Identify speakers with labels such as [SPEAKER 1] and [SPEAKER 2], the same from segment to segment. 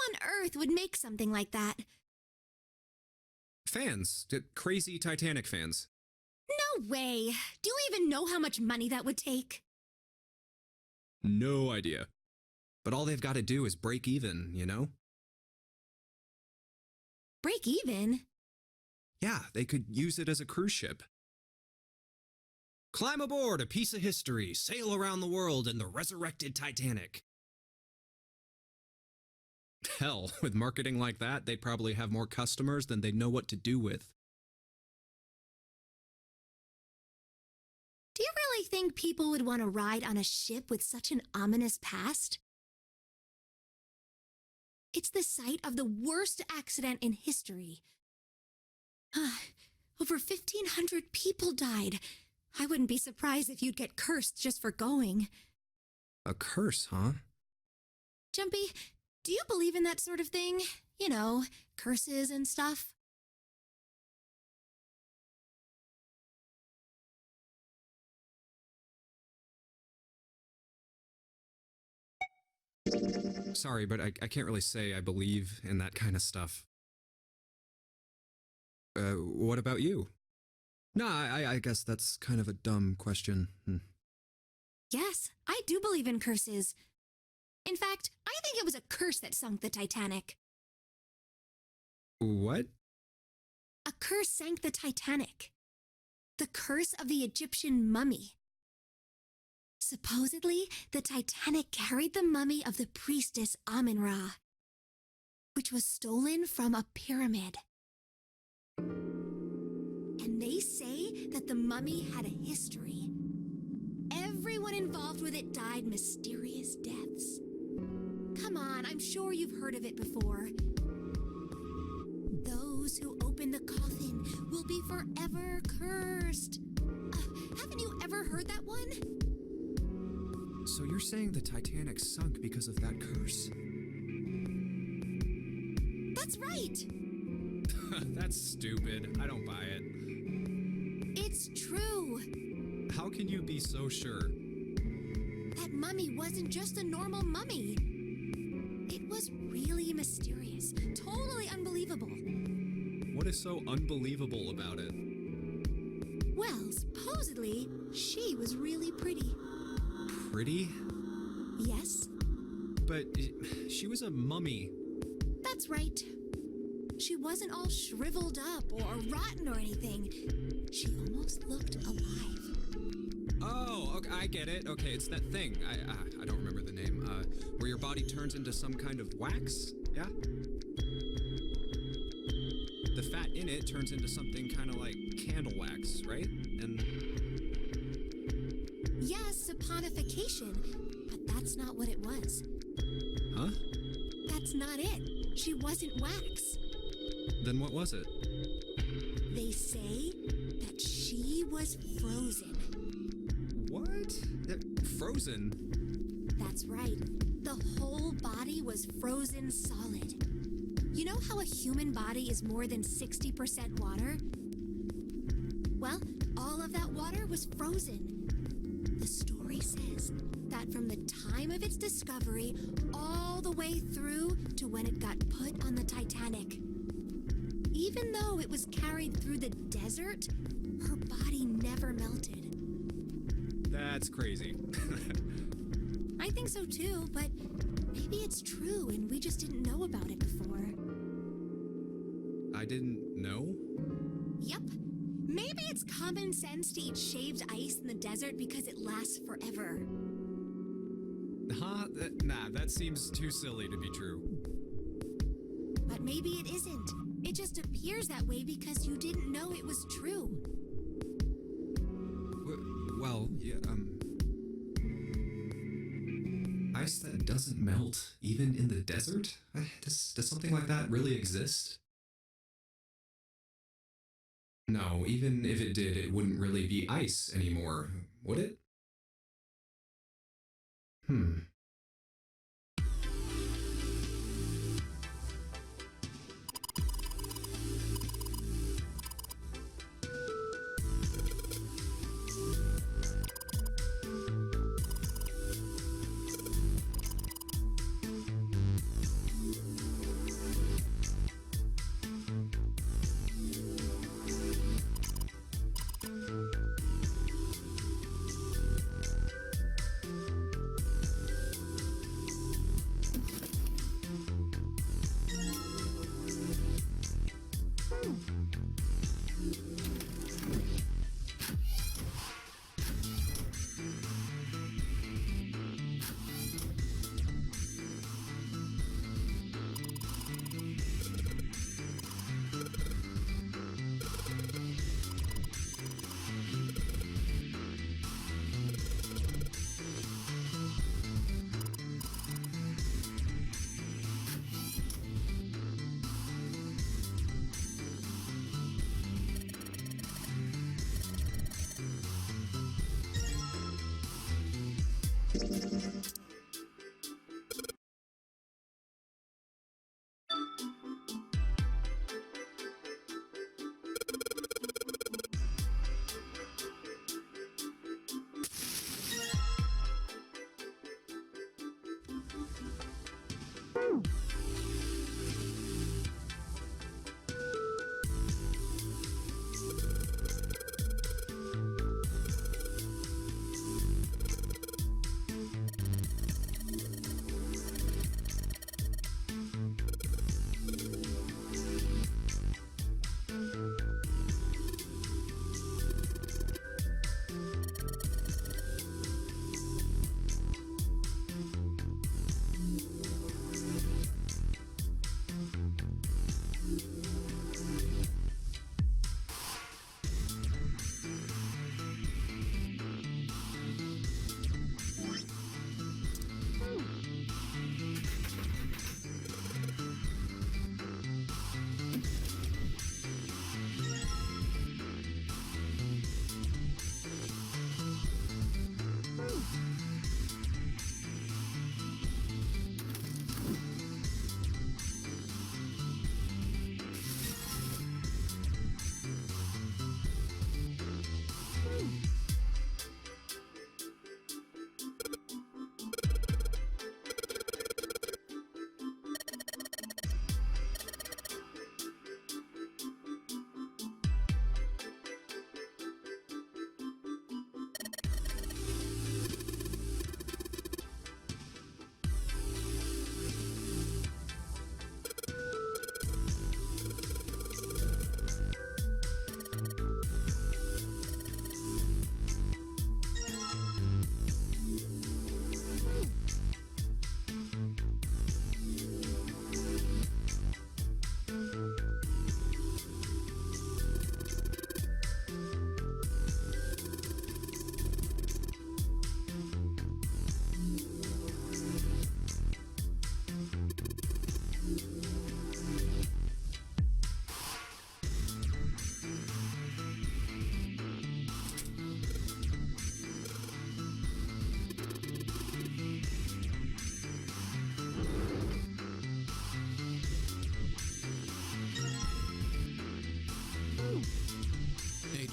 [SPEAKER 1] on earth would make something like that?
[SPEAKER 2] Fans. Crazy Titanic fans.
[SPEAKER 1] No way. Do you even know how much money that would take?
[SPEAKER 2] No idea. But all they've got to do is break even, you know?
[SPEAKER 1] Break even?
[SPEAKER 2] Yeah, they could use it as a cruise ship. Climb aboard a piece of history, sail around the world in the resurrected Titanic. Hell, with marketing like that, they'd probably have more customers than they know what to do with.
[SPEAKER 1] Do you really think people would want to ride on a ship with such an ominous past? It's the site of the worst accident in history. Over 1,500 people died. I wouldn't be surprised if you'd get cursed just for going.
[SPEAKER 2] A curse, huh?
[SPEAKER 1] Jumpy, do you believe in that sort of thing? You know, curses and stuff?
[SPEAKER 2] Sorry, but I can't really say I believe in that kind of stuff. What about you? Nah, I guess that's kind of a dumb question.
[SPEAKER 1] Yes, I do believe in curses. In fact, I think it was a curse that sunk the Titanic.
[SPEAKER 2] What?
[SPEAKER 1] A curse sank the Titanic. The curse of the Egyptian mummy. Supposedly, the Titanic carried the mummy of the priestess Amun-Ra, which was stolen from a pyramid. And they say that the mummy had a history. Everyone involved with it died mysterious deaths. Come on, I'm sure you've heard of it before. Those who open the coffin will be forever cursed. Haven't you ever heard that one?
[SPEAKER 2] So you're saying the Titanic sunk because of that curse?
[SPEAKER 1] That's right!
[SPEAKER 2] That's stupid. I don't buy it.
[SPEAKER 1] It's true.
[SPEAKER 2] How can you be so sure?
[SPEAKER 1] That mummy wasn't just a normal mummy. It was really mysterious, totally unbelievable.
[SPEAKER 2] What is so unbelievable about it?
[SPEAKER 1] Well, supposedly, she was really pretty.
[SPEAKER 2] Pretty?
[SPEAKER 1] Yes?
[SPEAKER 2] But she was a mummy.
[SPEAKER 1] That's right. She wasn't all shriveled up or rotten or anything. She almost looked alive.
[SPEAKER 2] Oh, okay, I get it. Okay, it's that thing. I don't remember the name. Where your body turns into some kind of wax? Yeah? The fat in it turns into something kind of like candle wax, right? And...
[SPEAKER 1] Yes, saponification, but that's not what it was.
[SPEAKER 2] Huh?
[SPEAKER 1] That's not it. She wasn't wax.
[SPEAKER 2] Then what was it?
[SPEAKER 1] They say that she was frozen.
[SPEAKER 2] What? Frozen?
[SPEAKER 1] That's right. The whole body was frozen solid. You know how a human body is more than 60% water? Well, all of that water was frozen. The story says that from the time of its discovery all the way through to when it got put on the Titanic. Even though it was carried through the desert, her body never melted.
[SPEAKER 2] That's crazy.
[SPEAKER 1] I think so too, but maybe it's true and we just didn't know about it before.
[SPEAKER 2] I didn't know?
[SPEAKER 1] Yep. Maybe it's common sense to eat shaved ice in the desert because it lasts forever.
[SPEAKER 2] Huh? Nah, that seems too silly to be true.
[SPEAKER 1] But maybe it isn't. It just appears that way because you didn't know it was true.
[SPEAKER 2] Well, yeah, ice that doesn't melt, even in the desert? Does something like that really exist? No, even if it did, it wouldn't really be ice anymore, would it?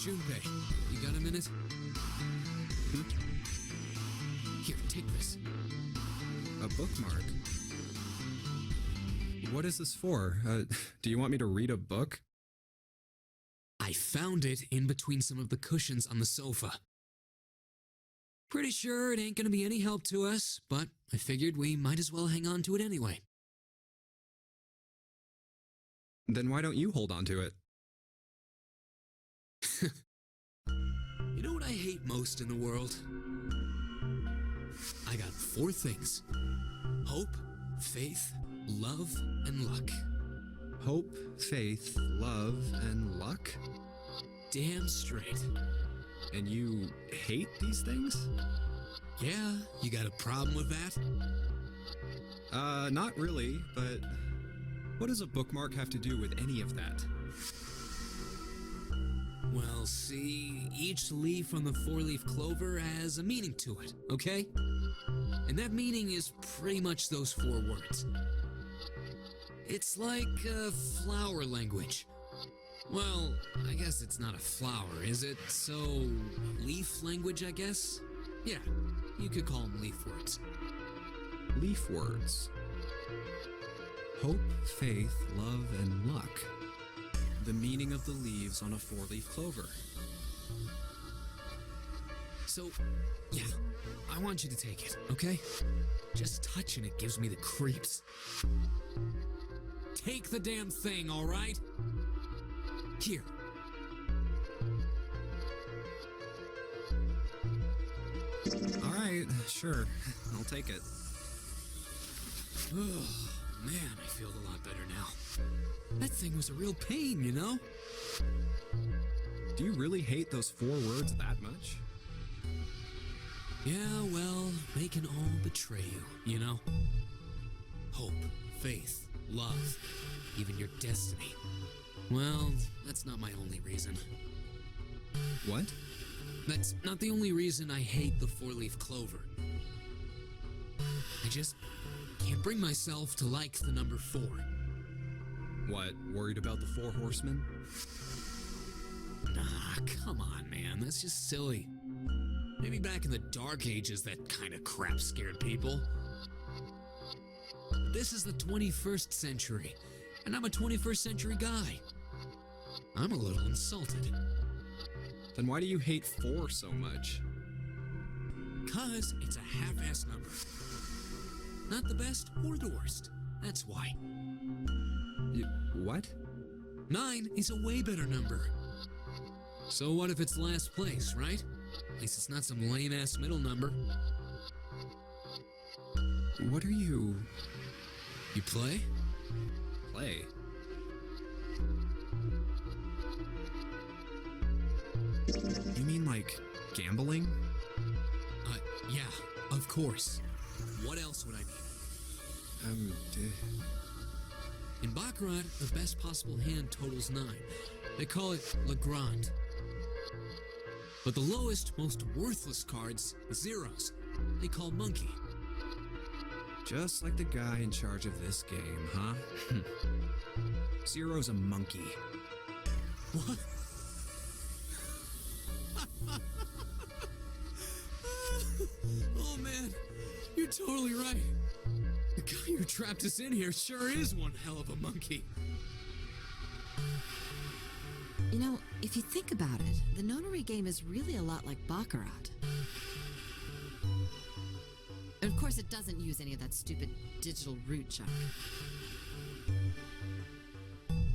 [SPEAKER 2] Junpei, you got a minute? Here, take this. A bookmark? What is this for? Do you want me to read a book? I found it in between some of the cushions on the sofa. Pretty sure it ain't gonna be any help to us, but I figured we might as well hang on to it anyway. Then why don't you hold on to it? You know what I hate most in the world? I got 4 things. Hope, faith, love, and luck. Hope, faith, love, and luck? Damn straight. And you hate these things? Yeah, you got a problem with that? Not really, but what does a bookmark have to do with any of that? Well, see, each leaf on the 4-leaf clover has a meaning to it, okay? And that meaning is pretty much those 4 words. It's like a flower language. Well, I guess it's not a flower, is it? So, leaf language, I guess? Yeah, you could call them leaf words. Leaf words. Hope, faith, love, and luck. The meaning of the leaves on a 4-leaf clover. So, yeah, I want you to take it, okay? Just touching it gives me the creeps. Take the damn thing, all right? Here. All right, sure. I'll take it. Oh, man, I feel a lot better now. That thing was a real pain, you know? Do you really hate those 4 words that much? Yeah, well, they can all betray you, you know? Hope, faith, love, even your destiny. Well, that's not my only reason. What? That's not the only reason I hate the 4-leaf clover. I just can't bring myself to like the number 4. What, worried about the 4 horsemen? Nah, come on, man, that's just silly. Maybe back in the Dark Ages that kind of crap scared people. This is the 21st century, and I'm a 21st century guy. I'm a little insulted.
[SPEAKER 3] Then why do you hate 4 so much?
[SPEAKER 2] 'Cause it's a half-ass number. Not the best or the worst. That's why.
[SPEAKER 3] What?
[SPEAKER 2] 9 is a way better number. So what if it's last place, right? At least it's not some lame-ass middle number.
[SPEAKER 3] What are you...
[SPEAKER 2] You play?
[SPEAKER 3] play? You mean like gambling?
[SPEAKER 2] Yeah, of course. What else would I mean? In Baccarat, the best possible hand totals 9. They call it Le Grand. But the lowest, most worthless cards, the zeros, they call Monkey.
[SPEAKER 3] Just like the guy in charge of this game, huh? Zero's a monkey.
[SPEAKER 2] What? Oh man, you're totally right. The guy who trapped us in here sure is one hell of a monkey.
[SPEAKER 4] You know, if you think about it, the nonary game is really a lot like Baccarat. And of course, it doesn't use any of that stupid digital root junk.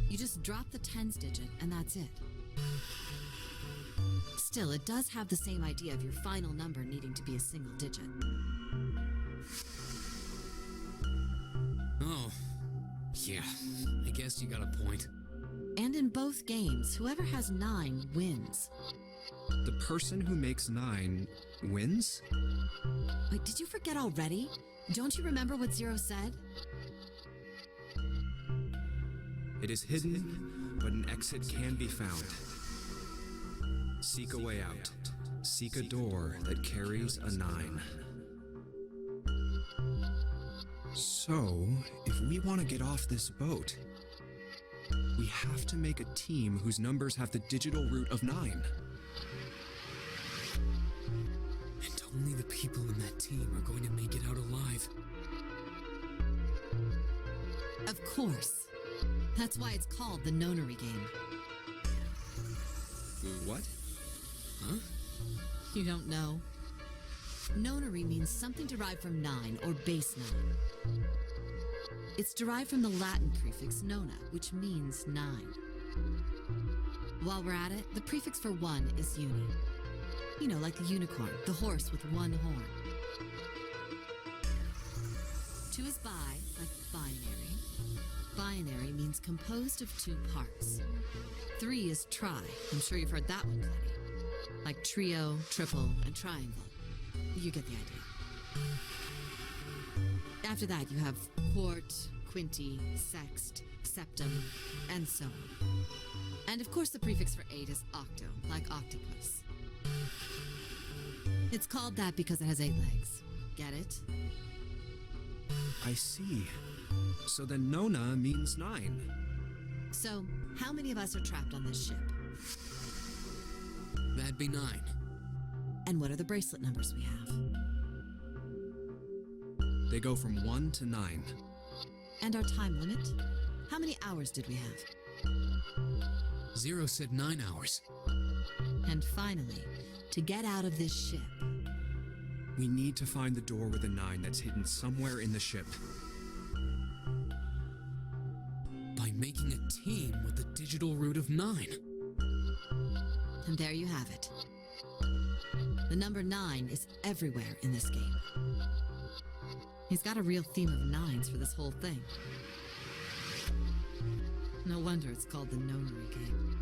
[SPEAKER 4] You just drop the tens digit, and that's it. Still, it does have the same idea of your final number needing to be a single digit.
[SPEAKER 2] Oh, yeah, I guess you got a point.
[SPEAKER 4] And in both games, whoever has 9 wins.
[SPEAKER 3] The person who makes 9 wins?
[SPEAKER 4] Wait, did you forget already? Don't you remember what Zero said?
[SPEAKER 3] It is hidden, but an exit can be found. Seek a way out. Seek a door that carries a 9. So, if we want to get off this boat, we have to make a team whose numbers have the digital root of 9.
[SPEAKER 2] And only the people in that team are going to make it out alive.
[SPEAKER 4] Of course. That's why it's called the nonary game.
[SPEAKER 3] What?
[SPEAKER 2] Huh?
[SPEAKER 4] You don't know? Nonary means something derived from 9 or base 9. It's derived from the Latin prefix nona, which means 9. While we're at it, the prefix for 1 is uni. You know, like the unicorn, the horse with 1 horn. 2 is bi, like binary. Binary means composed of 2 parts. 3 is tri. I'm sure you've heard that one plenty. Like trio, triple, and triangle. You get the idea. After that, you have quart, quinty, sext, septum, and so on. And of course, the prefix for 8 is octo, like octopus. It's called that because it has 8 legs. Get it?
[SPEAKER 3] I see. So then Nona means 9.
[SPEAKER 4] So, how many of us are trapped on this ship?
[SPEAKER 2] That'd be 9.
[SPEAKER 4] And what are the bracelet numbers we have?
[SPEAKER 3] They go from 1 to 9.
[SPEAKER 4] And our time limit? How many hours did we have?
[SPEAKER 2] Zero said 9 hours.
[SPEAKER 4] And finally, to get out of this ship,
[SPEAKER 3] We need to find the door with a 9 that's hidden somewhere in the ship.
[SPEAKER 2] By making a team with the digital root of 9.
[SPEAKER 4] and there you have it. The number 9 is everywhere in this game. He's got a real theme of 9s for this whole thing. No wonder it's called the nonary game.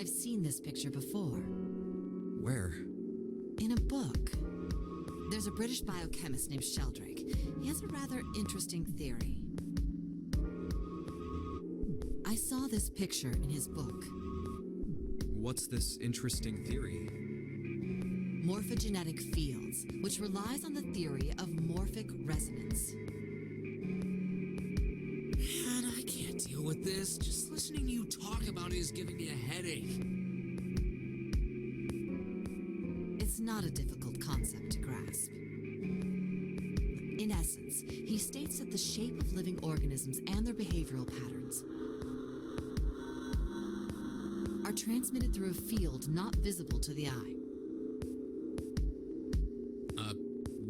[SPEAKER 4] I've seen this picture before.
[SPEAKER 3] Where?
[SPEAKER 4] In a book. There's a British biochemist named Sheldrake. He has a rather interesting theory. I saw this picture in his book.
[SPEAKER 3] What's this interesting theory?
[SPEAKER 4] Morphogenetic fields, which relies on the theory of morphic resonance.
[SPEAKER 2] Man, I can't deal with this. Just listening to you talk about it is giving me a headache.
[SPEAKER 4] It's not a difficult concept to grasp. In essence, he states that the shape of living organisms and their behavioral patterns are transmitted through a field not visible to the eye.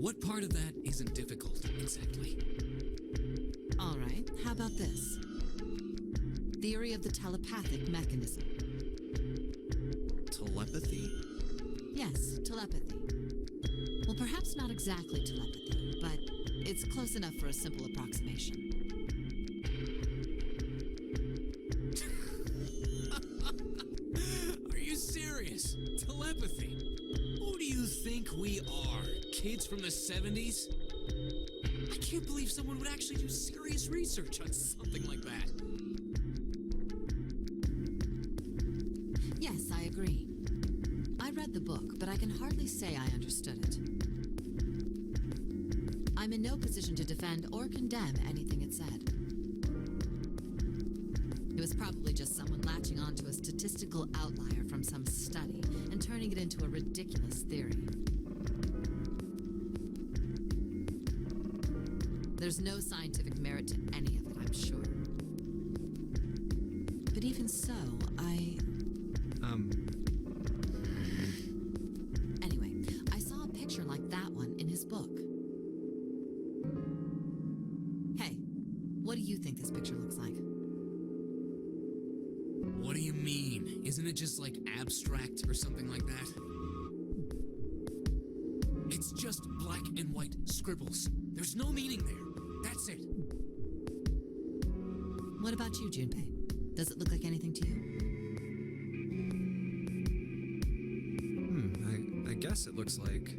[SPEAKER 2] What part of that isn't difficult, exactly?
[SPEAKER 4] All right, how about this? Theory of the telepathic mechanism.
[SPEAKER 3] Telepathy?
[SPEAKER 4] Yes, telepathy. Well, perhaps not exactly telepathy, but it's close enough for a simple approximation.
[SPEAKER 2] Are you serious? Telepathy? Who do you think we are? Kids from the 70s? I can't believe someone would actually do serious research on something like that.
[SPEAKER 4] Yes, I agree. I read the book, but I can hardly say I understood it. I'm in no position to defend or condemn anything it said. It was probably just someone latching onto a statistical outlier from some study and turning it into a ridiculous theory. There's no scientific merit to any of it, I'm sure. But even so, Anyway, I saw a picture like that one in his book. Hey, what do you think this picture looks like?
[SPEAKER 2] What do you mean? Isn't it just like abstract or something like that? It's just black and white scribbles. There's no meaning there. That's it.
[SPEAKER 4] What about you, Junpei? Does it look like anything to you?
[SPEAKER 3] I guess it looks like...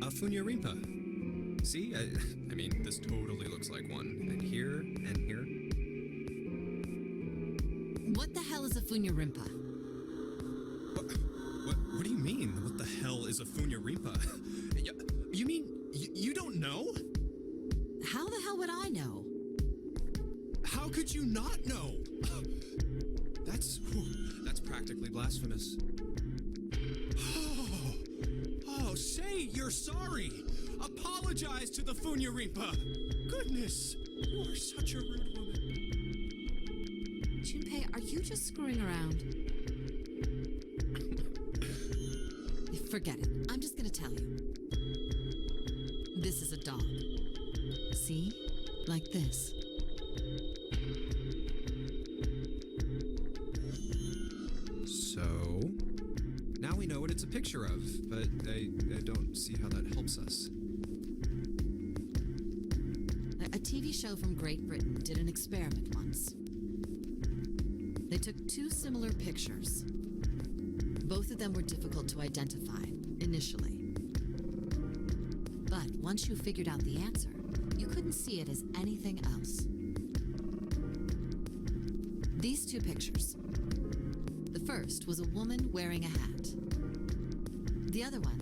[SPEAKER 3] a Funyarimpa. See? I mean, this totally looks like one. And here, and here.
[SPEAKER 4] What the hell is a Funyarimpa?
[SPEAKER 3] What do you mean? What the hell is a Funyarimpa? You mean you don't know?
[SPEAKER 4] How the hell would I know?
[SPEAKER 3] How could you not know? That's practically blasphemous. Oh, say you're sorry. Apologize to the Funyarimpa. Goodness, you are such a rude woman.
[SPEAKER 4] Junpei, are you just screwing around? Forget it. I'm just gonna tell you. This is a dog. See? Like this.
[SPEAKER 3] So, now we know what it's a picture of, but I don't see how that helps us.
[SPEAKER 4] A TV show from Great Britain did an experiment once. They took two similar pictures. Both of them were difficult to identify, initially. But once you figured out the answer, you couldn't see it as anything else. These two pictures. The first was a woman wearing a hat. The other one,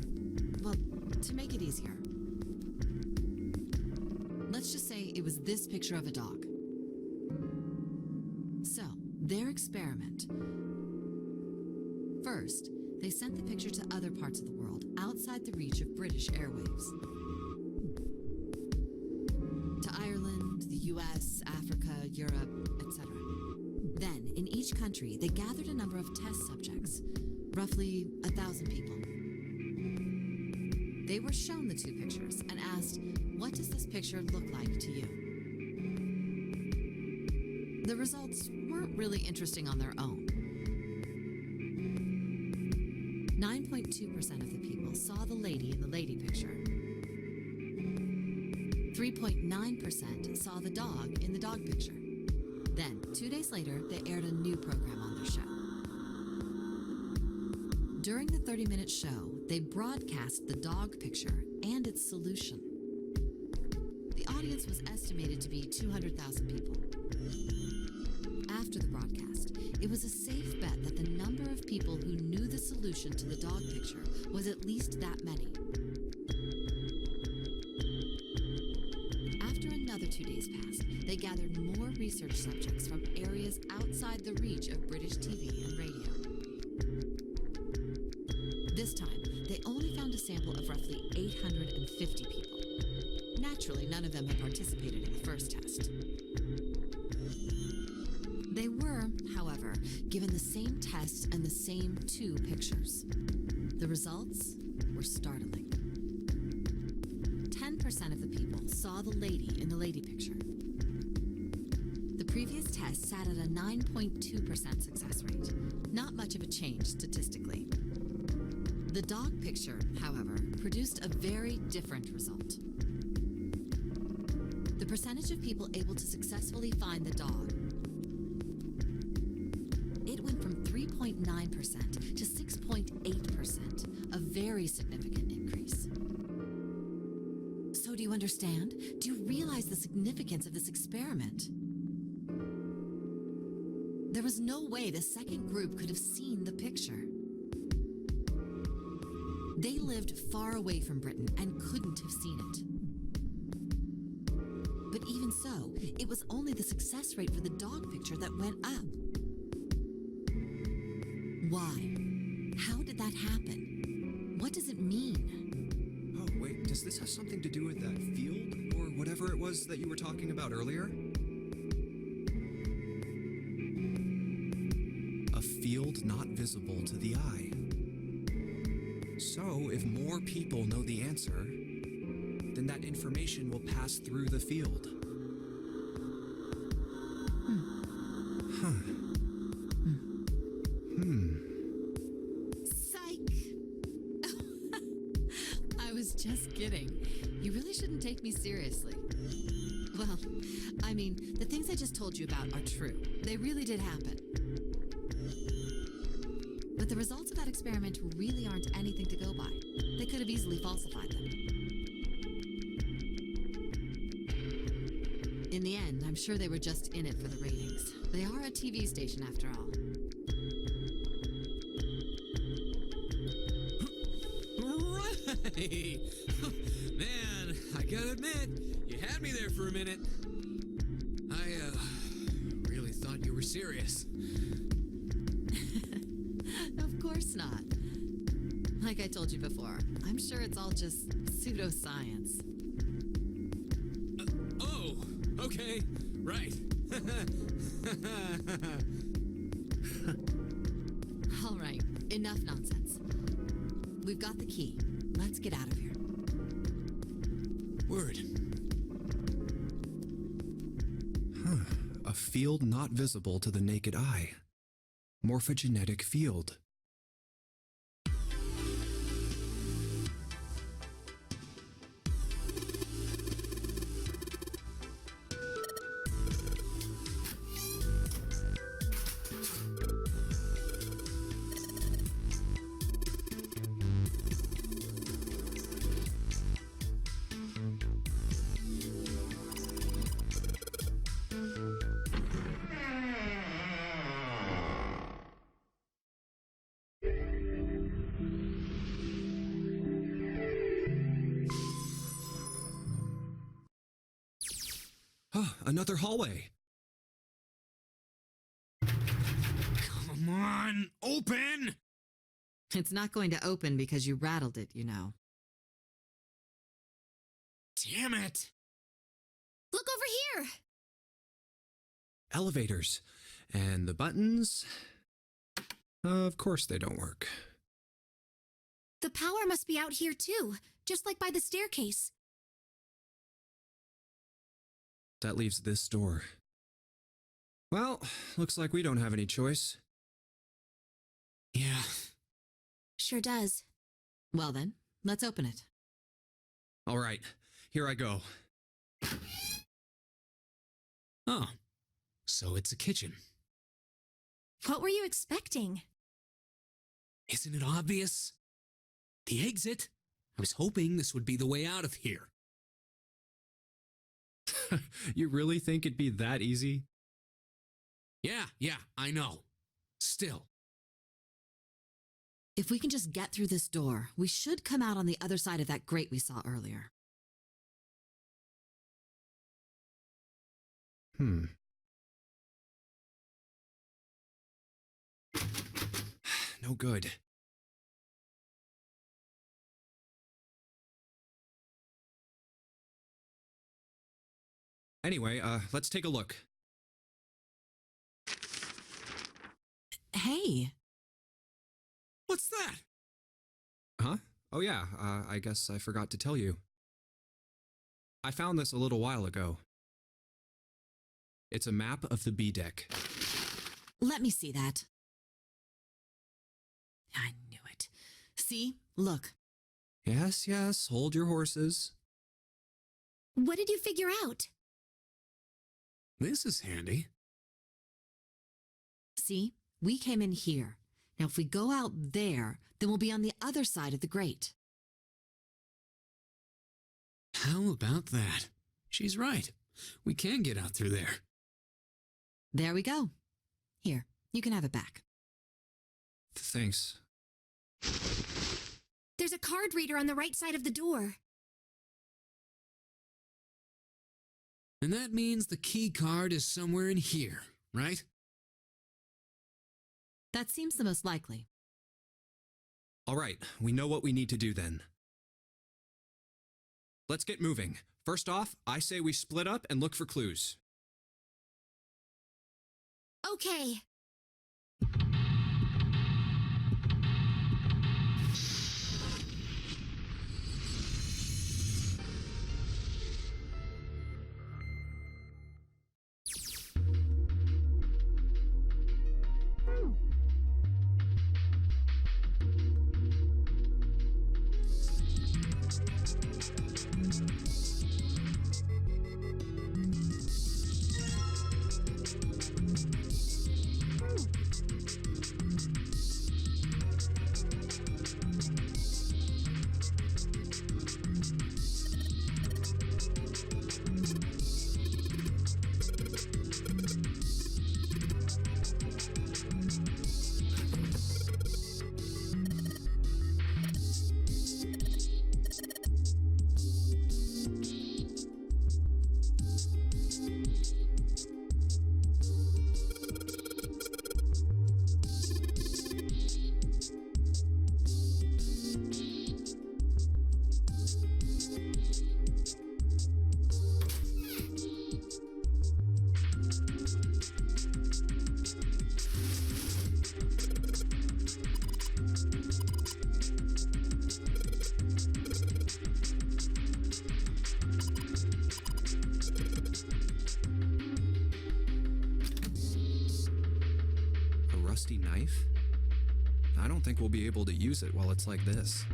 [SPEAKER 4] well, to make it easier, let's just say it was this picture of a dog. So, their experiment. First, they sent the picture to other parts of the world outside the reach of British airwaves. To Ireland, the US, Africa, Europe, etc. Then, in each country, they gathered a number of test subjects, roughly 1,000 people. They were shown the two pictures and asked, what does this picture look like to you? The results weren't really interesting on their own. 9.2% of the people saw the lady in the lady picture. 3.9% saw the dog in the dog picture. Then, 2 days later, they aired a new program on their show. During the 30-minute show, they broadcast the dog picture and its solution. The audience was estimated to be 200,000 people. After the broadcast, it was a safe bet that the number of people who knew the solution to the dog picture was at least that many. After another 2 days passed, they gathered more research subjects from areas outside the reach of British TV and radio. This time, they only found a sample of roughly 850 people. Naturally, none of them had participated in the first test. They were, however, given the same test and the same 2 pictures. The results were startling. 10% of the people saw the lady in the lady picture. The previous test sat at a 9.2% success rate. Not much of a change statistically. The dog picture, however, produced a very different result. The percentage of people able to successfully find the dog, it went from 3.9% to 6.8%, a very significant increase. So do you understand? Do you realize the significance of this experiment? There was no way the second group could have seen the picture. They lived far away from Britain and couldn't have seen it. But even so, it was only the success rate for the dog picture that went up. Why? How did that happen? What does it mean?
[SPEAKER 3] Oh, wait, does this have something to do with that field or whatever it was that you were talking about earlier? A field not visible to the eye. So, if more people know the answer, then that information will pass through the field.
[SPEAKER 4] Psych! I was just kidding. You really shouldn't take me seriously. Well, I mean, the things I just told you about are true. They really did happen. But the results of that experiment really aren't anything to go by. They could have easily falsified them. In the end, I'm sure they were just in it for the ratings. They are a TV station after all.
[SPEAKER 2] Right! Man, I gotta admit, you had me there for a minute. I, really thought you were serious.
[SPEAKER 4] Of course not. Like I told you before, I'm sure it's all just pseudoscience.
[SPEAKER 2] Oh, okay, right.
[SPEAKER 4] All right, enough nonsense. We've got the key. Let's get out of here.
[SPEAKER 2] Word.
[SPEAKER 3] A field not visible to the naked eye. Morphogenetic field. Another hallway.
[SPEAKER 2] Come on, open!
[SPEAKER 4] It's not going to open because you rattled it, you know.
[SPEAKER 2] Damn it!
[SPEAKER 1] Look over here!
[SPEAKER 3] Elevators. And the buttons? Of course they don't work.
[SPEAKER 1] The power must be out here too, just like by the staircase.
[SPEAKER 3] That leaves this door. Well, looks like we don't have any choice.
[SPEAKER 2] Yeah.
[SPEAKER 1] Sure does.
[SPEAKER 4] Well then, let's open it.
[SPEAKER 3] All right, here I go.
[SPEAKER 2] Oh, so it's a kitchen.
[SPEAKER 1] What were you expecting?
[SPEAKER 2] Isn't it obvious? The exit? I was hoping this would be the way out of here.
[SPEAKER 3] You really think it'd be that easy?
[SPEAKER 2] Yeah, I know. Still.
[SPEAKER 4] If we can just get through this door, we should come out on the other side of that grate we saw earlier.
[SPEAKER 3] No good. Anyway, let's take a look.
[SPEAKER 4] Hey,
[SPEAKER 2] What's that?
[SPEAKER 3] Huh? Oh yeah, I guess I forgot to tell you. I found this a little while ago. It's a map of the B deck.
[SPEAKER 4] let me see that. I knew it. See? Look.
[SPEAKER 3] Yes, hold your horses.
[SPEAKER 1] What did you figure out?
[SPEAKER 2] This is handy.
[SPEAKER 4] See? We came in here. Now, if we go out there, then we'll be on the other side of the grate.
[SPEAKER 2] How about that? She's right. We can get out through there.
[SPEAKER 4] There we go. Here, you can have it back.
[SPEAKER 3] Thanks.
[SPEAKER 1] There's a card reader on the right side of the door.
[SPEAKER 2] And that means the key card is somewhere in here, right?
[SPEAKER 4] That seems the most likely.
[SPEAKER 3] All right, we know what we need to do then. Let's get moving. First off, I say we split up and look for clues.
[SPEAKER 1] Okay.
[SPEAKER 3] A rusty knife? I don't think we'll be able to use it while it's like this.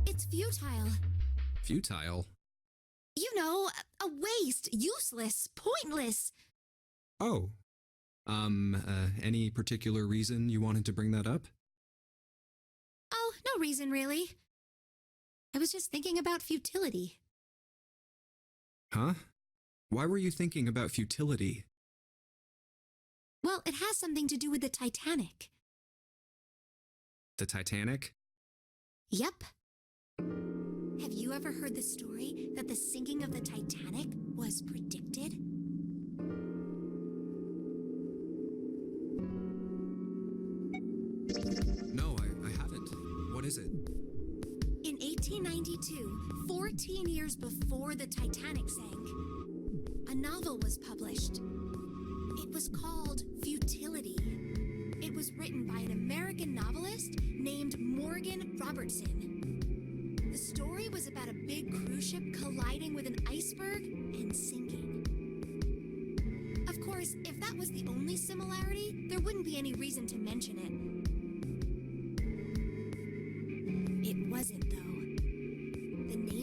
[SPEAKER 1] It's futile.
[SPEAKER 3] Futile?
[SPEAKER 1] You know, a waste, useless, pointless.
[SPEAKER 3] Oh. Any particular reason you wanted to bring that up?
[SPEAKER 1] Oh, no reason really. I was just thinking about futility.
[SPEAKER 3] Huh? Why were you thinking about futility?
[SPEAKER 1] Well, it has something to do with the Titanic.
[SPEAKER 3] The Titanic?
[SPEAKER 1] Yep. Have you ever heard the story that the sinking of the Titanic was predicted?
[SPEAKER 3] No, I haven't. What is it?
[SPEAKER 1] In 1892, 14 years before the Titanic sank, a novel was published. It was called Futility. It was written by an American novelist named Morgan Robertson. The story was about a big cruise ship colliding with an iceberg and sinking. Of course, if that was the only similarity, there wouldn't be any reason to mention it. It wasn't, though. The name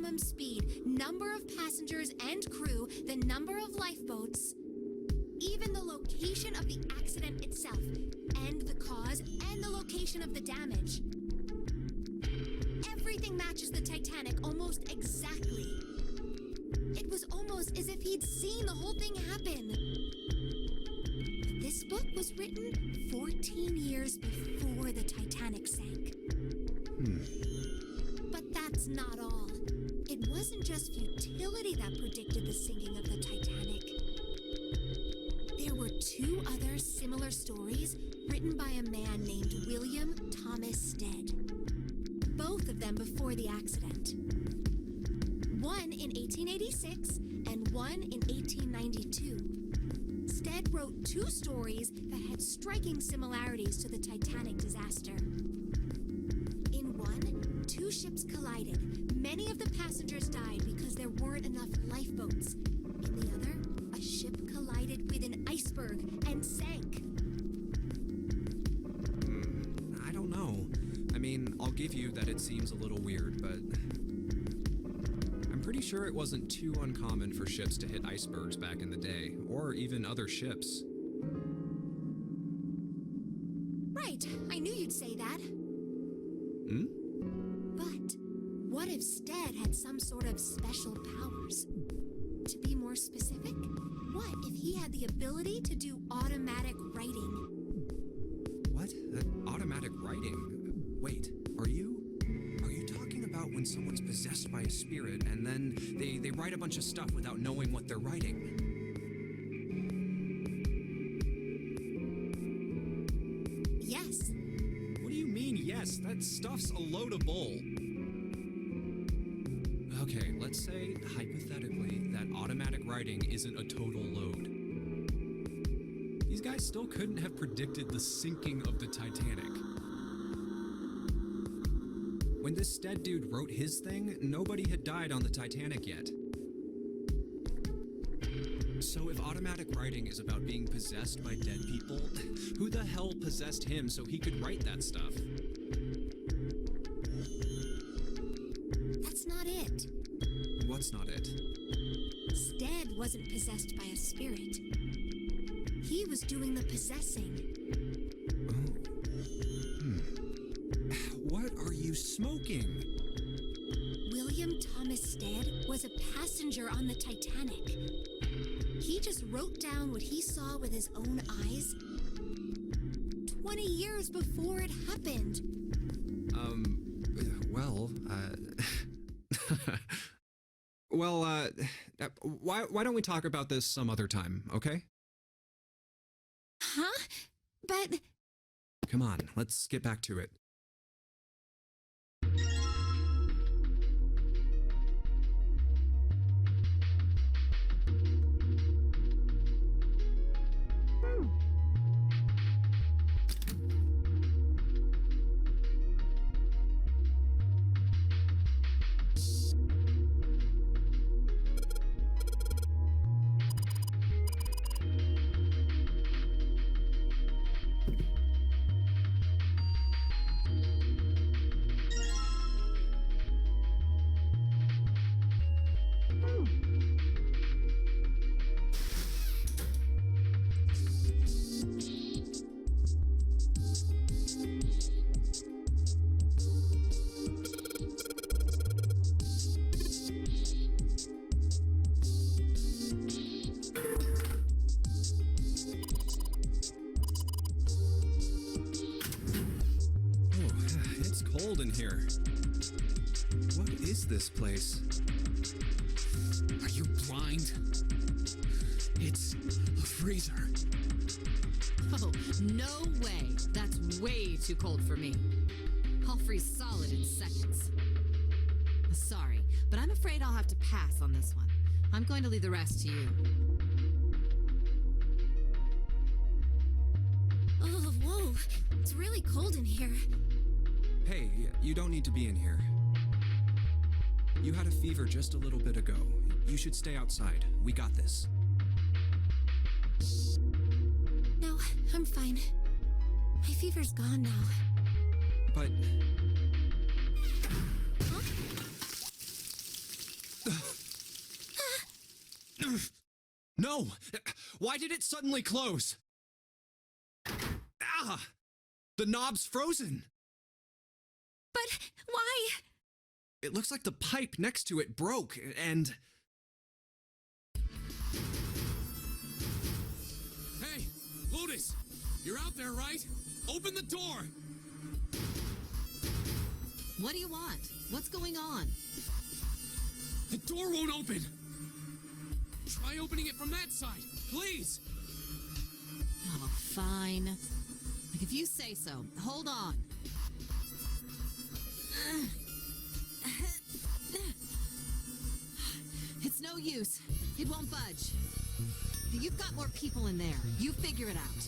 [SPEAKER 1] maximum speed, number of passengers and crew, the number of lifeboats, even the location of the accident itself, and the cause and the location of the damage. Everything matches the Titanic almost exactly. It was almost as if he'd seen the whole thing happen. But this book was written 14 years before the Titanic sank. But that's not all. It wasn't just futility that predicted the sinking of the Titanic. There were two other similar stories written by a man named William Thomas Stead. Both of them before the accident. One in 1886 and one in 1892. Stead wrote two stories that had striking similarities to the Titanic disaster. In one, two ships collided. Many of the passengers died because there weren't enough lifeboats. In the other, a ship collided with an iceberg and sank.
[SPEAKER 3] I don't know. I mean, I'll give you that it seems a little weird, but I'm pretty sure it wasn't too uncommon for ships to hit icebergs back in the day, or even other ships.
[SPEAKER 1] Right, I knew you'd say that. But what if Stead had some sort of special powers? To be more specific, what if he had the ability to do automatic writing?
[SPEAKER 3] What? Automatic writing? Wait, are you talking about when someone's possessed by a spirit and then they write a bunch of stuff without knowing what they're writing?
[SPEAKER 1] Yes.
[SPEAKER 3] What do you mean, yes? That stuff's a load of bull. Okay, let's say, hypothetically, that automatic writing isn't a total load. These guys still couldn't have predicted the sinking of the Titanic. When this Stead dude wrote his thing, nobody had died on the Titanic yet. So if automatic writing is about being possessed by dead people, who the hell possessed him so he could write that stuff?
[SPEAKER 1] That's not it.
[SPEAKER 3] What's not it?
[SPEAKER 1] Stead wasn't possessed by a spirit. He was doing the possessing.
[SPEAKER 3] What are you smoking?
[SPEAKER 1] William Thomas Stead was a passenger on the Titanic. He just wrote down what he saw with his own eyes 20 years before it happened.
[SPEAKER 3] Why don't we talk about this some other time, okay?
[SPEAKER 1] Huh? But...
[SPEAKER 3] Come on, let's get back to it. Cold in here. What is this place?
[SPEAKER 2] Are you blind? It's a freezer.
[SPEAKER 4] Oh, no way. That's way too cold for me. I'll freeze solid in seconds. Sorry, but I'm afraid I'll have to pass on this one. I'm going to leave the rest to you.
[SPEAKER 1] Oh, whoa. It's really cold in here.
[SPEAKER 3] Hey, you don't need to be in here. You had a fever just a little bit ago. You should stay outside. We got this.
[SPEAKER 1] No, I'm fine. My fever's gone now.
[SPEAKER 3] But...
[SPEAKER 1] Huh?
[SPEAKER 3] No! Why did it suddenly close? Ah! The knob's frozen!
[SPEAKER 1] But why?
[SPEAKER 3] It looks like the pipe next to it broke, and...
[SPEAKER 2] Hey, Lotus! You're out there, right? Open the door!
[SPEAKER 4] What do you want? What's going on?
[SPEAKER 2] The door won't open! Try opening it from that side, please!
[SPEAKER 4] Oh, fine. Like, if you say so. Hold on. It's no use. It won't budge. You've got more people in there. You figure it out.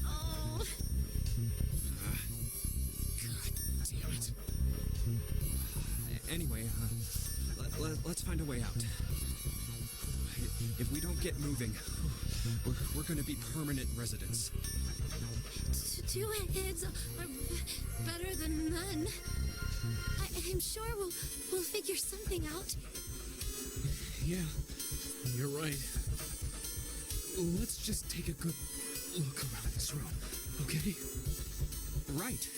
[SPEAKER 4] Oh.
[SPEAKER 2] God damn it.
[SPEAKER 3] Anyway, let's find a way out. If we don't get moving, we're gonna be permanent residents.
[SPEAKER 1] Two heads are better than none. I'm sure we'll figure something out.
[SPEAKER 2] Yeah, you're right. Let's just take a good look around this room, okay?
[SPEAKER 3] Right.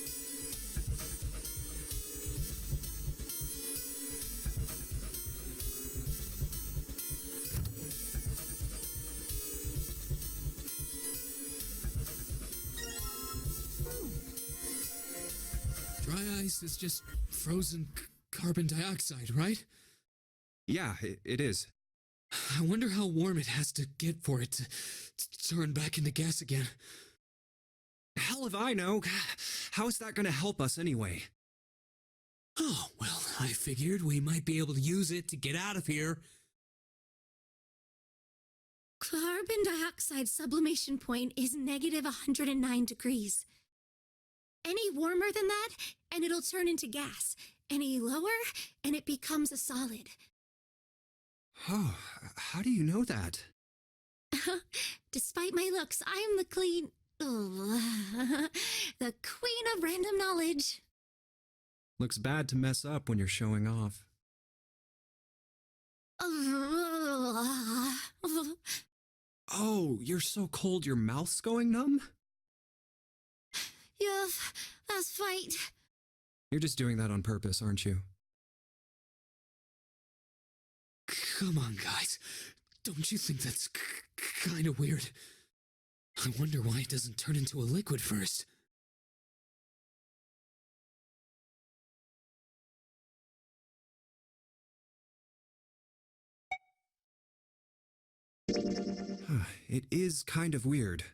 [SPEAKER 2] Dry ice is just frozen carbon dioxide, right?
[SPEAKER 3] Yeah, it is.
[SPEAKER 2] I wonder how warm it has to get for it to turn back into gas again.
[SPEAKER 3] Hell if I know. How is that gonna help us anyway?
[SPEAKER 2] Oh, well, I figured we might be able to use it to get out of here.
[SPEAKER 1] Carbon dioxide sublimation point is negative 109 degrees. Any warmer than that, and it'll turn into gas. Any lower, and it becomes a solid.
[SPEAKER 3] Oh, how do you know that?
[SPEAKER 1] Despite my looks, I'm the the queen of random knowledge.
[SPEAKER 3] Looks bad to mess up when you're showing off. Oh, you're so cold your mouth's going numb?
[SPEAKER 1] Yes, that's right.
[SPEAKER 3] You're just doing that on purpose, aren't you?
[SPEAKER 2] Come on, guys. Don't you think that's kind of weird? I wonder why it doesn't turn into a liquid first.
[SPEAKER 3] It is kind of weird.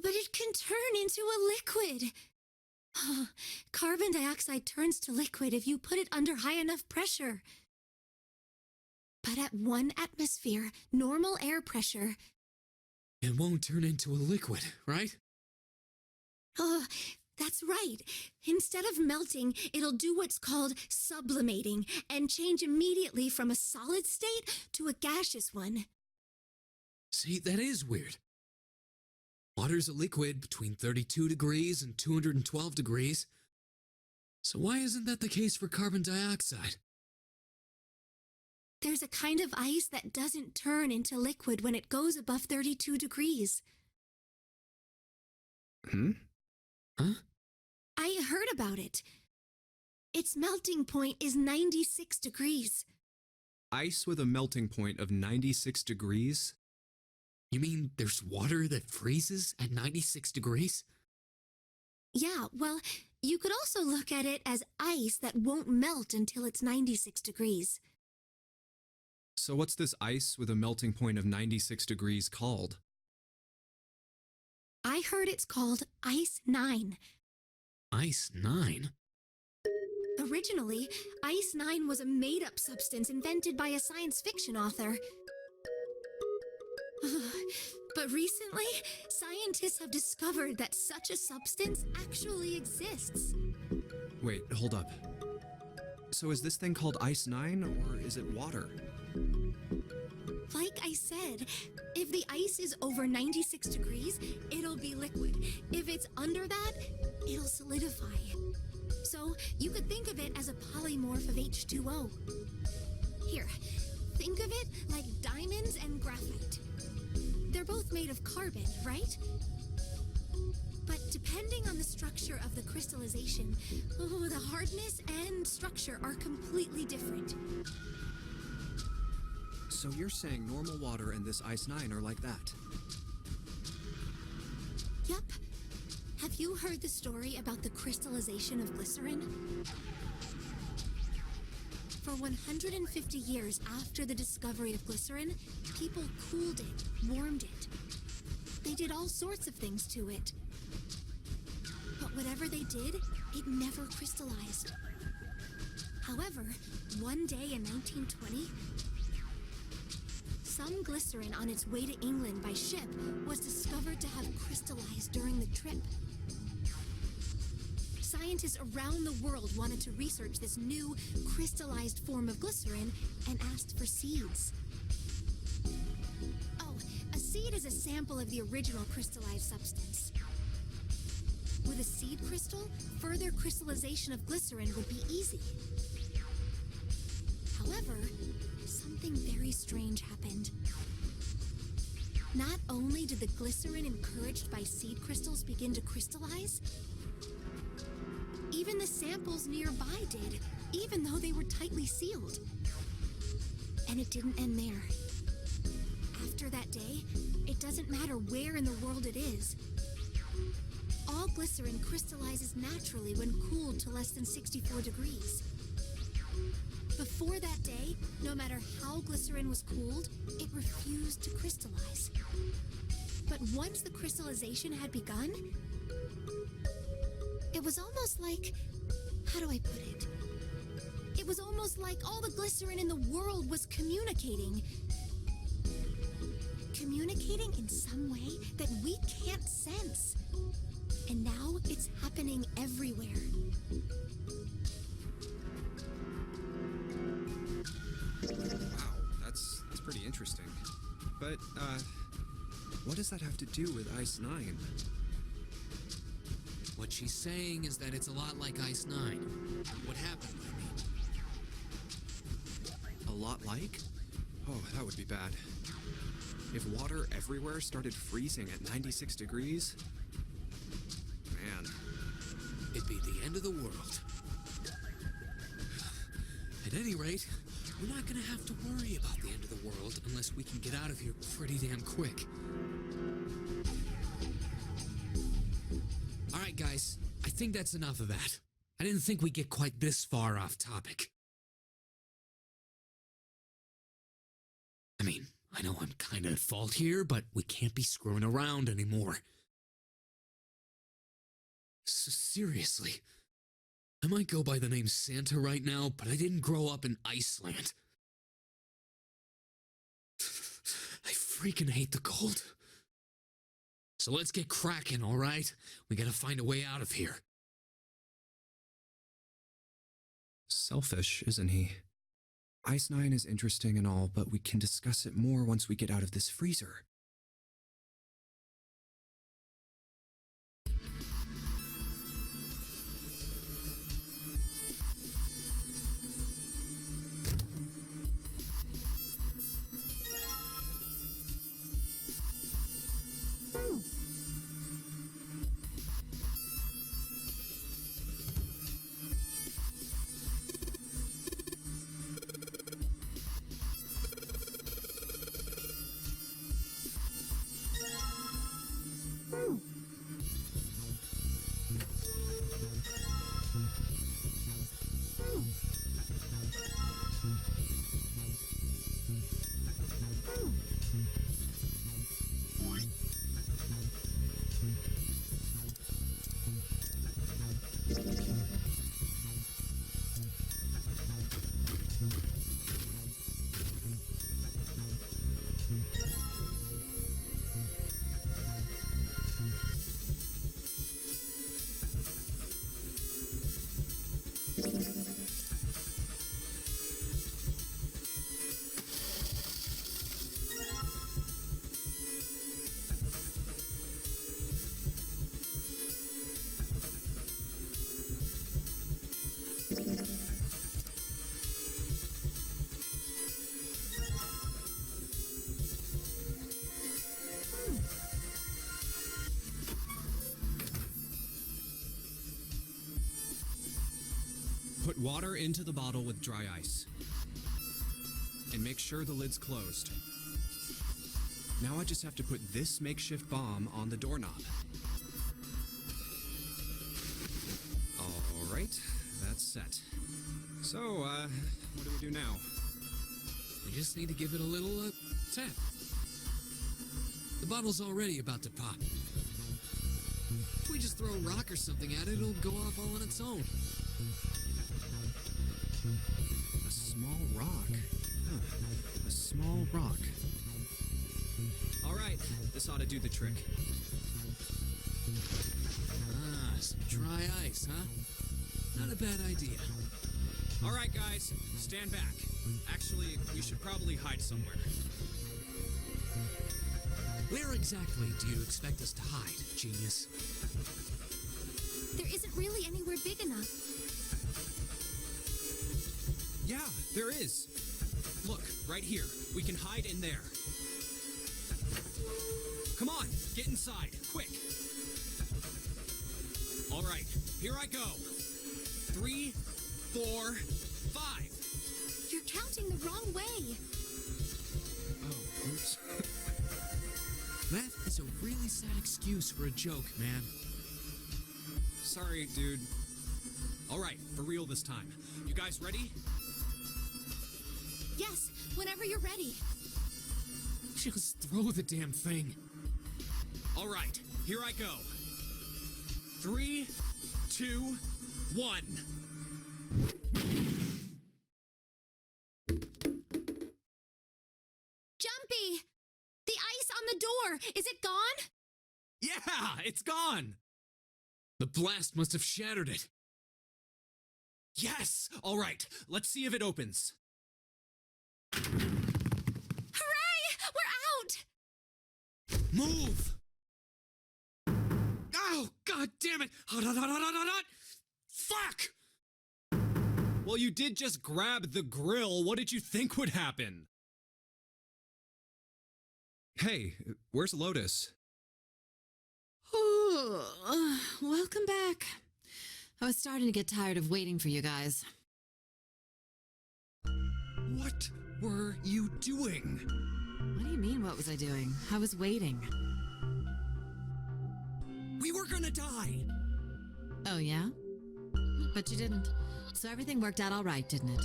[SPEAKER 1] But it can turn into a liquid. Carbon dioxide turns to liquid if you put it under high enough pressure. But at 1 atmosphere, normal air pressure...
[SPEAKER 2] It won't turn into a liquid, right?
[SPEAKER 1] That's right. Instead of melting, it'll do what's called sublimating and change immediately from a solid state to a gaseous one.
[SPEAKER 2] See, that is weird. Water's a liquid between 32 degrees and 212 degrees. So why isn't that the case for carbon dioxide?
[SPEAKER 1] There's a kind of ice that doesn't turn into liquid when it goes above 32 degrees.
[SPEAKER 3] Hmm?
[SPEAKER 2] Huh?
[SPEAKER 1] I heard about it. Its melting point is 96 degrees.
[SPEAKER 3] Ice with a melting point of 96 degrees?
[SPEAKER 2] You mean there's water that freezes at 96 degrees?
[SPEAKER 1] Yeah, well, you could also look at it as ice that won't melt until it's 96 degrees.
[SPEAKER 3] So what's this ice with a melting point of 96 degrees called?
[SPEAKER 1] I heard it's called Ice 9.
[SPEAKER 2] Ice 9?
[SPEAKER 1] Originally, Ice 9 was a made-up substance invented by a science fiction author. But recently, scientists have discovered that such a substance actually exists.
[SPEAKER 3] Wait, hold up. So is this thing called Ice 9, or is it water?
[SPEAKER 1] Like I said, if the ice is over 96 degrees, it'll be liquid. If it's under that, it'll solidify. So you could think of it as a polymorph of H2O. Here, think of it like diamonds and graphite. They're both made of carbon, right? But depending on the structure of the crystallization, the hardness and structure are completely different.
[SPEAKER 3] So you're saying normal water and this Ice 9 are like that?
[SPEAKER 1] Yup. Have you heard the story about the crystallization of glycerin? For 150 years after the discovery of glycerin, people cooled it, warmed it. They did all sorts of things to it. But whatever they did, it never crystallized. However, one day in 1920, some glycerin on its way to England by ship was discovered to have crystallized during the trip. Scientists around the world wanted to research this new crystallized form of glycerin and asked for seeds. Oh, a seed is a sample of the original crystallized substance. With a seed crystal, further crystallization of glycerin would be easy. However, something very strange happened. Not only did the glycerin encouraged by seed crystals begin to crystallize, even the samples nearby did, even though they were tightly sealed. And it didn't end there. After that day, it doesn't matter where in the world it is. All glycerin crystallizes naturally when cooled to less than 64 degrees. Before that day, no matter how glycerin was cooled, it refused to crystallize. But once the crystallization had begun, it was almost like, how do I put it? It was almost like all the glycerin in the world was communicating. Communicating in some way that we can't sense. And now it's happening everywhere.
[SPEAKER 3] Wow, that's pretty interesting. But, what does that have to do with Ice 9?
[SPEAKER 2] What she's saying is that it's a lot like Ice 9. What happened, I mean.
[SPEAKER 3] A lot like? Oh, that would be bad. If water everywhere started freezing at 96 degrees? Man.
[SPEAKER 2] It'd be the end of the world. At any rate, we're not gonna have to worry about the end of the world unless we can get out of here pretty damn quick. Alright guys, I think that's enough of that. I didn't think we'd get quite this far off topic. I mean, I know I'm kinda at fault here, but we can't be screwing around anymore. Seriously. I might go by the name Santa right now, but I didn't grow up in Iceland. I freaking hate the cold. So let's get cracking, alright? We gotta find a way out of here.
[SPEAKER 3] Selfish, isn't he? Ice 9 is interesting and all, but we can discuss it more once we get out of this freezer. Put water into the bottle with dry ice. And make sure the lid's closed. Now I just have to put this makeshift bomb on the doorknob. All right, that's set. So, what do we do now?
[SPEAKER 2] We just need to give it a little, tap. The bottle's already about to pop. If we just throw a rock or something at it, it'll go off all on its own.
[SPEAKER 3] A small rock. Huh. A small rock. All right, this ought to do the trick.
[SPEAKER 2] Ah, some dry ice, huh? Not a bad idea.
[SPEAKER 3] All right, guys, stand back. Actually, we should probably hide somewhere.
[SPEAKER 2] Where exactly do you expect us to hide, genius?
[SPEAKER 1] There isn't really anywhere big enough.
[SPEAKER 3] Yeah, there is. Look, right here. We can hide in there. Come on, get inside, quick. All right, here I go. 3, 4, 5.
[SPEAKER 1] You're counting the wrong way.
[SPEAKER 3] Oh, oops.
[SPEAKER 2] That is a really sad excuse for a joke, man.
[SPEAKER 3] Sorry, dude. All right, for real this time. You guys ready?
[SPEAKER 1] Yes, whenever you're ready.
[SPEAKER 2] Just throw the damn thing.
[SPEAKER 3] All right, here I go. 3, 2, 1.
[SPEAKER 1] Jumpy! The ice on the door! Is it gone?
[SPEAKER 3] Yeah, it's gone.
[SPEAKER 2] The blast must have shattered it.
[SPEAKER 3] Yes! All right, let's see if it opens.
[SPEAKER 1] Hooray! We're out!
[SPEAKER 2] Move! Oh, god damn it! Hot, hot, hot, hot, hot, hot, hot. Fuck!
[SPEAKER 3] Well, you did just grab the grill. What did you think would happen? Hey, where's Lotus?
[SPEAKER 4] Welcome back. I was starting to get tired of waiting for you guys.
[SPEAKER 3] What were you doing?
[SPEAKER 4] What do you mean, what was I doing? I was waiting.
[SPEAKER 3] We were gonna die.
[SPEAKER 4] Oh, yeah? But you didn't. So everything worked out all right, didn't it?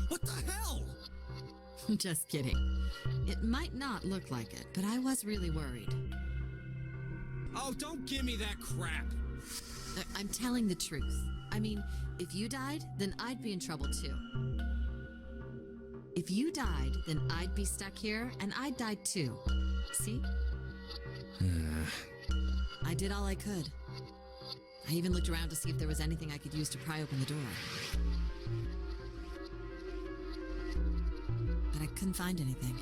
[SPEAKER 3] What the hell?
[SPEAKER 4] Just kidding. It might not look like it, but I was really worried.
[SPEAKER 3] Oh, don't give me that crap.
[SPEAKER 4] I'm telling the truth. I mean, if you died, then I'd be in trouble too. If you died, then I'd be stuck here, and I'd die too. See? I did all I could. I even looked around to see if there was anything I could use to pry open the door. But I couldn't find anything.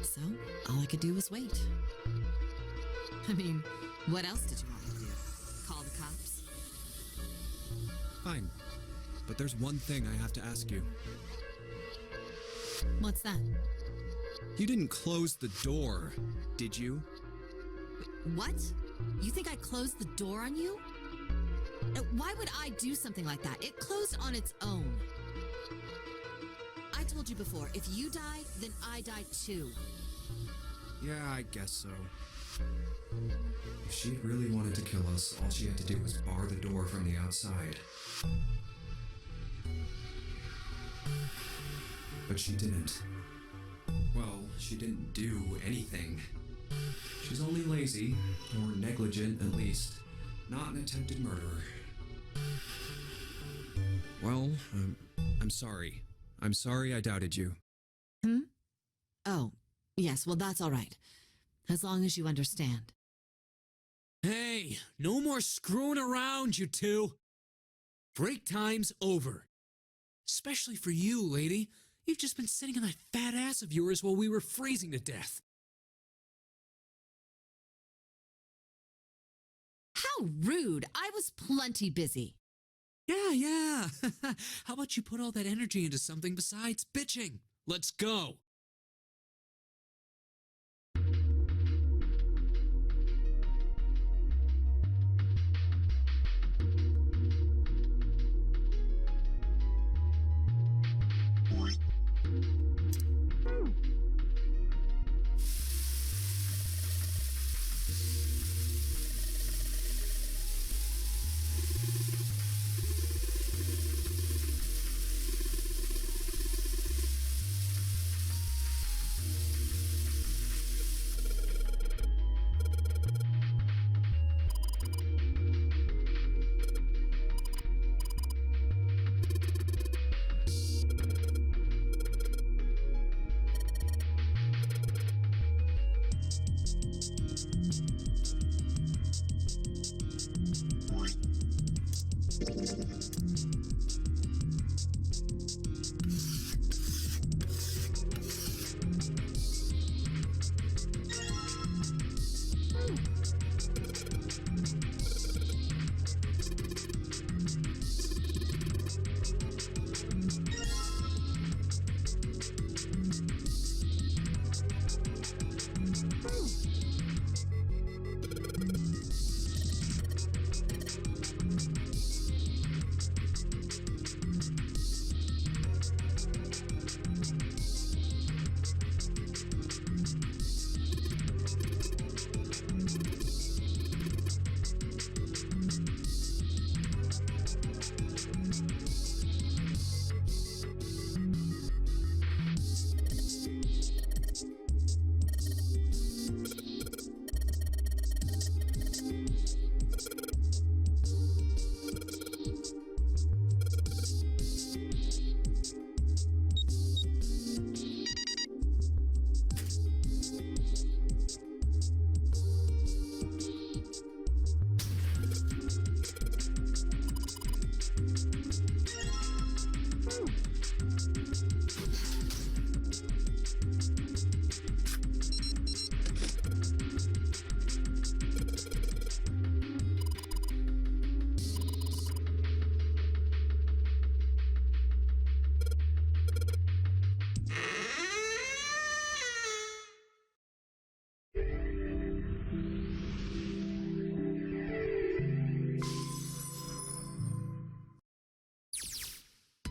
[SPEAKER 4] So, all I could do was wait. I mean, what else did you want me to do? Call the cops?
[SPEAKER 3] Fine. But there's one thing I have to ask you.
[SPEAKER 4] What's that?
[SPEAKER 3] You didn't close the door, did you?
[SPEAKER 4] What? You think I closed the door on you? Why would I do something like that? It closed on its own. I told you before, if you die, then I die too.
[SPEAKER 3] Yeah, I guess so. If she really wanted to kill us, all she had to do was bar the door from the outside. But she didn't. Well, she didn't do anything. She's only lazy, or negligent at least, not an attempted murderer. Well, I'm sorry. I'm sorry I doubted you.
[SPEAKER 4] Oh, yes, well, that's all right. As long as you understand.
[SPEAKER 2] Hey, no more screwing around, you two. Break time's over. Especially for you, lady. You've just been sitting on that fat ass of yours while we were freezing to death.
[SPEAKER 4] How rude! I was plenty busy.
[SPEAKER 2] Yeah. How about you put all that energy into something besides bitching? Let's go.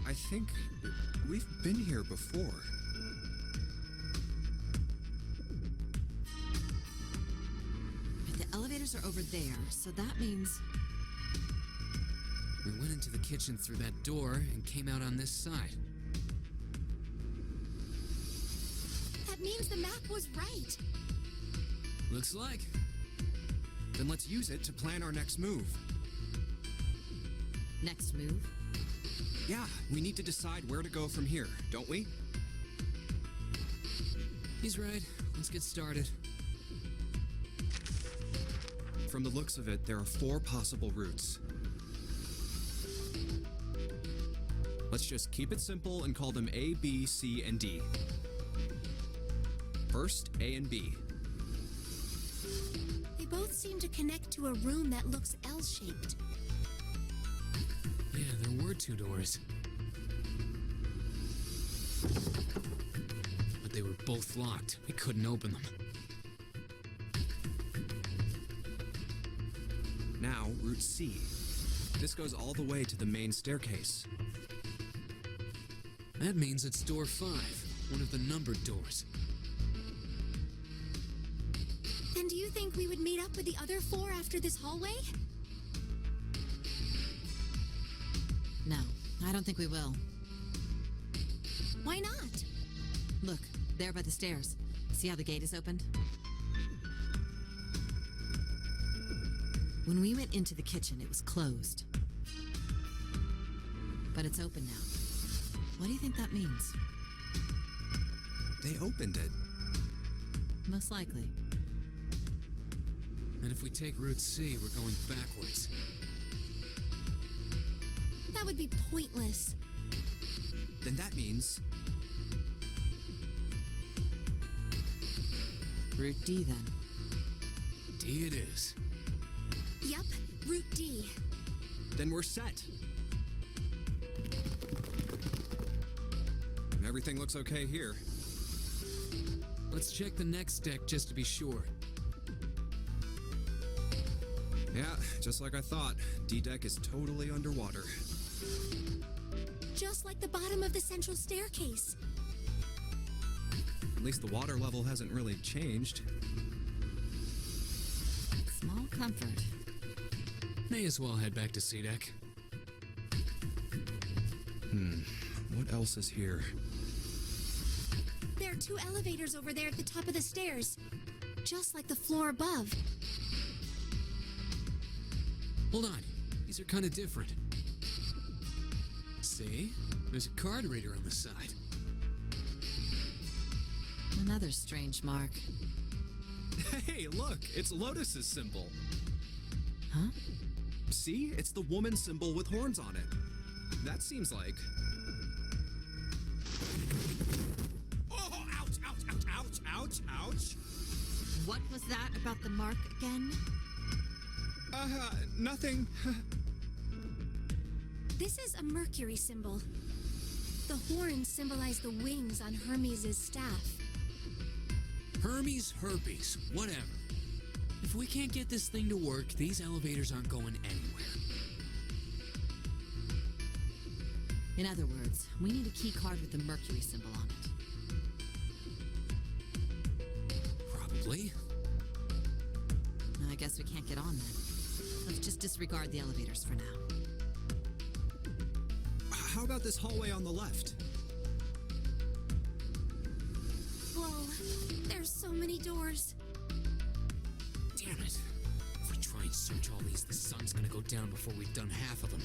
[SPEAKER 3] I think we've been here before.
[SPEAKER 4] The elevators are over there, so that means...
[SPEAKER 2] We went into the kitchen through that door and came out on this side.
[SPEAKER 1] That means the map was right.
[SPEAKER 2] Looks like.
[SPEAKER 3] Then let's use it to plan our next move.
[SPEAKER 4] Next move?
[SPEAKER 3] Yeah, we need to decide where to go from here, don't we?
[SPEAKER 2] He's right. Let's get started.
[SPEAKER 3] From the looks of it, there are 4 possible routes. Let's just keep it simple and call them A, B, C, and D. First, A and B.
[SPEAKER 1] They both seem to connect to a room that looks L-shaped.
[SPEAKER 2] Yeah, there were 2 doors. But they were both locked. We couldn't open them.
[SPEAKER 3] Now, Route C. This goes all the way to the main staircase.
[SPEAKER 2] That means it's door 5, one of the numbered doors.
[SPEAKER 1] Then do you think we would meet up with the other 4 after this hallway?
[SPEAKER 4] No, I don't think we will.
[SPEAKER 1] Why not?
[SPEAKER 4] Look, there by the stairs. See how the gate is opened? When we went into the kitchen, it was closed. But it's open now. What do you think that means?
[SPEAKER 3] They opened it.
[SPEAKER 4] Most likely.
[SPEAKER 2] And if we take Route C, we're going backwards.
[SPEAKER 1] That would be pointless.
[SPEAKER 3] Then that means...
[SPEAKER 4] Route D, then.
[SPEAKER 2] D it is.
[SPEAKER 1] Yup, Route D.
[SPEAKER 3] Then we're set. Everything looks okay here.
[SPEAKER 2] Let's check the next deck just to be sure.
[SPEAKER 3] Yeah, just like I thought. D-Deck is totally underwater.
[SPEAKER 1] Just like the bottom of the central staircase.
[SPEAKER 3] At least the water level hasn't really changed.
[SPEAKER 4] Small comfort.
[SPEAKER 2] May as well head back to C deck.
[SPEAKER 3] What else is here?
[SPEAKER 1] There are 2 elevators over there at the top of the stairs. Just like the floor above.
[SPEAKER 2] Hold on. These are kind of different. See? There's a card reader on the side.
[SPEAKER 4] Another strange mark.
[SPEAKER 3] Hey, look, it's Lotus's symbol.
[SPEAKER 4] Huh?
[SPEAKER 3] See? It's the woman symbol with horns on it. That seems like... Oh, ouch, ouch, ouch, ouch, ouch, ouch.
[SPEAKER 4] What was that about the mark again?
[SPEAKER 3] Nothing.
[SPEAKER 1] This is a Mercury symbol. The horns symbolize the wings on Hermes' staff.
[SPEAKER 2] Hermes, herpes, whatever. If we can't get this thing to work, these elevators aren't going anywhere.
[SPEAKER 4] In other words, we need a key card with the Mercury symbol on it.
[SPEAKER 2] Probably.
[SPEAKER 4] I guess we can't get on then. Let's just disregard the elevators for now.
[SPEAKER 3] How about this hallway on the left?
[SPEAKER 1] Whoa, there's so many doors.
[SPEAKER 2] Damn it. If we try and search all these, the sun's gonna go down before we've done half of them.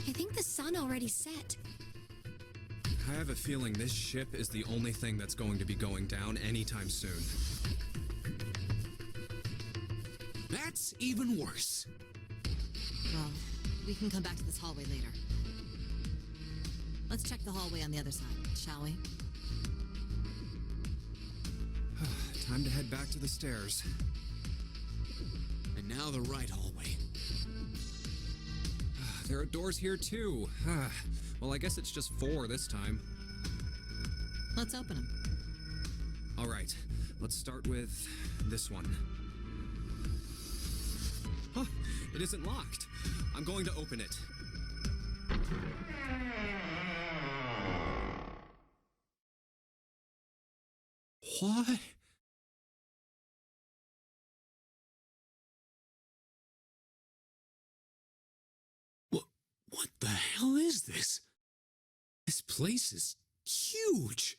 [SPEAKER 1] I think the sun already set.
[SPEAKER 3] I have a feeling this ship is the only thing that's going to be going down anytime soon.
[SPEAKER 2] That's even worse.
[SPEAKER 4] Well, we can come back to this hallway later. Let's check the hallway on the other side, shall we?
[SPEAKER 3] Time to head back to the stairs.
[SPEAKER 2] And now the right hallway.
[SPEAKER 3] There are doors here too. Well, I guess it's just 4 this time.
[SPEAKER 4] Let's open them.
[SPEAKER 3] All right, let's start with this one. Huh, it isn't locked. I'm going to open it. What?
[SPEAKER 2] What the hell is this? This place is huge.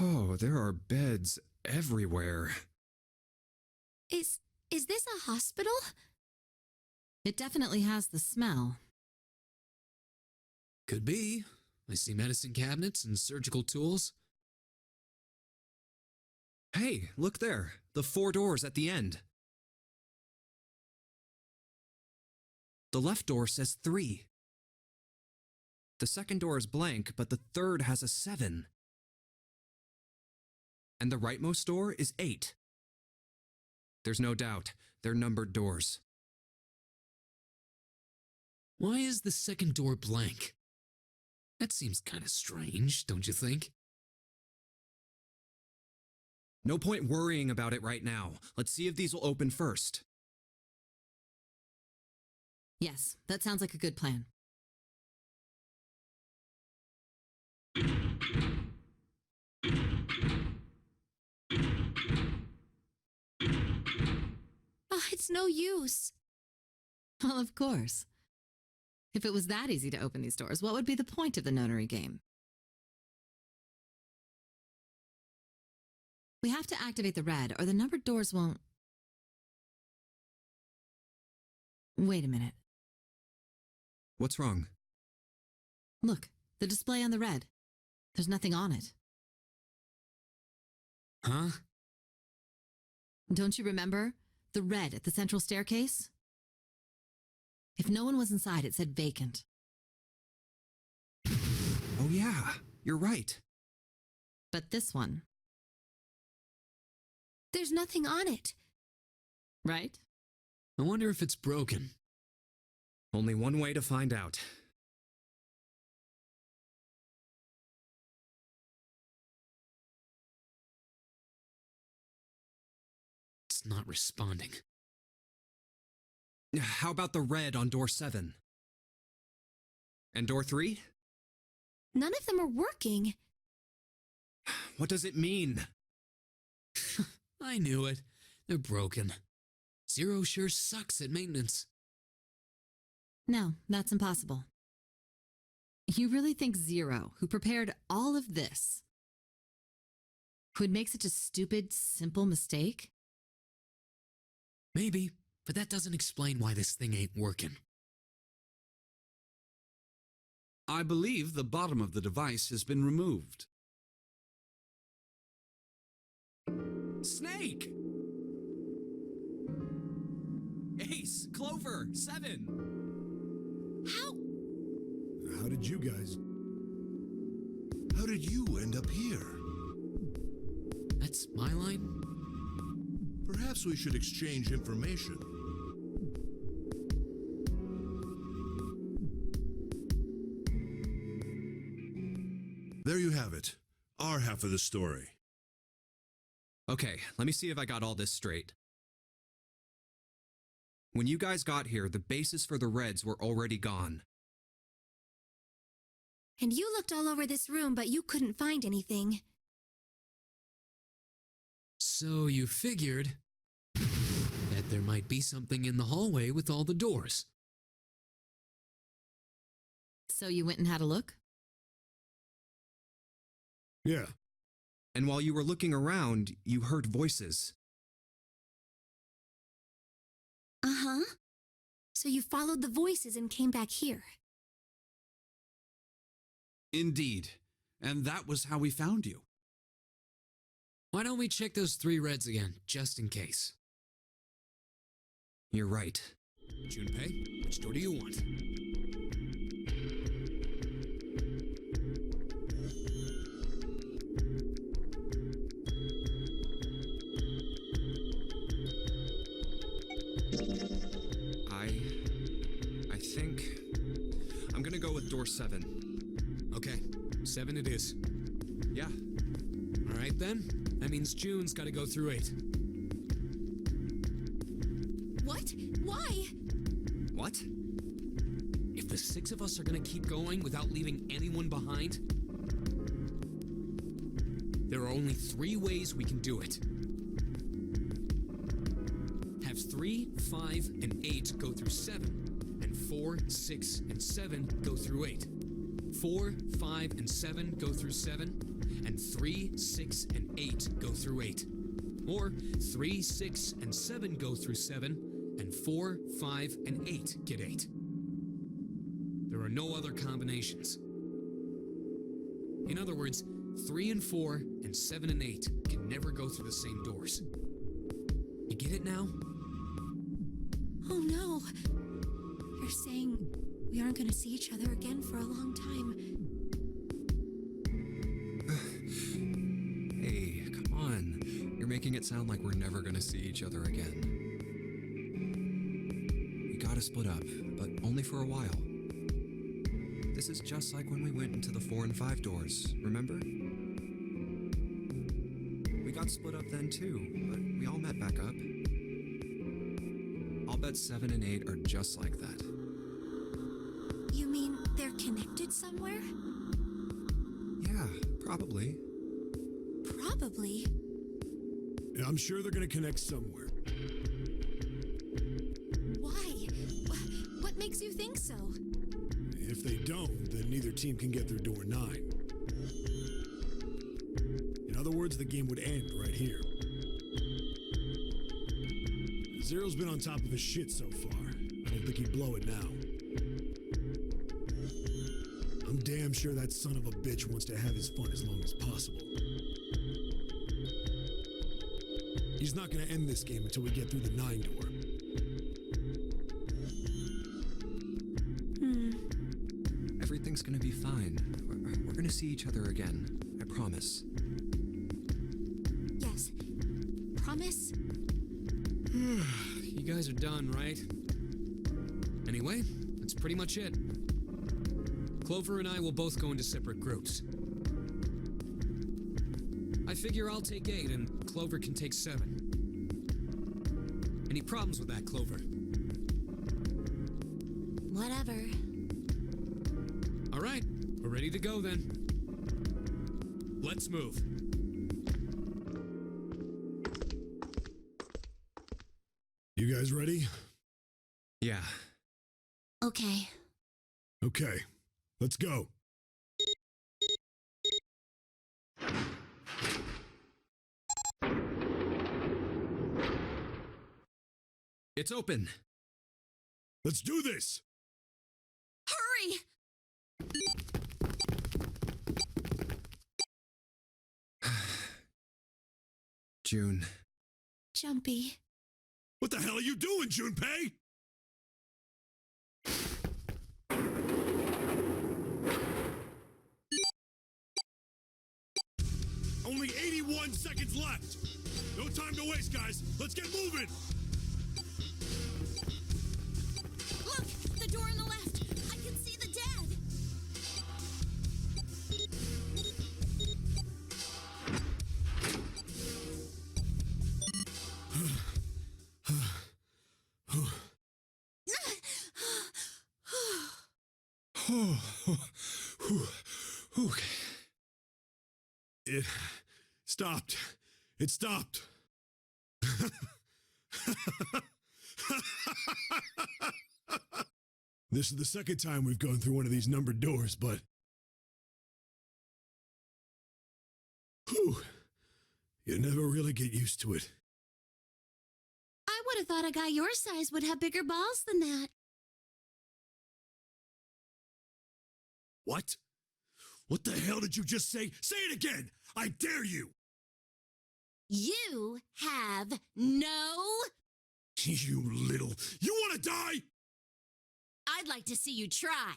[SPEAKER 3] Oh, there are beds everywhere.
[SPEAKER 1] Is this a hospital?
[SPEAKER 4] It definitely has the smell.
[SPEAKER 2] Could be. I see medicine cabinets and surgical tools.
[SPEAKER 3] Hey, look there. The 4 doors at the end. The left door says 3. The second door is blank, but the third has a 7. And the rightmost door is 8. There's no doubt, they're numbered doors.
[SPEAKER 2] Why is the second door blank? That seems kind of strange, don't you think?
[SPEAKER 3] No point worrying about it right now. Let's see if these will open first.
[SPEAKER 4] Yes, that sounds like a good plan.
[SPEAKER 1] Oh, it's no use.
[SPEAKER 4] Well, of course. If it was that easy to open these doors, what would be the point of the notary game? We have to activate the red, or the numbered doors won't... Wait a minute.
[SPEAKER 3] What's wrong?
[SPEAKER 4] Look, the display on the red. There's nothing on it.
[SPEAKER 2] Huh?
[SPEAKER 4] Don't you remember? The red at the central staircase? If no one was inside, it said vacant.
[SPEAKER 3] Oh yeah, you're right.
[SPEAKER 4] But this one,
[SPEAKER 1] There's nothing on it.
[SPEAKER 4] right?
[SPEAKER 2] I wonder if it's broken.
[SPEAKER 3] Only one way to find out.
[SPEAKER 2] It's not responding.
[SPEAKER 3] How about the red on door 7? And door 3?
[SPEAKER 1] None of them are working.
[SPEAKER 3] What does it mean?
[SPEAKER 2] I knew it. They're broken. Zero sure sucks at maintenance.
[SPEAKER 4] No, that's impossible. You really think Zero, who prepared all of this, would make such a stupid, simple mistake?
[SPEAKER 2] Maybe, but that doesn't explain why this thing ain't working.
[SPEAKER 5] I believe the bottom of the device has been removed.
[SPEAKER 3] Snake! Ace, Clover, 7.
[SPEAKER 1] How?
[SPEAKER 5] How did you end up here?
[SPEAKER 2] That's my line?
[SPEAKER 5] Perhaps we should exchange information. There you have it. Our half of the story.
[SPEAKER 3] Okay, let me see if I got all this straight. When you guys got here, the bases for the Reds were already gone.
[SPEAKER 1] And you looked all over this room, but you couldn't find anything.
[SPEAKER 2] So you figured that there might be something in the hallway with all the doors.
[SPEAKER 4] So you went and had a look?
[SPEAKER 5] Yeah.
[SPEAKER 3] And while you were looking around, you heard voices.
[SPEAKER 1] Uh-huh. So you followed the voices and came back here.
[SPEAKER 6] Indeed. And that was how we found you.
[SPEAKER 2] Why don't we check those 3 Reds again, just in case?
[SPEAKER 3] You're right.
[SPEAKER 2] Junpei, which door do you want?
[SPEAKER 3] I think I'm gonna go with door 7.
[SPEAKER 2] Okay, 7 it is.
[SPEAKER 3] Yeah.
[SPEAKER 2] All right then. That means June's got to go through 8.
[SPEAKER 1] What? Why?
[SPEAKER 3] What?
[SPEAKER 2] If the 6 of us are going to keep going without leaving anyone behind, there are only 3 ways we can do it. Have 3, 5, and 8 go through 7, and 4, 6, and 7 go through 8. 4, 5, and 7 go through 7, and 3, 6, and 8 go through 8. Or 3, 6, and 7 go through 7, and 4, 5, and 8 get 8. There are no other combinations. In other words, 3 and 4 and 7 and 8 can never go through the same doors. You get it now?
[SPEAKER 1] Oh no. You're saying we aren't going to see each other again for a long time.
[SPEAKER 3] Hey, come on. You're making it sound like we're never gonna see each other again. We gotta split up, but only for a while. This is just like when we went into the 4 and 5 doors, remember? We got split up then too, but we all met back up. I'll bet 7 and 8 are just like that.
[SPEAKER 1] You mean they're connected somewhere?
[SPEAKER 3] Yeah, probably.
[SPEAKER 1] Probably.
[SPEAKER 5] Yeah, I'm sure they're gonna connect somewhere.
[SPEAKER 1] Why? What makes you think so?
[SPEAKER 5] If they don't, then neither team can get through door 9. In other words, the game would end right here. Zero's been on top of his shit so far. I don't think he'd blow it now. I'm damn sure that son of a bitch wants to have his fun as long as possible. He's not gonna end this game until we get through the 9 door.
[SPEAKER 3] Everything's gonna be fine. We're gonna see each other again. I promise.
[SPEAKER 1] Yes. Promise?
[SPEAKER 2] You guys are done, right? Anyway, that's pretty much it. Clover and I will both go into separate groups. I figure I'll take 8 and Clover can take 7. Any problems with that, Clover?
[SPEAKER 1] Whatever.
[SPEAKER 2] All right, we're ready to go then. Let's move.
[SPEAKER 5] You guys ready?
[SPEAKER 3] Yeah.
[SPEAKER 1] Okay.
[SPEAKER 5] Okay, let's go.
[SPEAKER 3] It's open.
[SPEAKER 5] Let's do this!
[SPEAKER 1] Hurry!
[SPEAKER 3] June.
[SPEAKER 1] Jumpy.
[SPEAKER 5] What the hell are you doing, Junpei? Only 81 seconds left. No time to waste, guys. Let's get moving.
[SPEAKER 1] Look! The door on the left! I can see the dead!
[SPEAKER 5] Okay. It stopped. It stopped. This is the second time we've gone through one of these numbered doors, but... Whew. You never really get used to it.
[SPEAKER 1] I would have thought a guy your size would have bigger balls than that.
[SPEAKER 5] What? What the hell did you just say? Say it again! I dare you!
[SPEAKER 1] You have no...
[SPEAKER 5] You little... You want to die?
[SPEAKER 1] I'd like to see you try.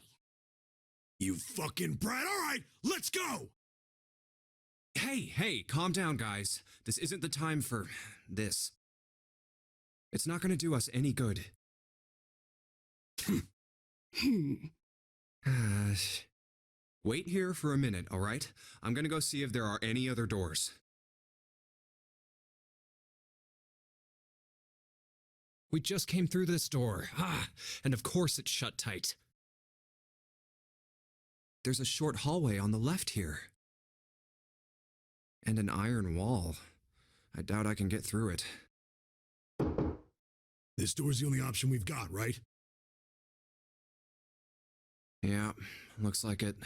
[SPEAKER 5] You fucking brat. All right, let's go!
[SPEAKER 3] Hey, calm down, guys. This isn't the time for this. It's not gonna do us any good. Wait here for a minute, all right? I'm gonna go see if there are any other doors. We just came through this door. And of course it's shut tight. There's a short hallway on the left here. And an iron wall. I doubt I can get through it.
[SPEAKER 5] This door's the only option we've got, right?
[SPEAKER 3] Yeah, looks like it.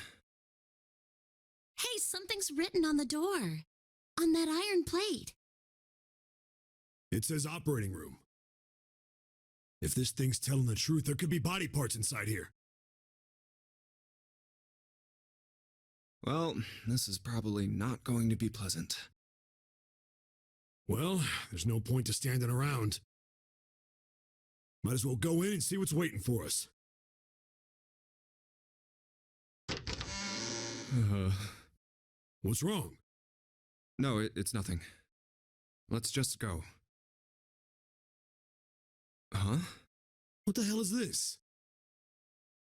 [SPEAKER 1] Hey, something's written on the door. On that iron plate.
[SPEAKER 5] It says operating room. If this thing's telling the truth, there could be body parts inside here.
[SPEAKER 3] Well, this is probably not going to be pleasant.
[SPEAKER 5] Well, there's no point to standing around. Might as well go in and see what's waiting for us. What's wrong?
[SPEAKER 3] No, it's nothing. Let's just go. Huh?
[SPEAKER 5] What the hell is this?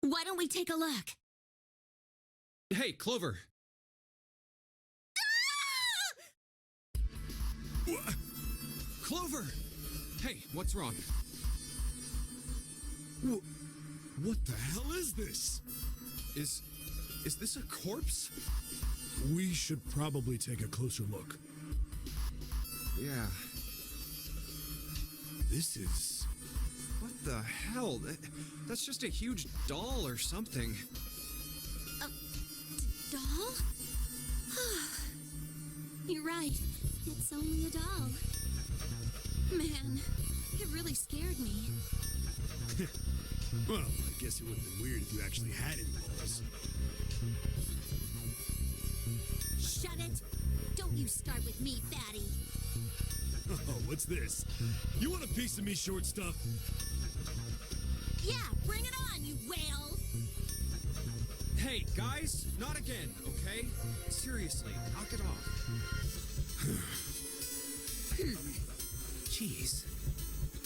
[SPEAKER 1] Why don't we take a look?
[SPEAKER 3] Hey, Clover! Clover! Hey, what's wrong?
[SPEAKER 5] What the hell is this?
[SPEAKER 3] Is this a corpse?
[SPEAKER 5] We should probably take a closer look.
[SPEAKER 3] Yeah.
[SPEAKER 5] This is...
[SPEAKER 3] What the hell? That's just a huge doll or something.
[SPEAKER 1] Doll? You're right. It's only a doll. Man, it really scared me.
[SPEAKER 5] Well, I guess it would have been weird if you actually had any balls.
[SPEAKER 1] Shut it! Don't you start with me, fatty.
[SPEAKER 5] Oh, what's this? You want a piece of me, short stuff?
[SPEAKER 1] Yeah, bring it on, you whale!
[SPEAKER 3] Hey, guys, not again, okay? Seriously, knock it off. Jeez.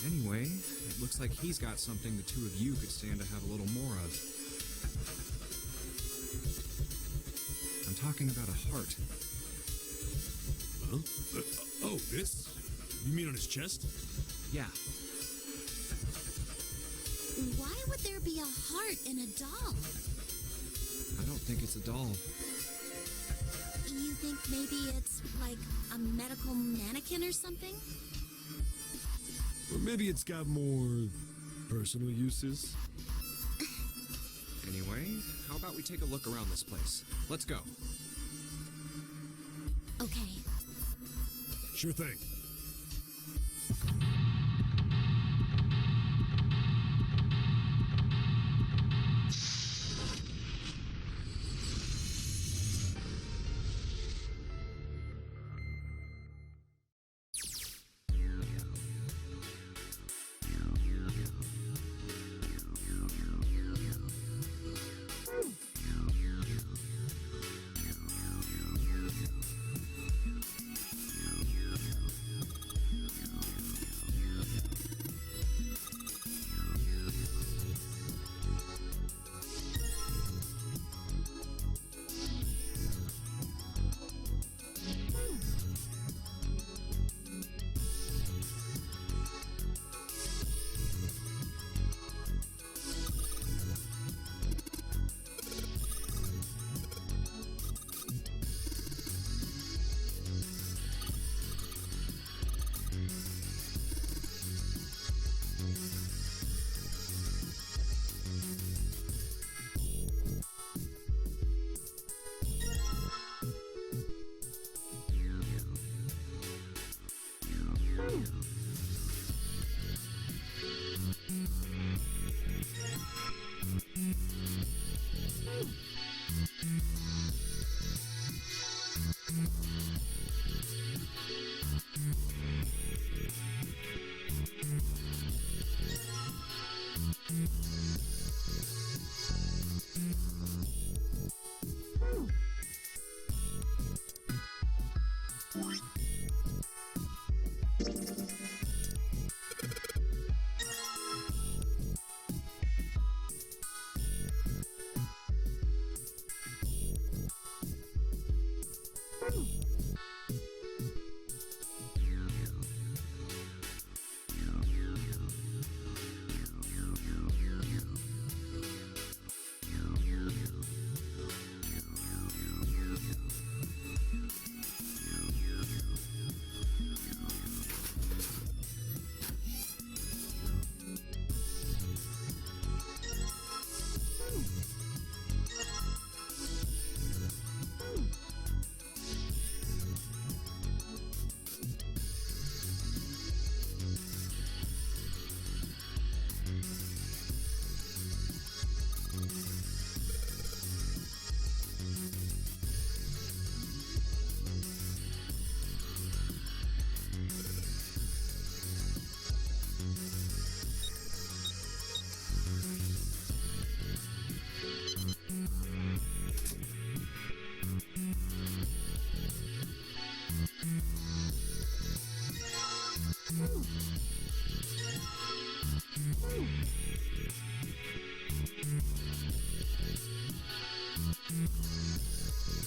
[SPEAKER 3] Anyway, it looks like he's got something the two of you could stand to have a little more of. I'm talking about a heart.
[SPEAKER 5] Huh? Oh, this? You mean on his chest?
[SPEAKER 3] Yeah.
[SPEAKER 1] Why would there be a heart in a doll?
[SPEAKER 3] I don't think it's a doll.
[SPEAKER 1] You think maybe it's like a medical mannequin or something?
[SPEAKER 5] Or maybe it's got more personal uses?
[SPEAKER 3] Anyway, how about we take a look around this place? Let's go.
[SPEAKER 1] Okay.
[SPEAKER 5] Sure thing.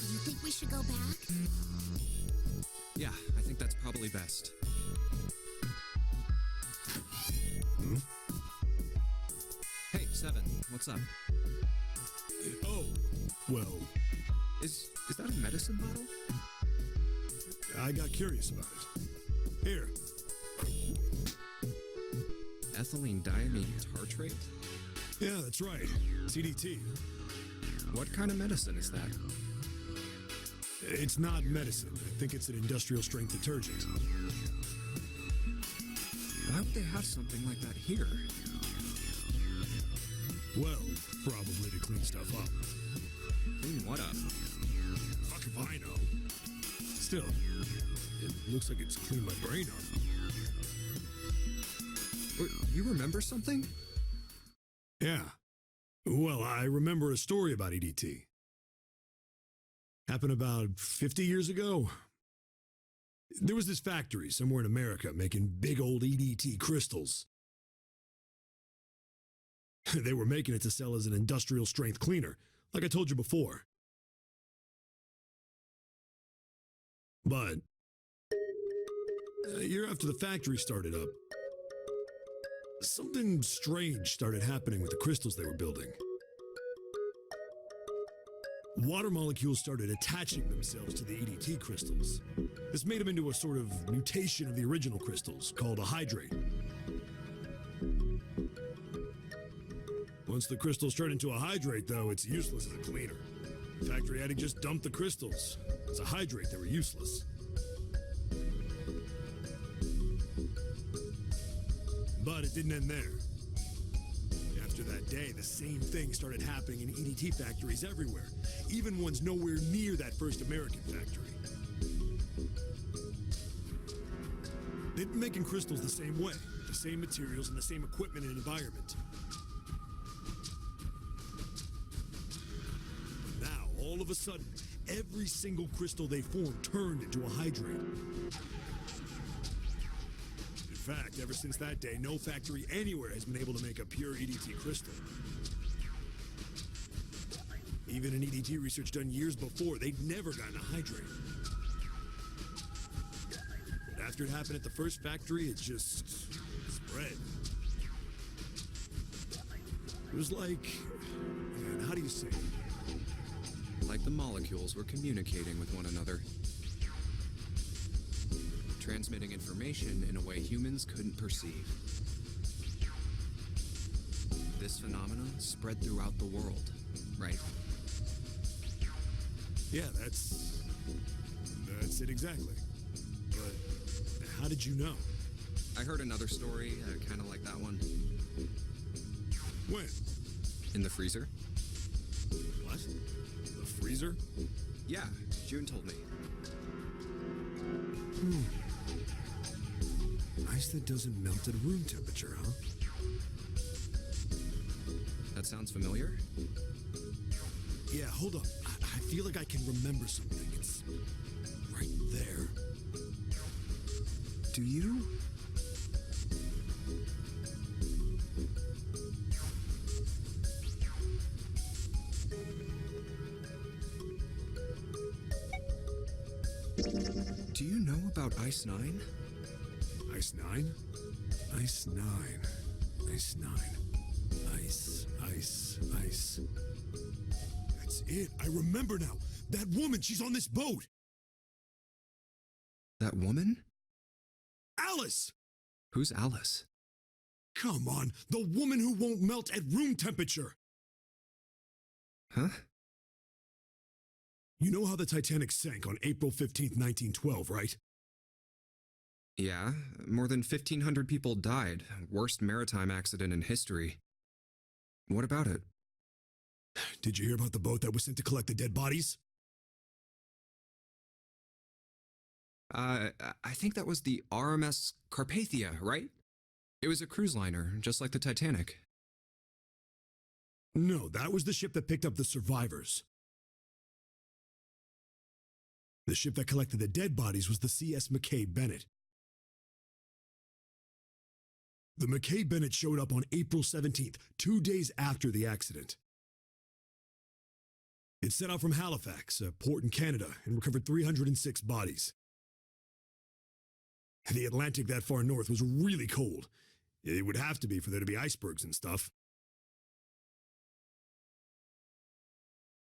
[SPEAKER 1] You think we should go back?
[SPEAKER 3] Yeah, I think that's probably best. Hey, Seven, what's up?
[SPEAKER 5] Oh, well,
[SPEAKER 3] Is that a medicine bottle?
[SPEAKER 5] I got curious about it. Here,
[SPEAKER 3] Ethylene diamine tartrate?
[SPEAKER 5] yeah, that's right. CDT.
[SPEAKER 3] What kind of medicine is that?
[SPEAKER 5] It's not medicine. I think it's an industrial strength detergent.
[SPEAKER 3] Why would they have something like that here?
[SPEAKER 5] Well, probably to clean stuff up.
[SPEAKER 3] Clean what up?
[SPEAKER 5] Fuck if I know. Still, it looks like it's cleaned my brain up.
[SPEAKER 3] You remember something?
[SPEAKER 5] Yeah. Well, I remember a story about EDT. Happened about 50 years ago. There was this factory somewhere in America making big old EDT crystals. They were making it to sell as an industrial strength cleaner, like I told you before. But a year after the factory started up, something strange started happening with the crystals they were building. Water molecules started attaching themselves to the EDT crystals. This made them into a sort of mutation of the original crystals, called a hydrate. Once the crystals turn into a hydrate, though, it's useless as a cleaner. The factory had to just dump the crystals. As a hydrate, they were useless. But it didn't end there. After that day, the same thing started happening in EDT factories everywhere, even ones nowhere near that first American factory. They've been making crystals the same way, the same materials and the same equipment and environment. But now, all of a sudden, every single crystal they formed turned into a hydrate. In fact, ever since that day, no factory anywhere has been able to make a pure EDT crystal. Even in EDT research done years before, they'd never gotten a hydrate. But after it happened at the first factory, it just spread. It was like, man, how do you say it?
[SPEAKER 3] Like the molecules were communicating with one another. Transmitting information in a way humans couldn't perceive. This phenomenon spread throughout the world, right?
[SPEAKER 5] Yeah, that's it exactly. But how did you know?
[SPEAKER 3] I heard another story, kind of like that one.
[SPEAKER 5] When?
[SPEAKER 3] In the freezer?
[SPEAKER 5] What? The freezer?
[SPEAKER 3] Yeah, June told me.
[SPEAKER 5] Ice that doesn't melt at room temperature, huh?
[SPEAKER 3] That sounds familiar?
[SPEAKER 5] Yeah, hold up. I feel like I can remember something. It's right there.
[SPEAKER 3] Do you? Do you know about Ice 9?
[SPEAKER 5] Ice 9? Ice 9. Ice 9. Ice. That's it. I remember now. That woman, she's on this boat.
[SPEAKER 3] That woman?
[SPEAKER 5] Alice!
[SPEAKER 3] Who's Alice?
[SPEAKER 5] Come on, the woman who won't melt at room temperature.
[SPEAKER 3] Huh?
[SPEAKER 5] You know how the Titanic sank on April 15th, 1912, right?
[SPEAKER 3] Yeah, more than 1,500 people died. Worst maritime accident in history. What about it?
[SPEAKER 5] Did you hear about the boat that was sent to collect the dead bodies?
[SPEAKER 3] I think that was the RMS Carpathia, right? It was a cruise liner, just like the Titanic.
[SPEAKER 5] No, that was the ship that picked up the survivors. The ship that collected the dead bodies was the CS McKay Bennett. The McKay Bennett showed up on April 17th, 2 days after the accident. It set out from Halifax, a port in Canada, and recovered 306 bodies. The Atlantic that far north was really cold. It would have to be for there to be icebergs and stuff.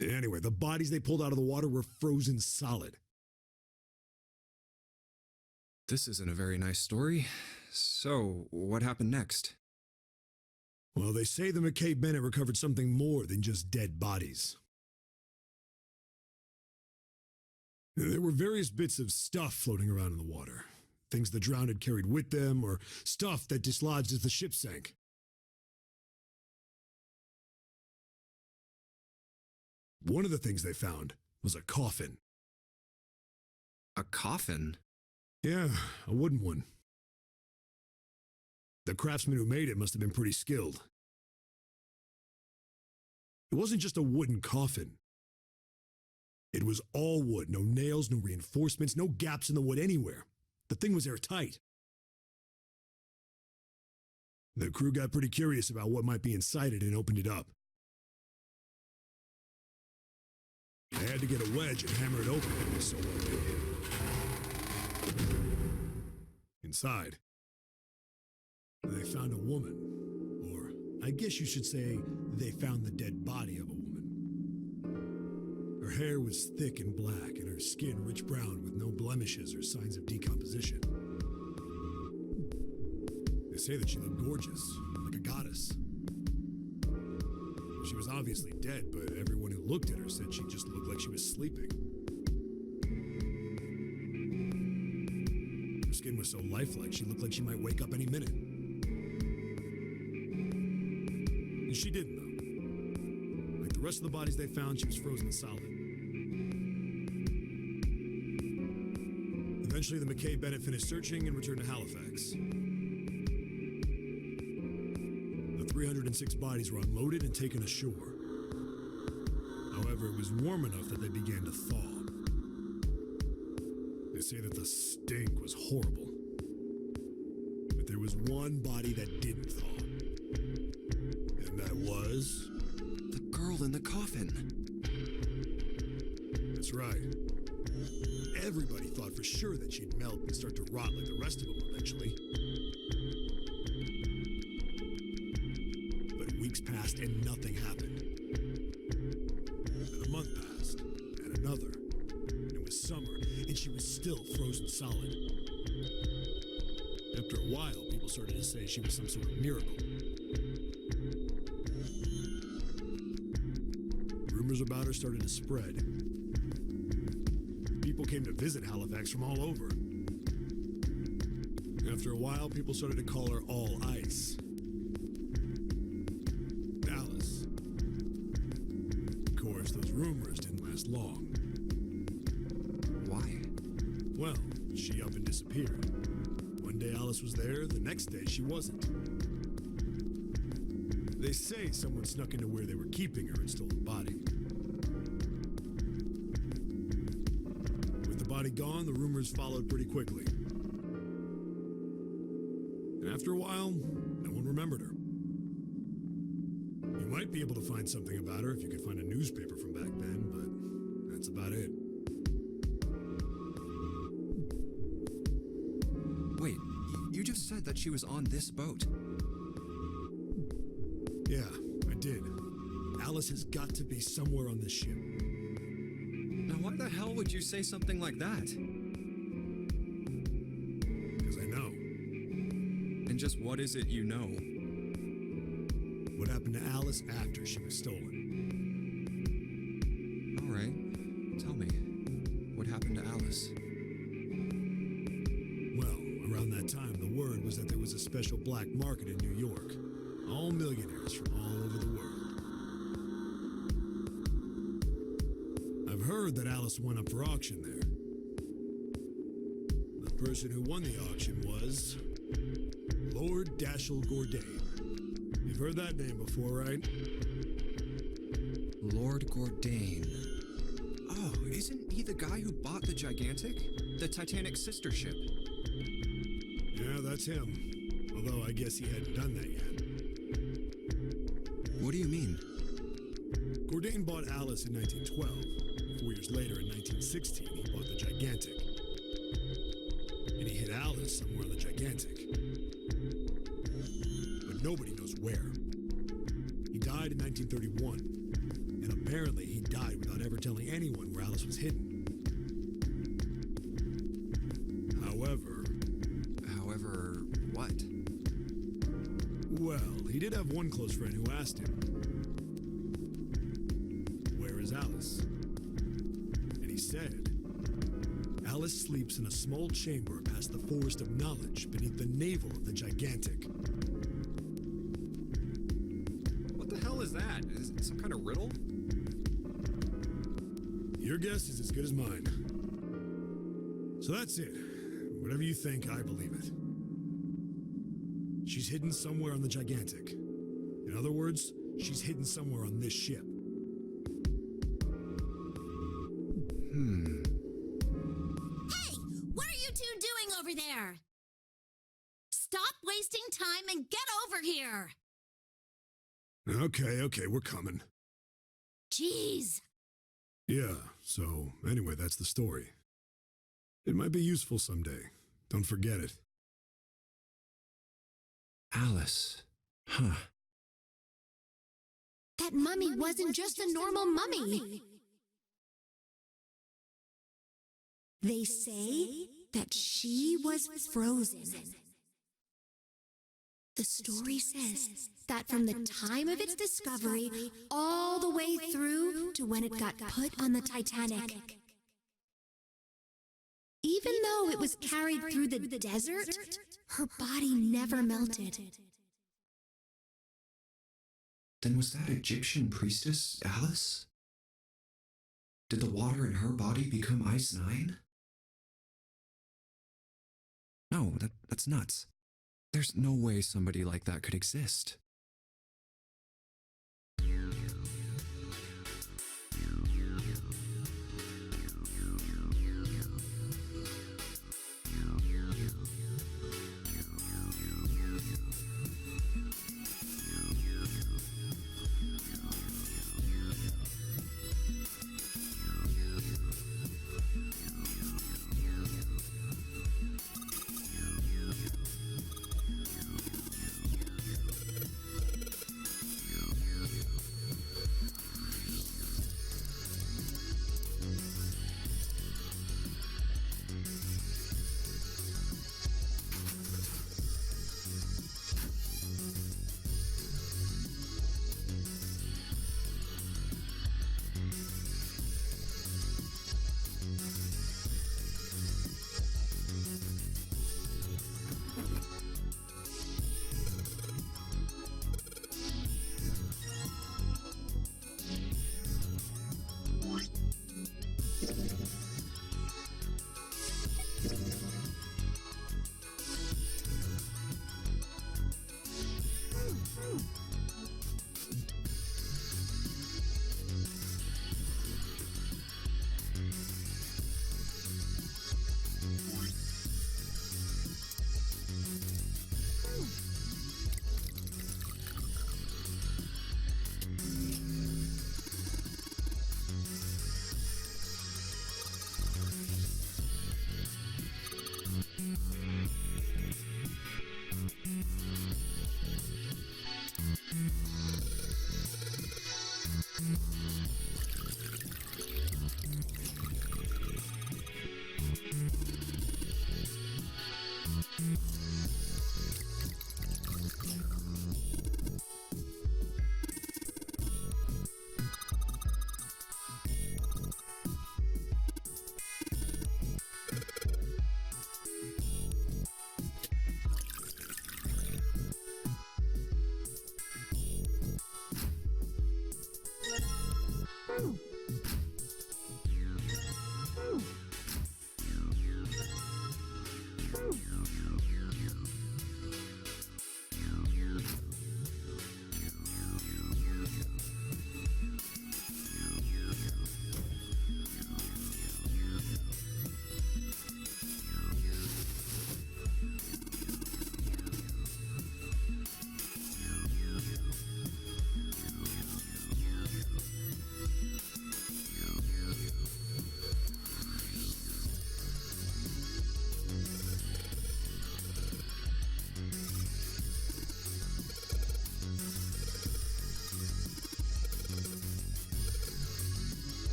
[SPEAKER 5] Anyway, the bodies they pulled out of the water were frozen solid.
[SPEAKER 3] This isn't a very nice story. So, what happened next?
[SPEAKER 5] Well, they say the McKay Bennett recovered something more than just dead bodies. There were various bits of stuff floating around in the water. Things the drowned had carried with them, or stuff that dislodged as the ship sank. One of the things they found was a coffin.
[SPEAKER 3] A coffin?
[SPEAKER 5] Yeah, a wooden one. The craftsman who made it must have been pretty skilled. It wasn't just a wooden coffin. It was all wood, no nails, no reinforcements, no gaps in the wood anywhere. The thing was airtight. The crew got pretty curious about what might be inside it and opened it up. They had to get a wedge and hammer it open. It was so well made. Inside, they found a woman. Or, I guess you should say, they found the dead body of a woman. Her hair was thick and black, and her skin rich brown with no blemishes or signs of decomposition. They say that she looked gorgeous, like a goddess. She was obviously dead, but everyone who looked at her said she just looked like she was sleeping. Her skin was so lifelike, she looked like she might wake up any minute. And she didn't, though. Like the rest of the bodies they found, she was frozen solid. Eventually, the McKay Bennett finished searching and returned to Halifax. The 306 bodies were unloaded and taken ashore. However, it was warm enough that they began to thaw. They say that the stink was horrible. But there was one body that didn't thaw. And that was...
[SPEAKER 3] The girl in the coffin.
[SPEAKER 5] That's right. Everybody thought for sure that she'd melt and start to rot like the rest of them eventually. But weeks passed and nothing happened. Then a month passed, and another. And it was summer, and she was still frozen solid. After a while, people started to say she was some sort of miracle. Rumors about her started to spread. People came to visit Halifax from all over. After a while, people started to call her All Ice. Alice. Of course, those rumors didn't last long.
[SPEAKER 3] Why?
[SPEAKER 5] Well, she up and disappeared. One day Alice was there, the next day she wasn't. They say someone snuck into where they were keeping her and stole the body. With the body gone, the rumors followed pretty quickly. And after a while, no one remembered her. You might be able to find something about her if you could find a newspaper from back then, but that's about it.
[SPEAKER 3] Wait, you just said that she was on this boat.
[SPEAKER 5] Yeah, I did. Alice has got to be somewhere on this ship.
[SPEAKER 3] Now, why the hell would you say something like that?
[SPEAKER 5] Because I know.
[SPEAKER 3] And just what is it you know?
[SPEAKER 5] What happened to Alice after she was stolen?
[SPEAKER 3] All right, tell me, what happened to Alice?
[SPEAKER 5] Well, around that time, the word was that there was a special black market in New York. All millionaires from all over the world. I've heard that Alice went up for auction there. The person who won the auction was Lord Dashiell Gordain. You've heard that name before, right?
[SPEAKER 3] Lord Gordain. Oh, isn't he the guy who bought the Gigantic? The Titanic's sister ship?
[SPEAKER 5] Yeah, that's him. Although I guess he hadn't done that yet.
[SPEAKER 3] What do you mean?
[SPEAKER 5] Gordain bought Alice in 1912. 4 years later, in 1916, he bought the Gigantic. And he hid Alice somewhere on the Gigantic. But nobody knows where. He died in 1931. And apparently he died without ever telling anyone where Alice was hidden.
[SPEAKER 3] However, what?
[SPEAKER 5] Well, he did have one close friend who asked him, "Where is Alice?" And he said, "Alice sleeps in a small chamber past the Forest of Knowledge beneath the navel of the Gigantic."
[SPEAKER 3] What the hell is that? Is it some kind of riddle?
[SPEAKER 5] Your guess is as good as mine. So that's it. Whatever you think, I believe it. She's hidden somewhere on the Gigantic. In other words, she's hidden somewhere on this ship.
[SPEAKER 1] Hey, what are you two doing over there? Stop wasting time and get over here.
[SPEAKER 5] Okay, we're coming.
[SPEAKER 1] Jeez.
[SPEAKER 5] Yeah, so anyway, that's the story. It might be useful someday. Don't forget it.
[SPEAKER 3] Alice. Huh.
[SPEAKER 1] That mummy wasn't just a normal mummy. They say that she was frozen. The story says that from the time of its discovery all the way through to when it got put on the Titanic. Even though it was carried through the desert, her body never melted.
[SPEAKER 7] Then was that Egyptian priestess Alice? Did the water in her body become Ice 9?
[SPEAKER 3] No, that's nuts. There's no way somebody like that could exist.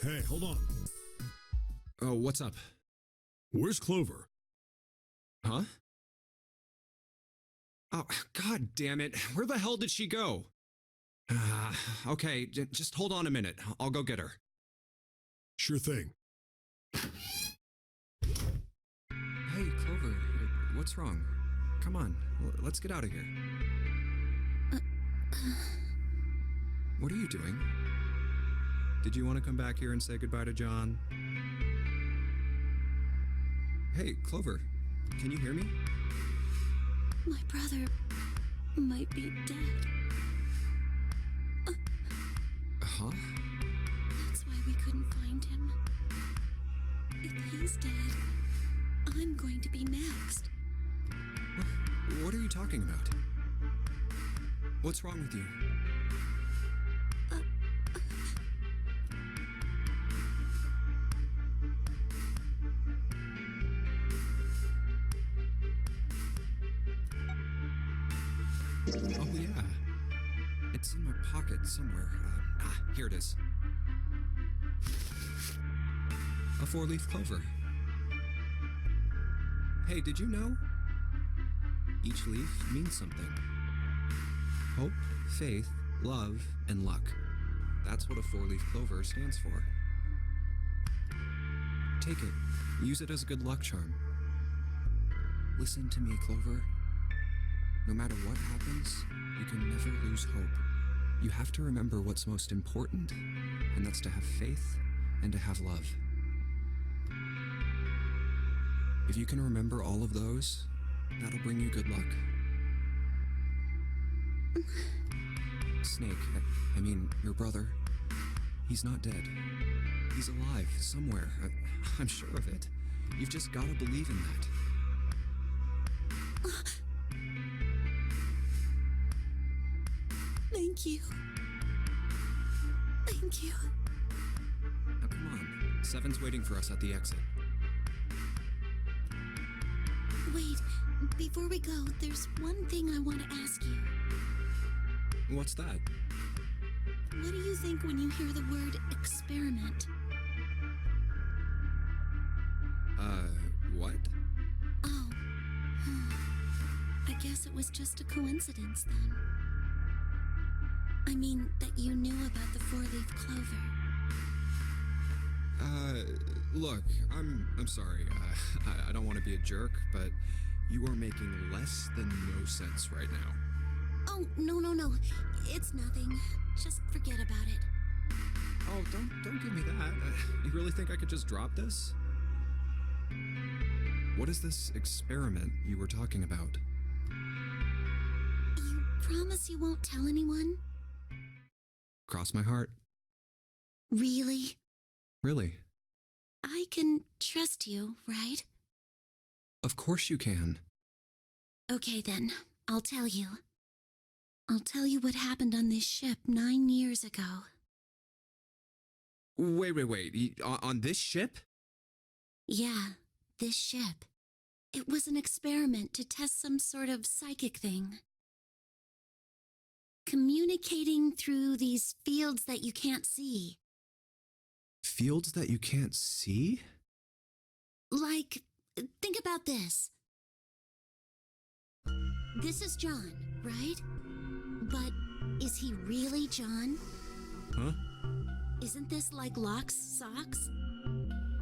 [SPEAKER 5] Hey, hold on.
[SPEAKER 3] Oh, what's up?
[SPEAKER 5] Where's Clover?
[SPEAKER 3] Huh? Oh, god damn it. Where the hell did she go? Okay, just hold on a minute. I'll go get her.
[SPEAKER 5] Sure thing.
[SPEAKER 3] Hey, Clover, what's wrong? Come on, let's get out of here. What are you doing? Did you want to come back here and say goodbye to John? Hey, Clover, can you hear me?
[SPEAKER 1] My brother might be dead.
[SPEAKER 3] Huh?
[SPEAKER 1] That's why we couldn't find him. If he's dead, I'm going to be next.
[SPEAKER 3] What are you talking about? What's wrong with you? Oh, yeah. It's in my pocket somewhere. Here it is. A 4-leaf clover. Hey, did you know? Each leaf means something. Hope, faith, love, and luck. That's what a 4-leaf clover stands for. Take it. Use it as a good luck charm. Listen to me, Clover. No matter what happens, you can never lose hope. You have to remember what's most important, and that's to have faith and to have love. If you can remember all of those, that'll bring you good luck. Snake, I mean, your brother, he's not dead. He's alive somewhere. I'm sure of it. You've just got to believe in that.
[SPEAKER 1] Thank you. Thank you.
[SPEAKER 3] Now come on. Seven's waiting for us at the exit.
[SPEAKER 1] Wait, before we go, there's one thing I want to ask you.
[SPEAKER 3] What's that?
[SPEAKER 1] What do you think when you hear the word experiment?
[SPEAKER 3] What?
[SPEAKER 1] Oh. I guess it was just a coincidence then. I mean, that you knew about the 4-leaf clover.
[SPEAKER 3] Look, I'm sorry. I don't want to be a jerk, but you are making less than no sense right now.
[SPEAKER 1] Oh, no. It's nothing. Just forget about it.
[SPEAKER 3] Oh, don't give me that. You really think I could just drop this? What is this experiment you were talking about?
[SPEAKER 1] You promise you won't tell anyone?
[SPEAKER 3] Cross my heart.
[SPEAKER 1] Really?
[SPEAKER 3] Really?
[SPEAKER 1] I can trust you, right?
[SPEAKER 3] Of course you can.
[SPEAKER 1] Okay then, I'll tell you. I'll tell you what happened on this ship 9 years ago.
[SPEAKER 3] Wait. On this ship?
[SPEAKER 1] Yeah, this ship. It was an experiment to test some sort of psychic thing. Communicating through these fields that you can't see.
[SPEAKER 3] Fields that you can't see?
[SPEAKER 1] Like, think about this. This is John, right? But is he really John?
[SPEAKER 3] Huh?
[SPEAKER 1] Isn't this like Locke's socks?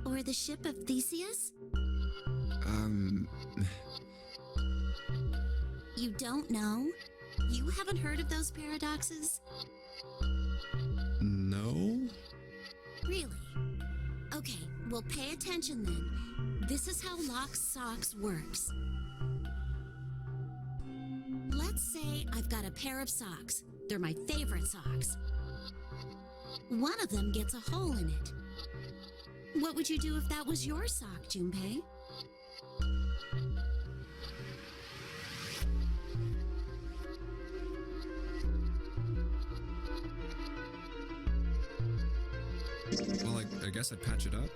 [SPEAKER 1] Or the ship of Theseus? You don't know? You haven't heard of those paradoxes?
[SPEAKER 3] No?
[SPEAKER 1] Really? Okay, well pay attention then. This is how Locke's socks works. Let's say I've got a pair of socks. They're my favorite socks. One of them gets a hole in it. What would you do if that was your sock, Junpei?
[SPEAKER 3] Well, I guess I'd patch it up.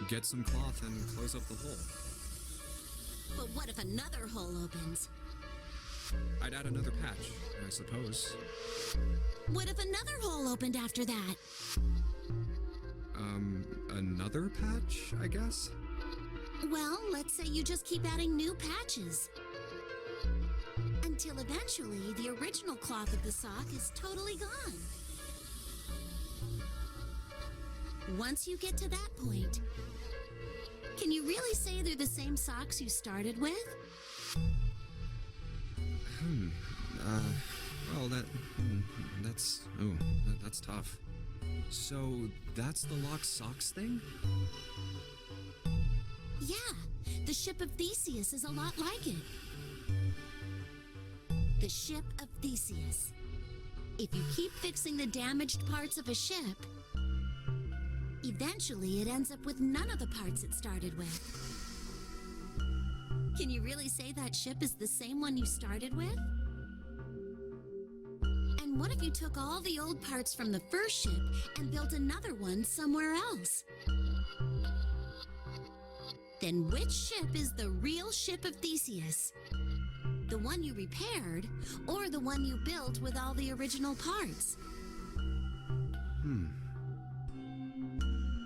[SPEAKER 3] Get some cloth and close up the hole.
[SPEAKER 1] But what if another hole opens?
[SPEAKER 3] I'd add another patch, I suppose.
[SPEAKER 1] What if another hole opened after that?
[SPEAKER 3] Another patch, I guess?
[SPEAKER 1] Well, let's say you just keep adding new patches. Until eventually, the original cloth of the sock is totally gone. Once you get to that point, can you really say they're the same socks you started with?
[SPEAKER 3] Well, that's tough. So, that's the locked socks thing?
[SPEAKER 1] Yeah, the ship of Theseus is a lot like it. The ship of Theseus. If you keep fixing the damaged parts of a ship, eventually it ends up with none of the parts it started with. Can you really say that ship is the same one you started with? And what if you took all the old parts from the first ship and built another one somewhere else? Then which ship is the real ship of Theseus? The one you repaired, or the one you built with all the original parts?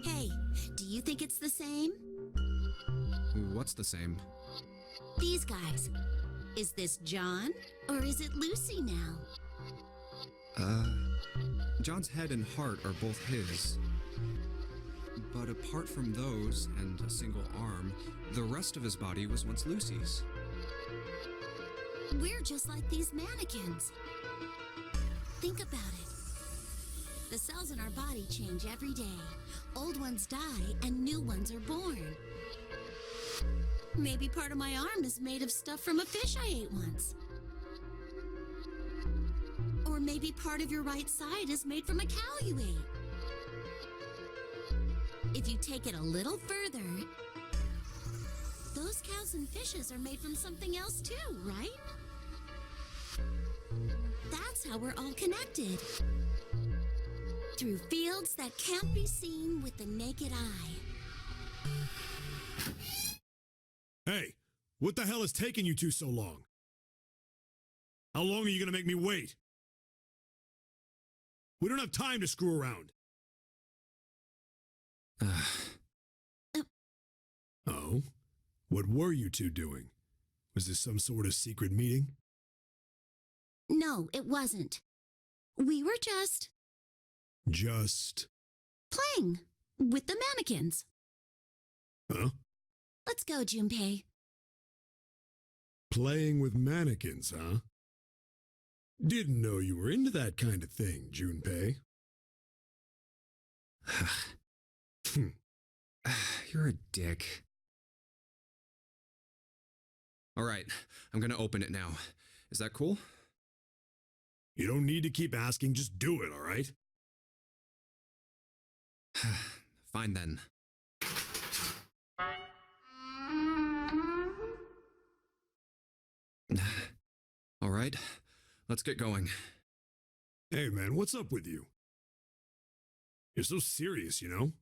[SPEAKER 1] Hey, do you think it's the same?
[SPEAKER 3] What's the same?
[SPEAKER 1] These guys. Is this John, or is it Lucy now?
[SPEAKER 3] John's head and heart are both his. But apart from those, and a single arm, the rest of his body was once Lucy's.
[SPEAKER 1] We're just like these mannequins. Think about it. The cells in our body change every day. Old ones die and new ones are born. Maybe part of my arm is made of stuff from a fish I ate once. Or maybe part of your right side is made from a cow you ate. If you take it a little further, those cows and fishes are made from something else too, right? That's how we're all connected. Through fields that can't be seen with the naked eye.
[SPEAKER 5] Hey, what the hell is taking you two so long? How long are you going to make me wait? We don't have time to screw around. Oh? What were you two doing? Was this some sort of secret meeting?
[SPEAKER 1] No, it wasn't. We were just
[SPEAKER 5] Just...
[SPEAKER 1] playing with the mannequins.
[SPEAKER 5] Huh?
[SPEAKER 1] Let's go, Junpei.
[SPEAKER 5] Playing with mannequins, huh? Didn't know you were into that kind of thing, Junpei.
[SPEAKER 3] You're a dick. All right, I'm gonna open it now. Is that cool?
[SPEAKER 5] You don't need to keep asking, just do it, all right?
[SPEAKER 3] Fine then. All right, let's get going.
[SPEAKER 5] Hey man, what's up with you? You're so serious, you know?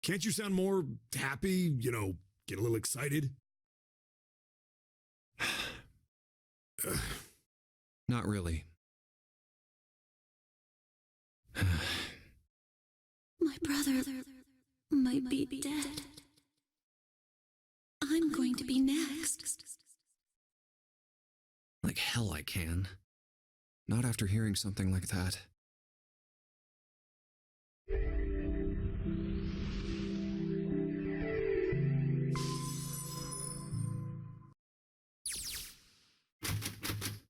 [SPEAKER 5] Can't you sound more happy, get a little excited?
[SPEAKER 3] Not really.
[SPEAKER 1] My brother might be dead. I'm going to be next.
[SPEAKER 3] Like hell I can. Not after hearing something like that.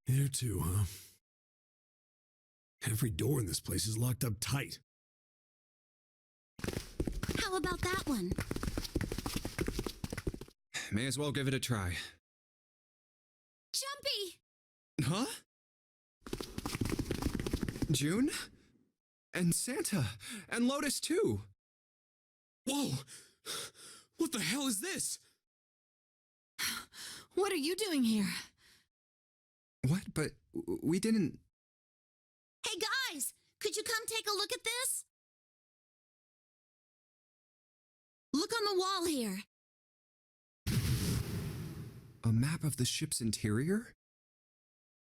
[SPEAKER 5] There too, huh? Every door in this place is locked up tight.
[SPEAKER 1] How about that one?
[SPEAKER 3] May as well give it a try.
[SPEAKER 1] Jumpy!
[SPEAKER 3] Huh? June? And Santa? And Lotus too?
[SPEAKER 5] Whoa! What the hell is this?
[SPEAKER 4] What are you doing here?
[SPEAKER 3] What? But we didn't...
[SPEAKER 1] Hey guys, could you come take a look at this? Look on the wall here.
[SPEAKER 3] A map of the ship's interior?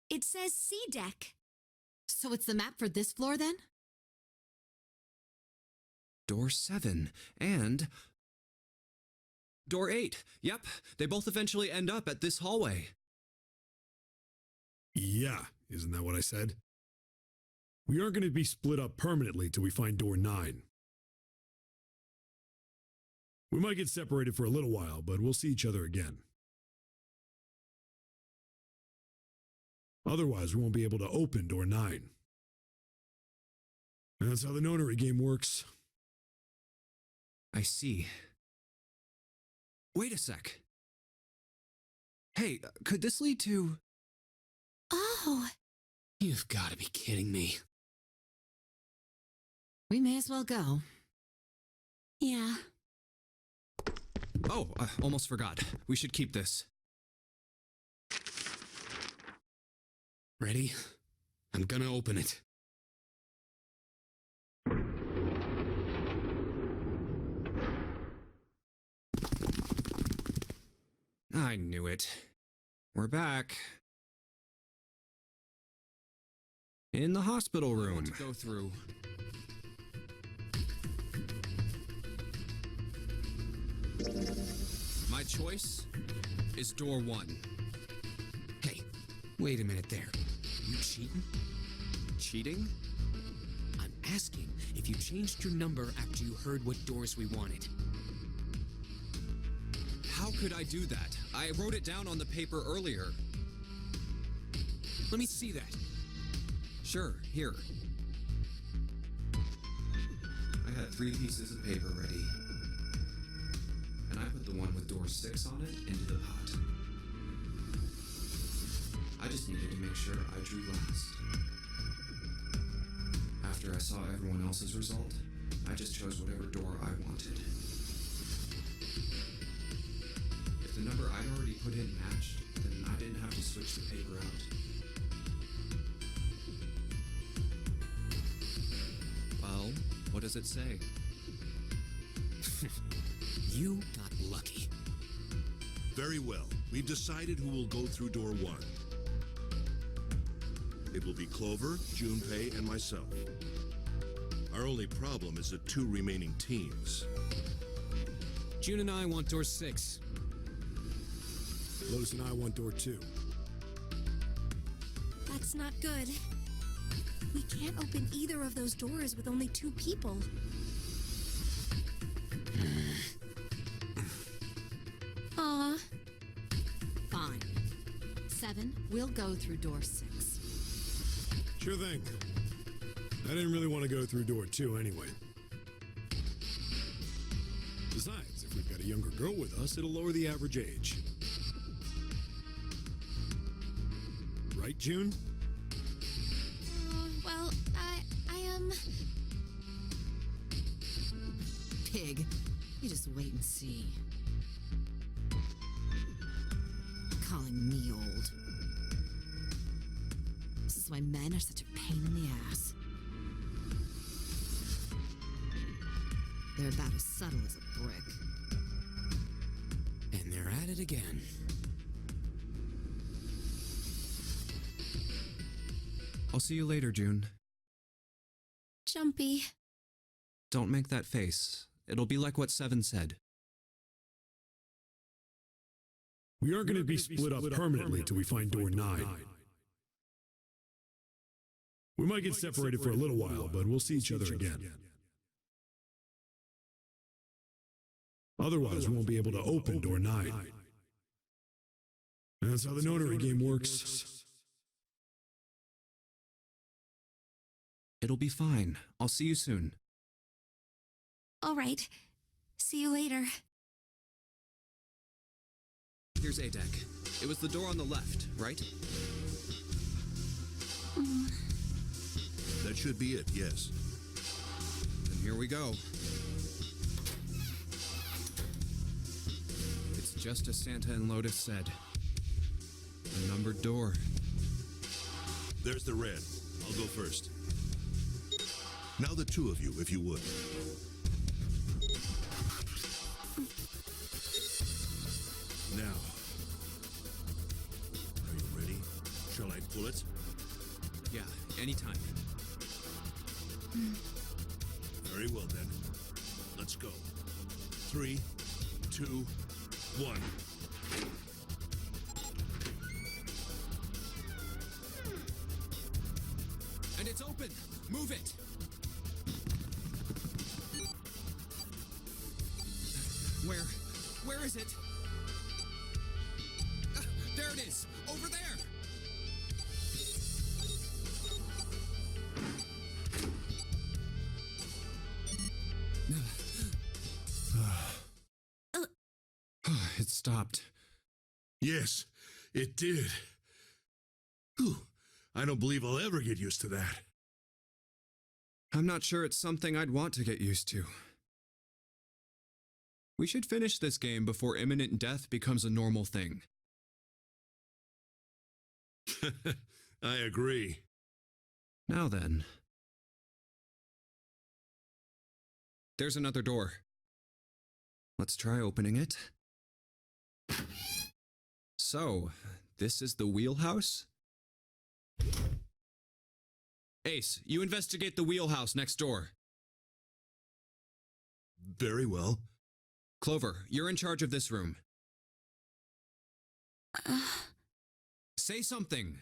[SPEAKER 1] It says sea deck.
[SPEAKER 4] So it's the map for this floor then?
[SPEAKER 3] door 7, and door 8. Yep, they both eventually end up at this hallway.
[SPEAKER 5] Yeah, isn't that what I said? We aren't going to be split up permanently till we find door 9. We might get separated for a little while, but we'll see each other again. Otherwise, we won't be able to open door 9. And that's how the nonary game works.
[SPEAKER 3] I see. Wait a sec. Hey, could this lead to...
[SPEAKER 1] Oh,
[SPEAKER 2] You've got to be kidding me.
[SPEAKER 4] We may as well go.
[SPEAKER 1] yeah.
[SPEAKER 3] Oh, almost forgot. We should keep this.
[SPEAKER 2] Ready? I'm gonna open it.
[SPEAKER 3] I knew it. We're back. In the hospital room. To go through. My choice is door 1.
[SPEAKER 2] Hey, wait a minute there. You cheating?
[SPEAKER 3] Cheating?
[SPEAKER 2] I'm asking if you changed your number after you heard what doors we wanted.
[SPEAKER 3] How could I do that? I wrote it down on the paper earlier.
[SPEAKER 2] Let me see that.
[SPEAKER 3] Sure, here.
[SPEAKER 7] I had 3 pieces of paper ready. And I put the one with door 6 on it into the pot. I just needed to make sure I drew last. After I saw everyone else's result, I just chose whatever door I wanted. If the number I'd already put in matched, then I didn't have to switch the paper out.
[SPEAKER 3] Well, what does it say?
[SPEAKER 2] You got lucky.
[SPEAKER 8] Very well. We've decided who will go through door 1. It will be Clover, Junpei, and myself. Our only problem is the 2 remaining teams.
[SPEAKER 2] June and I want door 6.
[SPEAKER 5] Lotus and I want door 2.
[SPEAKER 1] That's not good. We can't open either of those doors with only 2 people. Aw.
[SPEAKER 4] Fine. 7, we'll go through door 6.
[SPEAKER 5] Sure thing. I didn't really want to go through door 2 anyway. Besides, if we've got a younger girl with us, it'll lower the average age. Right, June?
[SPEAKER 1] Well,
[SPEAKER 4] Pig. You just wait and see. Calling me old. This is why men are such a pain in the ass. They're about as subtle as a brick.
[SPEAKER 2] And they're at it again.
[SPEAKER 3] I'll see you later, June.
[SPEAKER 1] Jumpy.
[SPEAKER 3] Don't make that face. It'll be like what 7 said.
[SPEAKER 5] We aren't going to be split up permanently till we find door 9. We might get separated for a little while, but we'll see each other again. Otherwise, we won't be able to open door 9. And that's how the notary game works.
[SPEAKER 3] It'll be fine. I'll see you soon.
[SPEAKER 1] All right. See you later.
[SPEAKER 3] Here's A deck. It was the door on the left, right?
[SPEAKER 8] That should be it, yes.
[SPEAKER 3] And here we go. It's just as Santa and Lotus said. A numbered door.
[SPEAKER 8] There's the red. I'll go first. Now the 2 of you, if you would. Now. Are you ready? Shall I pull it?
[SPEAKER 3] Yeah, anytime.
[SPEAKER 8] Very well then. 3, 2, 1.
[SPEAKER 3] And it's open! Move it! Where is it? There it is! Over there! It stopped.
[SPEAKER 8] Yes, it did. Whew, I don't believe I'll ever get used to that.
[SPEAKER 3] I'm not sure it's something I'd want to get used to. We should finish this game before imminent death becomes a normal thing.
[SPEAKER 8] I agree.
[SPEAKER 3] Now then. There's another door. Let's try opening it. So, this is the wheelhouse? Ace, you investigate the wheelhouse next door.
[SPEAKER 8] Very well.
[SPEAKER 3] Clover, you're in charge of this room. Say something.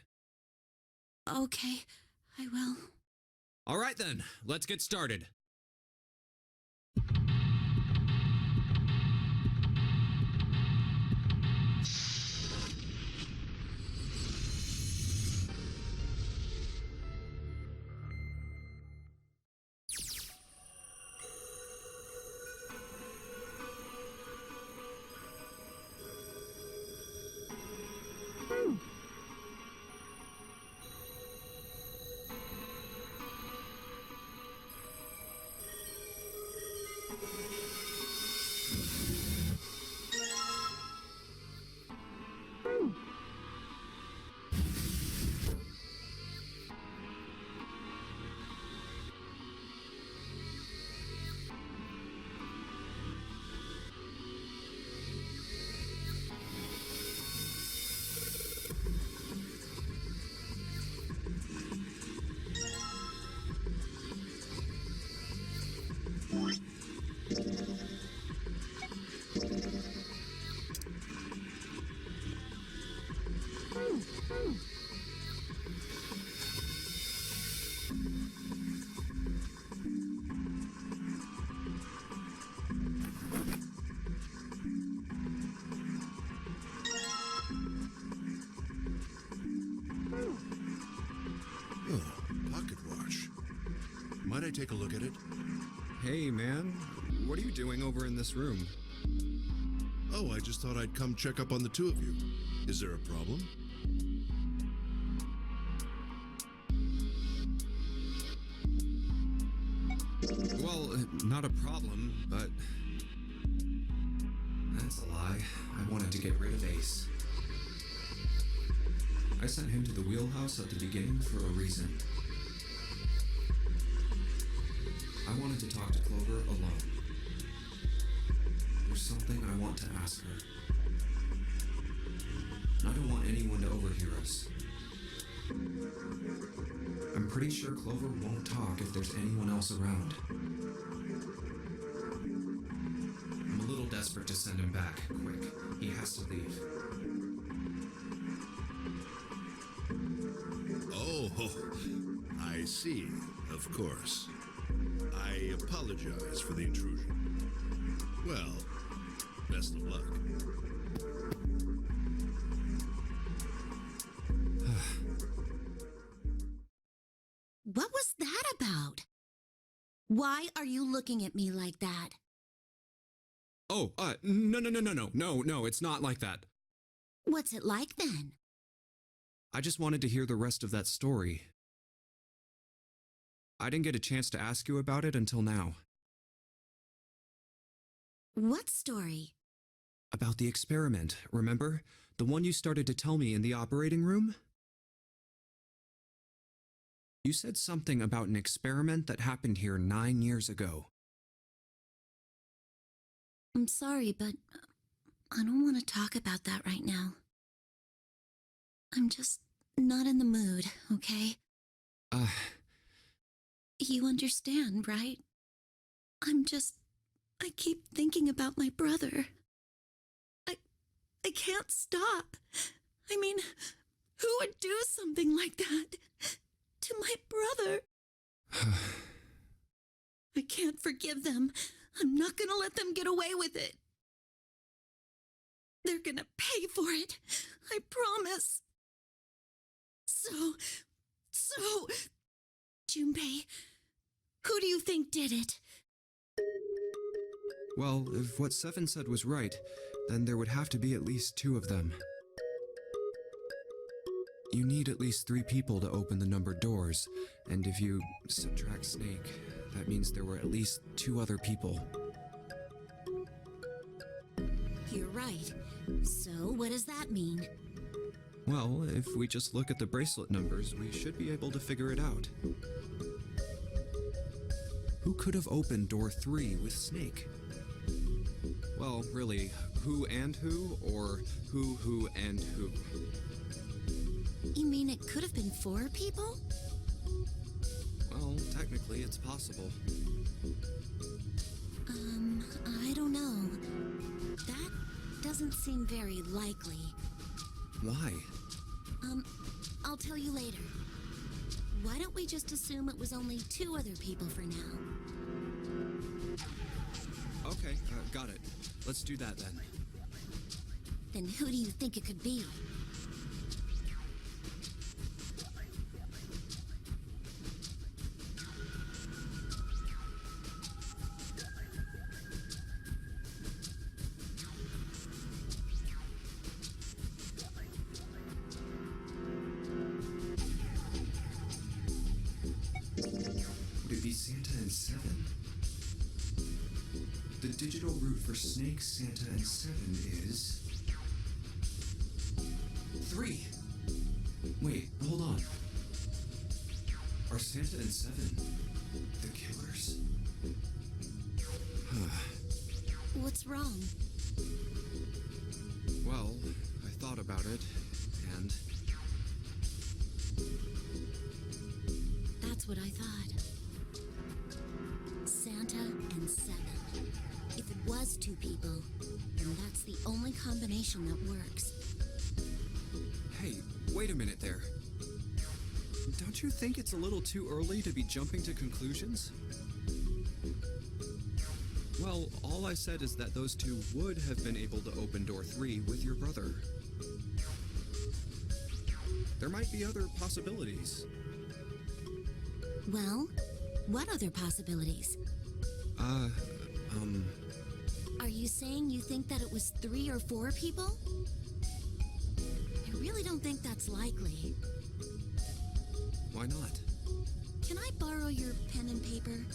[SPEAKER 1] Okay, I will.
[SPEAKER 3] All right then, let's get started.
[SPEAKER 8] Oh, pocket watch. Might I take a look at it?
[SPEAKER 3] Hey man, what are you doing over in this room?
[SPEAKER 8] Oh, I just thought I'd come check up on the two of you. Is there a problem?
[SPEAKER 3] Well, not a problem, but...
[SPEAKER 7] That's a lie. I wanted to get rid of Ace. I sent him to the wheelhouse at the beginning for a reason. I wanted to talk to Clover alone. There's something I want to ask her. I don't want anyone to overhear us. I'm pretty sure Clover won't talk if there's anyone else around. I'm a little desperate to send him back, quick. He has to leave.
[SPEAKER 8] Oh, I see. Of course. I apologize for the intrusion. Well, best of luck.
[SPEAKER 1] What was that about? Why are you looking at me like that?
[SPEAKER 3] Oh, no, it's not like that.
[SPEAKER 1] What's it like then?
[SPEAKER 3] I just wanted to hear the rest of that story. I didn't get a chance to ask you about it until now.
[SPEAKER 1] What story?
[SPEAKER 3] About the experiment, remember? The one you started to tell me in the operating room? You said something about an experiment that happened here 9 years ago.
[SPEAKER 1] I'm sorry, but I don't want to talk about that right now. I'm just not in the mood, okay? You understand, right?
[SPEAKER 9] I keep thinking about my brother. I can't stop. I mean, who would do something like that to my brother? I can't forgive them. I'm not gonna let them get away with it. They're gonna pay for it. I promise. So, Junpei, who do you think did it?
[SPEAKER 3] Well, if what Seven said was right, then there would have to be at least 2 of them. You need at least 3 people to open the numbered doors, and if you subtract Snake, that means there were at least 2 other people.
[SPEAKER 1] You're right. So, what does that mean?
[SPEAKER 3] Well, if we just look at the bracelet numbers, we should be able to figure it out. Who could have opened door 3 with Snake? Well, really, who and who, or who and who?
[SPEAKER 1] You mean it could have been 4 people?
[SPEAKER 3] Well, technically, it's possible.
[SPEAKER 1] I don't know. That doesn't seem very likely.
[SPEAKER 3] Why?
[SPEAKER 1] I'll tell you later. Why don't we just assume it was only 2 other people for now?
[SPEAKER 3] Okay, got it. Let's do that then.
[SPEAKER 1] Then who do you think it could be?
[SPEAKER 7] Would it be Santa and Seven? The digital route for Snake, Santa, and Seven is 3. Wait, hold on. Are Santa and Seven the killers?
[SPEAKER 1] What's wrong?
[SPEAKER 3] Well, I thought about it, and...
[SPEAKER 1] That's what I thought. Santa and Seven. If it was 2 people, then that's the only combination that works.
[SPEAKER 3] Hey, wait a minute there. Don't you think it's a little too early to be jumping to conclusions? Well, all I said is that those 2 would have been able to open door 3 with your brother. There might be other possibilities.
[SPEAKER 1] Well, what other possibilities? Are you saying you think that it was 3 or 4 people? I really don't think that's likely.
[SPEAKER 3] Why not?
[SPEAKER 1] Can I borrow your pen and paper?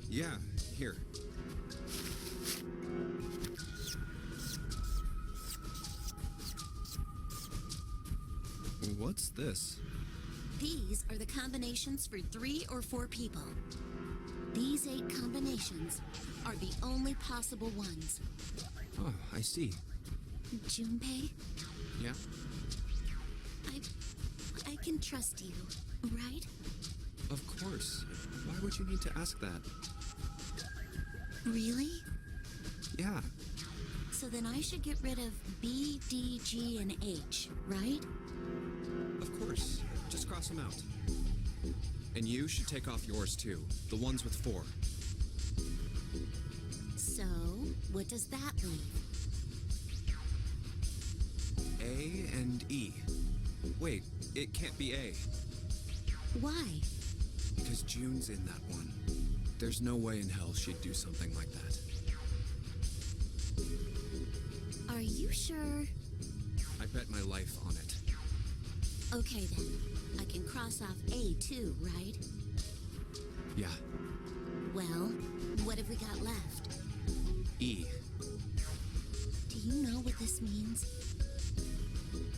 [SPEAKER 3] Yeah, here. What's this?
[SPEAKER 1] These are the combinations for 3 or 4 people. These 8 combinations are the only possible ones.
[SPEAKER 3] Oh, I see.
[SPEAKER 1] Junpei,
[SPEAKER 3] Yeah?
[SPEAKER 1] I can trust you, right?
[SPEAKER 3] Of course. Why would you need to ask that?
[SPEAKER 1] Really?
[SPEAKER 3] Yeah.
[SPEAKER 1] So then I should get rid of B, D, G, and H, right?
[SPEAKER 3] Of course. Just cross them out. And you should take off yours too. The ones with 4.
[SPEAKER 1] So, what does that leave?
[SPEAKER 3] A and E. Wait, it can't be A.
[SPEAKER 1] Why?
[SPEAKER 3] Because June's in that one. There's no way in hell she'd do something like that.
[SPEAKER 1] Are you sure?
[SPEAKER 3] I bet my life on it.
[SPEAKER 1] Okay then. I can cross off A too, right?
[SPEAKER 3] Yeah.
[SPEAKER 1] Well, what have we got left?
[SPEAKER 3] E.
[SPEAKER 1] Do you know what this means?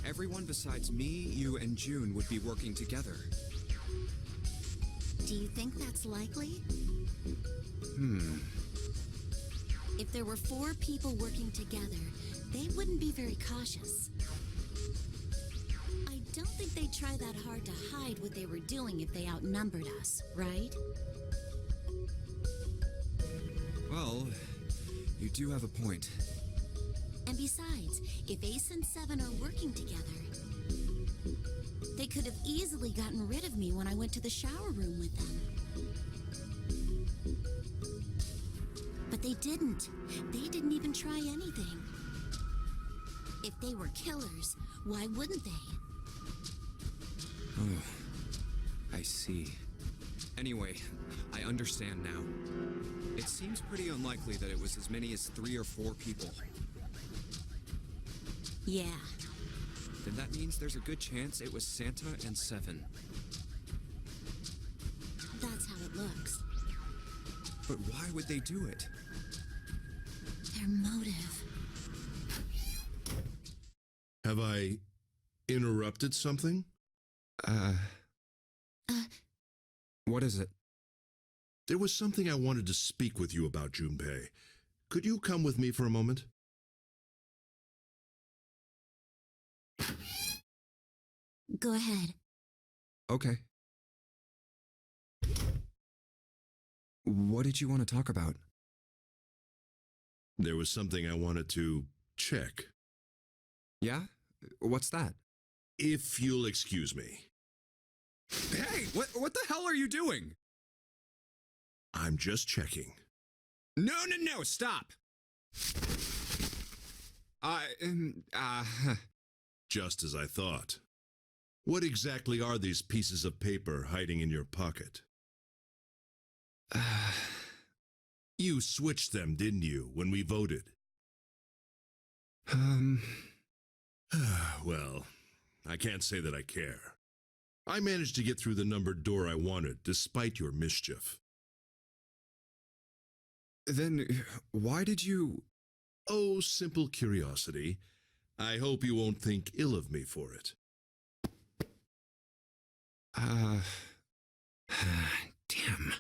[SPEAKER 3] Everyone besides me, you, and June would be working together.
[SPEAKER 1] Do you think that's likely? If there were 4 people working together, they wouldn't be very cautious. I don't think they'd try that hard to hide what they were doing if they outnumbered us, right?
[SPEAKER 3] Well, you do have a point.
[SPEAKER 9] And besides, if Ace and Seven are working together, they could have easily gotten rid of me when I went to the shower room with them. But they didn't. They didn't even try anything. If they were killers, why wouldn't they?
[SPEAKER 3] Oh, I see. Anyway, I understand now. It seems pretty unlikely that it was as many as 3 or 4 people.
[SPEAKER 9] Yeah.
[SPEAKER 3] Then that means there's a good chance it was Santa and Seven.
[SPEAKER 9] That's how it looks.
[SPEAKER 3] But why would they do it?
[SPEAKER 9] Their motive.
[SPEAKER 8] Have I interrupted something?
[SPEAKER 3] What is it?
[SPEAKER 8] There was something I wanted to speak with you about, Junpei. Could you come with me for a moment?
[SPEAKER 9] Go ahead.
[SPEAKER 3] Okay. What did you want to talk about?
[SPEAKER 8] There was something I wanted to check.
[SPEAKER 3] Yeah? What's that?
[SPEAKER 8] If you'll excuse me.
[SPEAKER 3] Hey, what the hell are you doing?
[SPEAKER 8] I'm just checking.
[SPEAKER 3] No, stop!
[SPEAKER 8] Just as I thought. What exactly are these pieces of paper hiding in your pocket? You switched them, didn't you, when we voted? Well, I can't say that I care. I managed to get through the numbered door I wanted, despite your mischief.
[SPEAKER 3] Then why did you...
[SPEAKER 8] Oh, simple curiosity. I hope you won't think ill of me for it.
[SPEAKER 3] Damn.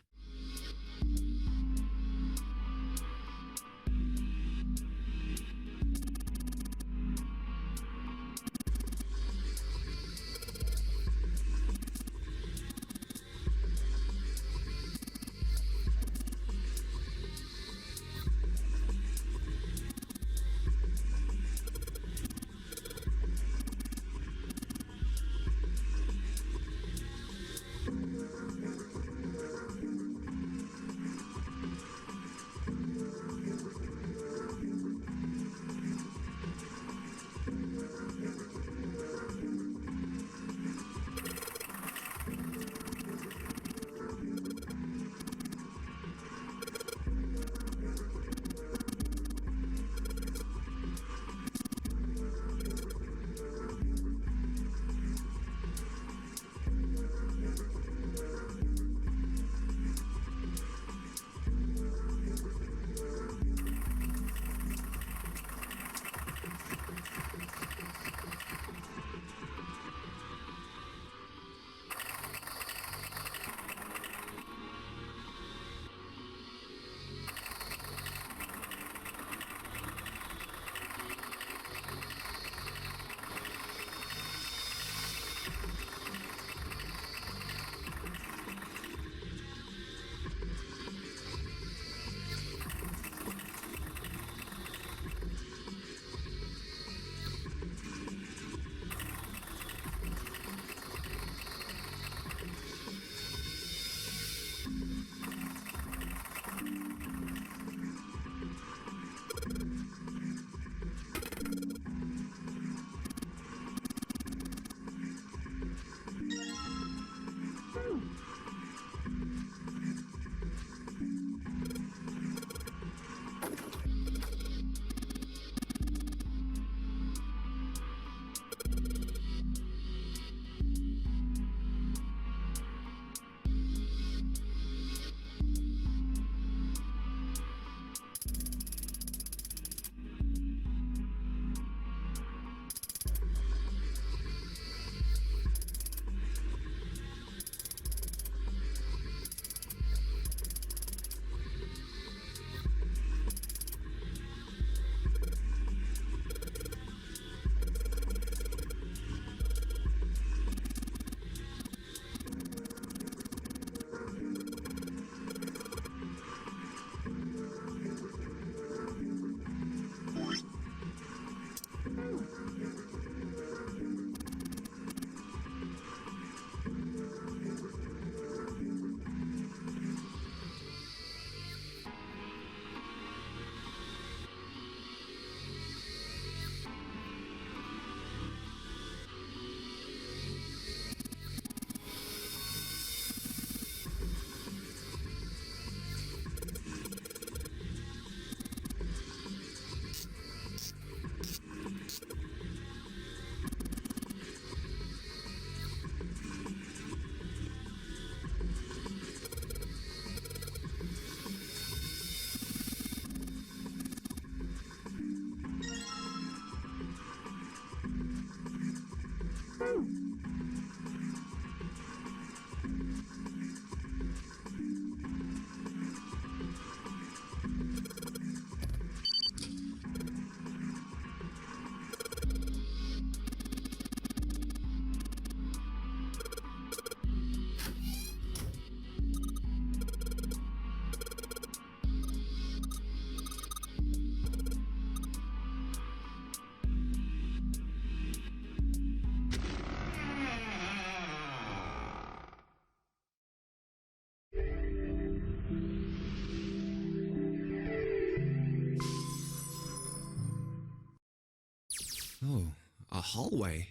[SPEAKER 3] Oh, a hallway.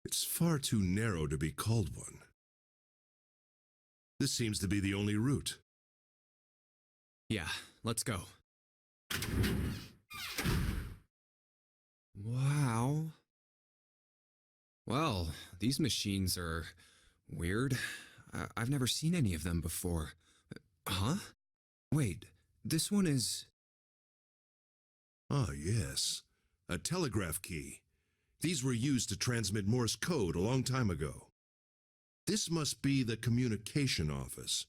[SPEAKER 8] It's far too narrow to be called one. This seems to be the only route.
[SPEAKER 3] Yeah, let's go. Wow. Well, these machines are weird. I've never seen any of them before. Huh? Wait, this one is...
[SPEAKER 8] Ah, yes. A telegraph key. These were used to transmit Morse code a long time ago. This must be the communication office.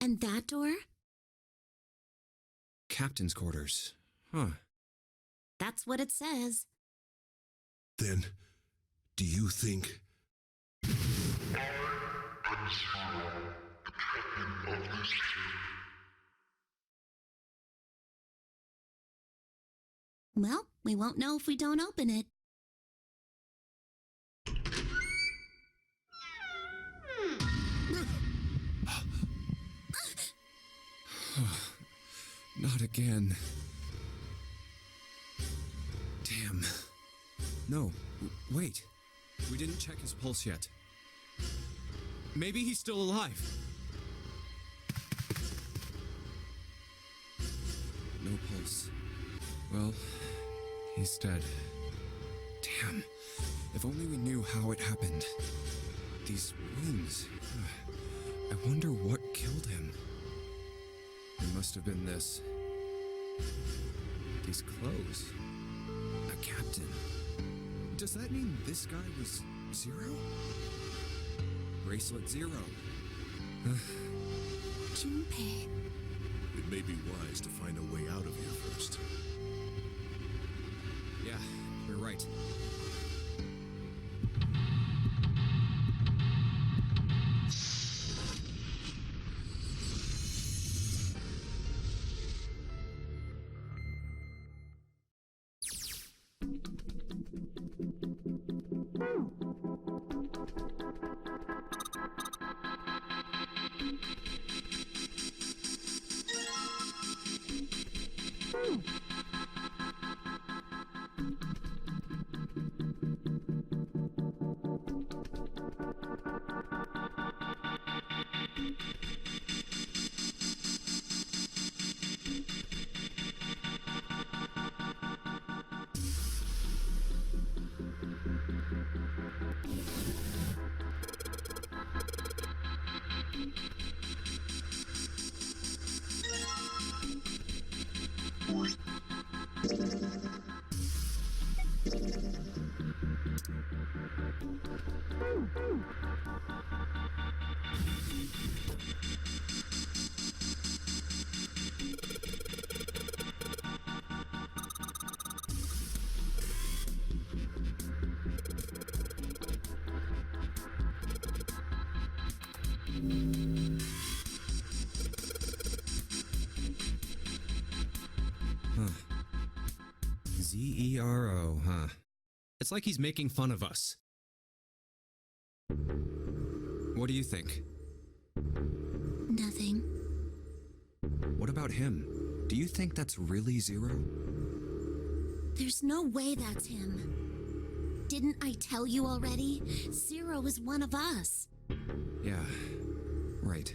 [SPEAKER 9] And that door?
[SPEAKER 3] Captain's quarters. Huh.
[SPEAKER 9] That's what it says.
[SPEAKER 8] Then, do you think...
[SPEAKER 9] Well, we won't know if we don't open it.
[SPEAKER 3] Not again. Damn. No, wait. We didn't check his pulse yet. Maybe he's still alive. No pulse. Well, he's dead. Damn. If only we knew how it happened. These wounds. I wonder what killed him. It must have been this. These clothes. A captain. Does that mean this guy was Zero? Bracelet 0.
[SPEAKER 9] Junpei.
[SPEAKER 8] It may be wise to find a way out of here first.
[SPEAKER 3] Yeah, you're right. Zero, huh? It's like he's making fun of us. What do you think?
[SPEAKER 9] Nothing.
[SPEAKER 3] What about him? Do you think that's really Zero?
[SPEAKER 9] There's no way that's him. Didn't I tell you already? Zero is one of us.
[SPEAKER 3] Yeah, right.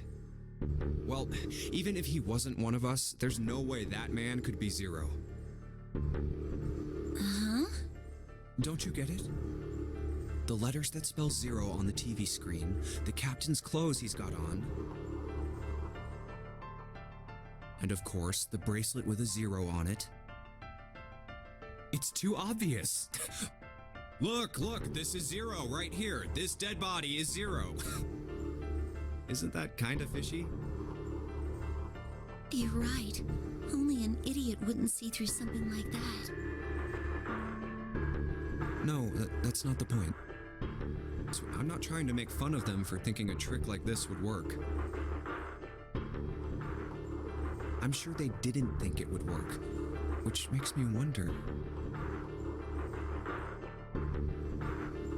[SPEAKER 3] Well, even if he wasn't one of us, there's no way that man could be Zero.
[SPEAKER 9] Huh?
[SPEAKER 3] Don't you get it? The letters that spell Zero on the TV screen, the captain's clothes he's got on, and of course, the bracelet with a 0 on it. It's too obvious. Look, this is Zero right here. This dead body is Zero. Isn't that kind of fishy?
[SPEAKER 9] You're right. Only an idiot wouldn't see through something like that.
[SPEAKER 3] No, that's not the point. So I'm not trying to make fun of them for thinking a trick like this would work. I'm sure they didn't think it would work, which makes me wonder.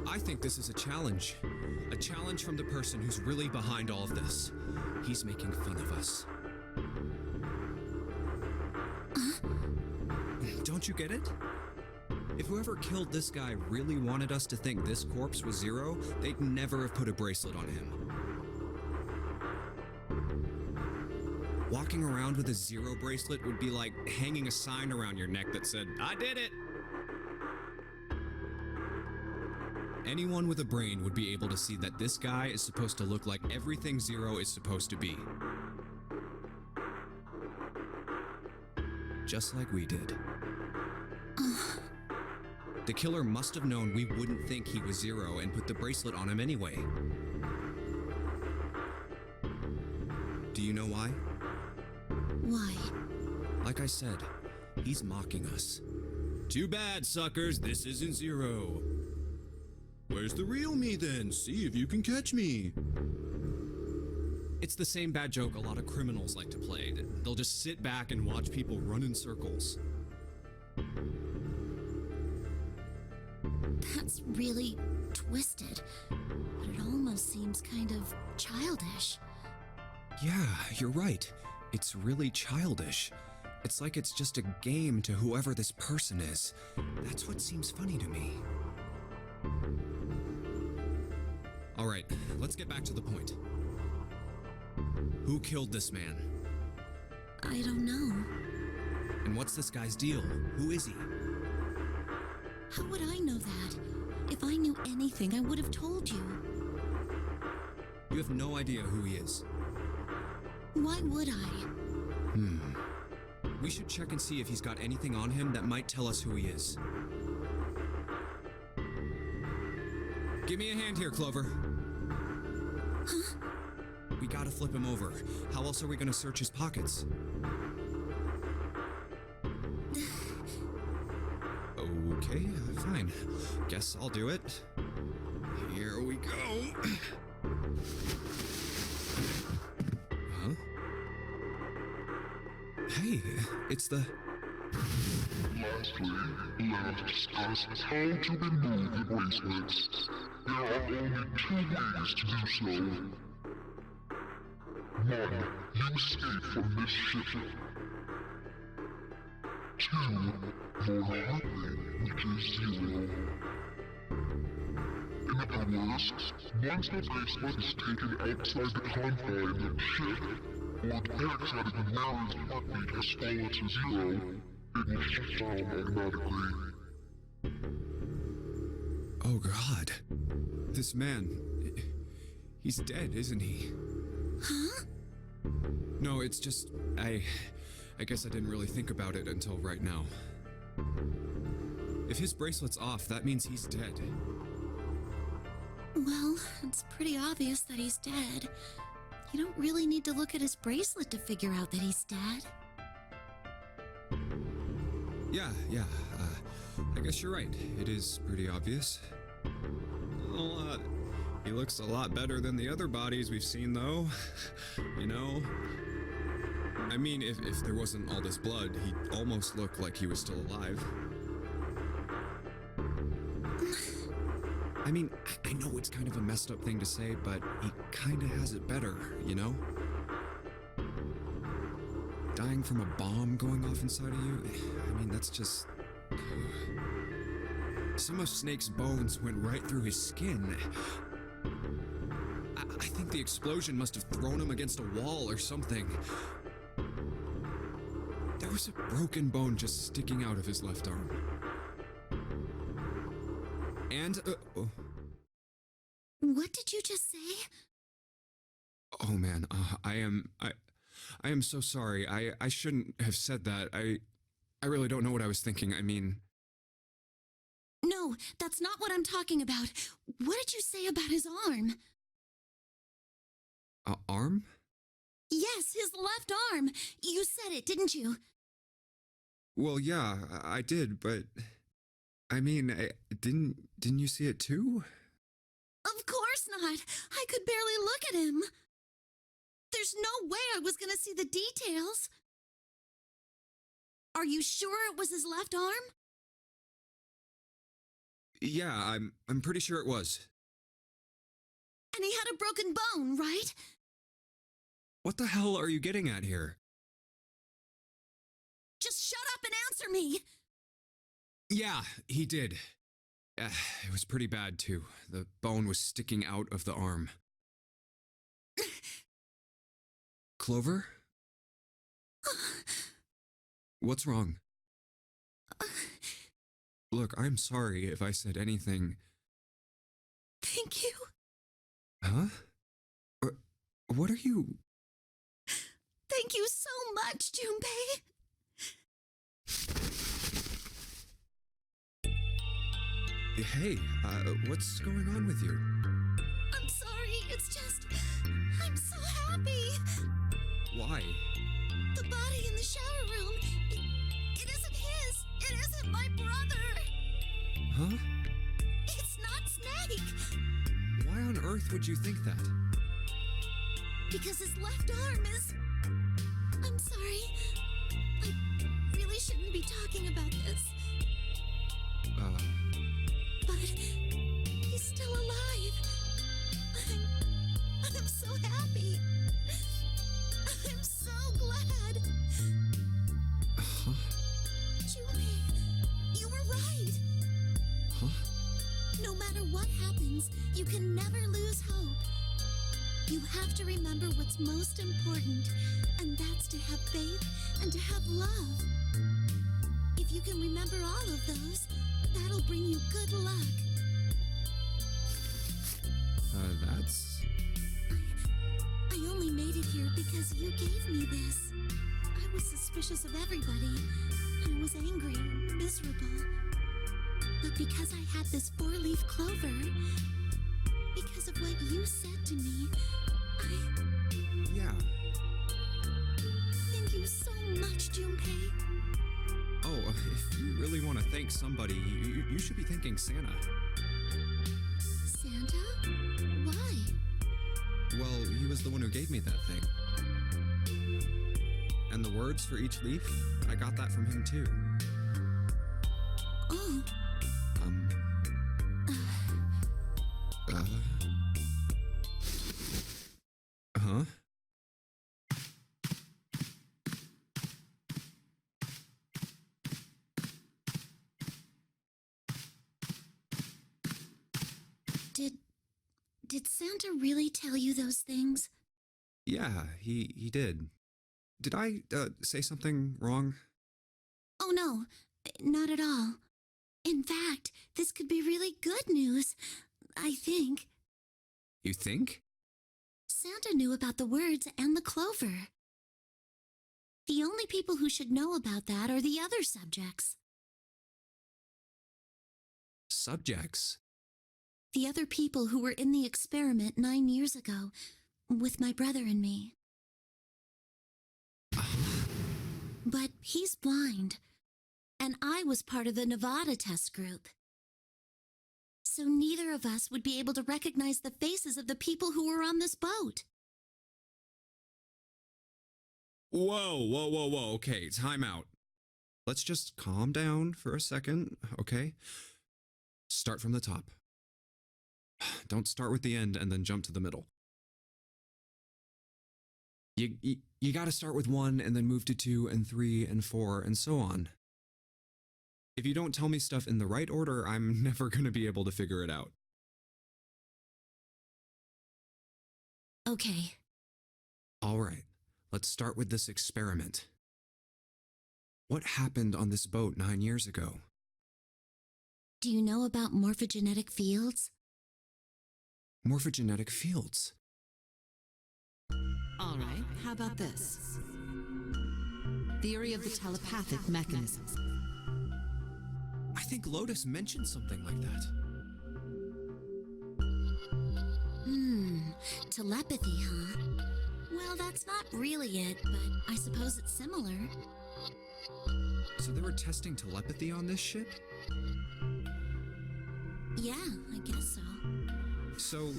[SPEAKER 3] I think this is a challenge. A challenge from the person who's really behind all of this. He's making fun of us. Don't you get it? If whoever killed this guy really wanted us to think this corpse was Zero, they'd never have put a bracelet on him. Walking around with a Zero bracelet would be like hanging a sign around your neck that said, "I did it!" Anyone with a brain would be able to see that this guy is supposed to look like everything Zero is supposed to be. Just like we did. The killer must have known we wouldn't think he was Zero and put the bracelet on him anyway. Do you know why?
[SPEAKER 9] Why?
[SPEAKER 3] Like I said, he's mocking us. Too bad, suckers, this isn't Zero. Where's the real me then? See if you can catch me. It's the same bad joke a lot of criminals like to play. They'll just sit back and watch people run in circles.
[SPEAKER 9] That's really twisted, but it almost seems kind of childish.
[SPEAKER 3] Yeah, you're right. It's really childish. It's like it's just a game to whoever this person is. That's what seems funny to me. All right, let's get back to the point. Who killed this man?
[SPEAKER 9] I don't know.
[SPEAKER 3] And what's this guy's deal? Who is he?
[SPEAKER 9] How would I know that? If I knew anything, I would have told you.
[SPEAKER 3] You have no idea who he is.
[SPEAKER 9] Why would I?
[SPEAKER 3] We should check and see if he's got anything on him that might tell us who he is. Give me a hand here, Clover.
[SPEAKER 9] Huh?
[SPEAKER 3] We gotta flip him over. How else are we gonna search his pockets? Okay, fine. Guess I'll do it. Here we go. Huh? Hey, it's the...
[SPEAKER 10] Lastly, let us discuss how to remove the bracelets. There are only 2 ways to do so. 1. You escape from this ship. 2. Your heartbeat, which is 0. In other words, once the bracelet is taken outside the confines of the ship, or detects that the wearer's heartbeat has fallen to 0, it will shut down automatically.
[SPEAKER 3] Oh God. This man... He's dead, isn't he?
[SPEAKER 9] Huh?
[SPEAKER 3] No, it's just... I guess I didn't really think about it until right now. If his bracelet's off, that means he's dead.
[SPEAKER 9] Well, it's pretty obvious that he's dead. You don't really need to look at his bracelet to figure out that he's dead.
[SPEAKER 3] Yeah, I guess you're right. It is pretty obvious. Well, he looks a lot better than the other bodies we've seen, though. You know? I mean, if there wasn't all this blood, he'd almost look like he was still alive. I mean, I know it's kind of a messed up thing to say, but he kind of has it better, you know? Dying from a bomb going off inside of you, I mean, that's just... Some of Snake's bones went right through his skin. I think the explosion must have thrown him against a wall or something. There was a broken bone just sticking out of his left arm. And,
[SPEAKER 9] What did you just say?
[SPEAKER 3] oh man, I am so sorry. I shouldn't have said that. I really don't know what I was thinking. I mean...
[SPEAKER 9] No, that's not what I'm talking about. What did you say about his arm?
[SPEAKER 3] Arm?
[SPEAKER 9] Yes, his left arm. You said it, didn't you?
[SPEAKER 3] Well, yeah, I did, but... I mean, didn't you see it too?
[SPEAKER 9] Of course not. I could barely look at him. There's no way I was going to see the details. Are you sure it was his left arm?
[SPEAKER 3] Yeah, I'm pretty sure it was.
[SPEAKER 9] And he had a broken bone, right?
[SPEAKER 3] What the hell are you getting at here?
[SPEAKER 9] Just shut up and answer me.
[SPEAKER 3] Yeah, he did. It was pretty bad, too. The bone was sticking out of the arm. Clover? What's wrong? Look, I'm sorry if I said anything.
[SPEAKER 9] Thank you.
[SPEAKER 3] Huh? What are you...
[SPEAKER 9] Thank you so much, Junpei.
[SPEAKER 3] Hey, what's going on with you?
[SPEAKER 9] I'm sorry, it's just... I'm so happy.
[SPEAKER 3] Why?
[SPEAKER 9] The body in the shower room, it isn't his. It isn't my brother.
[SPEAKER 3] Huh?
[SPEAKER 9] It's not Snake.
[SPEAKER 3] Why on earth would you think that?
[SPEAKER 9] Because his left arm is... I'm sorry. I really shouldn't be talking about this. But he's still alive. I'm so happy. I'm so glad.
[SPEAKER 3] Huh?
[SPEAKER 9] Junpei, you were right.
[SPEAKER 3] Huh?
[SPEAKER 9] No matter what happens, you can never lose hope. You have to remember what's most important, and that's to have faith and to have love. If you can remember all of those, that'll bring you good luck.
[SPEAKER 3] That's...
[SPEAKER 9] I only made it here because you gave me this. I was suspicious of everybody. I was angry and miserable. But because I had this four-leaf clover, because of what you said to me,
[SPEAKER 3] Yeah.
[SPEAKER 9] Thank you so much, Junpei.
[SPEAKER 3] Oh, if you really want to thank somebody, you should be thanking Santa.
[SPEAKER 9] Santa? Why?
[SPEAKER 3] Well, he was the one who gave me that thing. And the words for each leaf, I got that from him too.
[SPEAKER 9] Oh.
[SPEAKER 3] Huh?
[SPEAKER 9] Did Santa really tell you those things?
[SPEAKER 3] Yeah, he did. Did I, say something wrong?
[SPEAKER 9] Oh no, not at all. In fact, this could be really good news, I think.
[SPEAKER 3] You think?
[SPEAKER 9] Santa knew about the words and the clover. The only people who should know about that are the other subjects.
[SPEAKER 3] Subjects?
[SPEAKER 9] The other people who were in the experiment 9 years ago, with my brother and me. But he's blind, and I was part of the Nevada test group. So neither of us would be able to recognize the faces of the people who were on this boat.
[SPEAKER 3] Whoa. Okay, time out. Let's just calm down for a second, okay? Start from the top. Don't start with the end and then jump to the middle. You gotta start with 1 and then move to 2 and 3 and 4 and so on. If you don't tell me stuff in the right order, I'm never gonna be able to figure it out.
[SPEAKER 9] Okay.
[SPEAKER 3] All right, let's start with this experiment. What happened on this boat 9 years ago?
[SPEAKER 9] Do you know about morphogenetic fields?
[SPEAKER 3] Morphogenetic fields.
[SPEAKER 4] All right, how about this? Theory of the telepathic mechanisms.
[SPEAKER 3] I think Lotus mentioned something like that.
[SPEAKER 9] Telepathy, huh? Well, that's not really it, but I suppose it's similar.
[SPEAKER 3] So they were testing telepathy on this ship?
[SPEAKER 9] Yeah, I guess so.
[SPEAKER 3] So,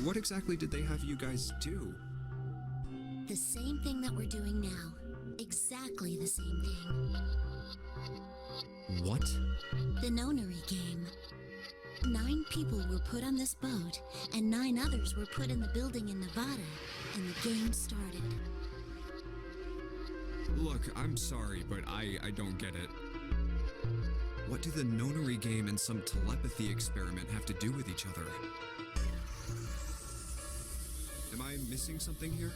[SPEAKER 3] what exactly did they have you guys do?
[SPEAKER 9] The same thing that we're doing now. Exactly the same thing.
[SPEAKER 3] What?
[SPEAKER 9] The nonary game. 9 people were put on this boat, and 9 others were put in the building in Nevada, and the game started.
[SPEAKER 3] Look, I'm sorry, but I don't get it. What do the nonary game and some telepathy experiment have to do with each other? Am I missing something here?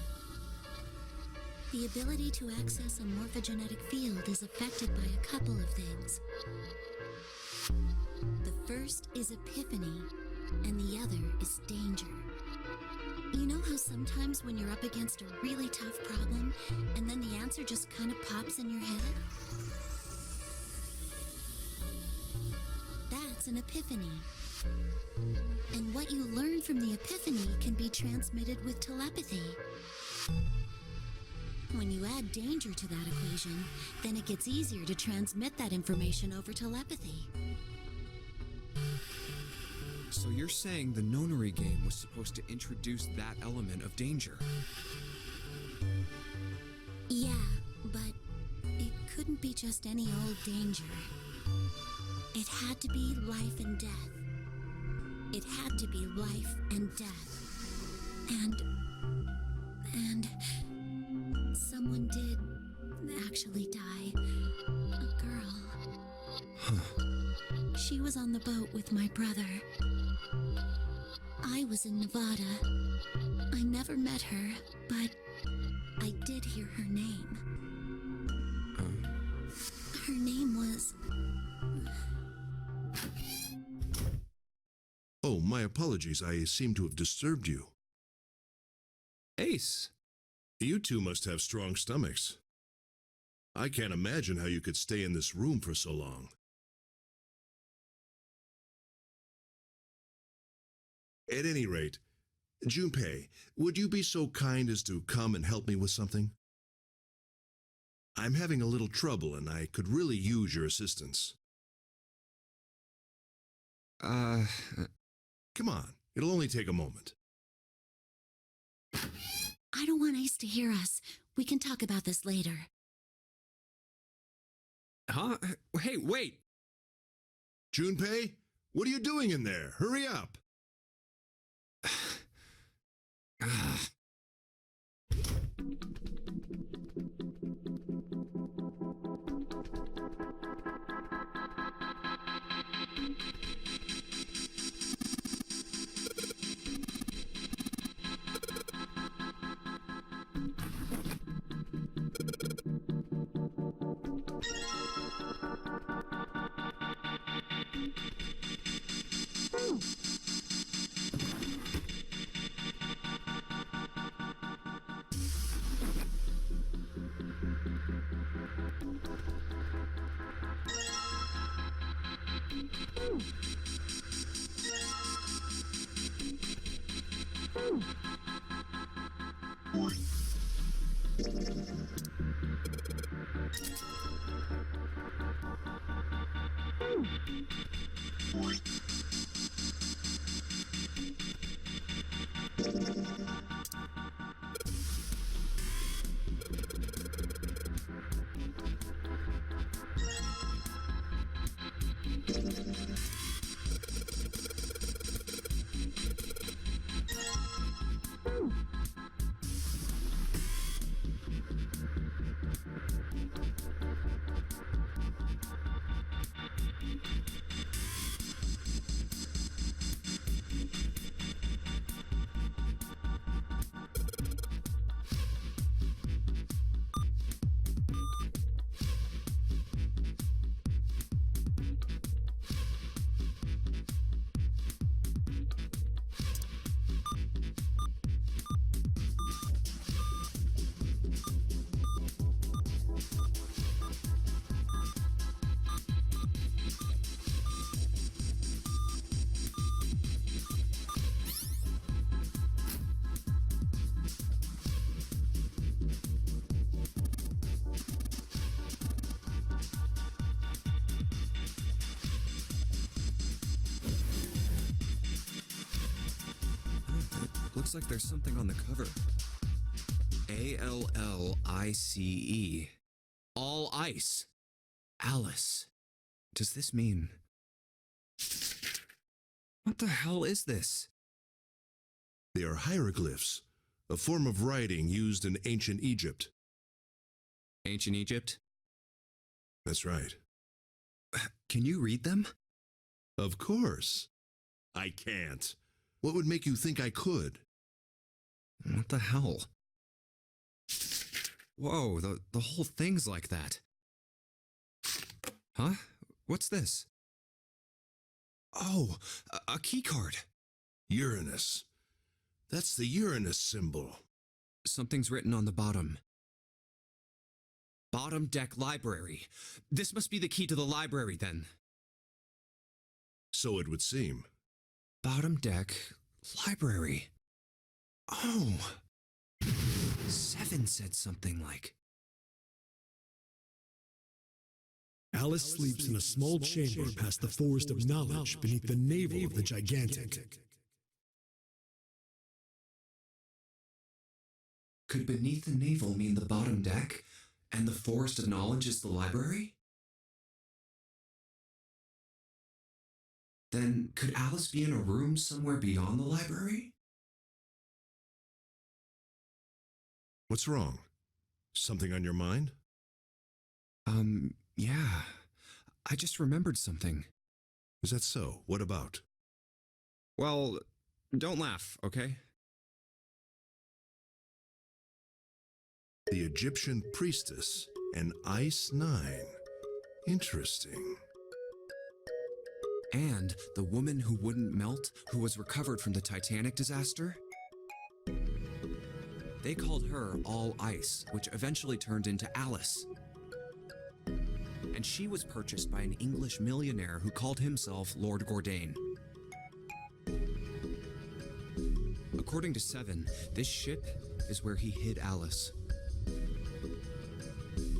[SPEAKER 9] The ability to access a morphogenetic field is affected by a couple of things. The first is epiphany, and the other is danger. You know how sometimes when you're up against a really tough problem, and then the answer just kind of pops in your head? That's an epiphany. And what you learn from the epiphany can be transmitted with telepathy. When you add danger to that equation, then it gets easier to transmit that information over telepathy.
[SPEAKER 3] So you're saying the nonary game was supposed to introduce that element of danger?
[SPEAKER 9] Yeah, but it couldn't be just any old danger. It had to be life and death. It had to be life and death. And someone did actually die. A girl.
[SPEAKER 3] Huh.
[SPEAKER 9] She was on the boat with my brother. I was in Nevada. I never met her, but I did hear her name. Her name was...
[SPEAKER 8] Oh, my apologies. I seem to have disturbed you.
[SPEAKER 3] Ace!
[SPEAKER 8] You two must have strong stomachs. I can't imagine how you could stay in this room for so long. At any rate, Junpei, would you be so kind as to come and help me with something? I'm having a little trouble and I could really use your assistance. Come on, it'll only take a moment.
[SPEAKER 9] I don't want Ace to hear us. We can talk about this later.
[SPEAKER 3] Huh? Hey, wait!
[SPEAKER 8] Junpei, what are you doing in there? Hurry up!
[SPEAKER 3] Looks like there's something on the cover. ALLICE. All ice. Alice. Does this mean... What the hell is this?
[SPEAKER 8] They are hieroglyphs, a form of writing used in ancient Egypt.
[SPEAKER 3] Ancient Egypt?
[SPEAKER 8] That's right.
[SPEAKER 3] Can you read them?
[SPEAKER 8] Of course. I can't. What would make you think I could?
[SPEAKER 3] What the hell? Whoa, the whole thing's like that. Huh? What's this? Oh, a key card.
[SPEAKER 8] Uranus. That's the Uranus symbol.
[SPEAKER 3] Something's written on the bottom. Bottom deck library. This must be the key to the library then.
[SPEAKER 8] So it would seem.
[SPEAKER 3] Bottom deck library. Oh. 7 said something like.
[SPEAKER 5] Alice sleeps in a small chamber past the forest of knowledge beneath the navel of the gigantic.
[SPEAKER 7] Could beneath the navel mean the bottom deck, and the forest of knowledge is the library? Then could Alice be in a room somewhere beyond the library?
[SPEAKER 8] What's wrong? Something on your mind?
[SPEAKER 3] Yeah. I just remembered something.
[SPEAKER 8] Is that so? What about?
[SPEAKER 3] Well, don't laugh, okay?
[SPEAKER 8] The Egyptian priestess and Ice 9. Interesting.
[SPEAKER 3] And the woman who wouldn't melt, who was recovered from the Titanic disaster? They called her All Ice, which eventually turned into Alice. And she was purchased by an English millionaire who called himself Lord Gordain. According to 7, this ship is where he hid Alice.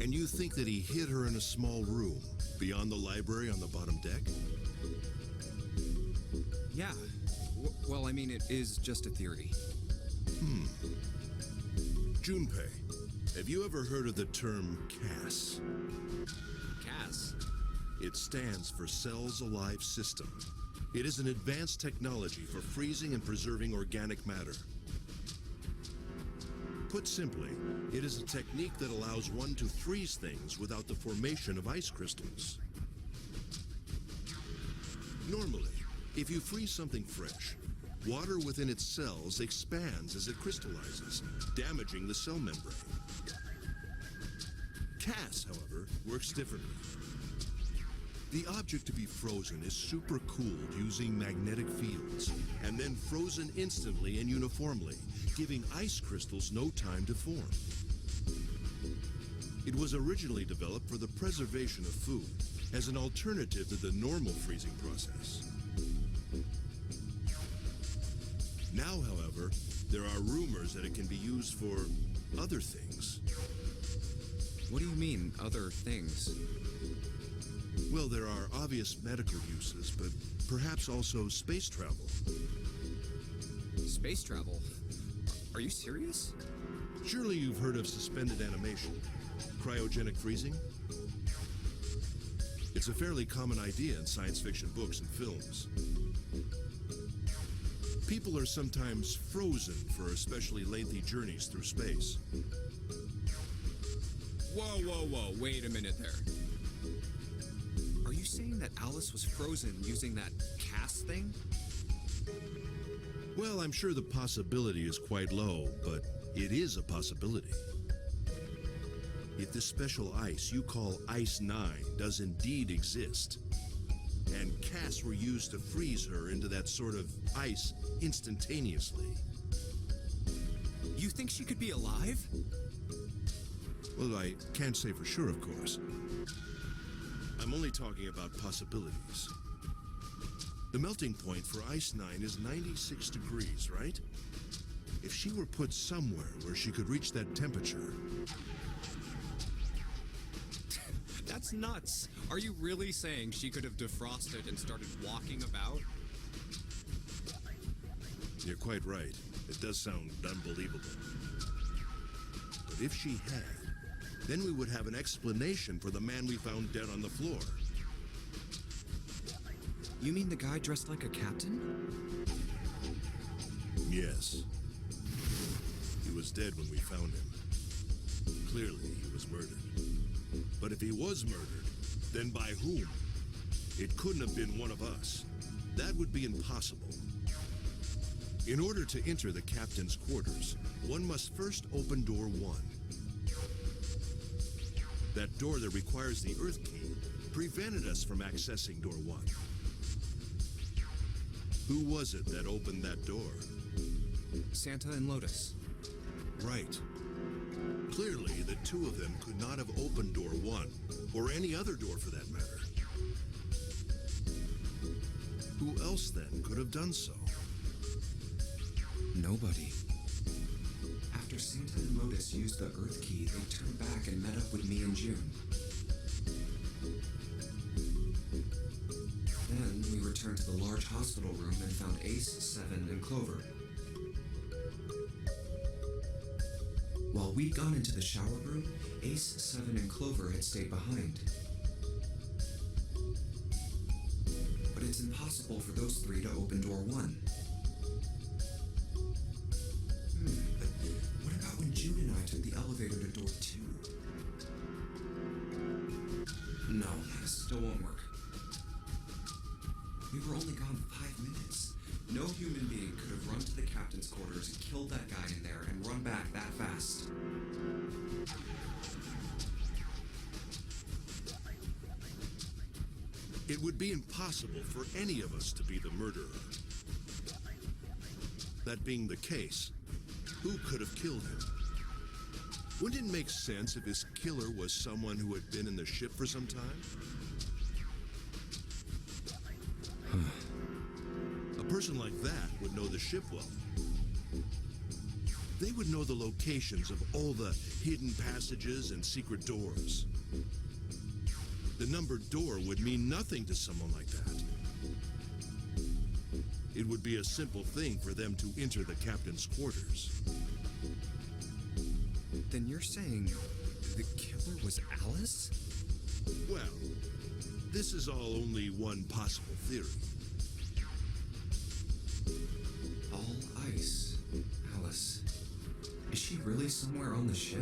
[SPEAKER 8] And you think that he hid her in a small room beyond the library on the bottom deck?
[SPEAKER 3] Yeah. Well, I mean, it is just a theory.
[SPEAKER 8] Junpei, have you ever heard of the term CAS?
[SPEAKER 3] Cass?
[SPEAKER 8] It stands for Cells Alive System. It is an advanced technology for freezing and preserving organic matter. Put simply, it is a technique that allows one to freeze things without the formation of ice crystals. Normally, if you freeze something fresh, water within its cells expands as it crystallizes, damaging the cell membrane. CAS, however, works differently. The object to be frozen is supercooled using magnetic fields, and then frozen instantly and uniformly, giving ice crystals no time to form. It was originally developed for the preservation of food, as an alternative to the normal freezing process. Now, however, there are rumors that it can be used for other things.
[SPEAKER 3] What do you mean, other things?
[SPEAKER 8] Well, there are obvious medical uses, but perhaps also space travel.
[SPEAKER 3] Space travel? Are you serious?
[SPEAKER 8] Surely you've heard of suspended animation, cryogenic freezing? It's a fairly common idea in science fiction books and films. People are sometimes frozen for especially lengthy journeys through space.
[SPEAKER 3] Whoa, wait a minute there. Are you saying that Alice was frozen using that CAS thing?
[SPEAKER 8] Well, I'm sure the possibility is quite low, but it is a possibility. If this special ice you call Ice 9 does indeed exist, and CAS were used to freeze her into that sort of ice instantaneously.
[SPEAKER 3] You think she could be alive?
[SPEAKER 8] Well, I can't say for sure, of course. I'm only talking about possibilities. The melting point for Ice 9 is 96 degrees, right? If she were put somewhere where she could reach that temperature...
[SPEAKER 3] That's nuts. Are you really saying she could have defrosted and started walking about?
[SPEAKER 8] You're quite right. It does sound unbelievable. But if she had, then we would have an explanation for the man we found dead on the floor.
[SPEAKER 3] You mean the guy dressed like a captain?
[SPEAKER 8] Yes. He was dead when we found him. Clearly, he was murdered. But if he was murdered, then by whom? It couldn't have been one of us. That would be impossible. In order to enter the captain's quarters, one must first open door 1. That door that requires the Earth key prevented us from accessing door 1. Who was it that opened that door?
[SPEAKER 3] Santa and Lotus.
[SPEAKER 8] Right. Clearly, the two of them could not have opened door 1, or any other door for that matter. Who else then could have done so?
[SPEAKER 7] Nobody. After Santa and Lotus used the Earth key, they turned back and met up with me and June. Then we returned to the large hospital room and found Ace, Seven, and Clover. While we'd gone into the shower room, Ace, Seven, and Clover had stayed behind. But it's impossible for those 3 to open door 1. But what about when June and I took the elevator to door 2? No, this still won't work. We were only gone 5 minutes. No human being could have run to the captain's quarters and killed that guy in there and run back that fast.
[SPEAKER 8] It would be impossible for any of us to be the murderer. That being the case, who could have killed him? Wouldn't it make sense if his killer was someone who had been in the ship for some time? A person like that would know the ship well. They would know the locations of all the hidden passages and secret doors. The numbered door would mean nothing to someone like that. It would be a simple thing for them to enter the captain's quarters.
[SPEAKER 3] Then you're saying the killer was Alice?
[SPEAKER 8] Well, this is all only one possible theory.
[SPEAKER 7] All ice. Alice. Is she really somewhere on the ship?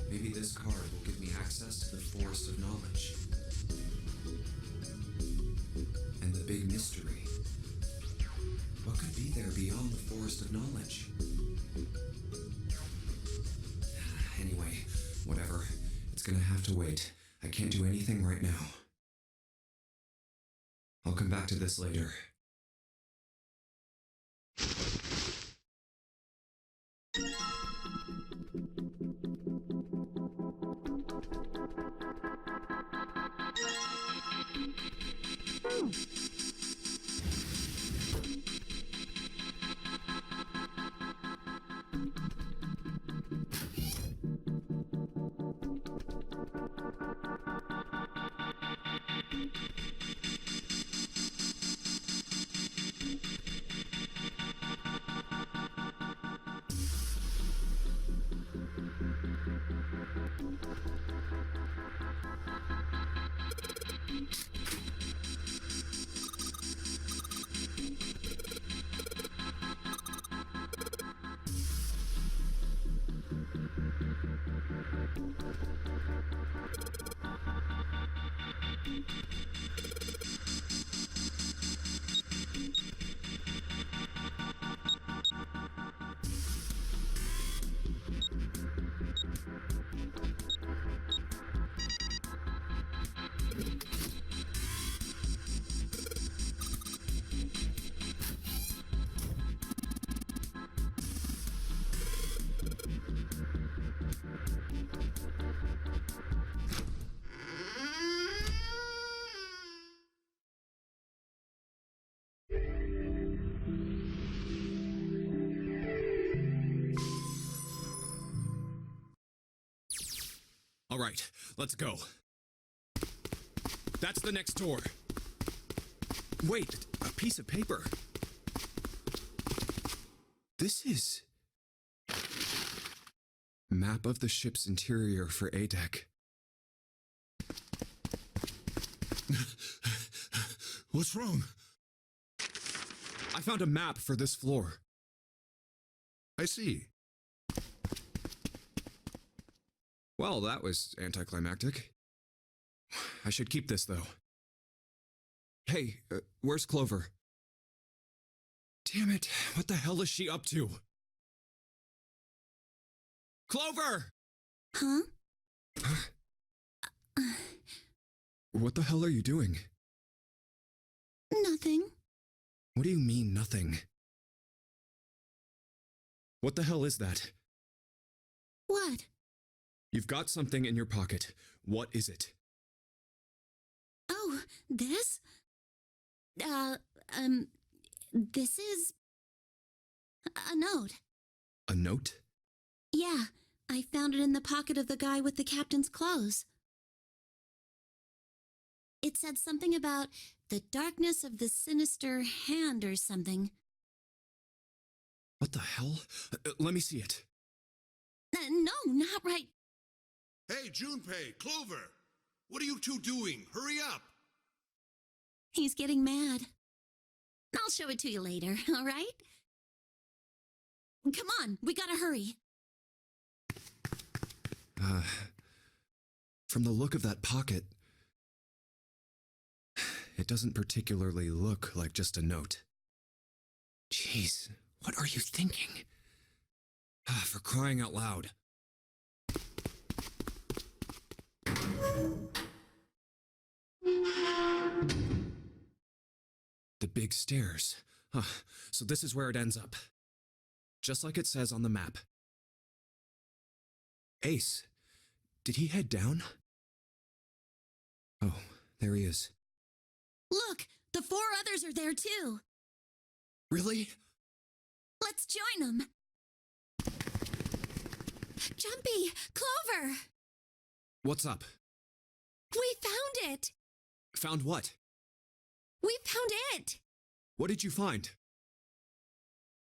[SPEAKER 7] Maybe this card will give me access to the Forest of Knowledge. And the big mystery. What could be there beyond the Forest of Knowledge? Anyway, whatever. It's gonna have to wait. I can't do anything right now. I'll come back to this later.
[SPEAKER 3] All right, let's go. That's the next door. Wait, a piece of paper. This is... Map of the ship's interior for A-Deck.
[SPEAKER 8] What's wrong?
[SPEAKER 3] I found a map for this floor.
[SPEAKER 8] I see.
[SPEAKER 3] Well, that was anticlimactic. I should keep this, though. Hey, where's Clover? Damn it, what the hell is she up to? Clover!
[SPEAKER 9] Huh?
[SPEAKER 3] What the hell are you doing?
[SPEAKER 9] Nothing.
[SPEAKER 3] What do you mean, nothing? What the hell is that?
[SPEAKER 9] What?
[SPEAKER 3] You've got something in your pocket. What is it?
[SPEAKER 9] Oh, this? This is a note.
[SPEAKER 3] A note?
[SPEAKER 9] Yeah, I found it in the pocket of the guy with the captain's clothes. It said something about the darkness of the sinister hand or something.
[SPEAKER 3] What the hell? Let me see it.
[SPEAKER 9] No, not right.
[SPEAKER 8] Hey, Junpei, Clover! What are you two doing? Hurry up!
[SPEAKER 9] He's getting mad. I'll show it to you later, all right? Come on, we gotta hurry.
[SPEAKER 3] From the look of that pocket, it doesn't particularly look like just a note. Jeez, what are you thinking? For crying out loud. The big stairs. So this is where it ends up. Just like it says on the map. Ace, did he head down? Oh, there he is.
[SPEAKER 9] Look, the 4 others are there too.
[SPEAKER 3] Really?
[SPEAKER 9] Let's join them. Jumpy, Clover!
[SPEAKER 3] What's up?
[SPEAKER 9] We found it!
[SPEAKER 3] Found what?
[SPEAKER 9] We found it!
[SPEAKER 3] What did you find?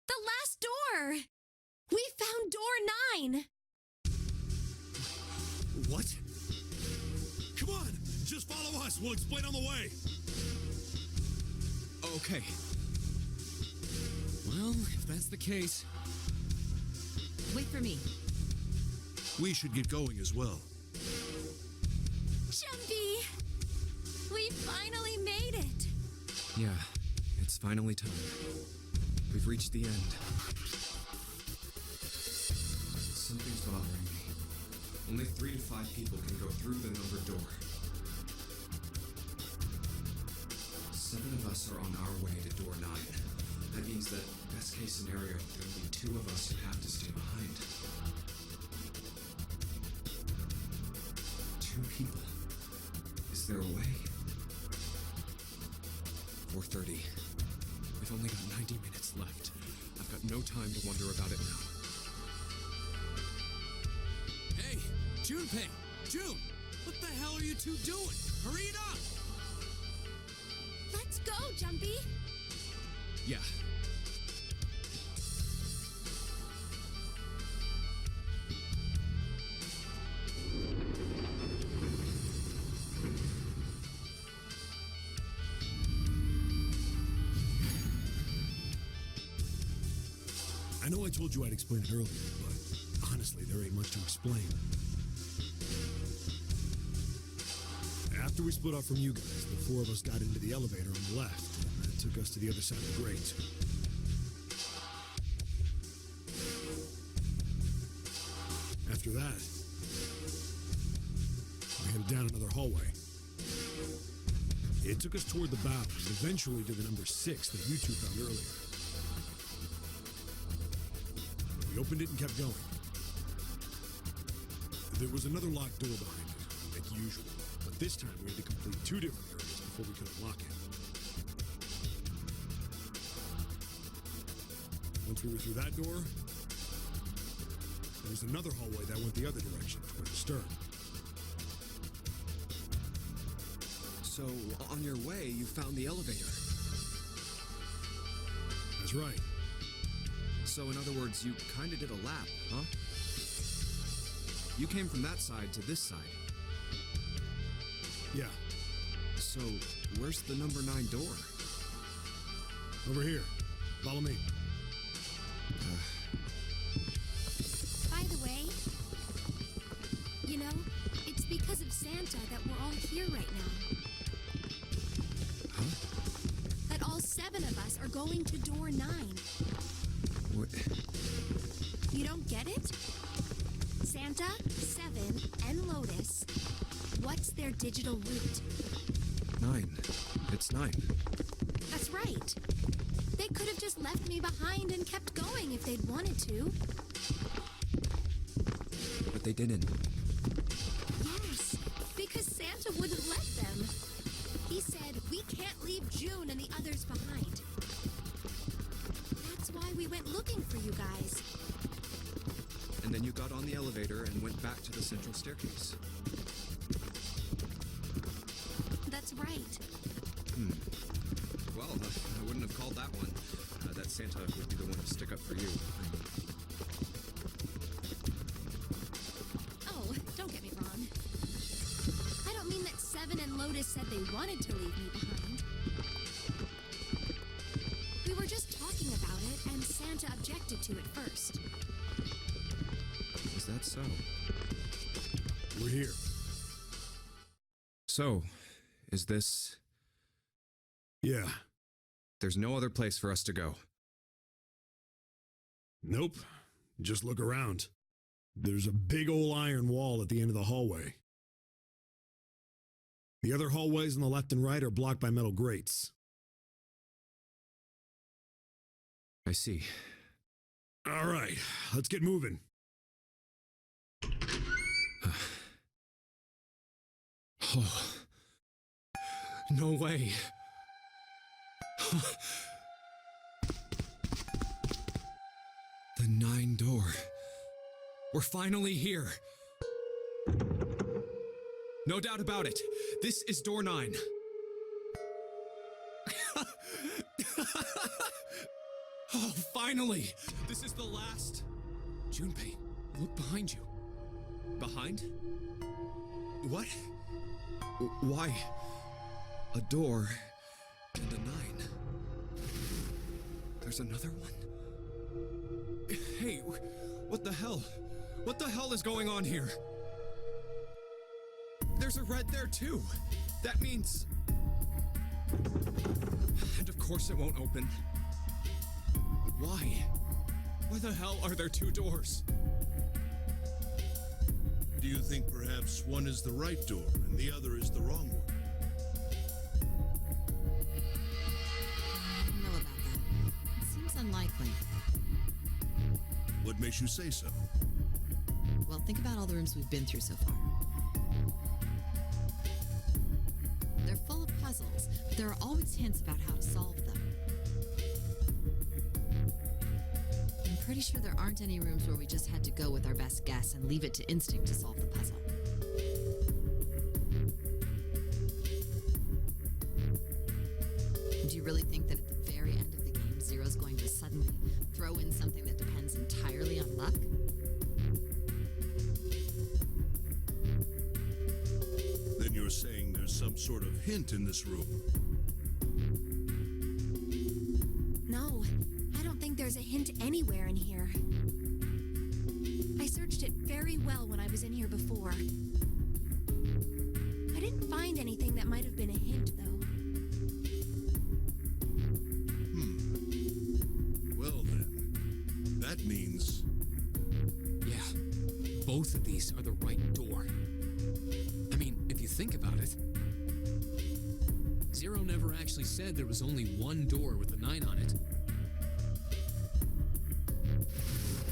[SPEAKER 9] The last door! We found door 9!
[SPEAKER 3] What?
[SPEAKER 5] Come on, just follow us. We'll explain on the way.
[SPEAKER 3] Okay.
[SPEAKER 2] Well, if that's the case...
[SPEAKER 4] Wait for me.
[SPEAKER 8] We should get going as well.
[SPEAKER 9] Jumpy! We finally made it!
[SPEAKER 3] Yeah, it's finally time. We've reached the end. Something's bothering me. Only 3 to 5 people can go through the numbered door. 7 of us are on our way to door 9. That means that, best case scenario, there will be 2 of us who have to stay behind. 2 people. Is there a way? 4:30. We've only got 90 minutes left. I've got no time to wonder about it now.
[SPEAKER 2] Hey, Junpei! June! What the hell are you two doing? Hurry it up!
[SPEAKER 1] Let's go, Jumpy!
[SPEAKER 3] Yeah.
[SPEAKER 5] I know I told you I'd explain it earlier, but honestly, there ain't much to explain. After we split off from you guys, the 4 of us got into the elevator on the left, and that took us to the other side of the grate. After that, we headed down another hallway. It took us toward the bow, and eventually to the number 6 that you two found earlier. We opened it and kept going. There was another locked door behind it, like usual, but this time we had to complete 2 different areas before we could unlock it. Once we were through that door, there was another hallway that went the other direction, toward the stern.
[SPEAKER 3] So, on your way, you found the elevator.
[SPEAKER 5] That's right.
[SPEAKER 3] So, in other words, you kinda did a lap, huh? You came from that side to this side.
[SPEAKER 5] Yeah,
[SPEAKER 3] So, where's the number 9 door?
[SPEAKER 5] over here. Follow me.
[SPEAKER 1] By the way, you know, it's because of Santa that we're all here right now.
[SPEAKER 3] Huh?
[SPEAKER 1] That all 7 of us are going to door 9.
[SPEAKER 3] What?
[SPEAKER 1] You don't get it? Santa, 7, and Lotus. What's their digital route?
[SPEAKER 3] 9. It's 9.
[SPEAKER 1] That's right. They could have just left me behind and kept going if they'd wanted to.
[SPEAKER 3] But they didn't.
[SPEAKER 1] Yes, because Santa wouldn't let them. He said, we can't leave June and the others behind. That's why we went looking for you guys.
[SPEAKER 3] And then you got on the elevator and went back to the central staircase.
[SPEAKER 1] That's right.
[SPEAKER 3] Well, I wouldn't have called that one. That Santa would be the one to stick up for you.
[SPEAKER 1] Oh, don't get me wrong. I don't mean that 7 and Lotus said they wanted to leave me behind. We were just talking about it, and Santa objected to it first.
[SPEAKER 3] Is that so?
[SPEAKER 5] We're here.
[SPEAKER 3] So, is this...
[SPEAKER 5] Yeah.
[SPEAKER 3] There's no other place for us to go.
[SPEAKER 5] Nope. Just look around. There's a big old iron wall at the end of the hallway. The other hallways on the left and right are blocked by metal grates.
[SPEAKER 3] I see.
[SPEAKER 5] All right, let's get moving.
[SPEAKER 3] Oh. No way. The 9 door. We're finally here. No doubt about it. This is door 9. Oh, finally! This is the last.
[SPEAKER 2] Junpei, look behind you.
[SPEAKER 3] Behind? What? Why? A door and a 9. There's another one? Hey, what the hell? What the hell is going on here? There's a red there too. That means... And of course it won't open. Why? Why the hell are there 2 doors?
[SPEAKER 8] Do you think perhaps one is the right door and the other is the wrong one?
[SPEAKER 4] I don't know about that. It seems unlikely.
[SPEAKER 8] What makes you say so?
[SPEAKER 4] Well, think about all the rooms we've been through so far. They're full of puzzles, but there are always hints about how to solve them. I'm pretty sure there aren't any rooms where we just had to go with our best guess and leave it to instinct to solve the puzzle. Do you really think that at the very end of the game, Zero's going to suddenly throw in something that depends entirely on luck?
[SPEAKER 8] Then you're saying there's some sort of hint in this room.
[SPEAKER 1] No, I don't think there's a hint anywhere in here. I searched it very well when I was in here before. I didn't find anything that might have been a hint, though.
[SPEAKER 8] Well then, that means...
[SPEAKER 2] Yeah, both of these are the right door. I mean, if you think about it, Zero never actually said there was only one door with a 9 on it.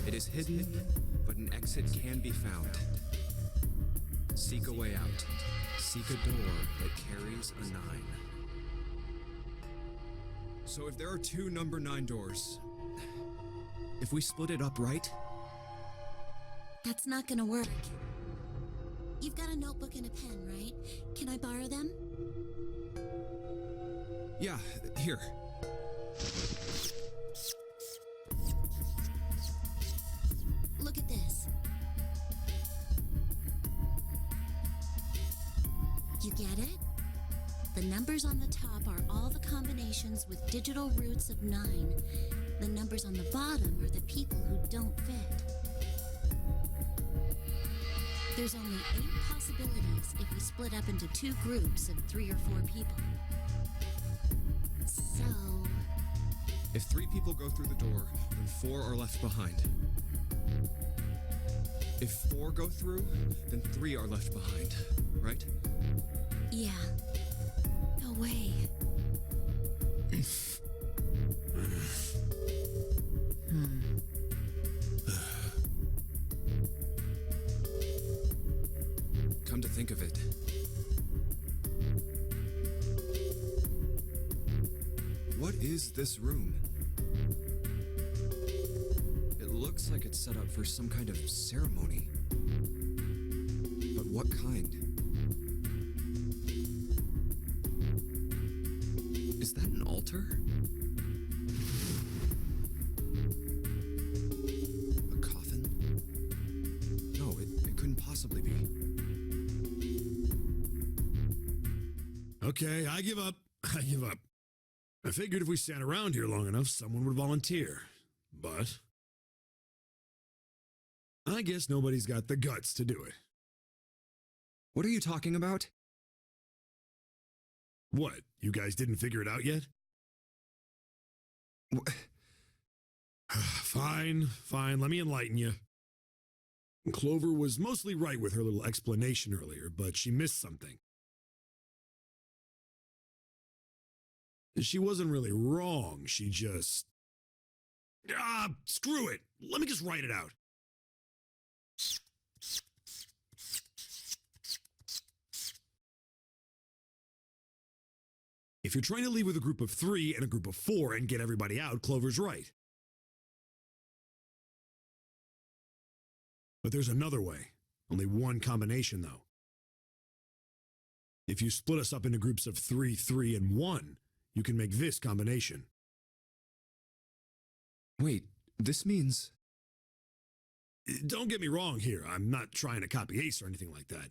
[SPEAKER 3] It is hidden, but an exit can be found. Seek a way out. Seek a door that carries a 9. So if there are 2 number 9 doors, if we split it up right?
[SPEAKER 9] That's not gonna work. You've got a notebook and a pen, right? Can I borrow them?
[SPEAKER 3] Yeah, here.
[SPEAKER 9] Look at this. You get it? The numbers on the top are all the combinations with digital roots of 9. The numbers on the bottom are the people who don't fit. There's only 8 possibilities if we split up into 2 groups of 3 or 4 people. So...
[SPEAKER 3] If 3 people go through the door, then 4 are left behind. If 4 go through, then 3 are left behind, right?
[SPEAKER 9] yeah. No way.
[SPEAKER 3] Come to think of it, what is this room? It looks like it's set up for some kind of ceremony. But what kind? Is that an altar? A coffin? No, it couldn't possibly be.
[SPEAKER 5] Okay, I give up. I give up. I figured if we sat around here long enough, someone would volunteer. But I guess nobody's got the guts to do it.
[SPEAKER 3] What are you talking about?
[SPEAKER 5] What, you guys didn't figure it out yet? Fine, let me enlighten you. Clover was mostly right with her little explanation earlier, but she missed something. She wasn't really wrong, she just... screw it! Let me just write it out. If you're trying to leave with a group of 3 and a group of 4 and get everybody out, Clover's right. But there's another way. Only one combination, though. If you split us up into groups of 3, 3, and 1, you can make this combination.
[SPEAKER 3] Wait, this means...
[SPEAKER 5] Don't get me wrong here. I'm not trying to copy Ace or anything like that.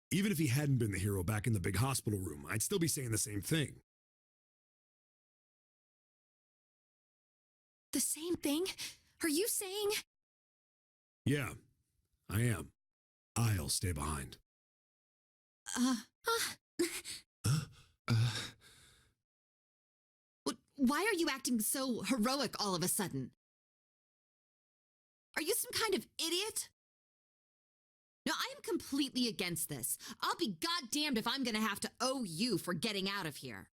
[SPEAKER 5] Even if he hadn't been the hero back in the big hospital room, I'd still be saying the same thing.
[SPEAKER 1] The same thing? Are you saying?
[SPEAKER 5] Yeah, I am. I'll stay behind.
[SPEAKER 4] Why are you acting so heroic all of a sudden? Are you some kind of idiot? No, I am completely against this. I'll be goddamned if I'm gonna have to owe you for getting out of here.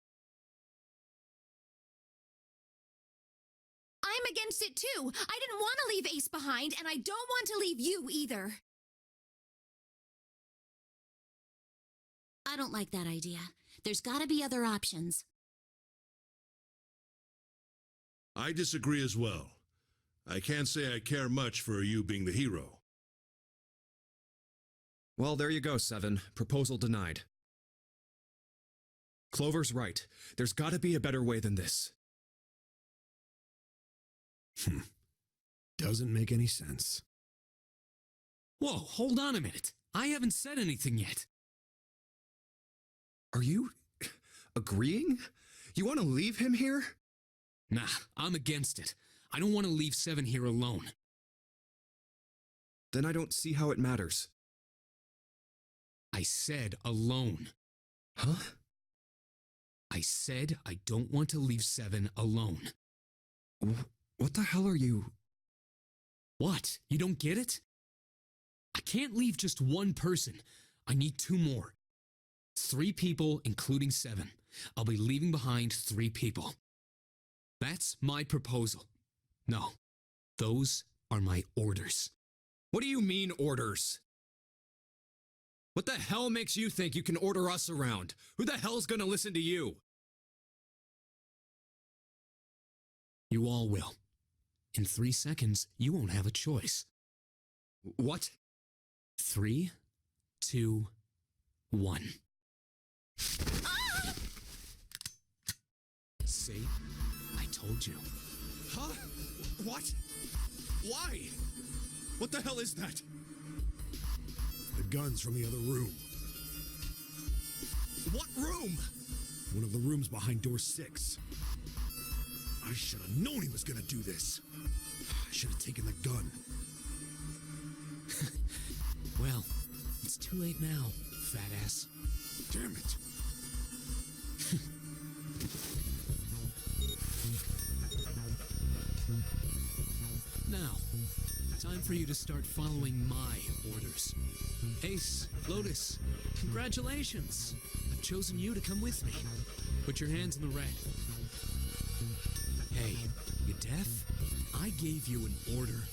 [SPEAKER 1] I'm against it too. I didn't want to leave Ace behind, and I don't want to leave you either.
[SPEAKER 9] I don't like that idea. There's gotta be other options.
[SPEAKER 8] I disagree as well. I can't say I care much for you being the hero.
[SPEAKER 3] Well, there you go, 7. Proposal denied. Clover's right. There's gotta be a better way than this.
[SPEAKER 5] Doesn't make any sense.
[SPEAKER 2] Whoa, hold on a minute. I haven't said anything yet.
[SPEAKER 3] Are you agreeing? You want to leave him here?
[SPEAKER 2] Nah, I'm against it. I don't want to leave 7 here alone.
[SPEAKER 3] Then I don't see how it matters.
[SPEAKER 2] I said alone.
[SPEAKER 3] Huh?
[SPEAKER 2] I said I don't want to leave 7 alone.
[SPEAKER 3] What the hell are you...
[SPEAKER 2] What? You don't get it? I can't leave just one person. I need 2 more. 3 people, including 7. I'll be leaving behind 3 people. That's my proposal. No, those are my orders.
[SPEAKER 3] What do you mean, orders? What the hell makes you think you can order us around? Who the hell's gonna listen to you?
[SPEAKER 2] You all will. In 3 seconds, you won't have a choice.
[SPEAKER 3] What?
[SPEAKER 2] 3, 2, 1. See? I told you.
[SPEAKER 3] Huh? What? Why? What the hell is that?
[SPEAKER 5] The gun's from the other room.
[SPEAKER 3] What room?
[SPEAKER 5] One of the rooms behind door 6. I should have known he was gonna do this. I should have taken the gun.
[SPEAKER 2] It's too late now, fat ass.
[SPEAKER 5] Damn it.
[SPEAKER 2] Now, time for you to start following my orders. Ace, Lotus, congratulations. I've chosen you to come with me. Put your hands in the red. Hey, you deaf? I gave you an order.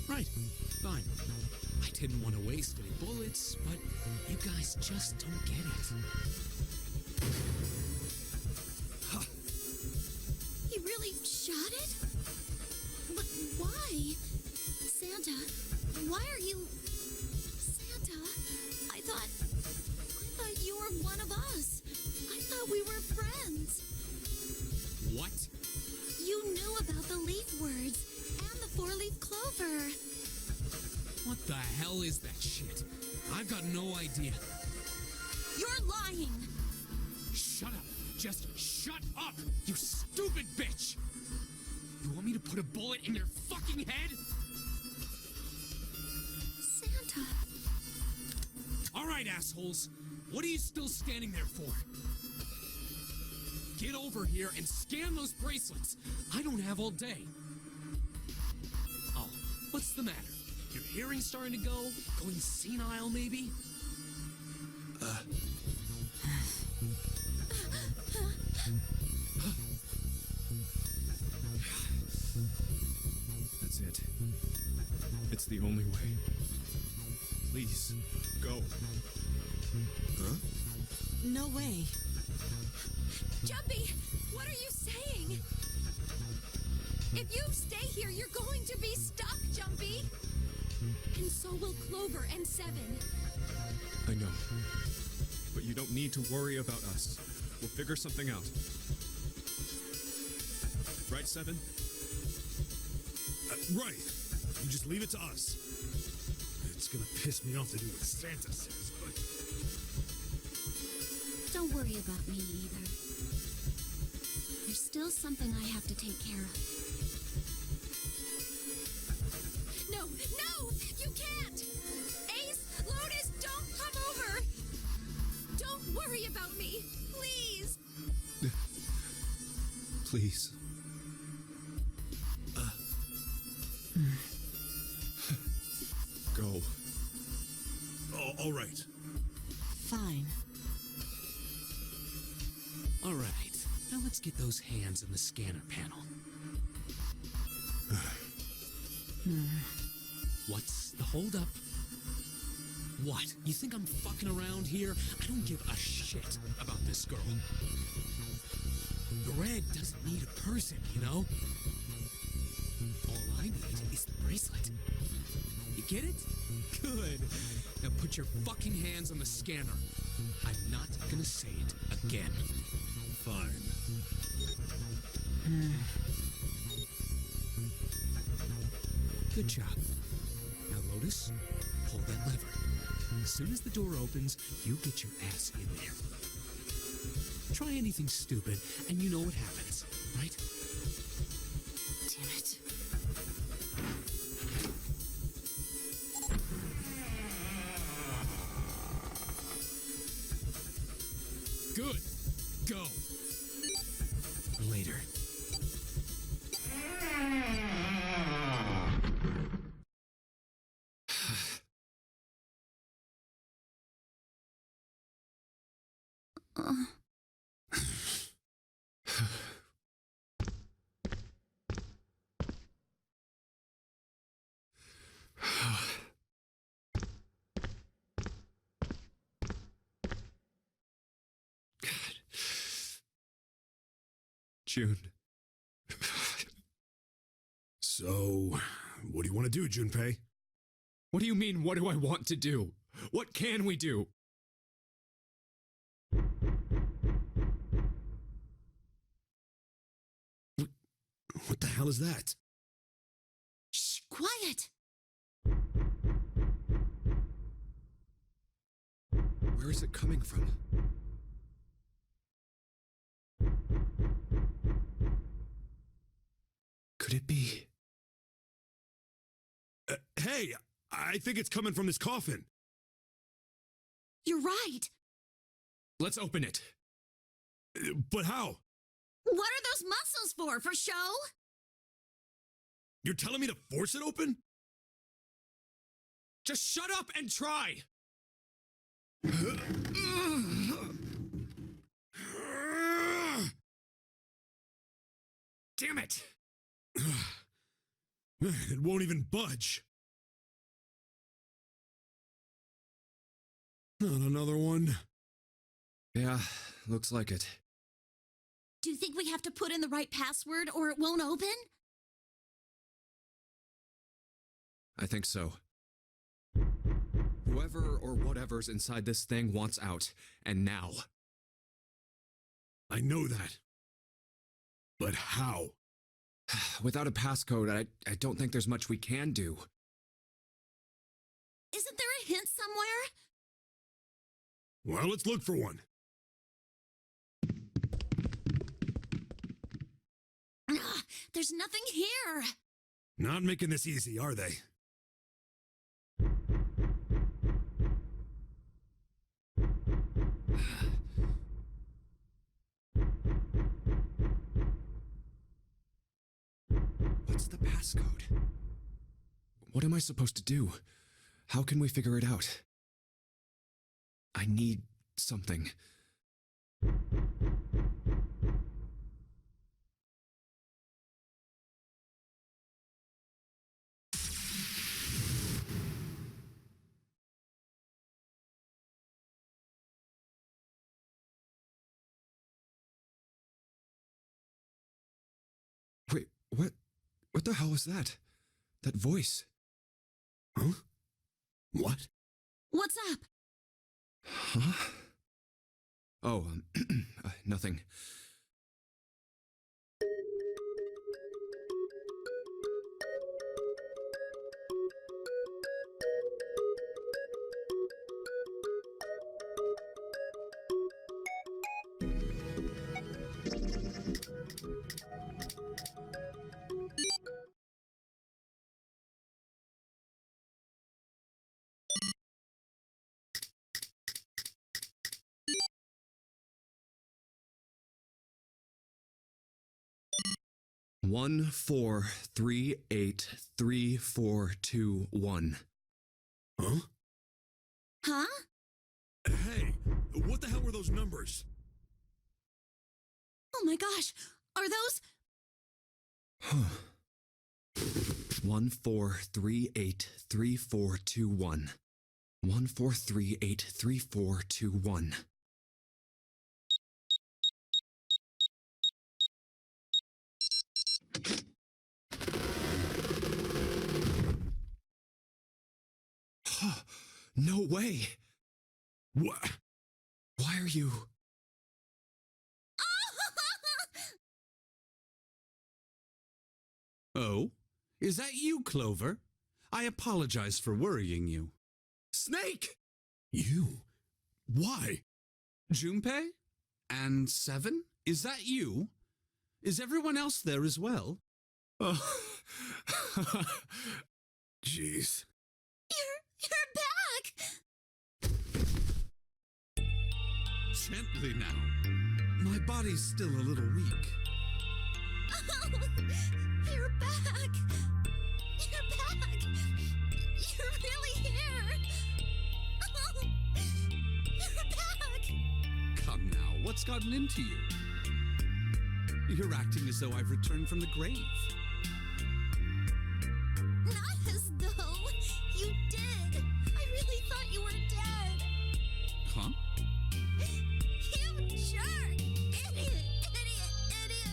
[SPEAKER 2] Right, fine. I didn't want to waste any bullets, but you guys just don't get it.
[SPEAKER 9] He really shot it? But why? Santa, why are you... Santa, I thought you were one of us. I thought we were friends.
[SPEAKER 2] What?
[SPEAKER 9] You knew about the leaf words and the four-leaf clover.
[SPEAKER 2] What the hell is that shit? I've got no idea.
[SPEAKER 9] You're lying.
[SPEAKER 2] Shut up. Just shut up, you stupid bitch! You want me to put a bullet in your fucking head?
[SPEAKER 9] Santa.
[SPEAKER 2] All right, assholes. What are you still standing there for? Get over here and scan those bracelets. I don't have all day. Oh, what's the matter? Your hearing's starting to go? Going senile, maybe?
[SPEAKER 3] That's it. It's the only way. Please, go.
[SPEAKER 8] Huh?
[SPEAKER 4] No way.
[SPEAKER 1] Jumpy, what are you saying? If you stay here, you're going to be stuck, Jumpy. And so will Clover and Seven.
[SPEAKER 3] I know. But you don't need to worry about us. We'll figure something out. Right, Seven?
[SPEAKER 5] Right. You just leave it to us. It's gonna piss me off to do what Santa says, but...
[SPEAKER 9] Don't worry about me either. There's still something I have to take care of.
[SPEAKER 1] No, no, you can't! Ace, Lotus, don't come over! Don't worry about me, please!
[SPEAKER 3] Please. Go.
[SPEAKER 5] Oh, all right.
[SPEAKER 4] Fine.
[SPEAKER 2] All right. Now let's get those hands in the scanner panel. What's the holdup? What? You think I'm fucking around here? I don't give a shit about this girl. The red doesn't need a person, you know? All I need is the bracelet. You get it? Good. Now put your fucking hands on the scanner. I'm not gonna say it again.
[SPEAKER 5] Fine.
[SPEAKER 2] Good job. Now, Lotus, pull that lever. As soon as the door opens, you get your ass in there. Try anything stupid, and you know what happens, right?
[SPEAKER 4] Damn it.
[SPEAKER 2] Good. Go. Later.
[SPEAKER 3] June.
[SPEAKER 5] So, what do you want to do, Junpei?
[SPEAKER 3] What do you mean, what do I want to do? What can we do?
[SPEAKER 5] What the hell is that?
[SPEAKER 9] Shh, quiet!
[SPEAKER 3] Where is it coming from? Could it be?
[SPEAKER 5] Hey, I think it's coming from this coffin.
[SPEAKER 9] You're right.
[SPEAKER 3] Let's open it.
[SPEAKER 5] But how?
[SPEAKER 9] What are those muscles for? For show?
[SPEAKER 5] You're telling me to force it open?
[SPEAKER 3] Just shut up and try! Damn it!
[SPEAKER 5] It won't even budge. Not another one.
[SPEAKER 3] Yeah, looks like it.
[SPEAKER 9] Do you think we have to put in the right password or it won't open?
[SPEAKER 3] I think so. Whoever or whatever's inside this thing wants out, and now.
[SPEAKER 5] I know that. But how?
[SPEAKER 3] Without a passcode, I don't think there's much we can do.
[SPEAKER 9] Isn't there a hint somewhere?
[SPEAKER 5] Well, let's look for one.
[SPEAKER 9] There's nothing here.
[SPEAKER 5] Not making this easy, are they?
[SPEAKER 3] What's the passcode? What am I supposed to do? How can we figure it out? I need something. Wait, what the hell was that? That voice?
[SPEAKER 5] Huh? What?
[SPEAKER 9] What's up?
[SPEAKER 3] Huh? Oh, nothing. One 4 3 8 3 4 2 1.
[SPEAKER 5] Huh?
[SPEAKER 9] Huh?
[SPEAKER 5] Hey, what the hell were those numbers?
[SPEAKER 9] Oh my gosh. Are those...
[SPEAKER 3] 1 4 3 8 3 4 2 1. 1 4 3 8 3 4 2 1. No way!
[SPEAKER 5] What?
[SPEAKER 3] Why are you...
[SPEAKER 6] Oh? Is that you, Clover? I apologize for worrying you. Snake!
[SPEAKER 5] You? Why?
[SPEAKER 6] Junpei? And Seven? Is that you? Is everyone else there as well?
[SPEAKER 5] Oh. Jeez.
[SPEAKER 9] You're back!
[SPEAKER 6] Gently now. My body's still a little weak.
[SPEAKER 9] Oh, you're back! You're back! You're really here! Oh, you're back!
[SPEAKER 6] Come now, what's gotten into you? You're acting as though I've returned from the grave.
[SPEAKER 9] Not as though you did. I really thought you were dead.
[SPEAKER 6] Huh?
[SPEAKER 9] You jerk! Idiot! Idiot!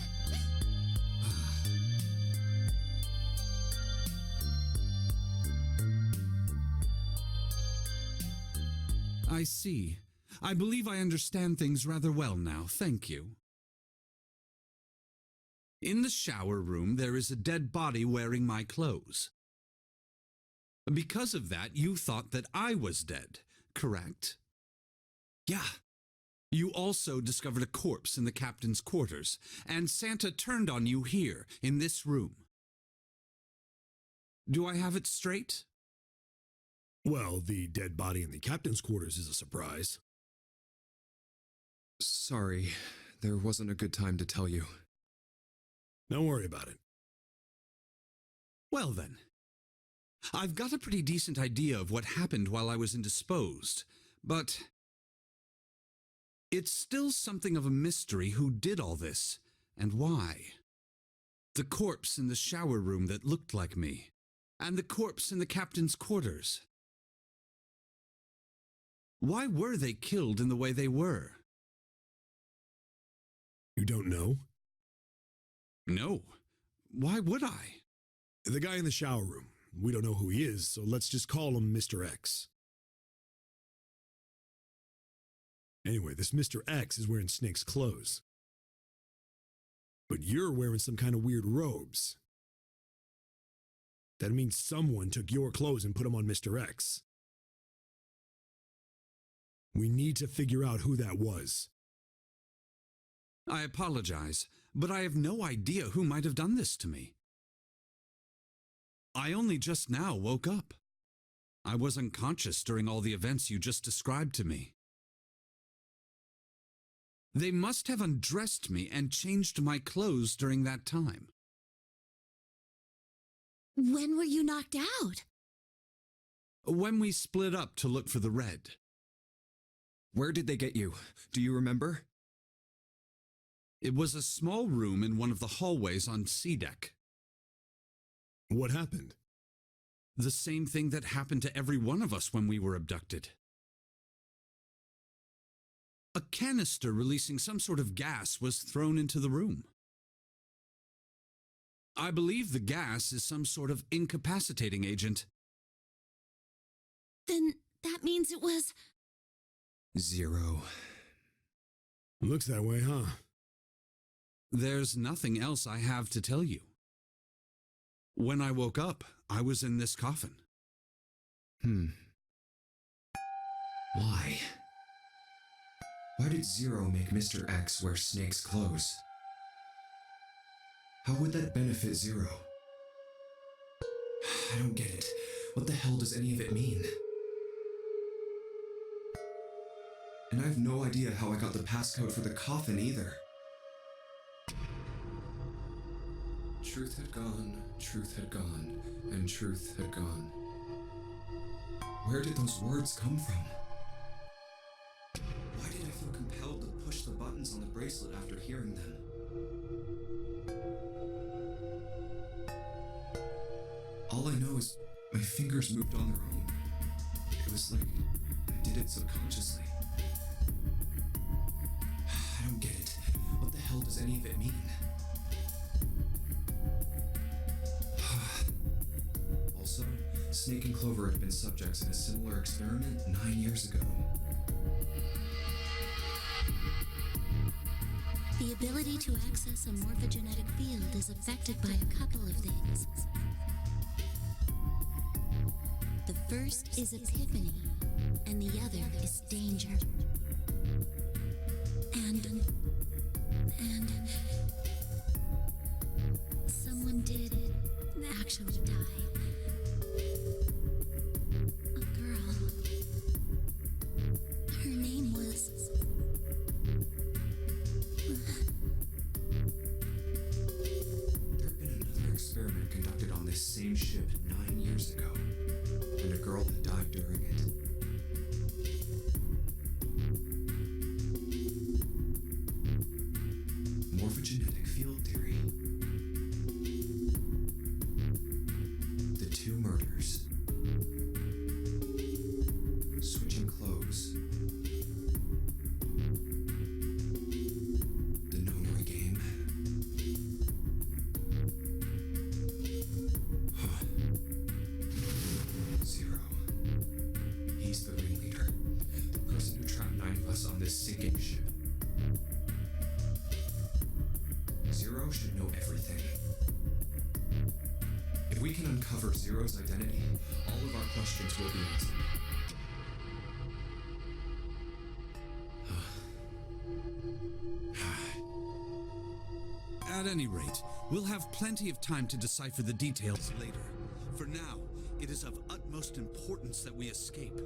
[SPEAKER 6] I see. I believe I understand things rather well now, thank you. In the shower room, there is a dead body wearing my clothes. Because of that, you thought that I was dead, correct? Yeah. You also discovered a corpse in the captain's quarters, and Santa turned on you here, in this room. Do I have it straight?
[SPEAKER 5] Well, the dead body in the captain's quarters is a surprise.
[SPEAKER 3] Sorry, there wasn't a good time to tell you.
[SPEAKER 5] Don't worry about it.
[SPEAKER 6] Well then, I've got a pretty decent idea of what happened while I was indisposed, but it's still something of a mystery who did all this and why. The corpse in the shower room that looked like me, and the corpse in the captain's quarters. Why were they killed in the way they were?
[SPEAKER 5] You don't know?
[SPEAKER 6] No. Why would I?
[SPEAKER 5] The guy in the shower room. We don't know who he is, so let's just call him Mr. X. Anyway, this Mr. X is wearing Snake's clothes. But you're wearing some kind of weird robes. That means someone took your clothes and put them on Mr. X. We need to figure out who that was.
[SPEAKER 6] I apologize, but I have no idea who might have done this to me. I only just now woke up. I was unconscious during all the events you just described to me. They must have undressed me and changed my clothes during that time.
[SPEAKER 9] When were you knocked out?
[SPEAKER 6] When we split up to look for the red.
[SPEAKER 3] Where did they get you? Do you remember?
[SPEAKER 6] It was a small room in one of the hallways on C deck.
[SPEAKER 5] What happened?
[SPEAKER 6] The same thing that happened to every one of us when we were abducted. A canister releasing some sort of gas was thrown into the room. I believe the gas is some sort of incapacitating agent.
[SPEAKER 9] Then that means it was...
[SPEAKER 3] Zero.
[SPEAKER 5] Looks that way, huh?
[SPEAKER 6] There's nothing else I have to tell you. When I woke up, I was in this coffin.
[SPEAKER 7] Why? Why did Zero make Mr. X wear Snake's clothes? How would that benefit Zero? I don't get it. What the hell does any of it mean? And I have no idea how I got the passcode for the coffin either. Truth had gone, and truth had gone. Where did those words come from? Why did I feel compelled to push the buttons on the bracelet after hearing them? All I know is my fingers moved on their own. It was like I did it subconsciously. I don't get it. What the hell does any of it mean? Also, Snake and Clover had been subjects in a similar experiment 9 years ago.
[SPEAKER 9] The ability to access a morphogenetic field is affected by a couple of things. The first is epiphany, and the other is danger. And someone did actually die. A girl. Her name was...
[SPEAKER 7] There had been another experiment conducted on this same ship 9 years ago, and a girl had died during it. Morphogenetic field theory. The two murders. Switching clothes. The Nonary game. Zero. He's the ringleader. The person who trapped 9 of us on this sinking ship. Zero should know everything. If we can uncover Zero's identity, all of our questions will be answered.
[SPEAKER 6] At any rate, we'll have plenty of time to decipher the details later. For now, It is of utmost importance that we escape.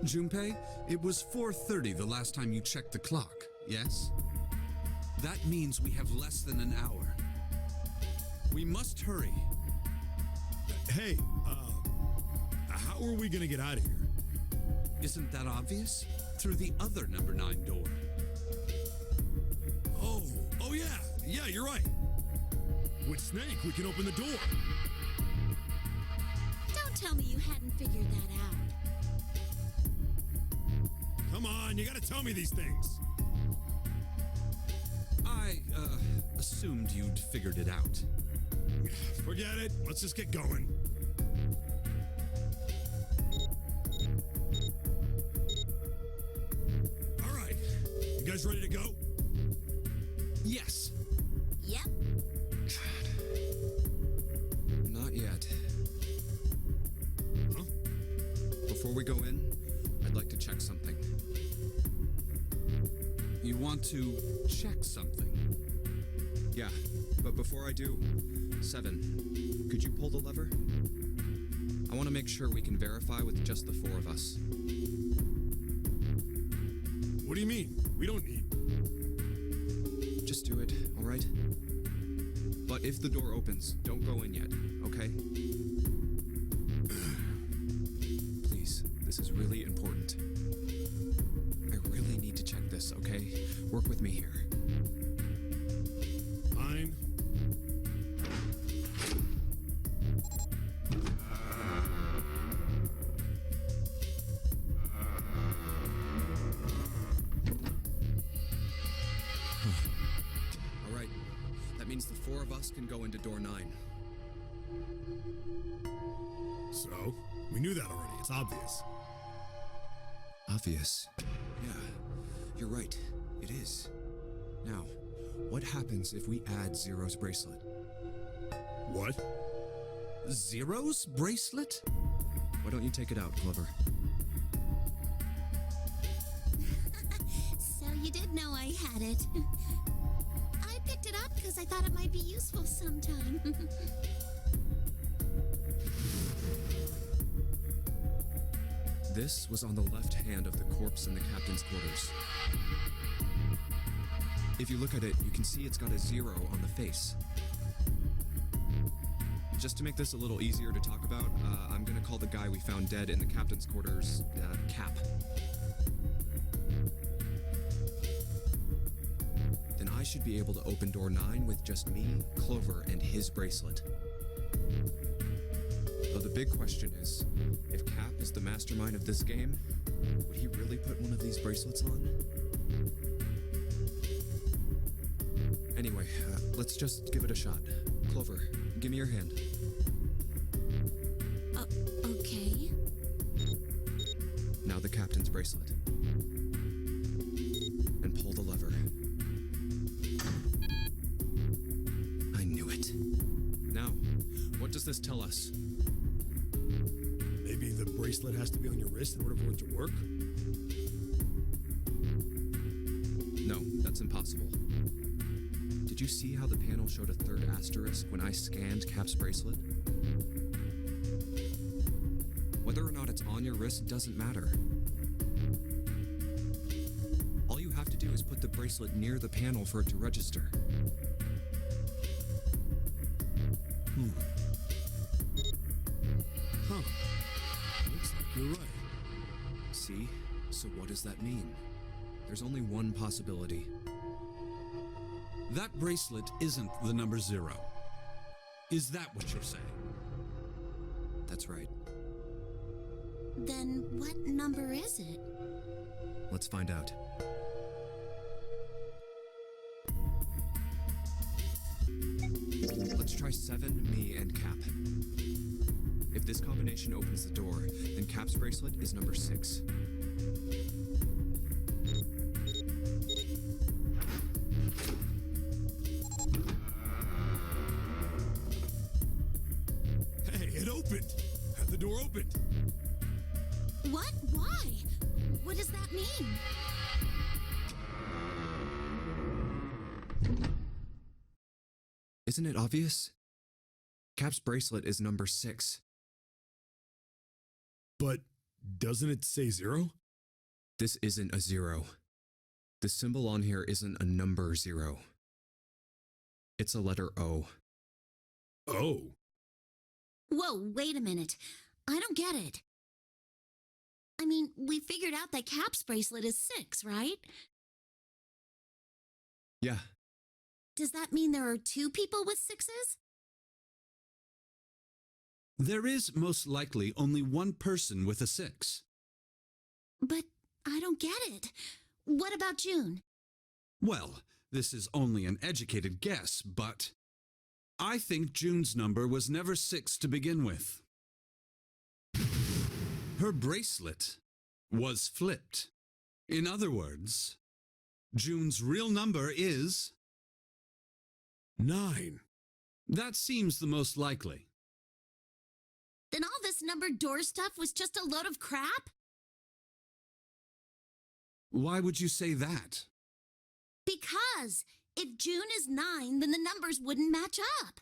[SPEAKER 6] Junpei, it was 4:30 the last time you checked the clock, yes? That means we have less than an hour. We must hurry.
[SPEAKER 5] Hey, how are we gonna get out of here?
[SPEAKER 6] Isn't that obvious? Through the other number 9 door.
[SPEAKER 5] Oh yeah, you're right. With Snake, we can open the door.
[SPEAKER 9] Don't tell me you hadn't figured that out.
[SPEAKER 5] Come on, you gotta tell me these things.
[SPEAKER 6] I, assumed you'd figured it out.
[SPEAKER 5] Forget it. Let's just get going. All right. You guys ready to go?
[SPEAKER 6] Yes.
[SPEAKER 9] Yep.
[SPEAKER 3] Not yet.
[SPEAKER 5] Huh?
[SPEAKER 3] Before we go in, I'd like to check something.
[SPEAKER 6] You want to check something?
[SPEAKER 3] Yeah, but before I do, 7, could you pull the lever? I want to make sure we can verify with just the 4 of us.
[SPEAKER 5] What do you mean? We don't need.
[SPEAKER 3] Just do it, all right? But if the door opens, don't go in yet, okay? Please, this is really important. I really need to check this, okay? Work with me here.
[SPEAKER 5] Fine.
[SPEAKER 3] All right, that means the 4 of us can go into door 9.
[SPEAKER 5] So, we knew that already. It's obvious.
[SPEAKER 3] Obvious. Yeah, you're right. It is. Now, what happens if we add Zero's bracelet?
[SPEAKER 5] What?
[SPEAKER 6] Zero's bracelet?
[SPEAKER 3] Why don't you take it out, Clover?
[SPEAKER 9] So you did know I had it. I picked it up because I thought it might be useful sometime.
[SPEAKER 3] This was on the left hand of the corpse in the captain's quarters. If you look at it, you can see it's got a 0 on the face. Just to make this a little easier to talk about, I'm gonna call the guy we found dead in the captain's quarters, Cap. Then I should be able to open door 9 with just me, Clover, and his bracelet. Though the big question is, if Cap is the mastermind of this game, would he really put one of these bracelets on? Anyway, let's just give it a shot. Clover, give me your hand.
[SPEAKER 9] Okay.
[SPEAKER 3] Now the captain's bracelet. And pull the lever. I knew it. Now, what does this tell us?
[SPEAKER 5] Maybe the bracelet has to be on your wrist in order for it to work?
[SPEAKER 3] No, that's impossible. Did you see how the panel showed a 3rd asterisk when I scanned Cap's bracelet? Whether or not it's on your wrist doesn't matter. All you have to do is put the bracelet near the panel for it to register.
[SPEAKER 5] Huh. Looks like you're right.
[SPEAKER 3] See? So what does that mean? There's only one possibility.
[SPEAKER 6] That bracelet isn't the number 0. Is that what you're saying?
[SPEAKER 3] That's right.
[SPEAKER 9] Then what number is it?
[SPEAKER 3] Let's find out. Let's try 7, me, and Cap. If this combination opens the door, then Cap's bracelet is number 6.
[SPEAKER 5] Hey, it opened! The door opened!
[SPEAKER 9] What? Why? What does that mean?
[SPEAKER 3] Isn't it obvious? Cap's bracelet is number 6.
[SPEAKER 5] But doesn't it say 0?
[SPEAKER 3] This isn't a 0. The symbol on here isn't a number 0. It's a letter O.
[SPEAKER 5] Oh.
[SPEAKER 9] Whoa, wait a minute. I don't get it. I mean, we figured out that Cap's bracelet is 6, right?
[SPEAKER 3] Yeah,
[SPEAKER 9] Does that mean there are 2 people with 6s?
[SPEAKER 6] There is most likely only one person with a 6.
[SPEAKER 9] But I don't get it. What about June?
[SPEAKER 6] Well, this is only an educated guess, but I think June's number was never 6 to begin with. Her bracelet was flipped. In other words, June's real number is
[SPEAKER 5] 9.
[SPEAKER 6] That seems the most likely.
[SPEAKER 9] Then all this numbered door stuff was just a load of crap?
[SPEAKER 6] Why would you say that?
[SPEAKER 9] Because if June is 9, then the numbers wouldn't match up.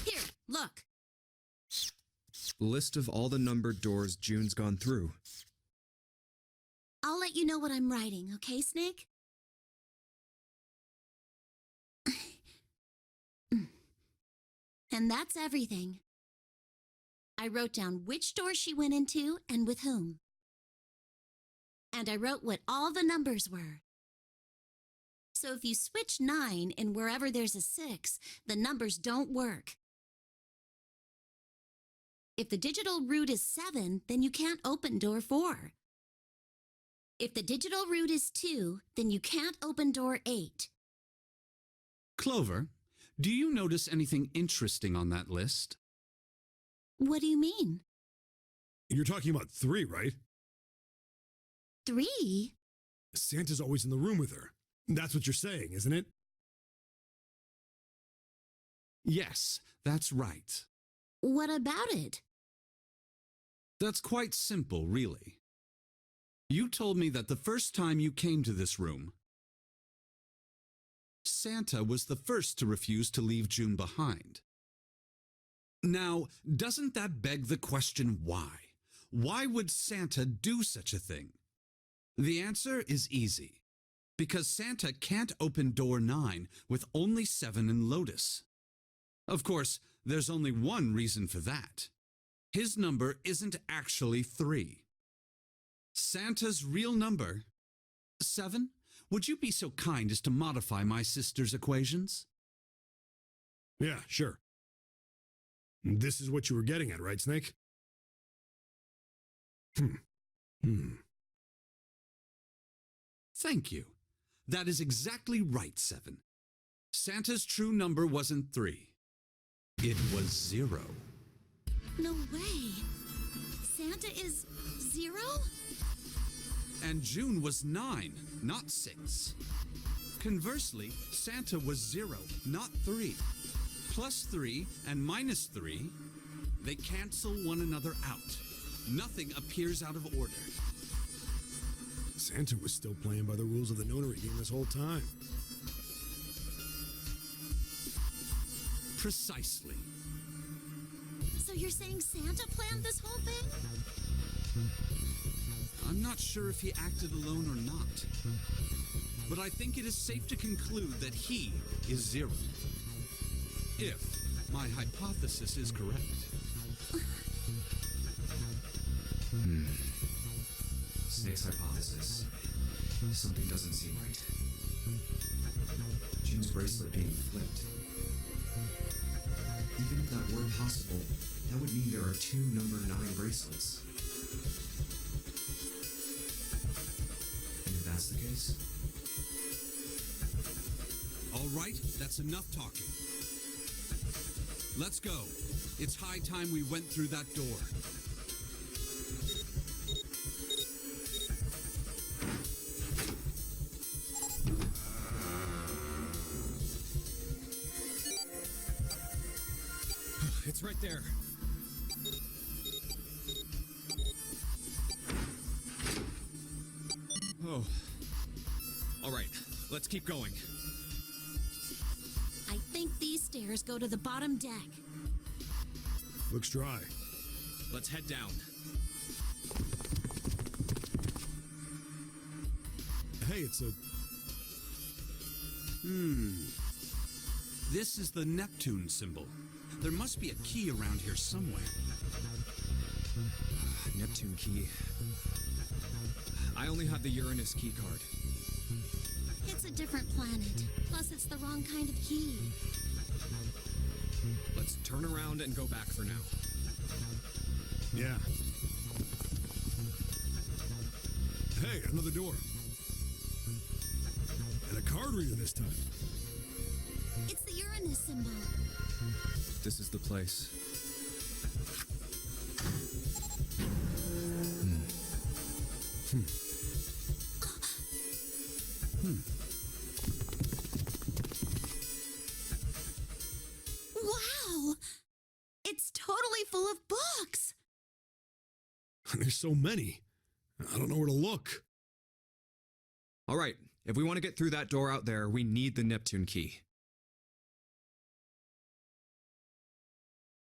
[SPEAKER 9] Here, look.
[SPEAKER 3] list of all the numbered doors June's gone through.
[SPEAKER 9] I'll let you know what I'm writing, okay, Snake? And that's everything. I wrote down which door she went into and with whom. And I wrote what all the numbers were. So if you switch 9 in wherever there's a 6, the numbers don't work. If the digital root is 7, then you can't open door 4. If the digital root is 2, then you can't open door 8.
[SPEAKER 6] Clover, do you notice anything interesting on that list?
[SPEAKER 9] What do you mean?
[SPEAKER 5] You're talking about 3, right?
[SPEAKER 9] 3?
[SPEAKER 5] Santa's always in the room with her. That's what you're saying, isn't it?
[SPEAKER 6] Yes, that's right.
[SPEAKER 9] What about it?
[SPEAKER 6] That's quite simple, really. You told me that the first time you came to this room, Santa was the first to refuse to leave June behind. Now, doesn't that beg the question why? Why would Santa do such a thing? The answer is easy. Because Santa can't open door 9 with only 7 in Lotus. Of course, there's only one reason for that. His number isn't actually 3. Santa's real number, 7? Would you be so kind as to modify my sister's equations?
[SPEAKER 5] Yeah, sure. This is what you were getting at, right, Snake?
[SPEAKER 6] Thank you. That is exactly right, 7. Santa's true number wasn't 3. It was 0.
[SPEAKER 9] No way. Santa is 0?
[SPEAKER 6] And June was 9, not 6. Conversely, Santa was 0, not 3. Plus 3 and minus 3, they cancel one another out. Nothing appears out of order.
[SPEAKER 5] Santa was still playing by the rules of the notary game this whole time.
[SPEAKER 6] Precisely.
[SPEAKER 9] So you're saying Santa planned this whole thing?
[SPEAKER 6] I'm not sure if he acted alone or not. But I think it is safe to conclude that he is 0. If my hypothesis is correct.
[SPEAKER 7] Snake's hypothesis. Something doesn't seem right. June's bracelet being flipped. Even if that were possible, that would mean there are 2 number 9 bracelets. And if that's the case...
[SPEAKER 6] All right, that's enough talking. Let's go. It's high time we went through that door.
[SPEAKER 3] It's right there. Oh. All right, let's keep going.
[SPEAKER 9] I think these stairs go to the bottom deck.
[SPEAKER 5] Looks dry.
[SPEAKER 3] Let's head down.
[SPEAKER 5] Hey, it's a...
[SPEAKER 6] This is the Neptune symbol. There must be a key around here somewhere.
[SPEAKER 3] Neptune key. I only have the Uranus key card.
[SPEAKER 9] It's a different planet. Plus, it's the wrong kind of key.
[SPEAKER 3] Let's turn around and go back for now.
[SPEAKER 5] Yeah. Hey, another door. And a card reader this time.
[SPEAKER 9] It's the Uranus symbol.
[SPEAKER 3] This is the place.
[SPEAKER 9] Wow! It's totally full of books!
[SPEAKER 5] There's so many. I don't know where to look.
[SPEAKER 3] All right, if we want to get through that door out there, we need the Neptune key.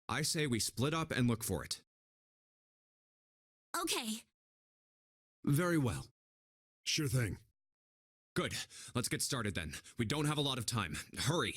[SPEAKER 3] I say we split up and look for it.
[SPEAKER 9] Okay.
[SPEAKER 6] Very well.
[SPEAKER 5] Sure thing.
[SPEAKER 3] Good. Let's get started then. We don't have a lot of time. Hurry.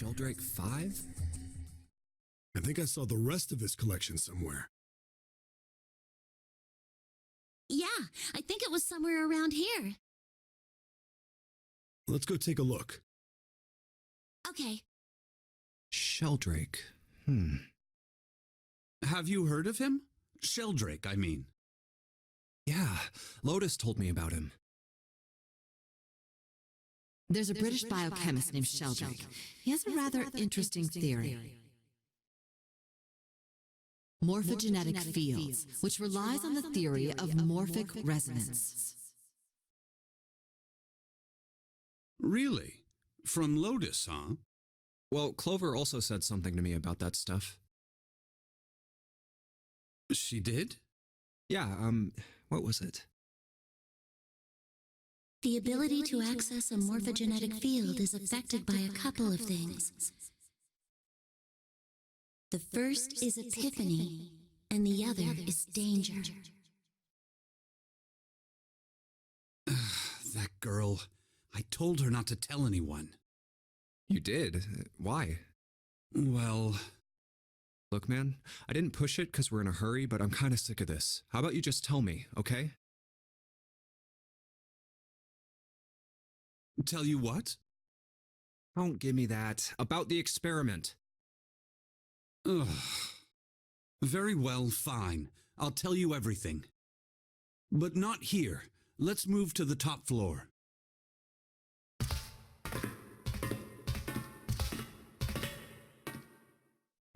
[SPEAKER 3] Sheldrake 5?
[SPEAKER 5] I think I saw the rest of his collection somewhere.
[SPEAKER 9] Yeah, I think it was somewhere around here.
[SPEAKER 5] Let's go take a look.
[SPEAKER 9] Okay.
[SPEAKER 3] Sheldrake.
[SPEAKER 6] Have you heard of him? Sheldrake, I mean.
[SPEAKER 3] Yeah, Lotus told me about him.
[SPEAKER 4] There's a British biochemist named Sheldrake. He has a rather interesting theory. Morphogenetic fields, which relies on the theory of morphic resonance.
[SPEAKER 6] Really? From Lotus, huh?
[SPEAKER 3] Well, Clover also said something to me about that stuff.
[SPEAKER 6] She did?
[SPEAKER 3] Yeah, what was it?
[SPEAKER 9] The ability to access a morphogenetic field is affected by a couple of things. The first is epiphany, and the other is danger.
[SPEAKER 6] That girl. I told her not to tell anyone.
[SPEAKER 3] You did? Why?
[SPEAKER 6] Well...
[SPEAKER 3] Look, man, I didn't push it because we're in a hurry, but I'm kind of sick of this. How about you just tell me, okay?
[SPEAKER 6] Tell you what?
[SPEAKER 3] Don't give me that. About the experiment.
[SPEAKER 6] Ugh. Very well, fine. I'll tell you everything. But not here. Let's move to the top floor.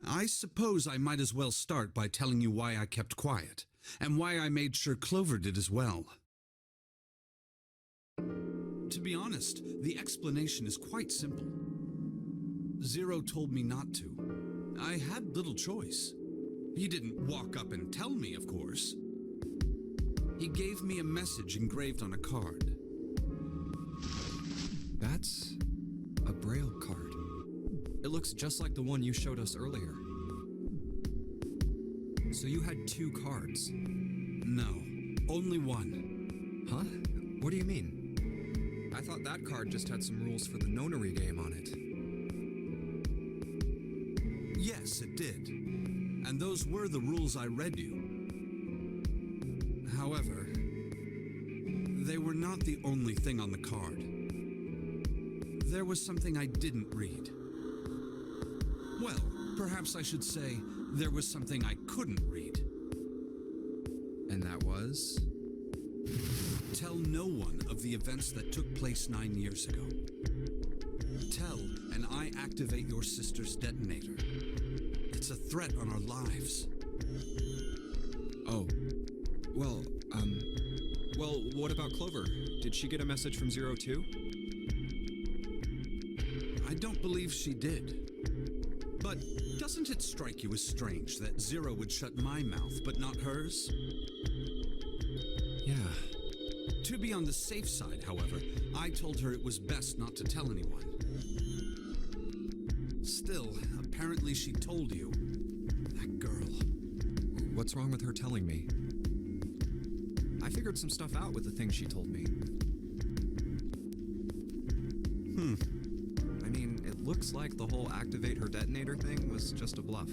[SPEAKER 6] I suppose I might as well start by telling you why I kept quiet, and why I made sure Clover did as well. To be honest, the explanation is quite simple. Zero told me not to. I had little choice. He didn't walk up and tell me, of course. He gave me a message engraved on a card.
[SPEAKER 3] That's a Braille card. It looks just like the one you showed us earlier. So you had 2 cards?
[SPEAKER 6] No, only one.
[SPEAKER 3] Huh? What do you mean? I thought that card just had some rules for the nonary game on it.
[SPEAKER 6] Yes, it did. And those were the rules I read you. However, they were not the only thing on the card. There was something I didn't read. Well, perhaps I should say there was something I couldn't read.
[SPEAKER 3] And that was?
[SPEAKER 6] Tell no one of the events that took place 9 years ago. Tell, and I activate your sister's detonator. It's a threat on our lives.
[SPEAKER 3] Oh. Well, what about Clover? Did she get a message from Zero too?
[SPEAKER 6] I don't believe she did. But doesn't it strike you as strange that Zero would shut my mouth, but not hers?
[SPEAKER 3] Yeah.
[SPEAKER 6] To be on the safe side, however, I told her it was best not to tell anyone. Still, apparently she told you. That girl.
[SPEAKER 3] What's wrong with her telling me? I figured some stuff out with the things she told me. I mean, it looks like the whole activate her detonator thing was just a bluff.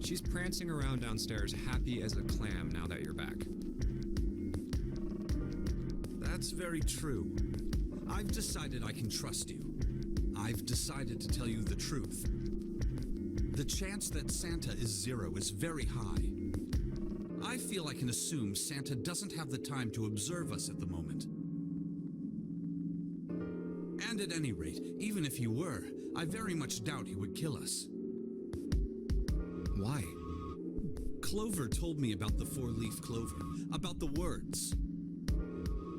[SPEAKER 3] She's prancing around downstairs happy as a clam now that you're back.
[SPEAKER 6] That's very true. I've decided I can trust you. I've decided to tell you the truth. The chance that Santa is Zero is very high. I feel I can assume Santa doesn't have the time to observe us at the moment. And at any rate, even if he were, I very much doubt he would kill us.
[SPEAKER 3] Why?
[SPEAKER 6] Clover told me about the 4-leaf clover, about the words.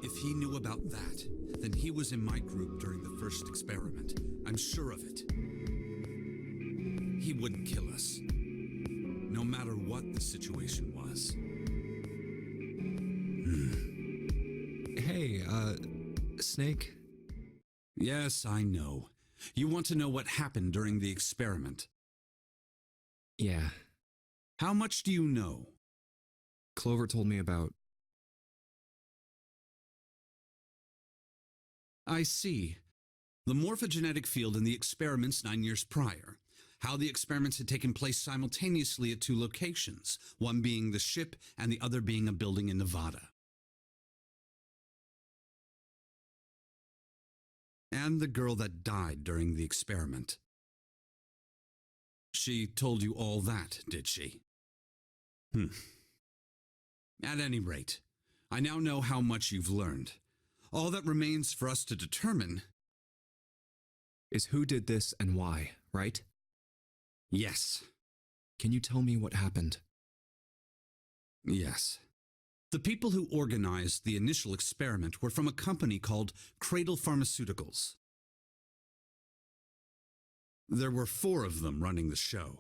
[SPEAKER 6] If he knew about that, then he was in my group during the first experiment. I'm sure of it. He wouldn't kill us, no matter what the situation was.
[SPEAKER 3] Hey, Snake?
[SPEAKER 6] Yes, I know. You want to know what happened during the experiment.
[SPEAKER 3] Yeah.
[SPEAKER 6] How much do you know?
[SPEAKER 3] Clover told me about...
[SPEAKER 6] I see. the morphogenetic field in the experiments 9 years prior, how the experiments had taken place simultaneously at 2 locations, one being the ship and the other being a building in Nevada. And the girl that died during the experiment. She told you all that, did she? At any rate, I now know how much you've learned. All that remains for us to determine
[SPEAKER 3] Is who did this and why, right?
[SPEAKER 6] yes.
[SPEAKER 3] Can you tell me what happened?
[SPEAKER 6] Yes. The people who organized the initial experiment were from a company called Cradle Pharmaceuticals. There were 4 of them running the show.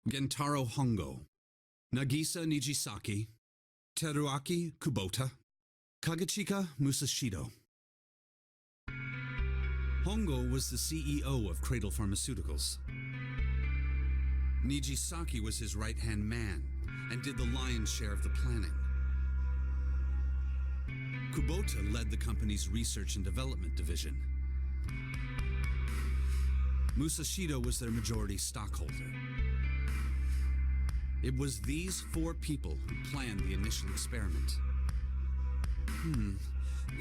[SPEAKER 6] Gentaro Hongo, Nagisa Nijisaki, Teruaki Kubota, Kagechika Musashido. Hongo was the CEO of Cradle Pharmaceuticals. Nijisaki was his right-hand man and did the lion's share of the planning. Kubota led the company's research and development division. Musashido was their majority stockholder. It was these 4 people who planned the initial experiment.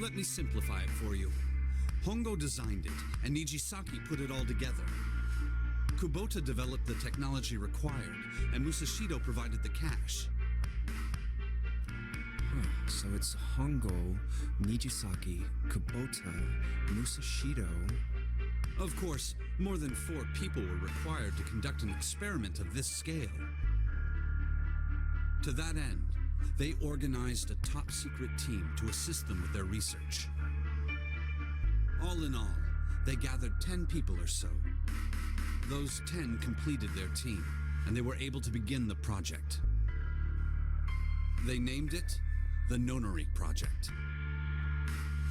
[SPEAKER 6] Let me simplify it for you. Hongo designed it, and Nijisaki put it all together. Kubota developed the technology required, and Musashido provided the cash.
[SPEAKER 3] So it's Hongo, Nijisaki, Kubota, Musashido.
[SPEAKER 6] Of course, more than 4 people were required to conduct an experiment of this scale. To that end, they organized a top-secret team to assist them with their research. All in all, they gathered 10 people or so. Those 10 completed their team, and they were able to begin the project. They named it the Nonary Project.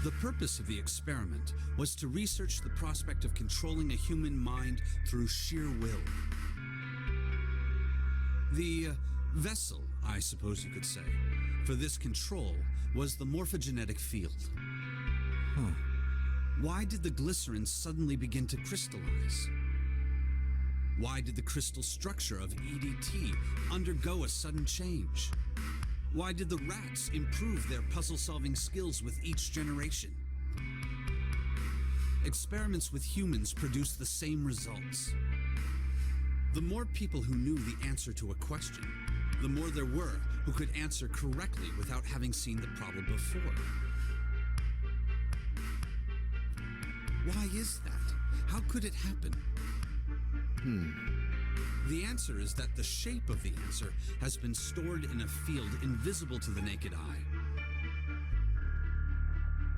[SPEAKER 6] The purpose of the experiment was to research the prospect of controlling a human mind through sheer will. The vessel, I suppose you could say, for this control was the morphogenetic field. Why did the glycerin suddenly begin to crystallize? Why did the crystal structure of EDT undergo a sudden change? Why did the rats improve their puzzle-solving skills with each generation? Experiments with humans produced the same results. The more people who knew the answer to a question, the more there were who could answer correctly without having seen the problem before. Why is that? How could it happen? The answer is that the shape of the answer has been stored in a field invisible to the naked eye.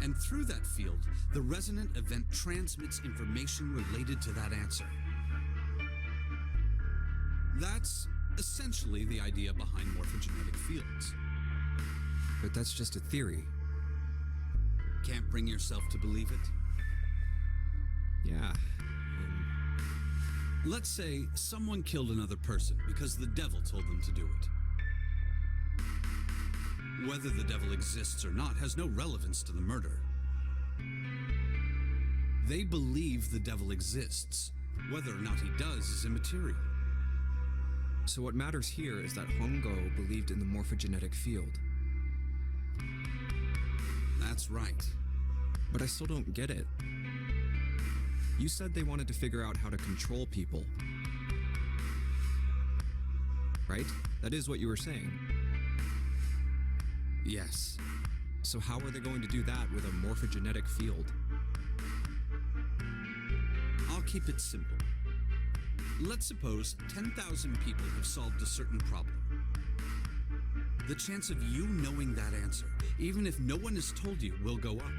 [SPEAKER 6] And through that field, the resonant event transmits information related to that answer. That's essentially the idea behind morphogenetic fields.
[SPEAKER 3] But that's just a theory.
[SPEAKER 6] Can't bring yourself to believe it?
[SPEAKER 3] Yeah.
[SPEAKER 6] Let's say someone killed another person because the devil told them to do it. Whether the devil exists or not has no relevance to the murder. They believe the devil exists. Whether or not he does is immaterial.
[SPEAKER 3] So what matters here is that Hongo believed in the morphogenetic field.
[SPEAKER 6] That's right.
[SPEAKER 3] But I still don't get it. You said they wanted to figure out how to control people. Right? That is what you were saying.
[SPEAKER 6] Yes.
[SPEAKER 3] So how are they going to do that with a morphogenetic field?
[SPEAKER 6] I'll keep it simple. Let's suppose 10,000 people have solved a certain problem. The chance of you knowing that answer, even if no one has told you, will go up.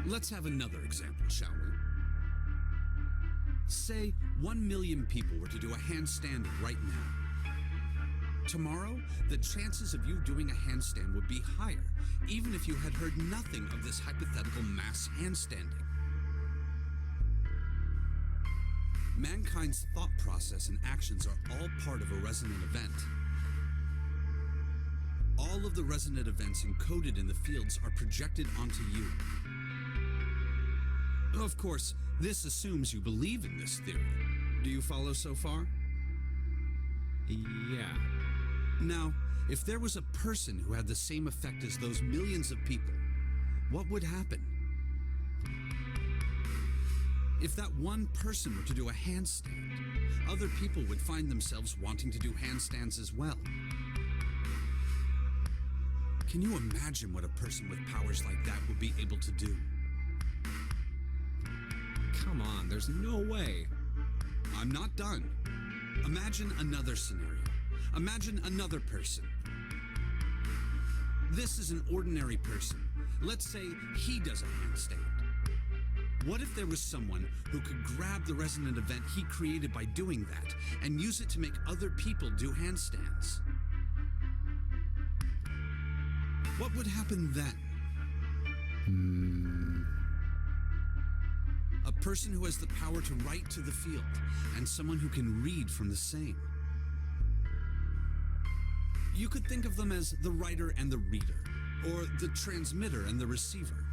[SPEAKER 6] Let's have another example, shall we? Say 1 million people were to do a handstand right now. Tomorrow, the chances of you doing a handstand would be higher, even if you had heard nothing of this hypothetical mass handstanding. Mankind's thought process and actions are all part of a resonant event. All all of the resonant events encoded in the fields are projected onto you. Of course, this assumes you believe in this theory. Do you follow so far?
[SPEAKER 3] Yeah.
[SPEAKER 6] Now, if there was a person who had the same effect as those millions of people, what would happen? If that one person were to do a handstand, other people would find themselves wanting to do handstands as well. Can you imagine what a person with powers like that would be able to do?
[SPEAKER 3] Come on, there's no way.
[SPEAKER 6] I'm not done. Imagine another scenario. Imagine another person. This is an ordinary person. Let's say he does a handstand. What if there was someone who could grab the resonant event he created by doing that and use it to make other people do handstands? What would happen then? A person who has the power to write to the field, and someone who can read from the same. You could think of them as the writer and the reader, or the transmitter and the receiver.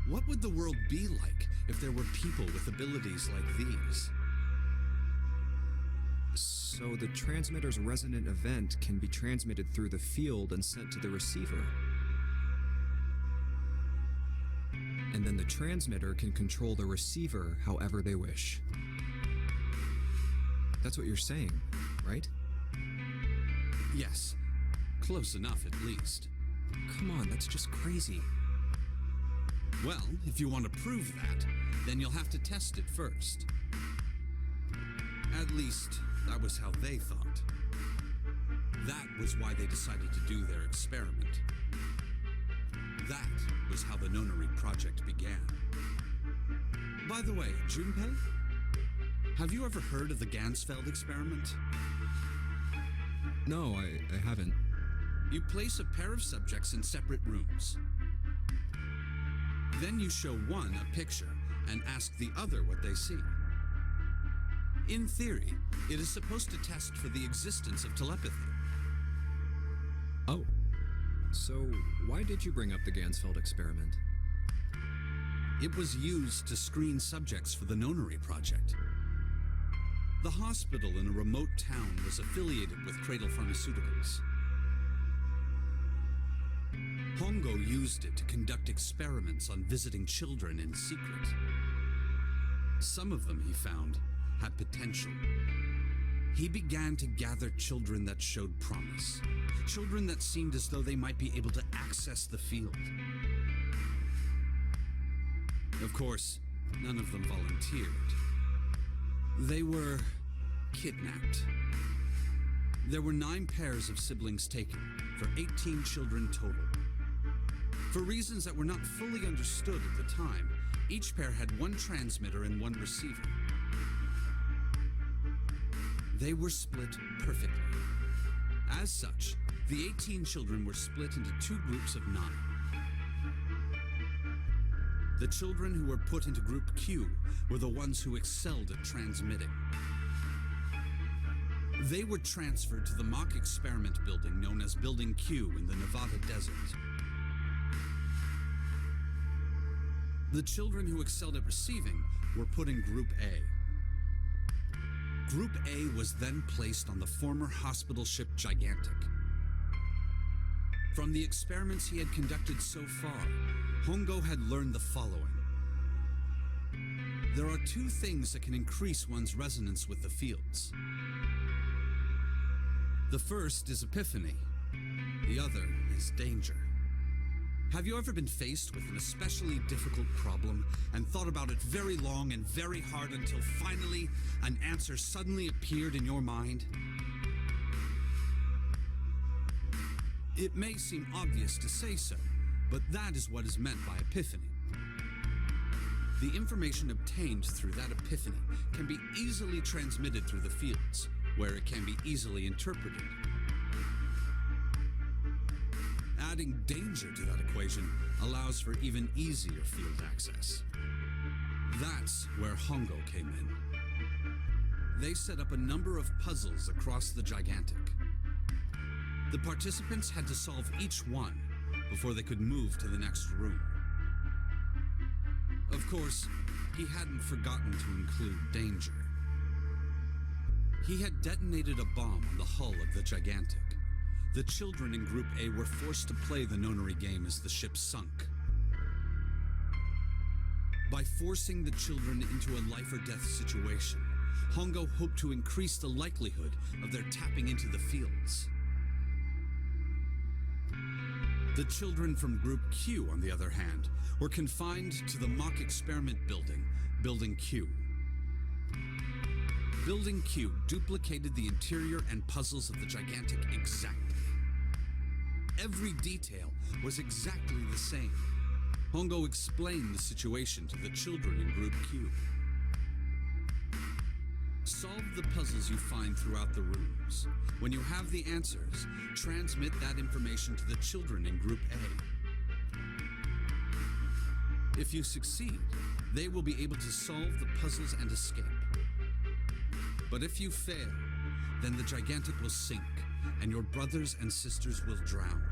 [SPEAKER 6] What would the world be like if there were people with abilities like these?
[SPEAKER 3] So the transmitter's resonant event can be transmitted through the field and sent to the receiver. And then the transmitter can control the receiver however they wish. That's what you're saying, right?
[SPEAKER 6] Yes, close enough at least.
[SPEAKER 3] Come on, that's just crazy.
[SPEAKER 6] Well, if you want to prove that, then you'll have to test it first. At least, that was how they thought. That was why they decided to do their experiment. That was how the Nonary project began. By the way, Junpei, have you ever heard of the Gansfeld experiment?
[SPEAKER 3] No, I haven't.
[SPEAKER 6] You place a pair of subjects in separate rooms. Then you show one a picture and ask the other what they see. In theory, it is supposed to test for the existence of telepathy.
[SPEAKER 3] Oh. So, why did you bring up the Gansfeld experiment?
[SPEAKER 6] It was used to screen subjects for the Nonary project. The hospital in a remote town was affiliated with Cradle Pharmaceuticals. Hongo used it to conduct experiments on visiting children in secret. Some of them, he found, had potential. He began to gather children that showed promise. Children that seemed as though they might be able to access the field. Of course, none of them volunteered. They were kidnapped. There were 9 pairs of siblings taken, for 18 children total. For reasons that were not fully understood at the time, each pair had 1 transmitter and 1 receiver. They were split perfectly. As such, the 18 children were split into 2 groups of 9. The children who were put into Group Q were the ones who excelled at transmitting. They were transferred to the mock experiment building known as Building Q in the Nevada desert. The children who excelled at receiving were put in Group A. Group A was then placed on the former hospital ship Gigantic. From the experiments he had conducted so far, Hongo had learned the following. There are 2 things that can increase one's resonance with the fields. The first is epiphany. The other is danger. Have you ever been faced with an especially difficult problem and thought about it very long and very hard until finally an answer suddenly appeared in your mind? It may seem obvious to say so, but that is what is meant by epiphany. The information obtained through that epiphany can be easily transmitted through the fields, where it can be easily interpreted. Adding danger to that equation allows for even easier field access. That's where Hongo came in. They set up a number of puzzles across the Gigantic. The participants had to solve each one before they could move to the next room. Of course, he hadn't forgotten to include danger. He had detonated a bomb on the hull of the Gigantic. The children in Group A were forced to play the nonary game as the ship sunk. By forcing the children into a life-or-death situation, Hongo hoped to increase the likelihood of their tapping into the fields. The children from Group Q, on the other hand, were confined to the mock experiment building, Building Q. Building Q duplicated the interior and puzzles of the Gigantic exactly. Every detail was exactly the same. Hongo explained the situation to the children in Group Q. Solve the puzzles you find throughout the rooms. When you have the answers, transmit that information to the children in Group A. If you succeed, they will be able to solve the puzzles and escape. But if you fail, then the Gigantic will sink, and your brothers and sisters will drown.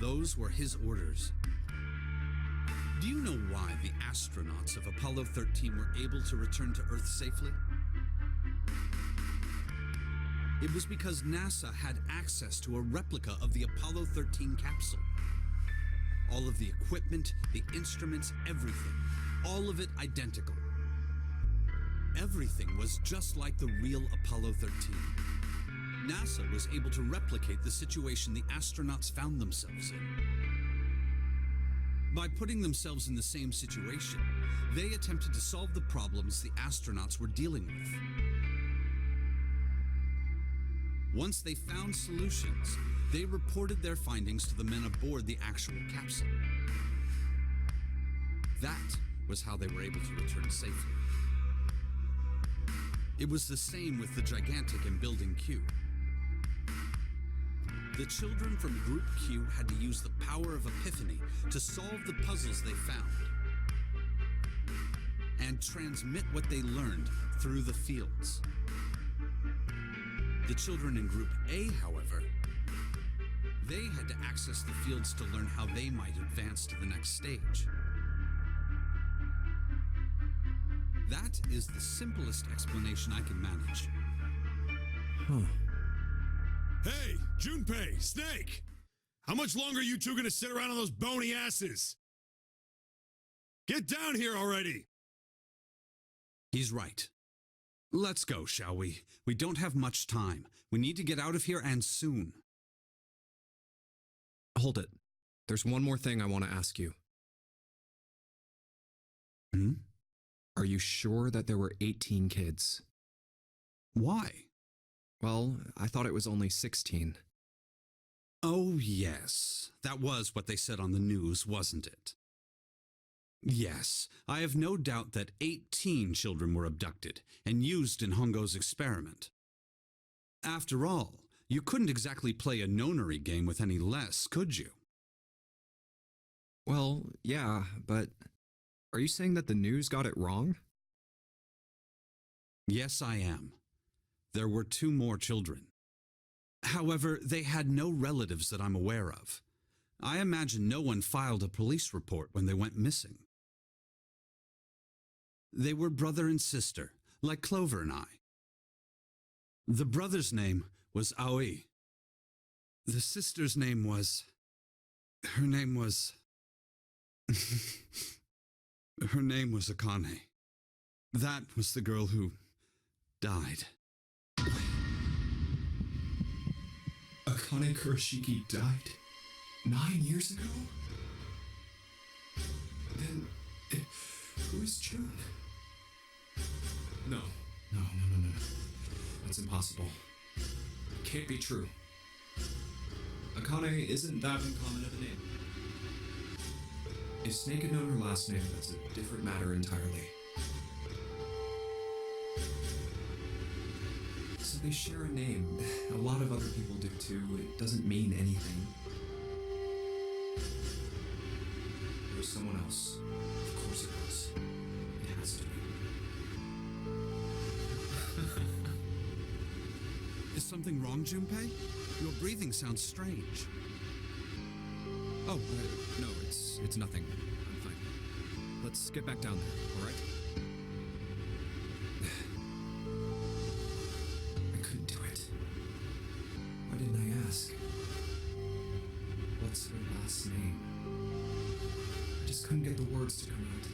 [SPEAKER 6] Those were his orders. Do you know why the astronauts of Apollo 13 were able to return to Earth safely? It was because NASA had access to a replica of the Apollo 13 capsule. All of the equipment, the instruments, everything. All of it identical. Everything was just like the real Apollo 13. NASA was able to replicate the situation the astronauts found themselves in. By putting themselves in the same situation, they attempted to solve the problems the astronauts were dealing with. Once they found solutions, they reported their findings to the men aboard the actual capsule. That was how they were able to return safely. It was the same with the Gigantic in Building Q. The children from Group Q had to use the power of epiphany to solve the puzzles they found and transmit what they learned through the fields. The children in Group A, however, they had to access the fields to learn how they might advance to the next stage. That is the simplest explanation I can manage.
[SPEAKER 5] Hey, Junpei, Snake! How much longer are you two gonna sit around on those bony asses? Get down here already!
[SPEAKER 6] He's right. Let's go, shall we? We don't have much time. We need to get out of here, and soon.
[SPEAKER 3] Hold it. There's one more thing I want to ask you. Are you sure that there were 18 kids?
[SPEAKER 6] Why?
[SPEAKER 3] Well, I thought it was only 16.
[SPEAKER 6] Oh, yes. That was what they said on the news, wasn't it? Yes, I have no doubt that 18 children were abducted and used in Hongo's experiment. After all, you couldn't exactly play a nonary game with any less, could you?
[SPEAKER 3] Well, yeah, but are you saying that the news got it wrong?
[SPEAKER 6] Yes, I am. There were 2 more children. However, they had no relatives that I'm aware of. I imagine no one filed a police report when they went missing. They were brother and sister, like Clover and I. The brother's name was Aoi. The sister's name was... Her name was Akane. That was the girl who died.
[SPEAKER 7] Akane Kurashiki died 9 years ago? Then, who is June? No. That's impossible. Can't be true. Akane isn't that uncommon of a name. If Snake had known her last name, that's a different matter entirely. So they share a name. A lot of other people do too. It doesn't mean anything. There's someone else. Of course it does. It has to be.
[SPEAKER 6] Is something wrong, Junpei?
[SPEAKER 3] Your breathing sounds strange. Oh, no, it's nothing. I'm fine. Let's get back down there, all right?
[SPEAKER 7] I couldn't do it. Why didn't I ask? What's her last name? I just couldn't get the words to come out.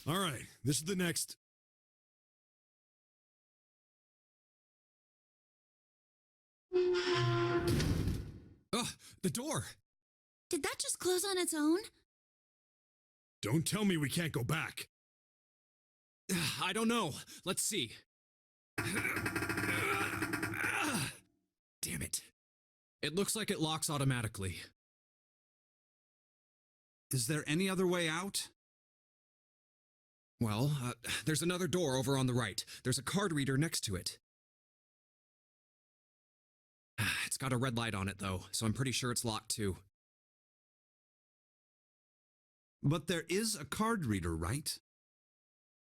[SPEAKER 5] All right, this is the next.
[SPEAKER 3] Ugh, the door!
[SPEAKER 9] Did that just close on its own?
[SPEAKER 5] Don't tell me we can't go back.
[SPEAKER 3] I don't know. Let's see. Damn it. It looks like it locks automatically.
[SPEAKER 6] Is there any other way out?
[SPEAKER 3] Well, there's another door over on the right. There's a card reader next to it. It's got a red light on it, though, so I'm pretty sure it's locked, too.
[SPEAKER 6] But there is a card reader, right?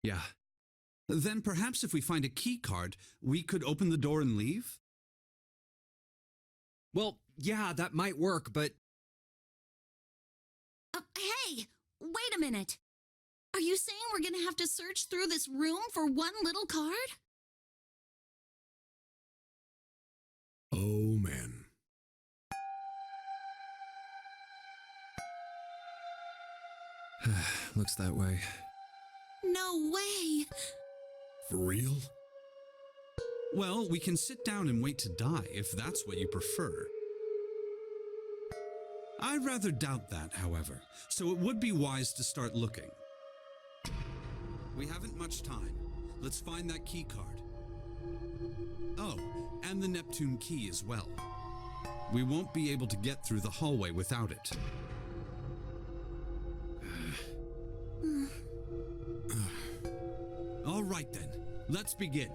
[SPEAKER 3] Yeah.
[SPEAKER 6] Then perhaps if we find a key card, we could open the door and leave?
[SPEAKER 3] Well, yeah, that might work, but...
[SPEAKER 9] Hey, wait a minute. Are you saying we're gonna have to search through this room for one little card?
[SPEAKER 5] Oh, man.
[SPEAKER 3] Looks that way.
[SPEAKER 9] No way.
[SPEAKER 5] For real?
[SPEAKER 6] Well, we can sit down and wait to die if that's what you prefer. I rather doubt that, however, so it would be wise to start looking. We haven't much time. Let's find that key card. Oh, and the Neptune key as well. We won't be able to get through the hallway without it. All right then, let's begin.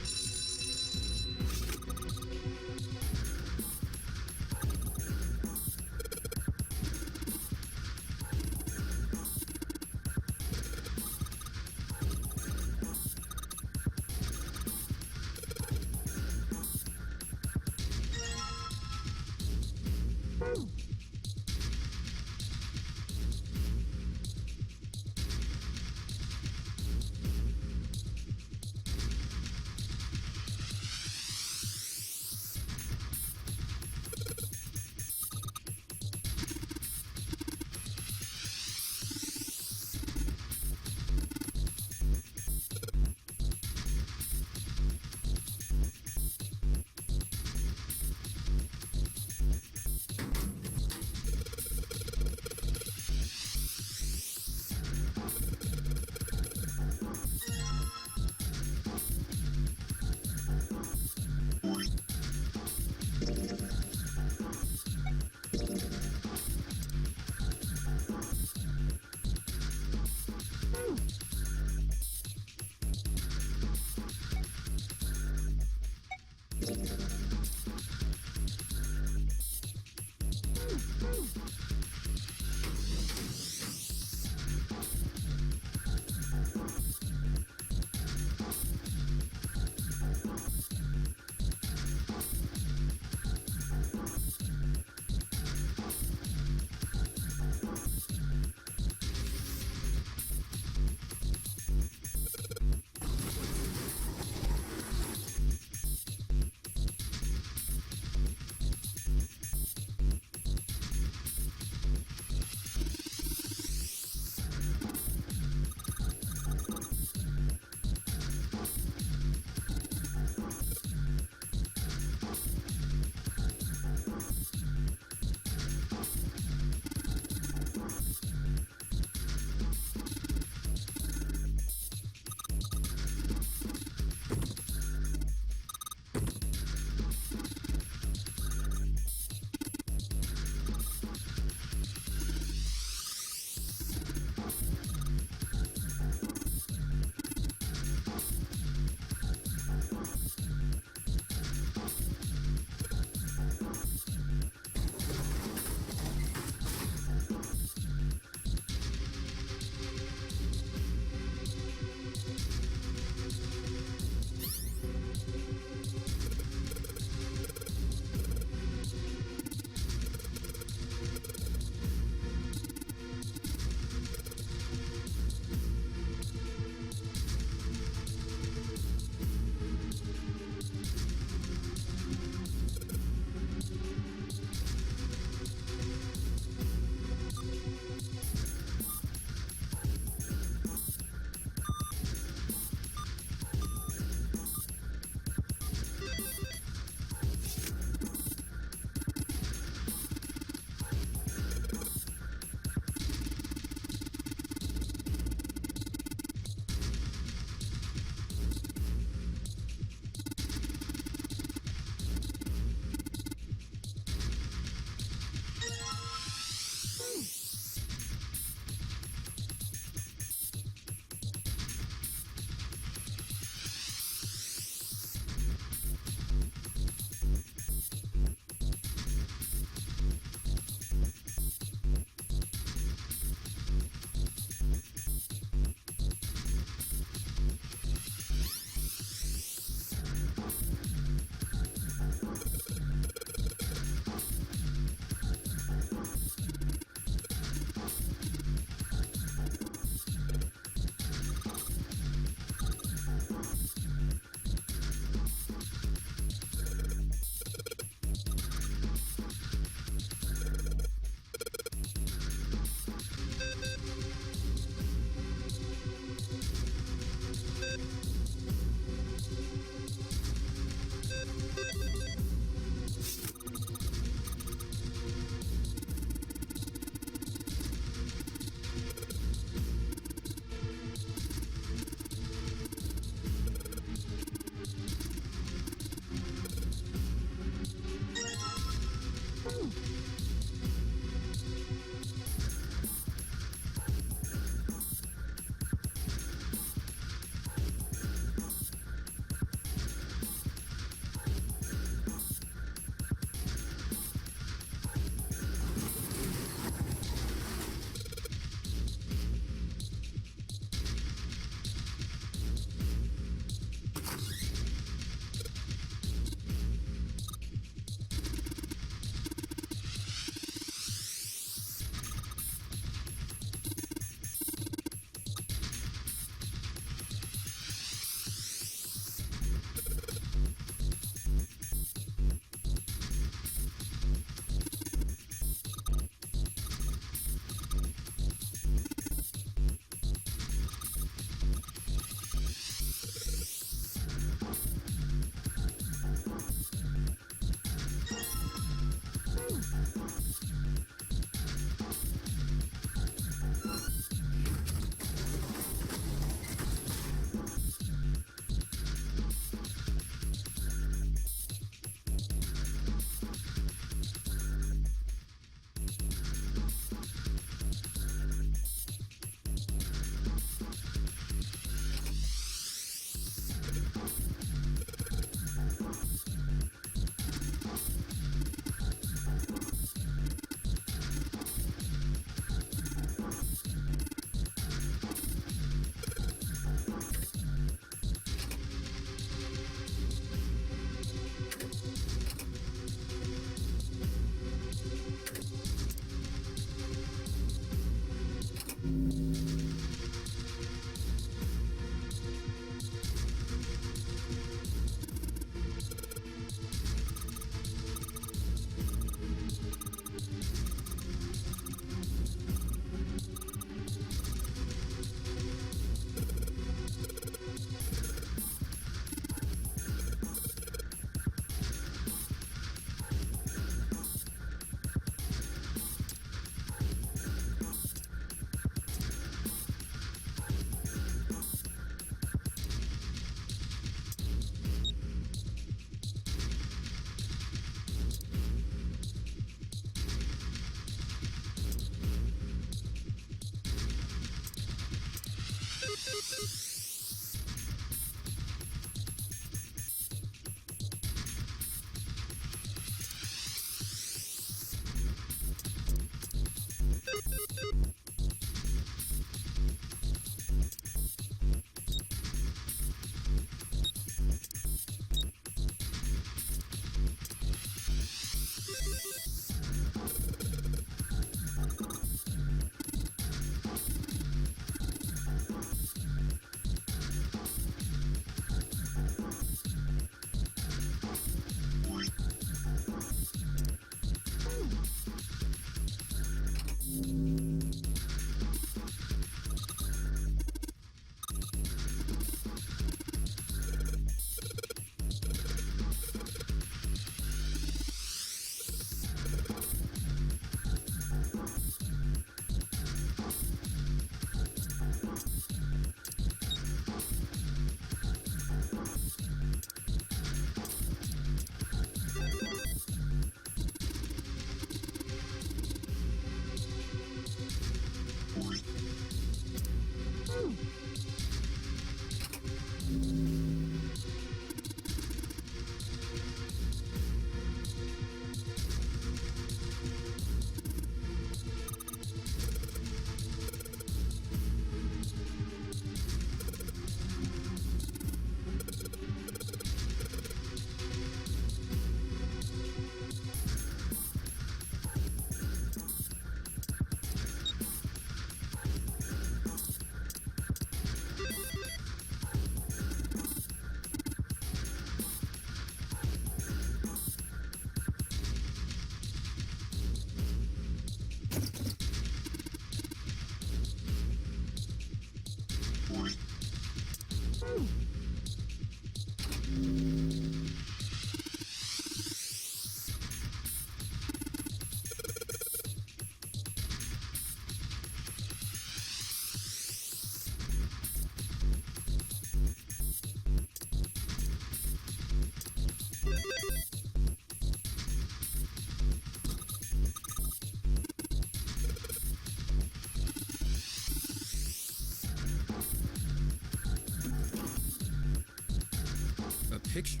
[SPEAKER 3] Picture?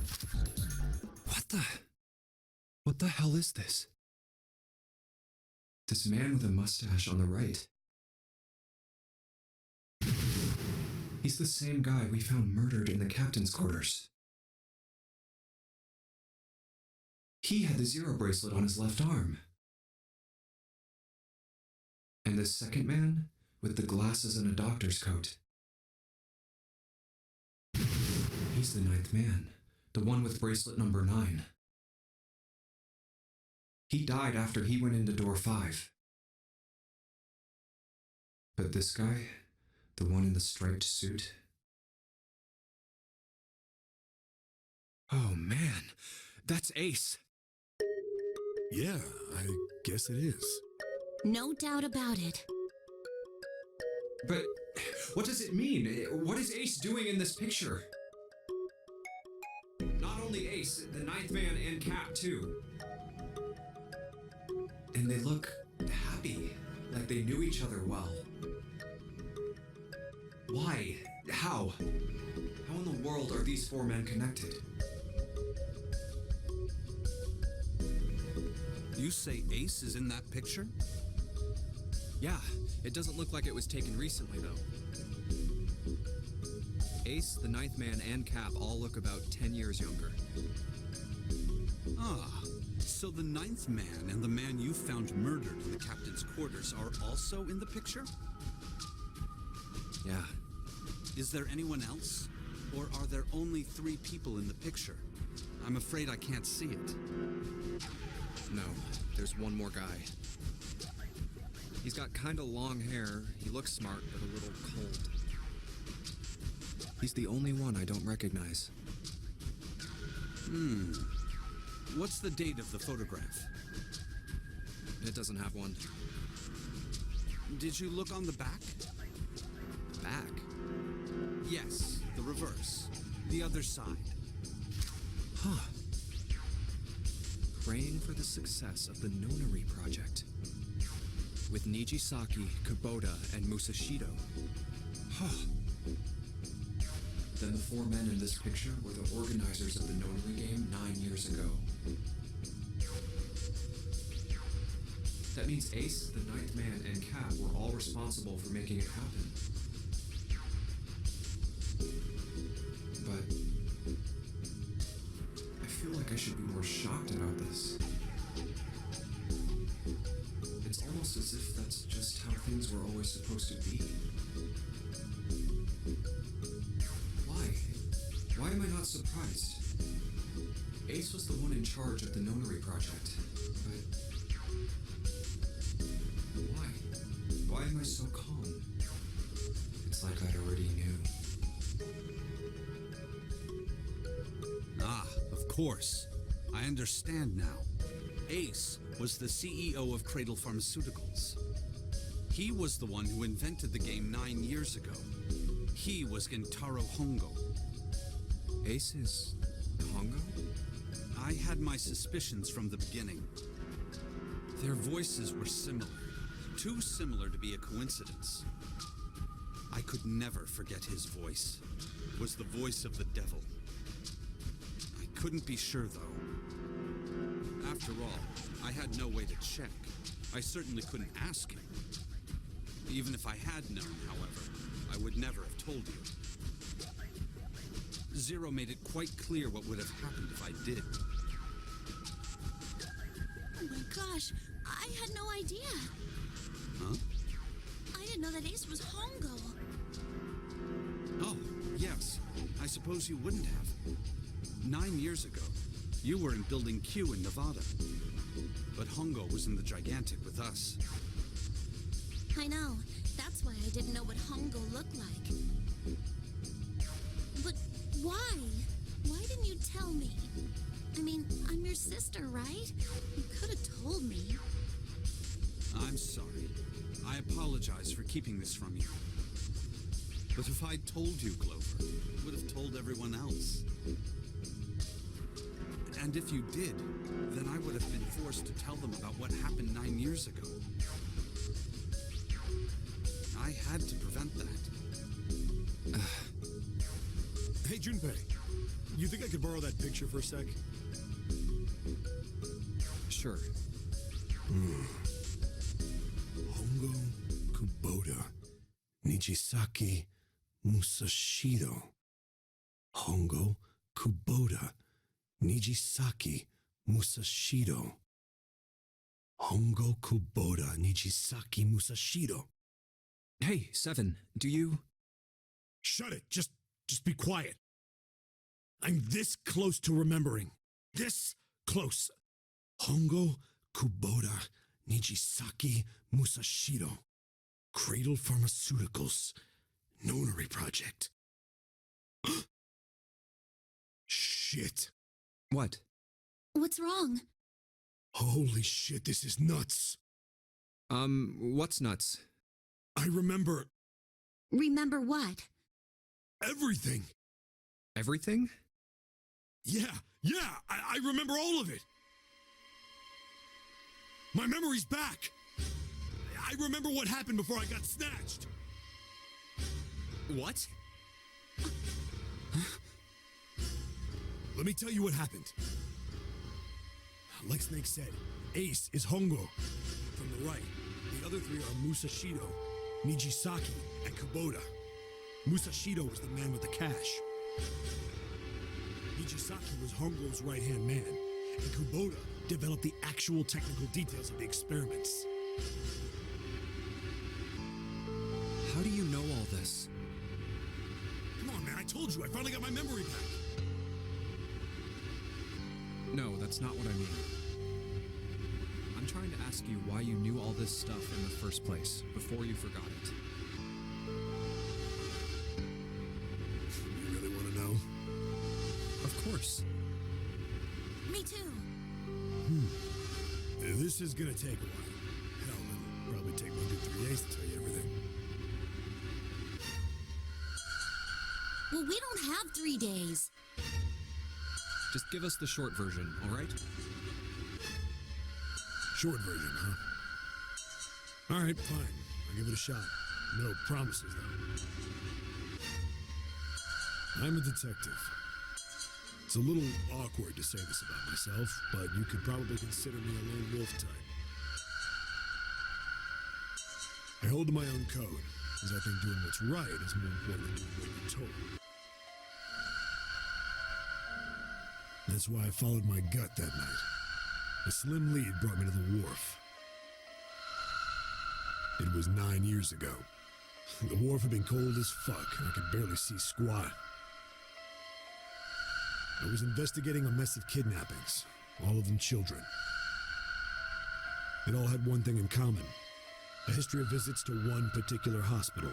[SPEAKER 3] What the hell is this?
[SPEAKER 7] This man with a mustache on the right. He's the same guy we found murdered in the captain's quarters. He had the zero bracelet on his left arm. And the second man with the glasses and a doctor's coat. He's the ninth man, the one with bracelet number 9. He died after he went into door 5. But this guy, the one in the striped suit.
[SPEAKER 3] Oh man, that's Ace.
[SPEAKER 5] Yeah, I guess it is.
[SPEAKER 9] No doubt about it.
[SPEAKER 7] But what does it mean? What is Ace doing in this picture? Not only Ace, the ninth man and Cap too. And they look happy, like they knew each other well. Why? How? How in the world are these 4 men connected?
[SPEAKER 6] You say Ace is in that picture?
[SPEAKER 3] Yeah, it doesn't look like it was taken recently though. Ace, the ninth man, and Cap all look about 10 years younger.
[SPEAKER 6] Ah, so the ninth man and the man you found murdered in the captain's quarters are also in the picture?
[SPEAKER 3] Yeah.
[SPEAKER 6] Is there anyone else? Or are there only 3 people in the picture? I'm afraid I can't see it.
[SPEAKER 3] No, there's one more guy. He's got kinda long hair, he looks smart, but a little cold. He's the only one I don't recognize.
[SPEAKER 6] What's the date of the photograph?
[SPEAKER 3] It doesn't have one.
[SPEAKER 6] Did you look on the back?
[SPEAKER 3] Back?
[SPEAKER 6] Yes, the reverse. The other side.
[SPEAKER 3] Huh. Praying for the success of the Nonary project. With Nijisaki, Kubota, and Musashido. Huh.
[SPEAKER 7] Then the 4 men in this picture were the organizers of the Nonary game 9 years ago. That means Ace, the Ninth Man, and Cap were all responsible for making it happen. But I feel like I should be more shocked about this. It's almost as if that's just how things were always supposed to be. Why am I not surprised? Ace was the one in charge of the Nonary project, but why? Why am I so calm? It's like I already knew.
[SPEAKER 6] Ah, of course. I understand now. Ace was the CEO of Cradle Pharmaceuticals. He was the one who invented the game 9 years ago. He was Gentaro Hongo.
[SPEAKER 3] Ace is Hongo?
[SPEAKER 6] I had my suspicions from the beginning. Their voices were similar. Too similar to be a coincidence. I could never forget his voice. It was the voice of the devil. I couldn't be sure, though. After all, I had no way to check. I certainly couldn't ask him. Even if I had known, however, I would never have told you. Zero made it quite clear what would have happened if I did.
[SPEAKER 9] Oh my gosh, I had no idea.
[SPEAKER 6] Huh?
[SPEAKER 9] I didn't know that Ace was Hongo.
[SPEAKER 6] Oh, yes. I suppose you wouldn't have. 9 years ago, you were in Building Q in Nevada. But Hongo was in the Gigantic with us.
[SPEAKER 9] I know. That's why I didn't know what Hongo looked like. But why? Why didn't you tell me? I mean, I'm your sister, right? You could have told me.
[SPEAKER 6] I'm sorry. I apologize for keeping this from you. But if I'd told you, Clover, I would have told everyone else. And if you did, then I would have been forced to tell them about what happened 9 years ago. I had to prevent that.
[SPEAKER 5] Hey, Junpei, you think I could borrow that picture for a sec?
[SPEAKER 3] Sure.
[SPEAKER 5] Hongo, Kubota, Nijisaki, Musashido. Hongo, Kubota, Nijisaki, Musashido. Hongo, Kubota, Nijisaki, Musashido.
[SPEAKER 3] Hey, Seven, do you...
[SPEAKER 5] Shut it. Just be quiet. I'm this close to remembering. This close. Hongo, Kubota, Nijisaki, Musashido. Cradle Pharmaceuticals. Nonary project. Shit.
[SPEAKER 3] What?
[SPEAKER 9] What's wrong?
[SPEAKER 5] Holy shit, this is nuts.
[SPEAKER 3] What's nuts?
[SPEAKER 5] I remember
[SPEAKER 9] Remember what?
[SPEAKER 5] everything.
[SPEAKER 3] Everything?
[SPEAKER 5] Yeah, I remember all of it. My memory's back. I remember what happened before I got snatched.
[SPEAKER 3] What?
[SPEAKER 5] Let me tell you what happened. Like Snake said, Ace is Hongo. From the right, the other 3 are Musashido, Nijisaki, and Kubota. Musashido was the man with the cash. Nijisaki was Hongo's right-hand man, and Kubota developed the actual technical details of the experiments.
[SPEAKER 3] How do you know all this?
[SPEAKER 5] told you, I finally got my memory back.
[SPEAKER 3] No, that's not what I mean. I'm trying to ask you why you knew all this stuff in the first place, before you forgot it.
[SPEAKER 5] You really want to know?
[SPEAKER 3] Of course.
[SPEAKER 9] Me too.
[SPEAKER 5] This is gonna take a while. Hell, it'll probably take me a good 3 days to tell you everything.
[SPEAKER 9] Well, we don't have 3 days.
[SPEAKER 3] Just give us the short version, all right?
[SPEAKER 5] Short version, huh? All right, fine. I'll give it a shot. No promises, though. I'm a detective. It's a little awkward to say this about myself, but you could probably consider me a lone wolf type. I hold to my own code, as I think doing what's right is more important than doing what you're told. That's why I followed my gut that night. A slim lead brought me to the wharf. It was 9 years ago. The wharf had been cold as fuck, and I could barely see squat. I was investigating a mess of kidnappings, all of them children. It all had one thing in common: a history of visits to one particular hospital.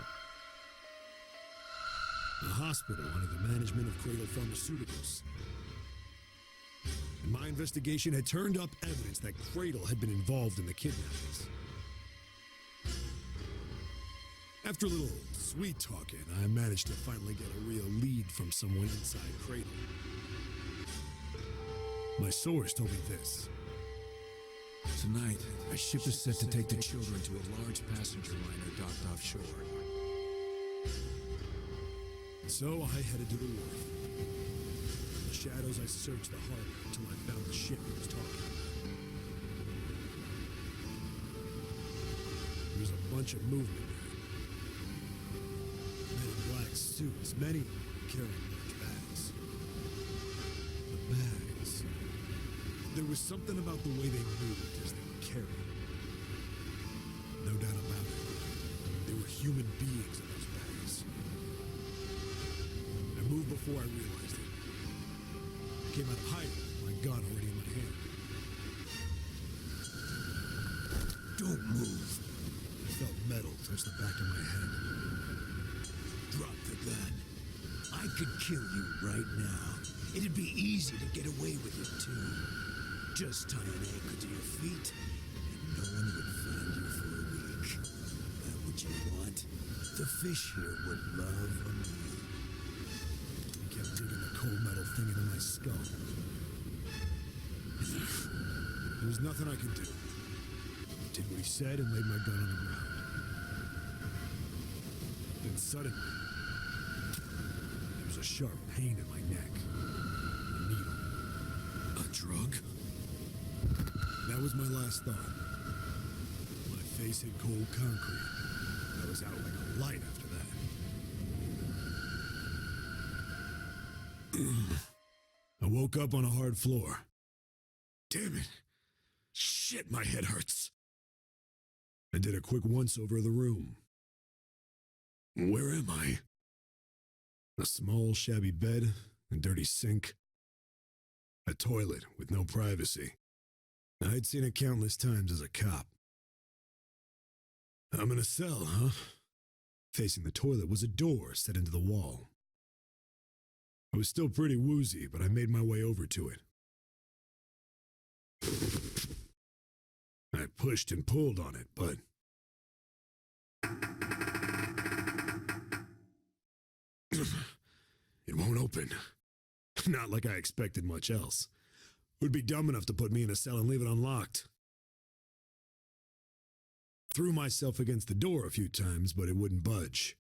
[SPEAKER 5] A hospital under the management of Cradle Pharmaceuticals. And my investigation had turned up evidence that Cradle had been involved in the kidnappings. After a little sweet talking, I managed to finally get a real lead from someone inside Cradle. My source told me this.
[SPEAKER 11] Tonight, a ship is set to take the children to a large passenger liner docked offshore.
[SPEAKER 5] So I headed to the wharf. In the shadows, I searched the harbor until I found the ship he was talking about. There was a bunch of movement there. Men in black suits, many carrying large bags. The bags. There was something about the way they moved as they were carried. No doubt about it. They were human beings in those bags. I moved before I realized it. I came out of hiding, my gun already in my hand.
[SPEAKER 11] Don't move.
[SPEAKER 5] I felt metal touch the back of my head.
[SPEAKER 11] Drop the gun. I could kill you right now. It'd be easy to get away with it, too. Just tie an anchor to your feet, and no one would find you for a week. That what you want? The fish here would love a meal.
[SPEAKER 5] He kept digging the cold metal thing into my skull. There was nothing I could do. I did what he said and laid my gun on the ground. Then suddenly, there was a sharp pain in my neck. A needle.
[SPEAKER 11] A drug?
[SPEAKER 5] That was my last thought. My face hit cold concrete. I was out like a light after that. I woke up on a hard floor. Damn it. Shit, my head hurts. I did a quick once-over of the room. Where am I? A small, shabby bed, a dirty sink, a toilet with no privacy. I'd seen it countless times as a cop. I'm in a cell, huh? Facing the toilet was a door set into the wall. I was still pretty woozy, but I made my way over to it. I pushed and pulled on it, but it won't open. Not like I expected much else. Would be dumb enough to put me in a cell and leave it unlocked. Threw myself against the door a few times, but it wouldn't budge.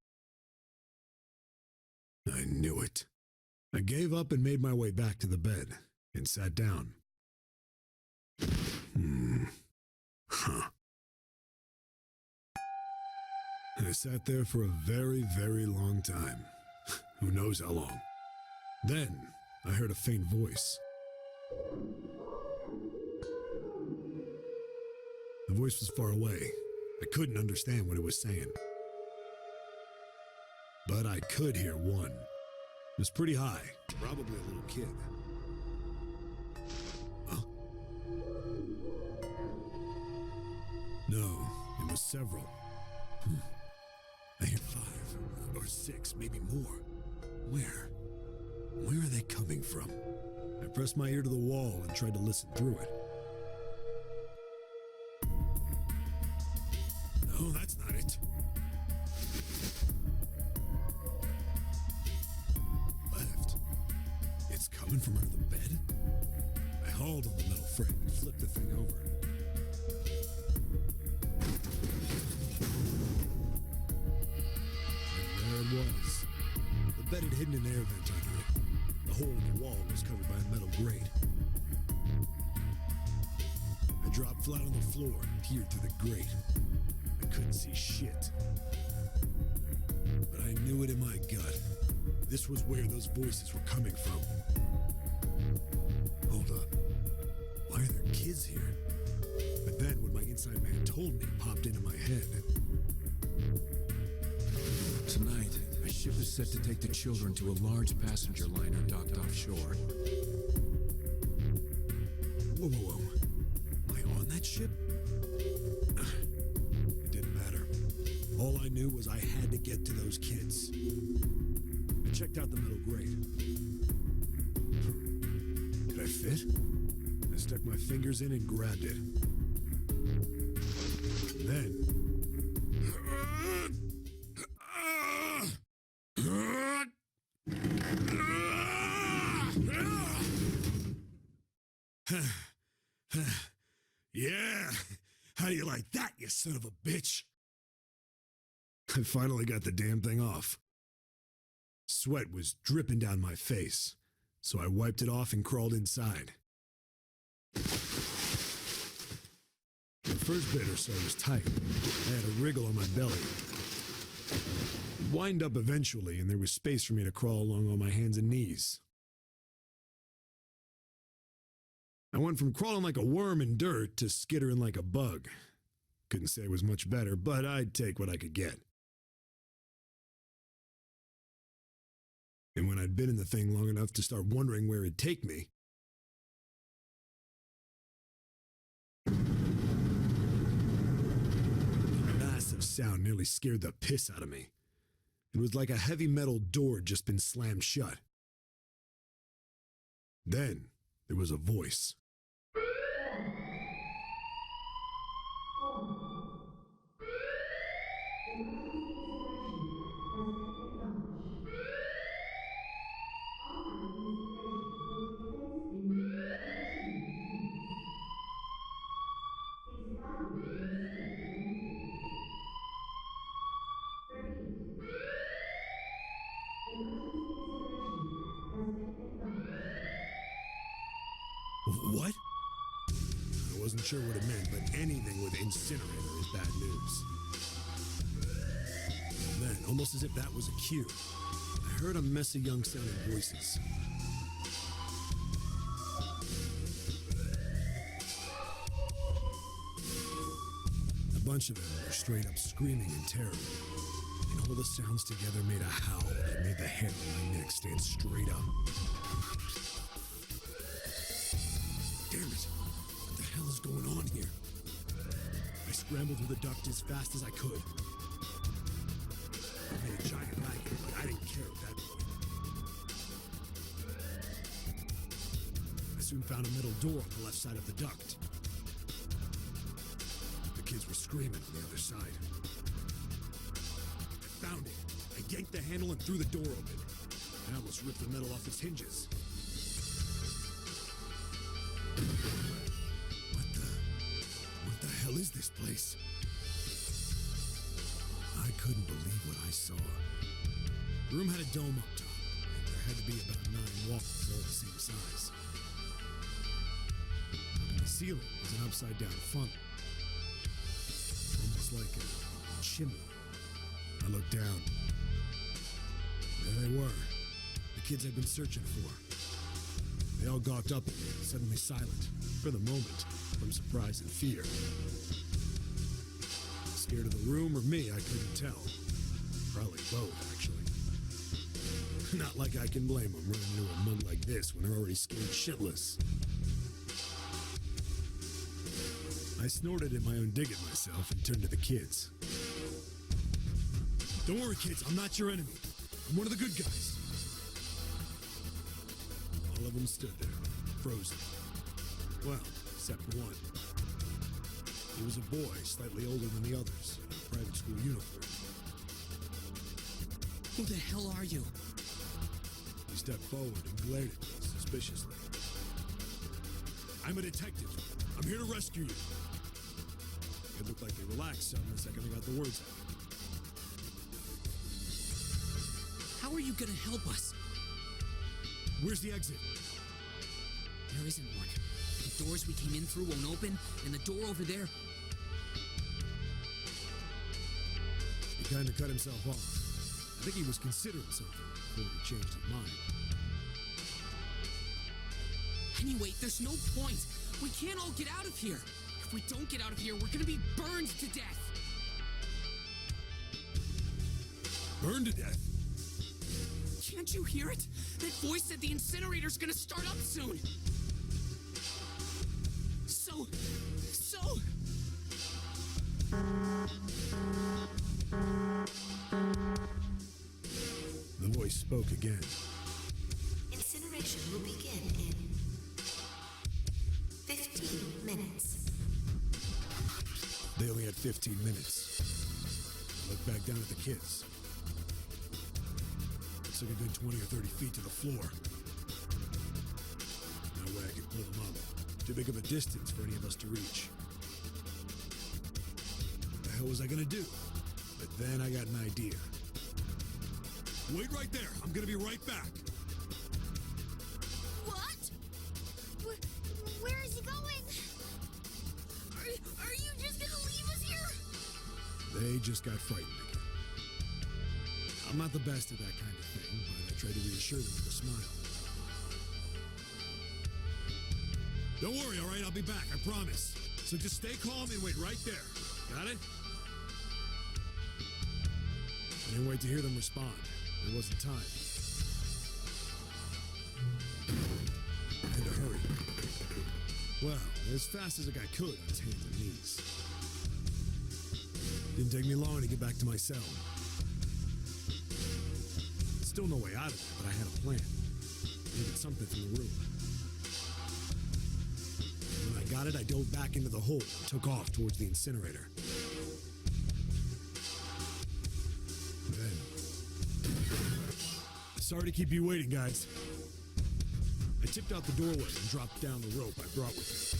[SPEAKER 5] I knew it. I gave up and made my way back to the bed and sat down. Huh. I sat there for a very, very long time. Who knows how long. Then I heard a faint voice. The voice was far away. I couldn't understand what it was saying. But I could hear one was pretty high, probably a little kid. Huh? No, it was several. I hear 5 or 6, maybe more. Where? Where are they coming from? I pressed my ear to the wall and tried to listen through it. No, that's not it. Left. It's coming from under the bed? I hauled on the metal frame and flipped the thing over. And there it was. The bed had hidden an air vent under it. The hole in the wall was covered by a metal grate. I dropped flat on the floor and peered through the grate. I couldn't see shit. But I knew it in my gut. This was where those voices were coming from. Hold up. Why are there kids here? But then what my inside man told me popped into my head.
[SPEAKER 11] Tonight, a ship is set to take the children to a large passenger liner docked offshore.
[SPEAKER 5] Whoa, whoa, whoa. Am I on that ship? It didn't matter. All I knew was I had to get to those kids. I checked out the metal grate. Did I fit? I stuck my fingers in and grabbed it. Then... Yeah! How do you like that, you son of a bitch? I finally got the damn thing off. Sweat was dripping down my face, so I wiped it off and crawled inside. The first bit or so was tight. I had a wriggle on my belly. It wind up eventually, and there was space for me to crawl along on my hands and knees. I went from crawling like a worm in dirt to skittering like a bug. Couldn't say it was much better, but I'd take what I could get. And when I'd been in the thing long enough to start wondering where it'd take me, a massive sound nearly scared the piss out of me. It was like a heavy metal door had just been slammed shut. Then there was a voice. What? I wasn't sure what it meant, but anything with incinerator is bad news. And then, almost as if that was a cue, I heard a mess of young-sounding voices. A bunch of them were straight up screaming in terror, and all the sounds together made a howl that made the hair on my neck stand straight up. Damn it! What the hell is going on here? I scrambled through the duct as fast as I could. I made a giant racket, but I didn't care at that point. I soon found a middle door on the left side of the duct. The kids were screaming on the other side. I found it. I yanked the handle and threw the door open. I almost ripped the metal off its hinges. What the hell is this place? I couldn't believe what I saw. The room had a dome up top, and there had to be about 9 walls, all the same size. And the ceiling was an upside-down funnel, almost like a chimney. I looked down. There they were, the kids I'd been searching for. They all gawked up at me, suddenly silent, for the moment, from surprise and fear. Scared of the room or me, I couldn't tell. Probably both, actually. Not like I can blame them running into a mug like this when they're already scared shitless. I snorted in my own dig at myself and turned to the kids. Don't worry, kids, I'm not your enemy. I'm one of the good guys. All of them stood there, frozen. Well, except one. He was a boy, slightly older than the others, in a private school uniform.
[SPEAKER 2] Who the hell are you?
[SPEAKER 5] He stepped forward and glared at me suspiciously. I'm a detective. I'm here to rescue you. It looked like they relaxed some the second they got the words out.
[SPEAKER 2] How are you gonna help us?
[SPEAKER 5] Where's the exit?
[SPEAKER 2] There isn't one. The doors we came in through won't open, and the door over there...
[SPEAKER 5] He kind of cut himself off. I think he was considering something before he changed his mind.
[SPEAKER 2] Anyway, there's no point. We can't all get out of here. If we don't get out of here, we're gonna be burned to death.
[SPEAKER 5] Burned to death?
[SPEAKER 2] Can't you hear it? That voice said the incinerator's gonna start up soon. So...
[SPEAKER 5] The voice spoke again.
[SPEAKER 12] Incineration will begin in 15 minutes.
[SPEAKER 5] They only had 15 minutes. I looked back down at the kids. It's like a good 20 or 30 feet to the floor. No way I could pull them up. Too big of a distance for any of us to reach. What the hell was I gonna do? But then I got an idea. Wait right there. I'm gonna be right back.
[SPEAKER 1] What? Where is he going? Are you just gonna leave us here?
[SPEAKER 5] They just got frightened again. I'm not the best at that kind of thing, but I tried to reassure them with a smile. Don't worry, all right? I'll be back, I promise. So just stay calm and wait right there. Got it? I didn't wait to hear them respond. There wasn't time. I had to hurry. Well, as fast as I could on his hands and knees. Didn't take me long to get back to my cell. Still no way out of there, but I had a plan. Needed something from the room. When I got it, I dove back into the hole and took off towards the incinerator. Then... Sorry to keep you waiting, guys. I tipped out the doorway and dropped down the rope I brought with me.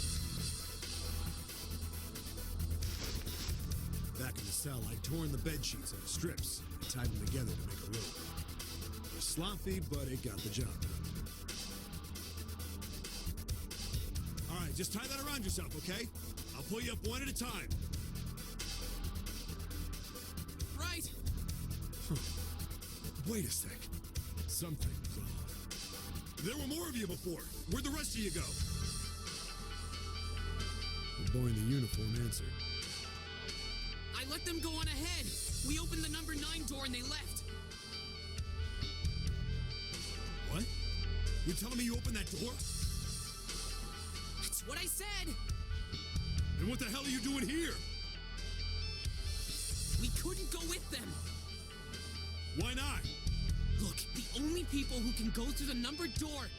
[SPEAKER 5] Back in the cell, I tore in the bed sheets into strips and tied them together to make a rope. It was sloppy, but it got the job done. All right, just tie that around yourself, okay? I'll pull you up one at a time.
[SPEAKER 2] Right.
[SPEAKER 5] Wait a sec. Something's off. There were more of you before. Where'd the rest of you go? The boy in the uniform answered.
[SPEAKER 2] I let them go on ahead. We opened the number 9 door and they left.
[SPEAKER 5] What? You're telling me you opened that door?
[SPEAKER 2] That's what I said.
[SPEAKER 5] And what the hell are you doing here?
[SPEAKER 2] We couldn't go with them.
[SPEAKER 5] Why not?
[SPEAKER 2] Look, the only people who can go through the numbered door.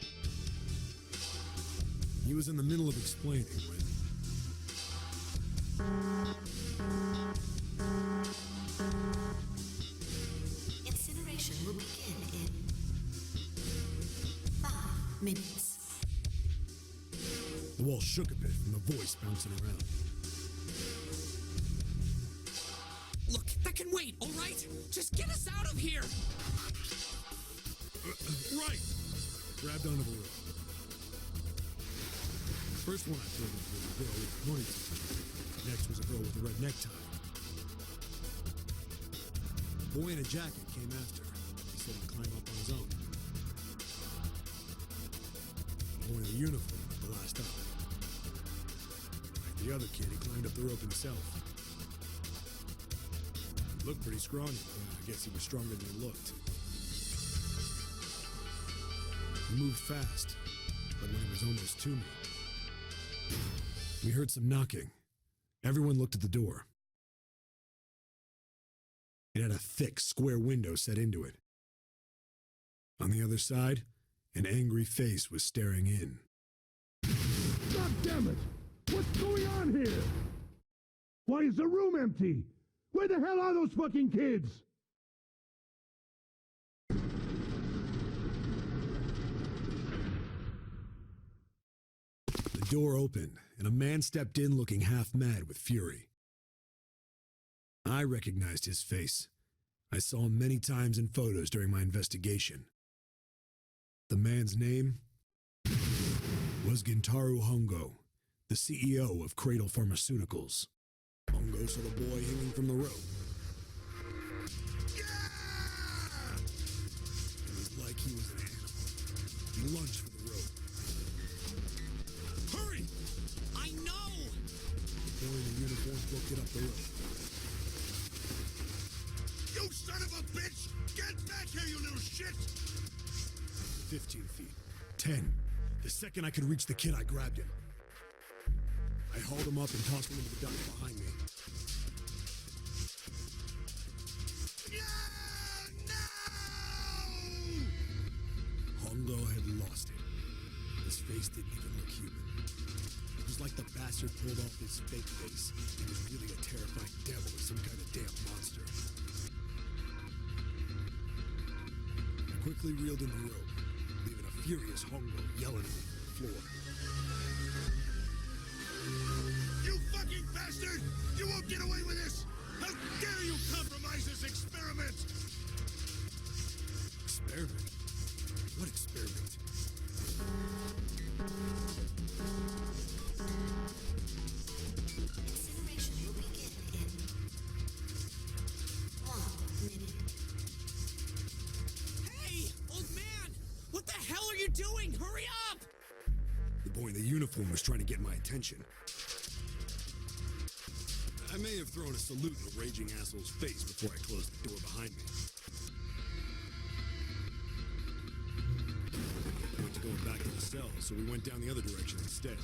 [SPEAKER 5] He was in the middle of explaining when...
[SPEAKER 12] Incineration will begin in 5 minutes.
[SPEAKER 5] The wall shook a bit from the voice bouncing around.
[SPEAKER 2] Look, that can wait, all right? Just get us out of here.
[SPEAKER 5] Right! Grabbed onto the rope. First one I pulled into was a girl with a ponytail. Next was a girl with a red necktie. A boy in a jacket came after. He said he'd climb up on his own. The boy in the uniform was the last up. Like the other kid, he climbed up the rope himself. Looked pretty scrawny, but I guess he was stronger than he looked. He moved fast, but when it was almost to me, we heard some knocking. Everyone looked at the door. It had a thick, square window set into it. On the other side, an angry face was staring in.
[SPEAKER 10] God damn it! What's going on here? Why is the room empty? Where the hell are those fucking kids?
[SPEAKER 5] The door opened, and a man stepped in looking half mad with fury. I recognized his face. I saw him many times in photos during my investigation. The man's name was Gintaro Hongo, the CEO of Cradle Pharmaceuticals. Hongo saw the boy hanging from the rope. It was like he was an animal. He lunged for the rope. Hurry! I know! The boy in the uniform broke it up the rope.
[SPEAKER 10] You son of a bitch! Get back here, you little shit!
[SPEAKER 5] 15 feet. 10. The second I could reach the kid, I grabbed him. I hauled him up and tossed him into the duct behind me.
[SPEAKER 10] No!
[SPEAKER 5] Hongo had lost it. His face didn't even look human. It was like the bastard pulled off his fake face. He was really a terrifying devil or some kind of damn monster. I quickly reeled in the rope, leaving a furious Hongo yelling at me on the floor.
[SPEAKER 10] You fucking bastard! You won't get away with this! How dare you compromise this experiment!
[SPEAKER 5] Experiment? What experiment?
[SPEAKER 12] Incineration will begin in 1 minute.
[SPEAKER 2] Hey, old man! What the hell are you doing? Hurry up!
[SPEAKER 5] The boy in the uniform was trying to get my attention. I may have thrown a salute in the raging asshole's face before I closed the door behind me. I went to going back to the cell, so we went down the other direction instead.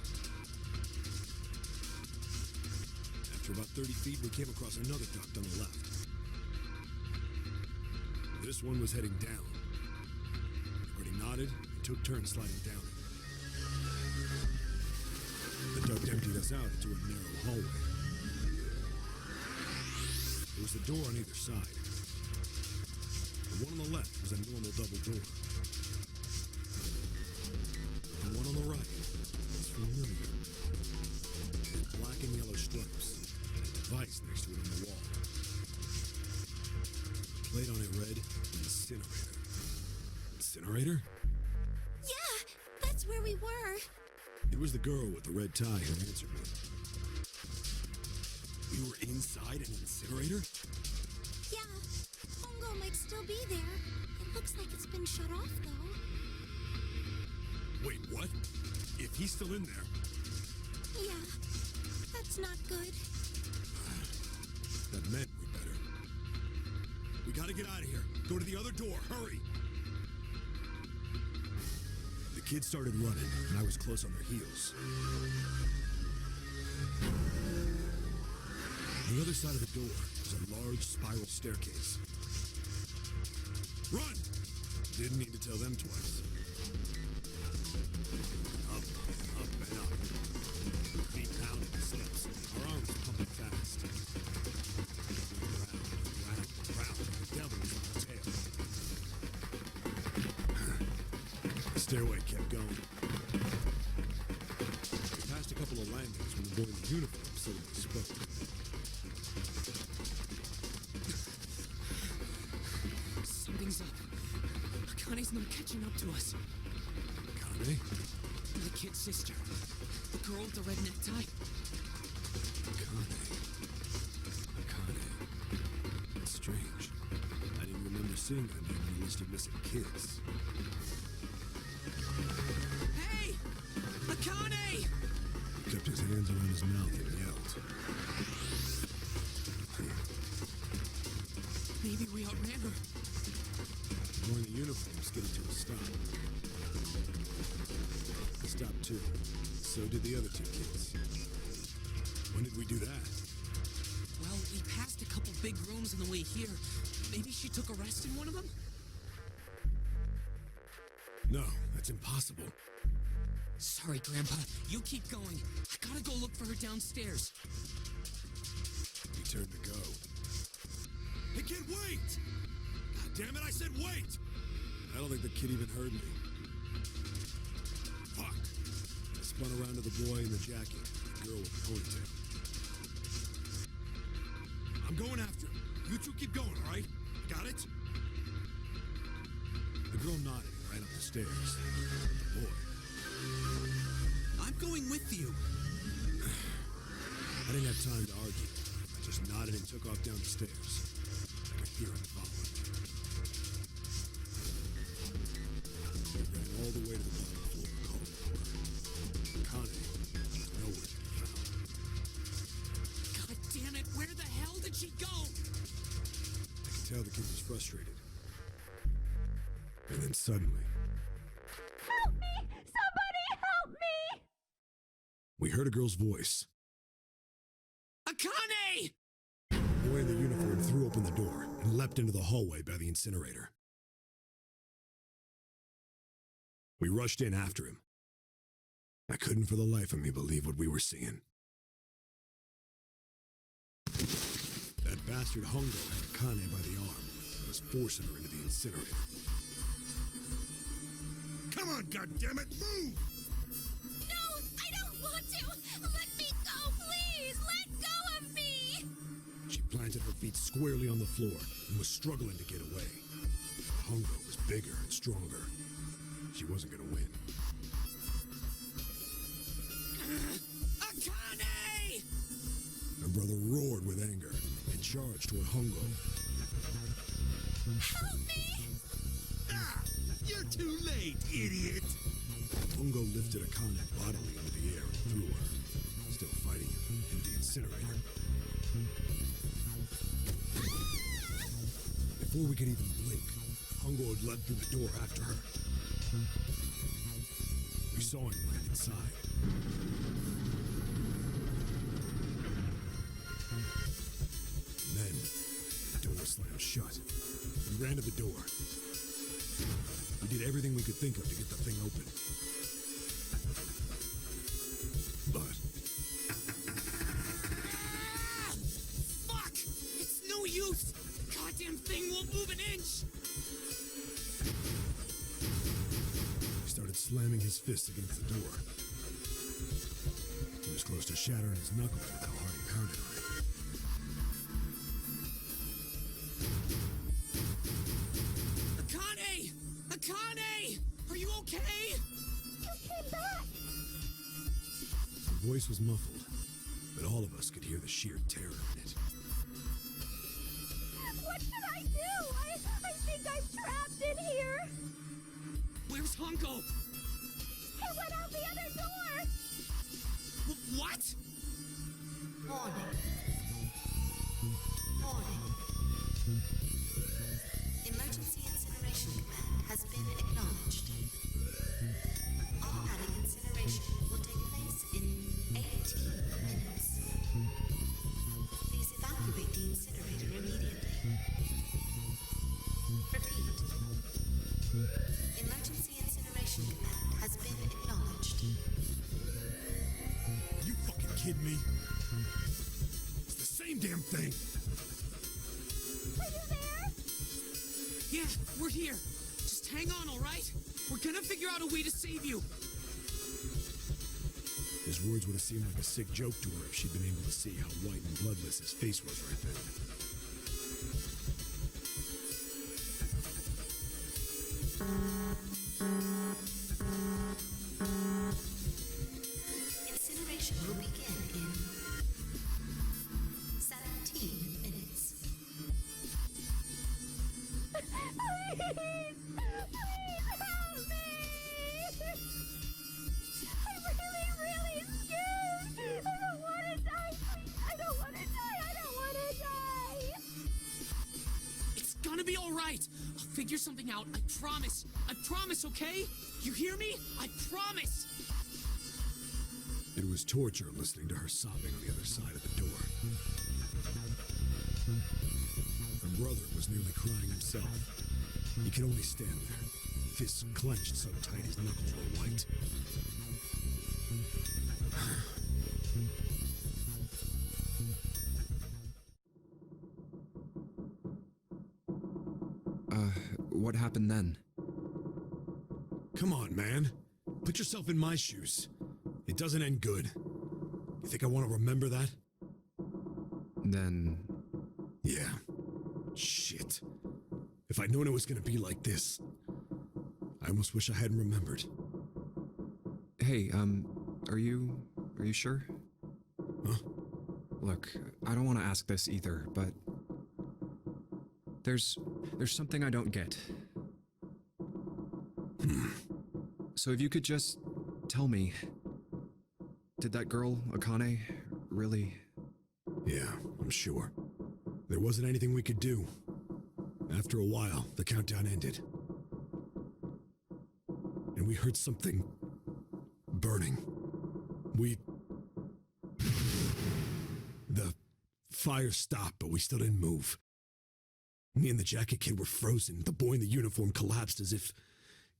[SPEAKER 5] After about 30 feet, we came across another duct on the left. This one was heading down. Everybody nodded and took turns sliding down it. The duct emptied us out into a narrow hallway. There was a door on either side. The one on the left was a normal double door. The one on the right was familiar. It had black and yellow stripes and a device next to it on the wall. The plate on it read, Incinerator. Incinerator?
[SPEAKER 9] Yeah, that's where we were.
[SPEAKER 5] It was the girl with the red tie who answered me. We were inside an incinerator?
[SPEAKER 9] Yeah, Hongo might still be there. It looks like it's been shut off, though.
[SPEAKER 5] Wait, what? If he's still in there?
[SPEAKER 9] Yeah, that's not good.
[SPEAKER 5] That meant we better. We gotta get out of here. Go to the other door. Hurry! The kids started running, and I was close on their heels. On the other side of the door was a large spiral staircase. Run! Didn't need to tell them twice. Up and up and up. Feet pounding the steps. Our arms pumping fast. Round. The devil was on the tail. The stairway kept going. We passed a couple of landings when the boy in the uniform suddenly spoke.
[SPEAKER 2] Something's up. Akane's not catching up to us.
[SPEAKER 5] Akane?
[SPEAKER 2] The kid's sister. The girl with the red necktie.
[SPEAKER 5] Akane. It's strange. I didn't remember seeing that name on the list of missing kids.
[SPEAKER 2] Hey! Akane!
[SPEAKER 5] He kept his hands around his mouth and yelled.
[SPEAKER 2] Maybe we outran her.
[SPEAKER 5] The boy in the uniform skidded to a stop. stopped too. So did the other two kids. When did we do that?
[SPEAKER 2] Well, we passed a couple big rooms on the way here. Maybe she took a rest in one of them?
[SPEAKER 5] No, that's impossible.
[SPEAKER 2] Sorry, Grandpa. You keep going. I gotta go look for her downstairs.
[SPEAKER 5] We turned to go. Hey, kid, wait! God damn it, I said wait! I don't think the kid even heard me. Fuck! I spun around to the boy in the jacket, the girl with the ponytail. I'm going after him. You two keep going, all right? Got it? The girl nodded and ran up the stairs. The boy.
[SPEAKER 2] I'm going with you.
[SPEAKER 5] I didn't have time to argue. I just nodded and took off down the stairs. I could hear him following me. We ran all the way to the bottom floor and called for her. Connie was nowhere to be found.
[SPEAKER 2] God damn it, where the hell did she go?
[SPEAKER 5] I could tell the kid was frustrated. And then suddenly,
[SPEAKER 9] Help me! Somebody help me!
[SPEAKER 5] we heard a girl's voice.
[SPEAKER 2] Akane!
[SPEAKER 5] The boy in the uniform threw open the door and leapt into the hallway by the incinerator. We rushed in after him. I couldn't for the life of me believe what we were seeing. That bastard Hongo had Akane by the arm and was forcing her into the incinerator. Come on, goddammit, move!
[SPEAKER 9] No, I don't want to! Let me go, please! Let go of me!
[SPEAKER 5] She planted her feet squarely on the floor and was struggling to get away. Hongo was bigger and stronger. She wasn't gonna win.
[SPEAKER 2] Akane!
[SPEAKER 5] Her brother roared with anger and charged toward Hongo.
[SPEAKER 9] Help me!
[SPEAKER 11] Ah! You're too late, idiot!
[SPEAKER 5] Hongo lifted Akane bodily into the air and threw her, still fighting him, into the incinerator. Before we could even blink, Hongo had leapt through the door after her. We saw him land inside. And then, the door slammed shut. We ran to the door. We did everything we could think of to get the thing open. But
[SPEAKER 2] Fuck! It's no use! The goddamn thing won't move an inch!
[SPEAKER 5] he started slamming his fists against the door. He was close to shattering his knuckles with how hard he pounded on it.
[SPEAKER 2] Akane! Akane! Are you okay?
[SPEAKER 9] You came back!
[SPEAKER 5] Her voice was muffled, but all of us could hear the sheer terror in it.
[SPEAKER 9] What should I do? I think I'm trapped in here!
[SPEAKER 2] Where's Hongo?
[SPEAKER 9] He went out the other door!
[SPEAKER 2] What?
[SPEAKER 12] Warning. Warning. Emergency incineration command has been acknowledged. Automatic incineration will take place in 18 minutes. Please evacuate the incinerator immediately. Repeat. Emergency incineration command has been acknowledged.
[SPEAKER 5] You fucking kidding me? It's the same damn thing!
[SPEAKER 9] Are you there?
[SPEAKER 2] Yeah, we're here. Just hang on, all right? We're gonna figure out a way to save you.
[SPEAKER 5] His words would have seemed like a sick joke to her if she'd been able to see how white and bloodless his face was right then.
[SPEAKER 12] Incineration will begin in 17 minutes.
[SPEAKER 9] Please! Please help me! I'm really scared! I don't want to die! Please, I don't want to die! I don't want to die!
[SPEAKER 2] It's gonna be all right. I'll figure something out. I promise. I promise, okay? You hear me? I promise.
[SPEAKER 5] It was torture listening to her sobbing on the other side of the door. Her brother was nearly crying himself. He could only stand there, fists clenched so tight his knuckles were white.
[SPEAKER 3] What happened then?
[SPEAKER 5] Come on, man. Put yourself in my shoes. It doesn't end good. You think I want to remember that?
[SPEAKER 3] Then...
[SPEAKER 5] Yeah. Shit. If I'd known it was gonna be like this, I almost wish I hadn't remembered.
[SPEAKER 3] Hey, are you sure?
[SPEAKER 5] Huh?
[SPEAKER 3] Look, I don't want to ask this either, but... There's something I don't get. So if you could just tell me, did that girl, Akane, really...
[SPEAKER 5] Yeah, I'm sure. There wasn't anything we could do. After a while, the countdown ended. And we heard something... burning. The fire stopped, but we still didn't move. Me and the jacket kid were frozen. The boy in the uniform collapsed as if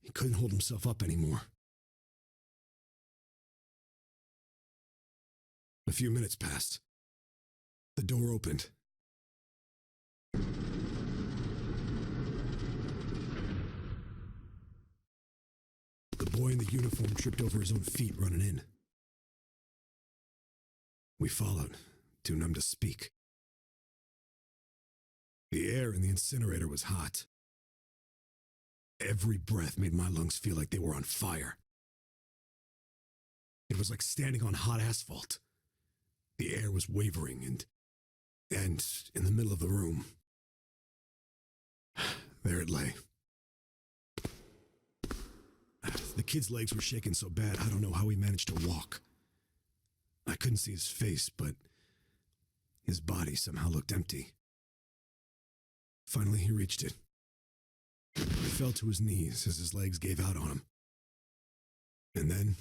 [SPEAKER 5] he couldn't hold himself up anymore. A few minutes passed. The door opened. The boy in the uniform tripped over his own feet running in. We followed, too numb to speak. The air in the incinerator was hot. Every breath made my lungs feel like they were on fire. It was like standing on hot asphalt. The air was wavering and in the middle of the room, there it lay. The kid's legs were shaking so bad, I don't know how he managed to walk. I couldn't see his face, but his body somehow looked empty. Finally, he reached it. He fell to his knees as his legs gave out on him. And then...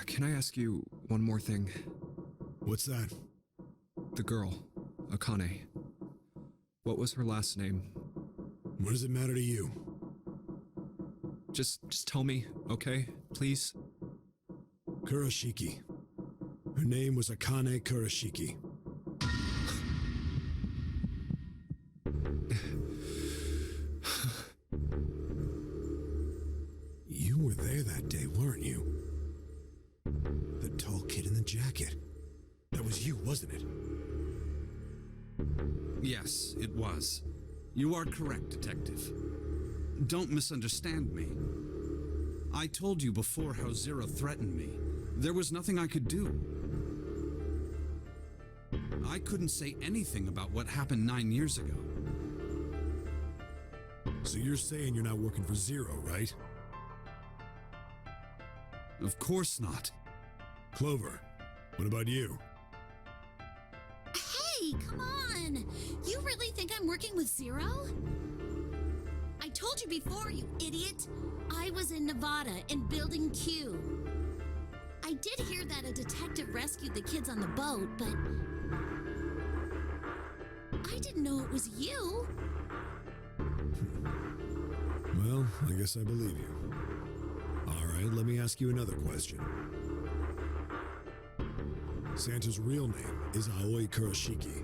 [SPEAKER 3] Can I ask you one more thing?
[SPEAKER 5] What's that?
[SPEAKER 3] The girl, Akane. What was her last name?
[SPEAKER 5] What does it matter to you?
[SPEAKER 3] Just tell me, okay? Please?
[SPEAKER 5] Kurashiki. Her name was Akane Kurashiki. You were there that day, weren't you? The tall kid in the jacket. That was you, wasn't it?
[SPEAKER 6] Yes, it was. You are correct, Detective. Don't misunderstand me. I told you before how Zero threatened me. There was nothing I could do. I couldn't say anything about what happened 9 years ago.
[SPEAKER 5] So you're saying you're not working for Zero, right?
[SPEAKER 6] Of course not.
[SPEAKER 5] Clover, what about you?
[SPEAKER 9] Hey, come on! You really think I'm working with Zero? I told you before, you idiot. I was in Nevada in Building Q. I did hear that a detective rescued the kids on the boat, but I didn't know it was you.
[SPEAKER 5] Well, I guess I believe you. All right, let me ask you another question. Santa's real name is Aoi Kurashiki.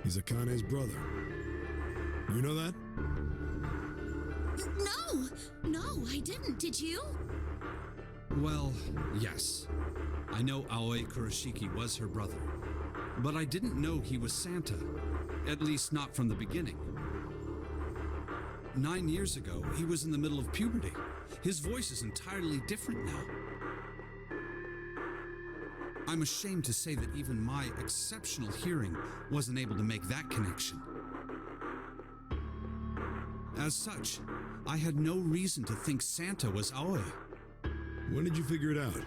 [SPEAKER 5] He's Akane's brother. You know that?
[SPEAKER 9] No, I didn't. Did you?
[SPEAKER 6] Well, yes. I know Aoi Kurashiki was her brother. But I didn't know he was Santa. At least not from the beginning. 9 years ago, he was in the middle of puberty. His voice is entirely different now. I'm ashamed to say that even my exceptional hearing wasn't able to make that connection. As such, I had no reason to think Santa was Aoi.
[SPEAKER 5] When did you figure it out?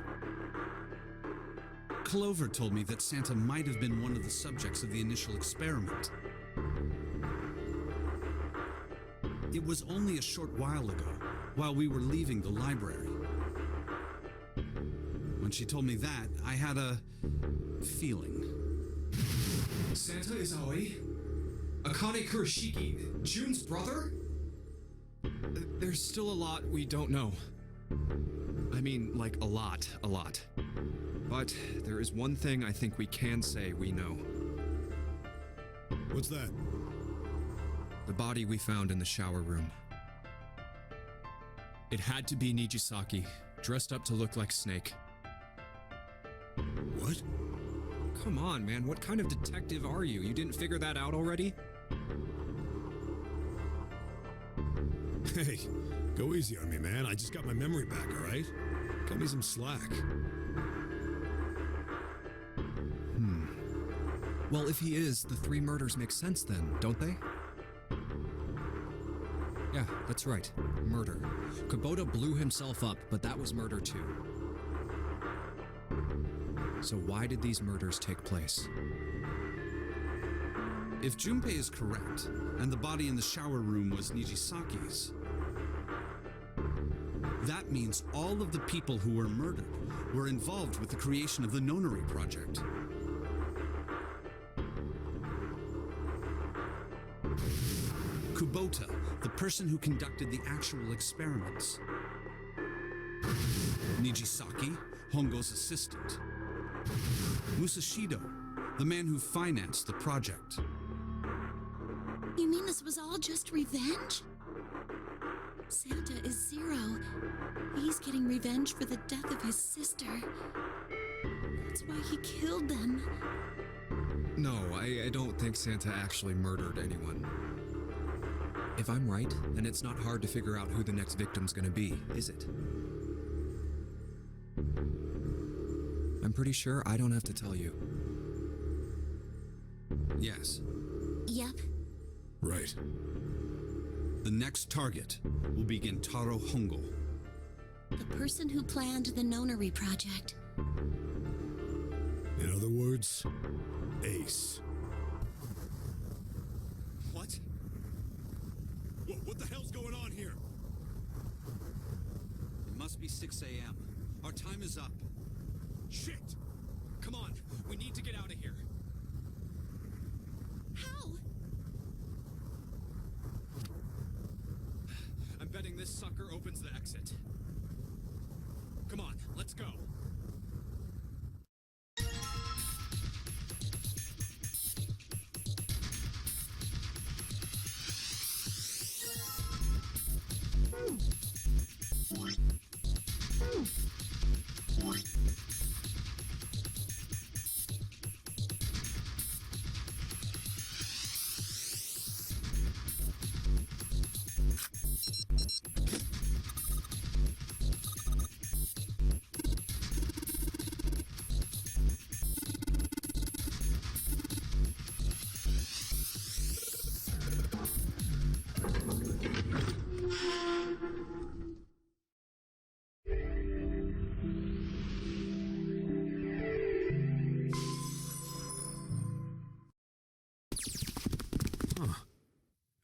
[SPEAKER 6] Clover told me that Santa might have been one of the subjects of the initial experiment. It was only a short while ago, while we were leaving the library. When she told me that, I had a feeling.
[SPEAKER 3] Santa is Aoi? Akane Kurashiki, June's brother? There's still a lot we don't know. I mean, like a lot. But there is one thing I think we can say we know.
[SPEAKER 5] What's that?
[SPEAKER 3] The body we found in the shower room. It had to be Nijisaki, dressed up to look like Snake.
[SPEAKER 5] What?
[SPEAKER 3] Come on, man, what kind of detective are you? You didn't figure that out already?
[SPEAKER 5] Hey, go easy on me, man. I just got my memory back, all right? Cut me some slack.
[SPEAKER 3] Well, if he is, the 3 murders make sense then, don't they? Yeah, that's right. Murder. Kubota blew himself up, but that was murder too. So why did these murders take place?
[SPEAKER 6] If Junpei is correct, and the body in the shower room was Nijisaki's, that means all of the people who were murdered were involved with the creation of the Nonary Project. Kubota, the person who conducted the actual experiments. Nijisaki, Hongo's assistant. Musashido, the man who financed the project.
[SPEAKER 9] You mean this was all just revenge? Santa is Zero. He's getting revenge for the death of his sister. That's why he killed them.
[SPEAKER 3] No, I don't think Santa actually murdered anyone. If I'm right, then it's not hard to figure out who the next victim's gonna be, is it? I'm pretty sure I don't have to tell you.
[SPEAKER 6] Yes.
[SPEAKER 9] Yep.
[SPEAKER 5] Right.
[SPEAKER 6] The next target will be Gentaro Hongo.
[SPEAKER 9] The person who planned the Nonary Project.
[SPEAKER 5] In other words, Ace.
[SPEAKER 6] What?
[SPEAKER 5] What the hell's going on here?
[SPEAKER 6] It must be 6 a.m. Our time is up.
[SPEAKER 5] Shit!
[SPEAKER 3] Come on, we need to get out of here.
[SPEAKER 9] How?
[SPEAKER 3] I'm betting this sucker opens the exit. Come on, let's go.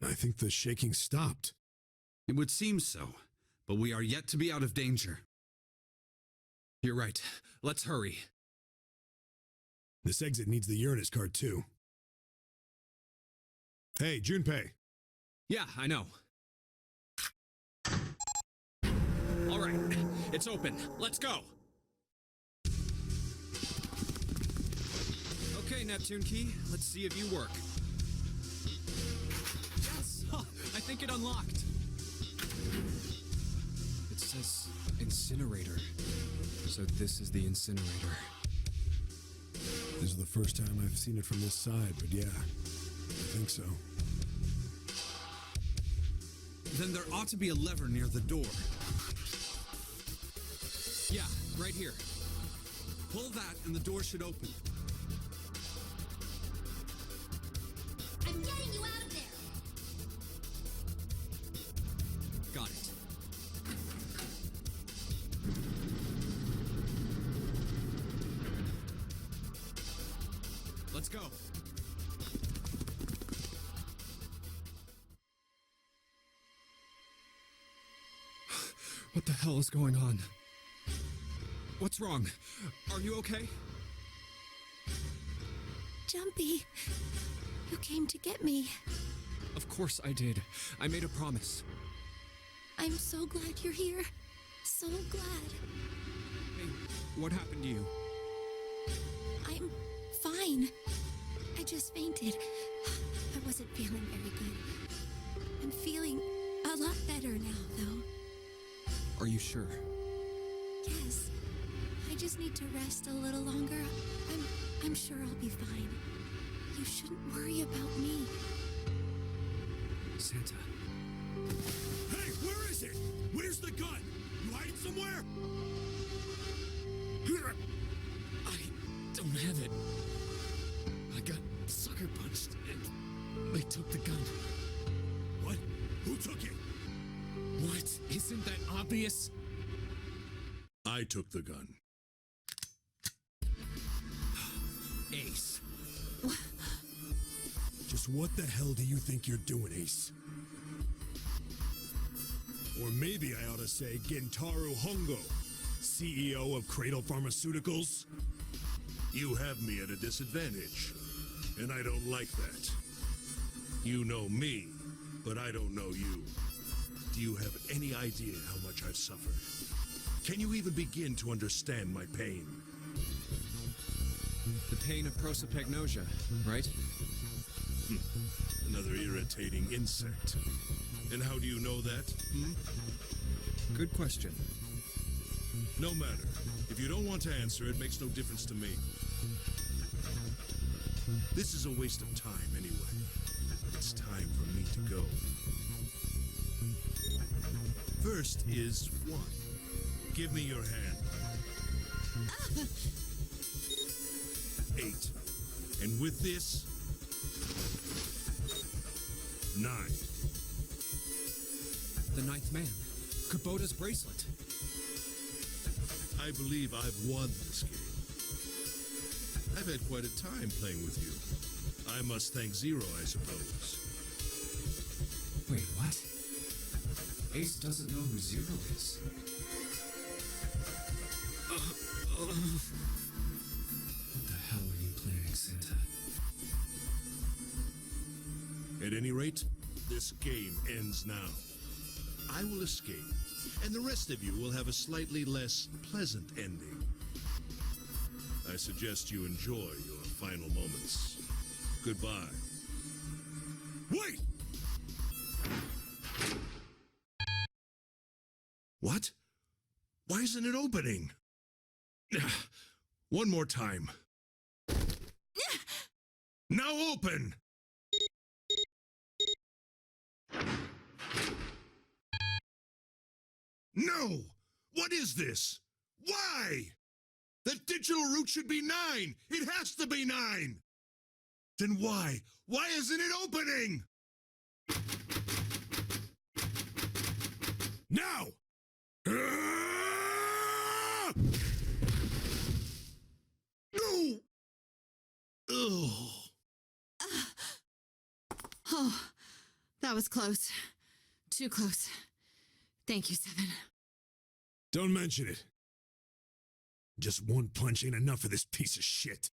[SPEAKER 5] I think the shaking stopped.
[SPEAKER 6] It would seem so, but we are yet to be out of danger.
[SPEAKER 3] You're right. Let's hurry.
[SPEAKER 5] This exit needs the Uranus card, too. Hey, Junpei.
[SPEAKER 3] Yeah, I know. All right, it's open. Let's go. Okay, Neptune Key, let's see if you work. Yes, I think it unlocked. It says incinerator. So this is the incinerator.
[SPEAKER 5] This is the first time I've seen it from this side, but yeah, I think so.
[SPEAKER 6] Then there ought to be a lever near the door.
[SPEAKER 3] Yeah, right here.
[SPEAKER 6] Pull that and the door should open.
[SPEAKER 1] I'm getting you out of there!
[SPEAKER 3] let's go. What the hell is going on? What's wrong? Are you okay?
[SPEAKER 9] Jumpy, you came to get me.
[SPEAKER 3] Of course I did. I made a promise.
[SPEAKER 9] I'm so glad you're here. So glad.
[SPEAKER 3] Hey, what happened to you?
[SPEAKER 9] I'm fine. I just fainted. I wasn't feeling very good. I'm feeling a lot better now, though.
[SPEAKER 3] Are you sure?
[SPEAKER 9] Yes. I just need to rest a little longer. I'm sure I'll be fine. You shouldn't worry about me.
[SPEAKER 3] Santa.
[SPEAKER 5] Hey, where is it? Where's the gun? You hiding somewhere?
[SPEAKER 13] I don't have it. I got sucker punched and they took the gun.
[SPEAKER 5] What? Who took it?
[SPEAKER 13] What? Isn't that obvious?
[SPEAKER 8] I took the gun.
[SPEAKER 13] Ace.
[SPEAKER 5] Just what the hell do you think you're doing, Ace? Or maybe I ought to say Gentaro Hongo, CEO of Cradle Pharmaceuticals.
[SPEAKER 8] You have me at a disadvantage, and I don't like that. You know me, but I don't know you. Do you have any idea how much I've suffered? Can you even begin to understand my pain?
[SPEAKER 3] The pain of prosopagnosia, right?
[SPEAKER 8] Another irritating insect. And how do you know that?
[SPEAKER 3] Good question.
[SPEAKER 8] No matter. If you don't want to answer, it makes no difference to me. This is a waste of time anyway. It's time for me to go. First is 1. Give me your hand. 8. And with this, 9.
[SPEAKER 3] The ninth man. Kubota's bracelet.
[SPEAKER 8] I believe I've won this game. I've had quite a time playing with you. I must thank Zero, I suppose.
[SPEAKER 7] Wait, what? Ace doesn't know who Zero is. What the hell are you planning, Santa?
[SPEAKER 8] At any rate, this game ends now. I will escape, and the rest of you will have a slightly less pleasant ending. I suggest you enjoy your final moments. Goodbye. Wait! What? Why isn't it opening? One more time. Now open! No! What is this? Why? That digital route should be 9! It has to be 9! Then why? Why isn't it opening? Now! No! Ugh.
[SPEAKER 4] Oh, that was close. Too close. Thank you, Seven.
[SPEAKER 5] Don't mention it. Just one punch ain't enough for this piece of shit.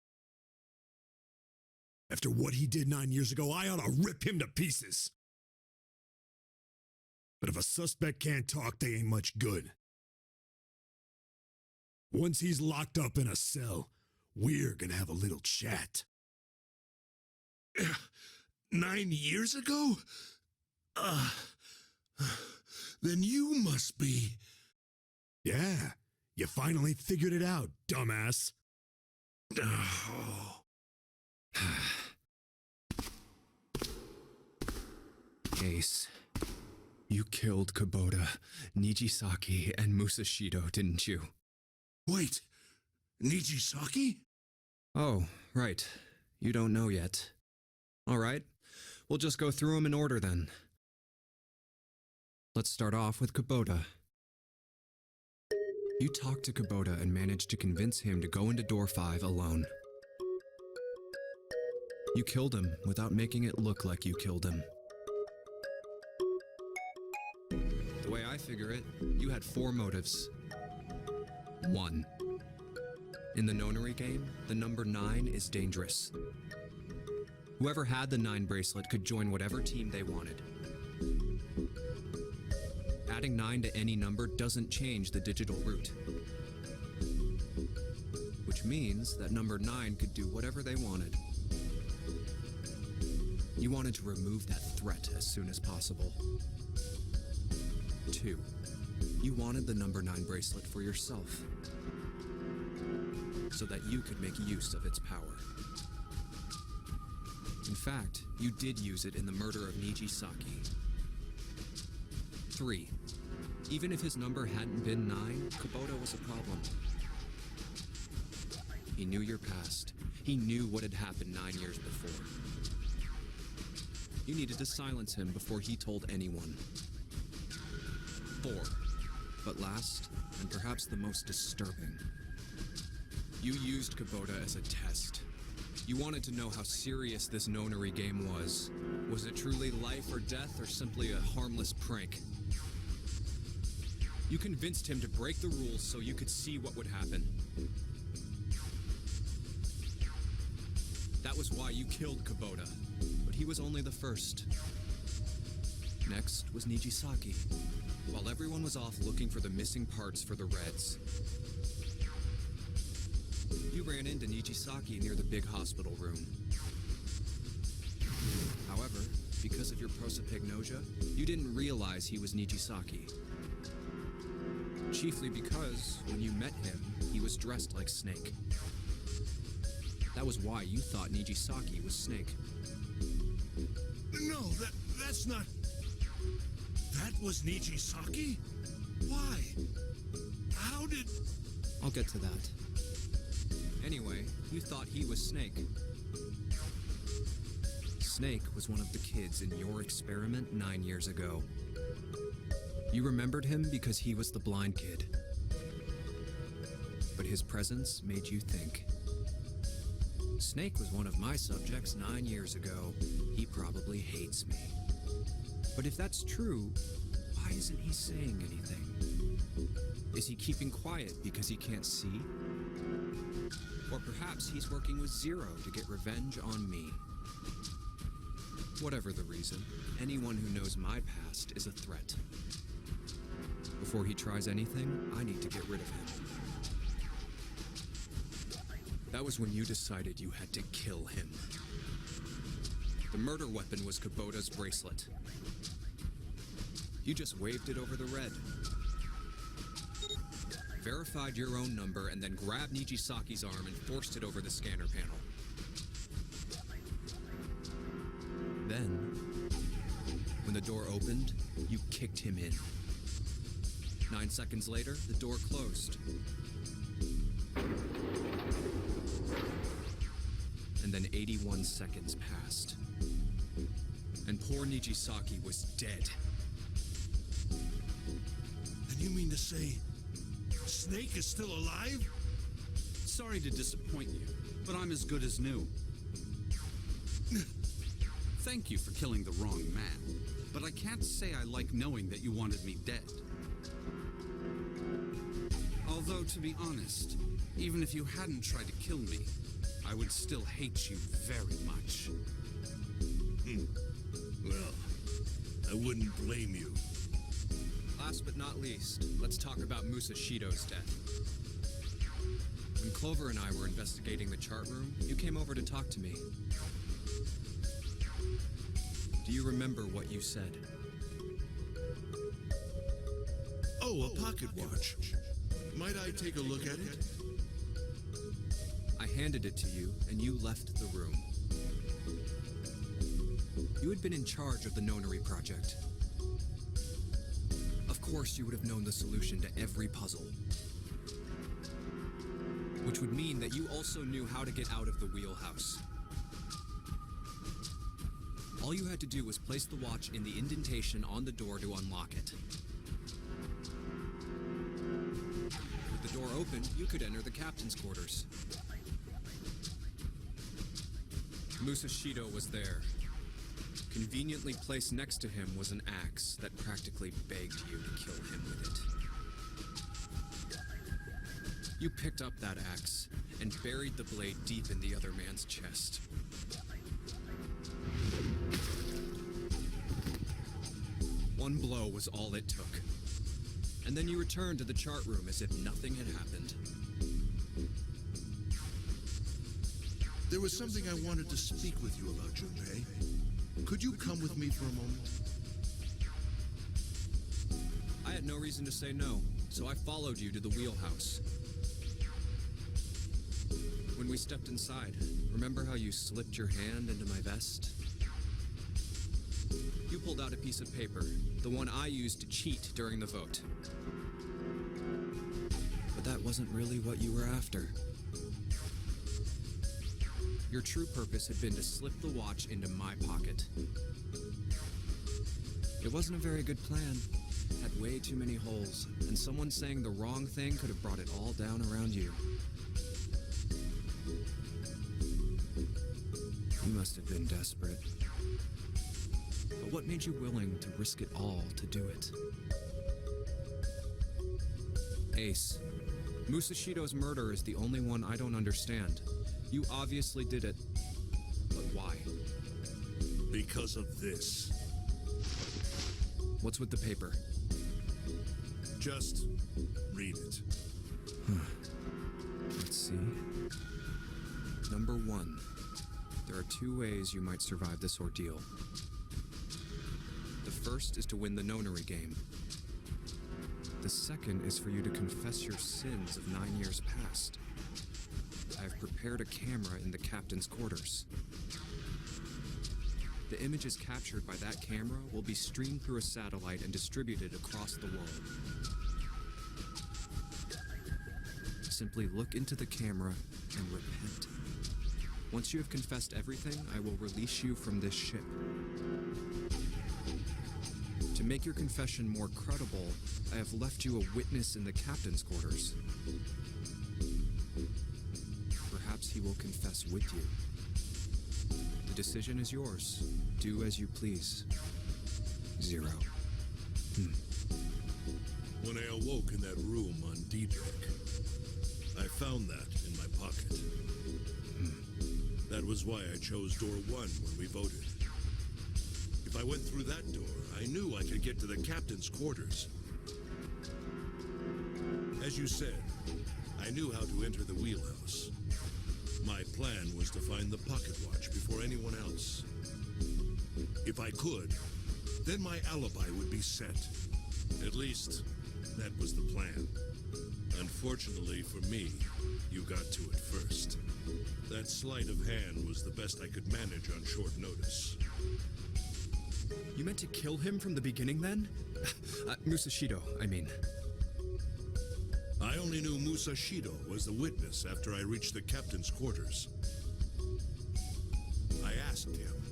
[SPEAKER 5] After what he did 9 years ago, I ought to rip him to pieces. But if a suspect can't talk, they ain't much good. Once he's locked up in a cell, we're gonna have a little chat.
[SPEAKER 8] 9 years ago? Then you must be...
[SPEAKER 5] Yeah, you finally figured it out, dumbass.
[SPEAKER 8] Oh.
[SPEAKER 3] Ace, you killed Kubota, Nijisaki, and Musashido, didn't you?
[SPEAKER 8] Wait, Nijisaki?
[SPEAKER 3] Oh, right. You don't know yet. All right, we'll just go through them in order then. Let's start off with Kubota. You talked to Kubota and managed to convince him to go into door 5 alone. You killed him without making it look like you killed him. The way I figure it, you had 4 motives. 1. In the nonary game, the number 9 is dangerous. Whoever had the 9 bracelet could join whatever team they wanted. Adding 9 to any number doesn't change the digital root. Which means that number 9 could do whatever they wanted. You wanted to remove that threat as soon as possible. 2. You wanted the number 9 bracelet for yourself, so that you could make use of its power. In fact, you did use it in the murder of Nijisaki. 3. Even if his number hadn't been 9, Kubota was a problem. He knew your past. He knew what had happened 9 years before. You needed to silence him before he told anyone. 4. But last, and perhaps the most disturbing, you used Kubota as a test. You wanted to know how serious this nonary game was. Was it truly life or death, or simply a harmless prank? You convinced him to break the rules so you could see what would happen. That was why you killed Kubota, but he was only the first. Next was Nijisaki, while everyone was off looking for the missing parts for the Reds. You ran into Nijisaki near the big hospital room. However, because of your prosopagnosia, you didn't realize he was Nijisaki. Chiefly because, when you met him, he was dressed like Snake. That was why you thought Nijisaki was Snake.
[SPEAKER 5] No, that's not... That was Nijisaki? Why? How did...
[SPEAKER 3] I'll get to that. Anyway, you thought he was Snake. Snake was one of the kids in your experiment 9 years ago. You remembered him because he was the blind kid. But his presence made you think. Snake was one of my subjects 9 years ago. He probably hates me. But if that's true, why isn't he saying anything? Is he keeping quiet because he can't see? Or perhaps he's working with Zero to get revenge on me. Whatever the reason, anyone who knows my past is a threat. Before he tries anything, I need to get rid of him. That was when you decided you had to kill him. The murder weapon was Kubota's bracelet. You just waved it over the red. Verified your own number and then grabbed Nijisaki's arm and forced it over the scanner panel. Then, when the door opened, you kicked him in. 9 seconds later, the door closed. And then 81 seconds passed. And poor Nijisaki was dead.
[SPEAKER 5] And you mean to say Snake is still alive?
[SPEAKER 6] Sorry to disappoint you, but I'm as good as new. Thank you for killing the wrong man, but I can't say I like knowing that you wanted me dead. Although, to be honest, even if you hadn't tried to kill me, I would still hate you very much.
[SPEAKER 5] Well, I wouldn't blame you.
[SPEAKER 3] Last but not least, let's talk about Musashido's death. When Clover and I were investigating the chart room, you came over to talk to me. Do you remember what you said?
[SPEAKER 8] Oh, a pocket watch. Might I take a look at it?
[SPEAKER 3] I handed it to you, and you left the room. You had been in charge of the Nonary project. Of course, you would have known the solution to every puzzle. Which would mean that you also knew how to get out of the wheelhouse. All you had to do was place the watch in the indentation on the door to unlock it. With the door open, you could enter the captain's quarters. Musashido was there. Conveniently placed next to him was an axe that practically begged you to kill him with it. You picked up that axe and buried the blade deep in the other man's chest. One blow was all it took. And then you returned to the chart room as if nothing had happened.
[SPEAKER 8] There was something I wanted to speak with you about, Junpei. Could you come with me for a moment?
[SPEAKER 3] I had no reason to say no, so I followed you to the wheelhouse. When we stepped inside, remember how you slipped your hand into my vest? You pulled out a piece of paper, the one I used to cheat during the vote. But that wasn't really what you were after. Your true purpose had been to slip the watch into my pocket. It wasn't a very good plan. It had way too many holes, and someone saying the wrong thing could have brought it all down around you. You must have been desperate. But what made you willing to risk it all to do it? Ace, Musashido's murder is the only one I don't understand. You obviously did it, but why?
[SPEAKER 8] Because of this.
[SPEAKER 3] What's with the paper?
[SPEAKER 8] Just read it.
[SPEAKER 3] Let's see. Number 1. There are 2 ways you might survive this ordeal. The first is to win the nonary game. The second is for you to confess your sins of 9 years past. I have prepared a camera in the captain's quarters. The images captured by that camera will be streamed through a satellite and distributed across the world. Simply look into the camera and repent. Once you have confessed everything, I will release you from this ship. To make your confession more credible, I have left you a witness in the captain's quarters. Perhaps he will confess with you. The decision is yours. Do as you please. 0.
[SPEAKER 8] When I awoke in that room on D-Deck, I found that in my pocket. That was why I chose door 1 when we voted. If I went through that door, I knew I could get to the captain's quarters. As you said, I knew how to enter the wheelhouse. My plan was to find the pocket watch before anyone else. If I could, then my alibi would be set. At least, that was the plan. Unfortunately for me, you got to it first. That sleight of hand was the best I could manage on short notice.
[SPEAKER 3] You meant to kill him from the beginning then? Musashido, I mean.
[SPEAKER 8] I only knew Musashido was the witness after I reached the captain's quarters. I asked him,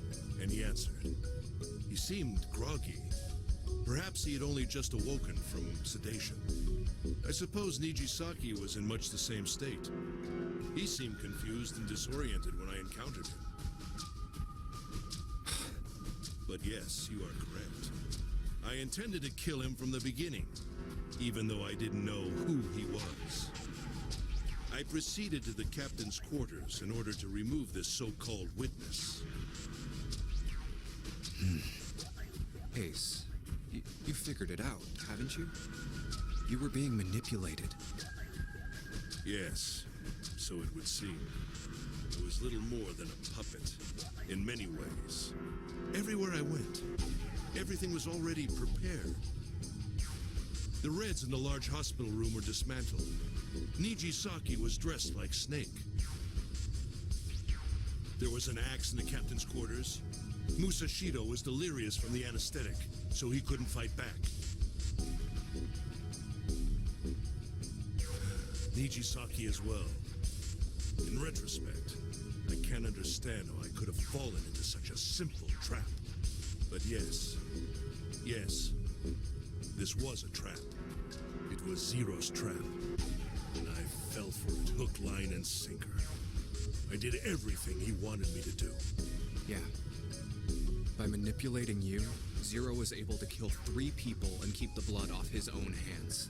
[SPEAKER 8] and he answered. He seemed groggy. Perhaps he had only just awoken from sedation. I suppose Nijisaki was in much the same state. He seemed confused and disoriented when I encountered him. But yes, you are correct. I intended to kill him from the beginning, even though I didn't know who he was. I proceeded to the captain's quarters in order to remove this so-called witness.
[SPEAKER 3] Ace, you figured it out, haven't you? You were being manipulated.
[SPEAKER 8] Yes, so it would seem. I was little more than a puppet, in many ways. Everywhere I went, everything was already prepared. The Reds in the large hospital room were dismantled. Nijisaki was dressed like Snake. There was an axe in the captain's quarters. Musashido was delirious from the anesthetic, so he couldn't fight back. Nijisaki as well. In retrospect, I can't understand how I could have fallen into such a simple trap. But yes, this was a trap. It was Zero's trap, and I fell for it hook, line, and sinker.
[SPEAKER 5] I did everything he wanted me to do.
[SPEAKER 3] Yeah. By manipulating you, Zero was able to kill 3 people and keep the blood off his own hands.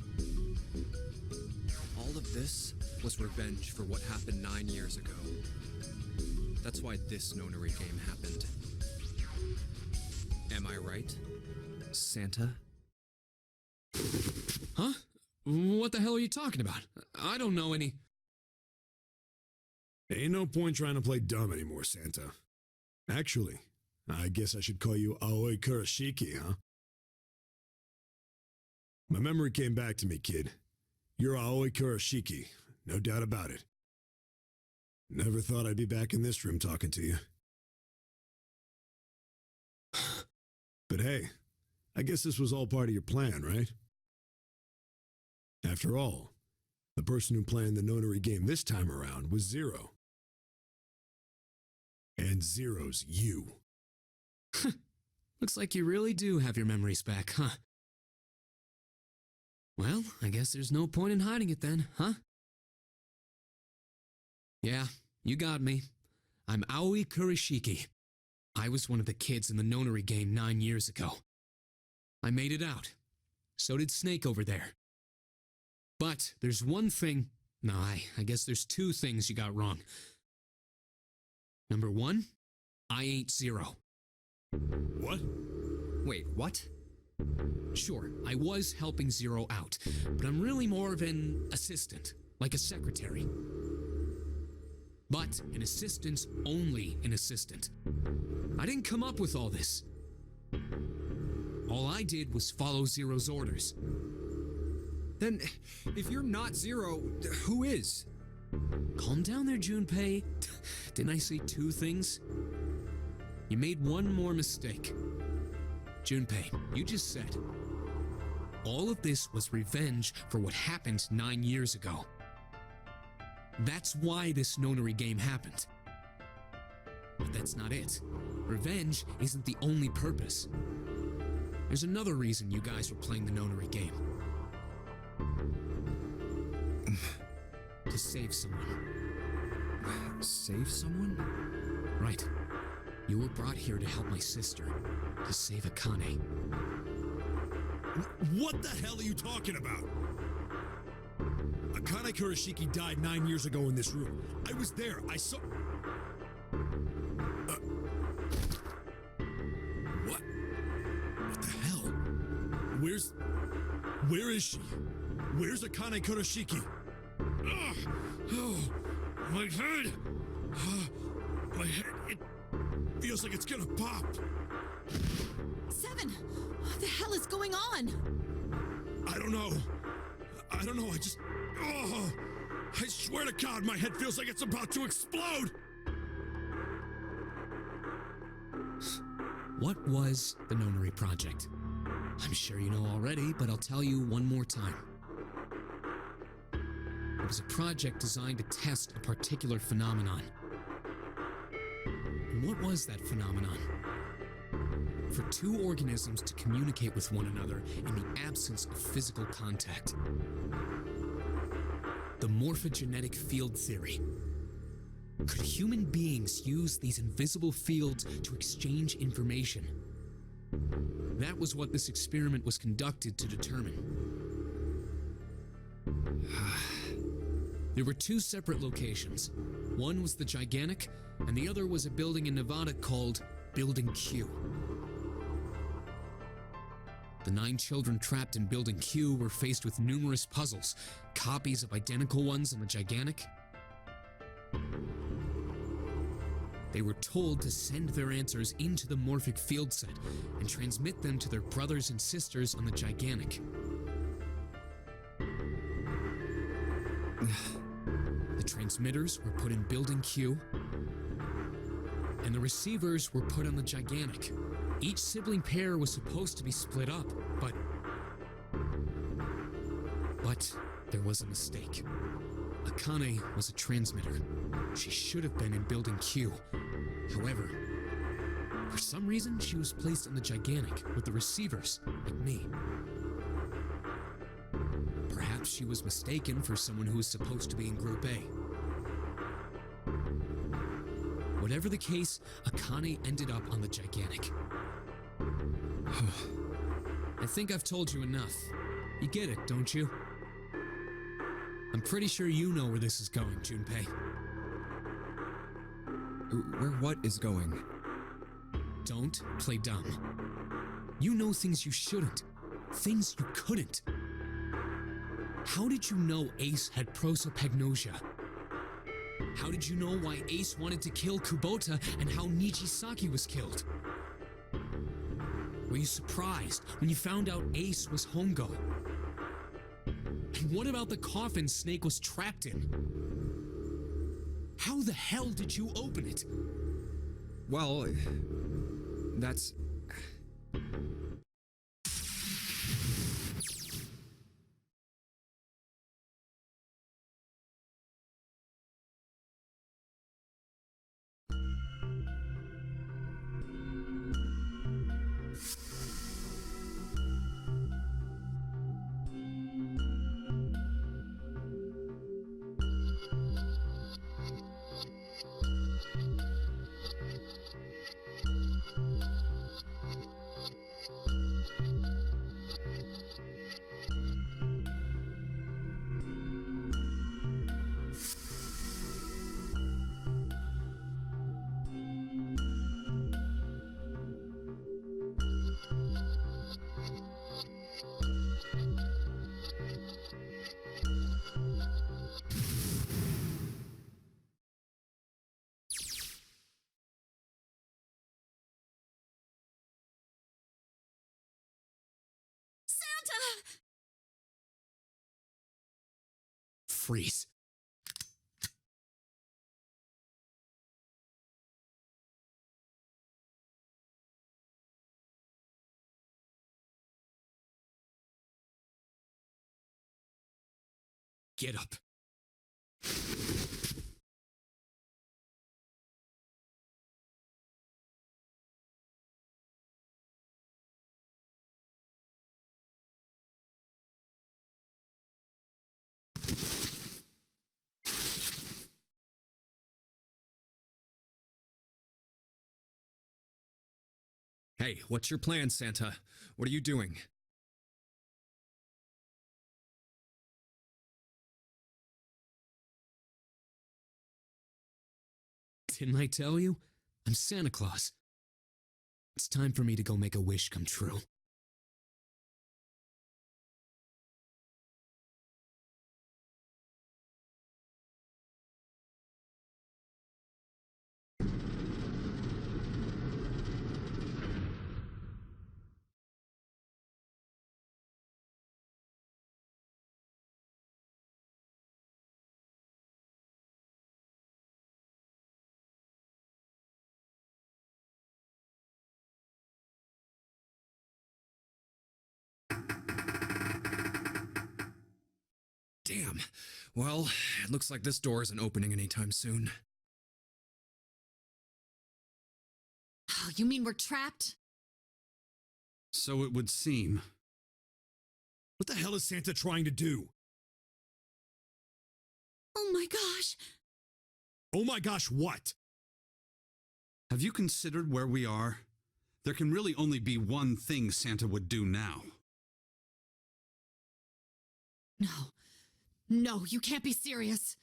[SPEAKER 3] All of this was revenge for what happened 9 years ago. That's why this nonary game happened. Am I right, Santa?
[SPEAKER 2] Huh? What the hell are you talking about? I don't know any...
[SPEAKER 5] Ain't no point trying to play dumb anymore, Santa. Actually, I guess I should call you Aoi Kurashiki, huh? My memory came back to me, kid. You're Aoi Kurashiki, no doubt about it. Never thought I'd be back in this room talking to you. But hey, I guess this was all part of your plan, right? After all, the person who planned the nonary game this time around was Zero. And Zero's you.
[SPEAKER 2] Looks like you really do have your memories back, huh? Well, I guess there's no point in hiding it then, huh? Yeah, you got me. I'm Aoi Kurashiki. I was one of the kids in the nonary game 9 years ago. I made it out. So did Snake over there. But there's one thing... No, I guess there's 2 things you got wrong. Number 1, I ain't Zero.
[SPEAKER 5] What?
[SPEAKER 3] Wait, what?
[SPEAKER 2] Sure, I was helping Zero out, but I'm really more of an assistant, like a secretary. But an assistant's only an assistant. I didn't come up with all this. All I did was follow Zero's orders.
[SPEAKER 3] Then, if you're not Zero, who is?
[SPEAKER 2] Calm down there, Junpei. Didn't I say 2 things? You made one more mistake. Junpei, you just said, all of this was revenge for what happened 9 years ago. That's why this nonary game happened. But that's not it. Revenge isn't the only purpose. There's another reason you guys were playing the nonary game. To save someone.
[SPEAKER 3] Save someone?
[SPEAKER 2] Right. You were brought here to help my sister, to save Akane.
[SPEAKER 5] What the hell are you talking about? Akane Kurashiki died 9 years ago in this room. I was there. I saw... What? What the hell? Where is she? Where's Akane Kurashiki? Ugh. Oh, my head! My head, it feels like it's gonna pop.
[SPEAKER 4] 7! What the hell is going on?
[SPEAKER 5] I don't know. I just... Oh! I swear to God, my head feels like it's about to explode!
[SPEAKER 2] What was the Nonary Project? I'm sure you know already, but I'll tell you one more time. It was a project designed to test a particular phenomenon. And what was that phenomenon? For 2 organisms to communicate with one another in the absence of physical contact. The morphogenetic field theory. Could human beings use these invisible fields to exchange information? That was what this experiment was conducted to determine. There were 2 separate locations. One was the Gigantic, and the other was a building in Nevada called Building Q. The 9 children trapped in Building Q were faced with numerous puzzles, copies of identical ones in the Gigantic. They were told to send their answers into the morphic field set and transmit them to their brothers and sisters on the Gigantic. The transmitters were put in Building Q, and the receivers were put on the Gigantic. Each sibling pair was supposed to be split up, but there was a mistake. Akane was a transmitter. She should have been in Building Q. However, for some reason, she was placed on the Gigantic with the receivers, like me. Perhaps she was mistaken for someone who was supposed to be in Group A. Whatever the case, Akane ended up on the gigantic. I think I've told you enough. You get it, don't you? I'm pretty sure you know where this is going, Junpei.
[SPEAKER 3] Where what is going?
[SPEAKER 2] Don't play dumb. You know things you shouldn't. Things you couldn't. How did you know Ace had prosopagnosia? How did you know why Ace wanted to kill Kubota and how Nijisaki was killed? Were you surprised when you found out Ace was Hongo? And what about the coffin Snake was trapped in? How the hell did you open it?
[SPEAKER 3] Well, that's...
[SPEAKER 2] Freeze. Get up.
[SPEAKER 3] Hey, what's your plan, Santa? What are you doing?
[SPEAKER 2] Didn't I tell you? I'm Santa Claus. It's time for me to go make a wish come true.
[SPEAKER 3] Damn. Well, it looks like this door isn't opening anytime soon.
[SPEAKER 4] Oh, you mean we're trapped?
[SPEAKER 6] So it would seem.
[SPEAKER 5] What the hell is Santa trying to do?
[SPEAKER 9] Oh my gosh!
[SPEAKER 5] Oh my gosh, what?
[SPEAKER 6] Have you considered where we are? There can really only be one thing Santa would do now.
[SPEAKER 4] No. No, you can't be serious.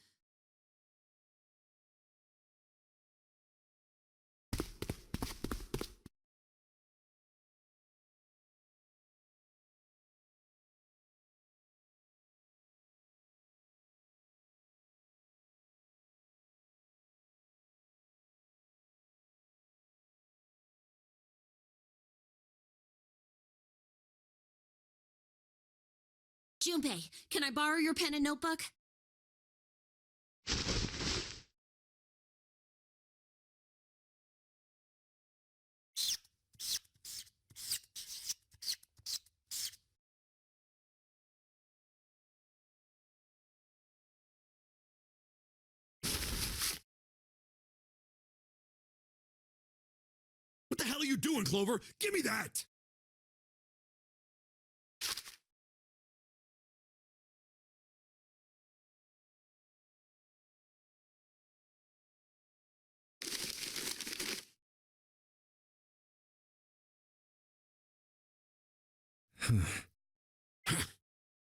[SPEAKER 9] Junpei, can I borrow your pen and notebook?
[SPEAKER 5] What the hell are you doing, Clover? Give me that!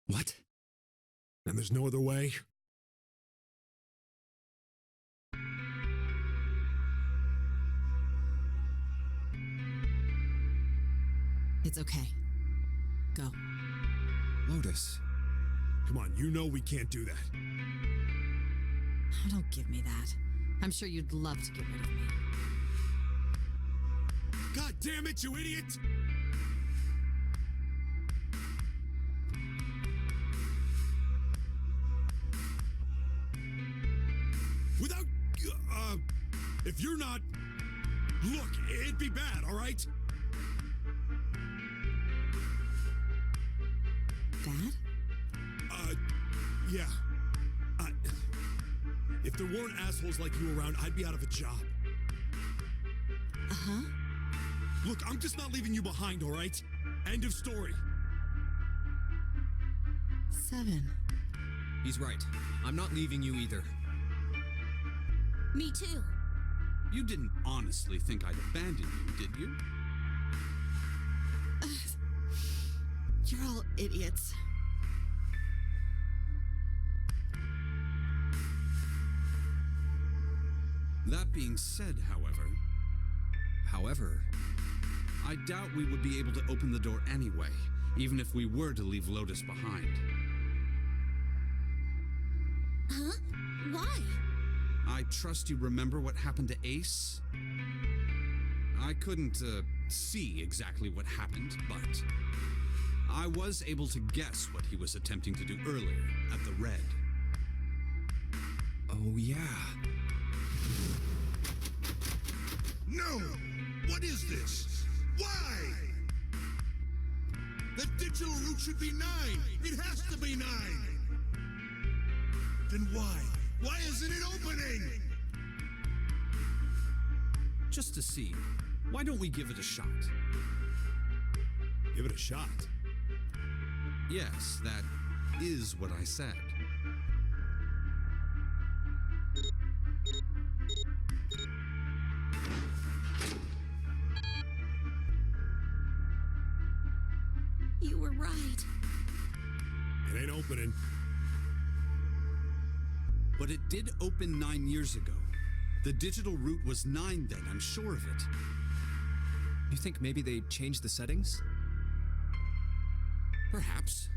[SPEAKER 5] What? And there's no other way?
[SPEAKER 4] It's okay. Go.
[SPEAKER 3] Lotus.
[SPEAKER 5] Come on, you know we can't do that.
[SPEAKER 4] Don't give me that. I'm sure you'd love to get rid of me.
[SPEAKER 5] God damn it, you idiot! Without... if you're not... Look, it'd be bad, all right?
[SPEAKER 4] Bad?
[SPEAKER 5] Yeah. If there weren't assholes like you around, I'd be out of a job.
[SPEAKER 4] Uh-huh.
[SPEAKER 5] Look, I'm just not leaving you behind, all right? End of story.
[SPEAKER 4] 7.
[SPEAKER 3] He's right. I'm not leaving you either.
[SPEAKER 9] Me too.
[SPEAKER 6] You didn't honestly think I'd abandon you, did you?
[SPEAKER 4] You're all idiots.
[SPEAKER 6] That being said, however, I doubt we would be able to open the door anyway, even if we were to leave Lotus behind.
[SPEAKER 9] Huh? Why?
[SPEAKER 6] I trust you remember what happened to Ace? I couldn't see exactly what happened, but I was able to guess what he was attempting to do earlier at the Red.
[SPEAKER 3] Oh, yeah.
[SPEAKER 8] No! What is this? Why? The digital route should be 9! It has to be 9! Then why? Why isn't it opening?
[SPEAKER 6] Just to see, why don't we give it a shot?
[SPEAKER 5] Give it a shot.
[SPEAKER 6] Yes, that is what I said.
[SPEAKER 9] You were right.
[SPEAKER 5] It ain't opening.
[SPEAKER 6] But it did open 9 years ago. The digital route was 9 then, I'm sure of it.
[SPEAKER 3] You think maybe they changed the settings?
[SPEAKER 6] Perhaps.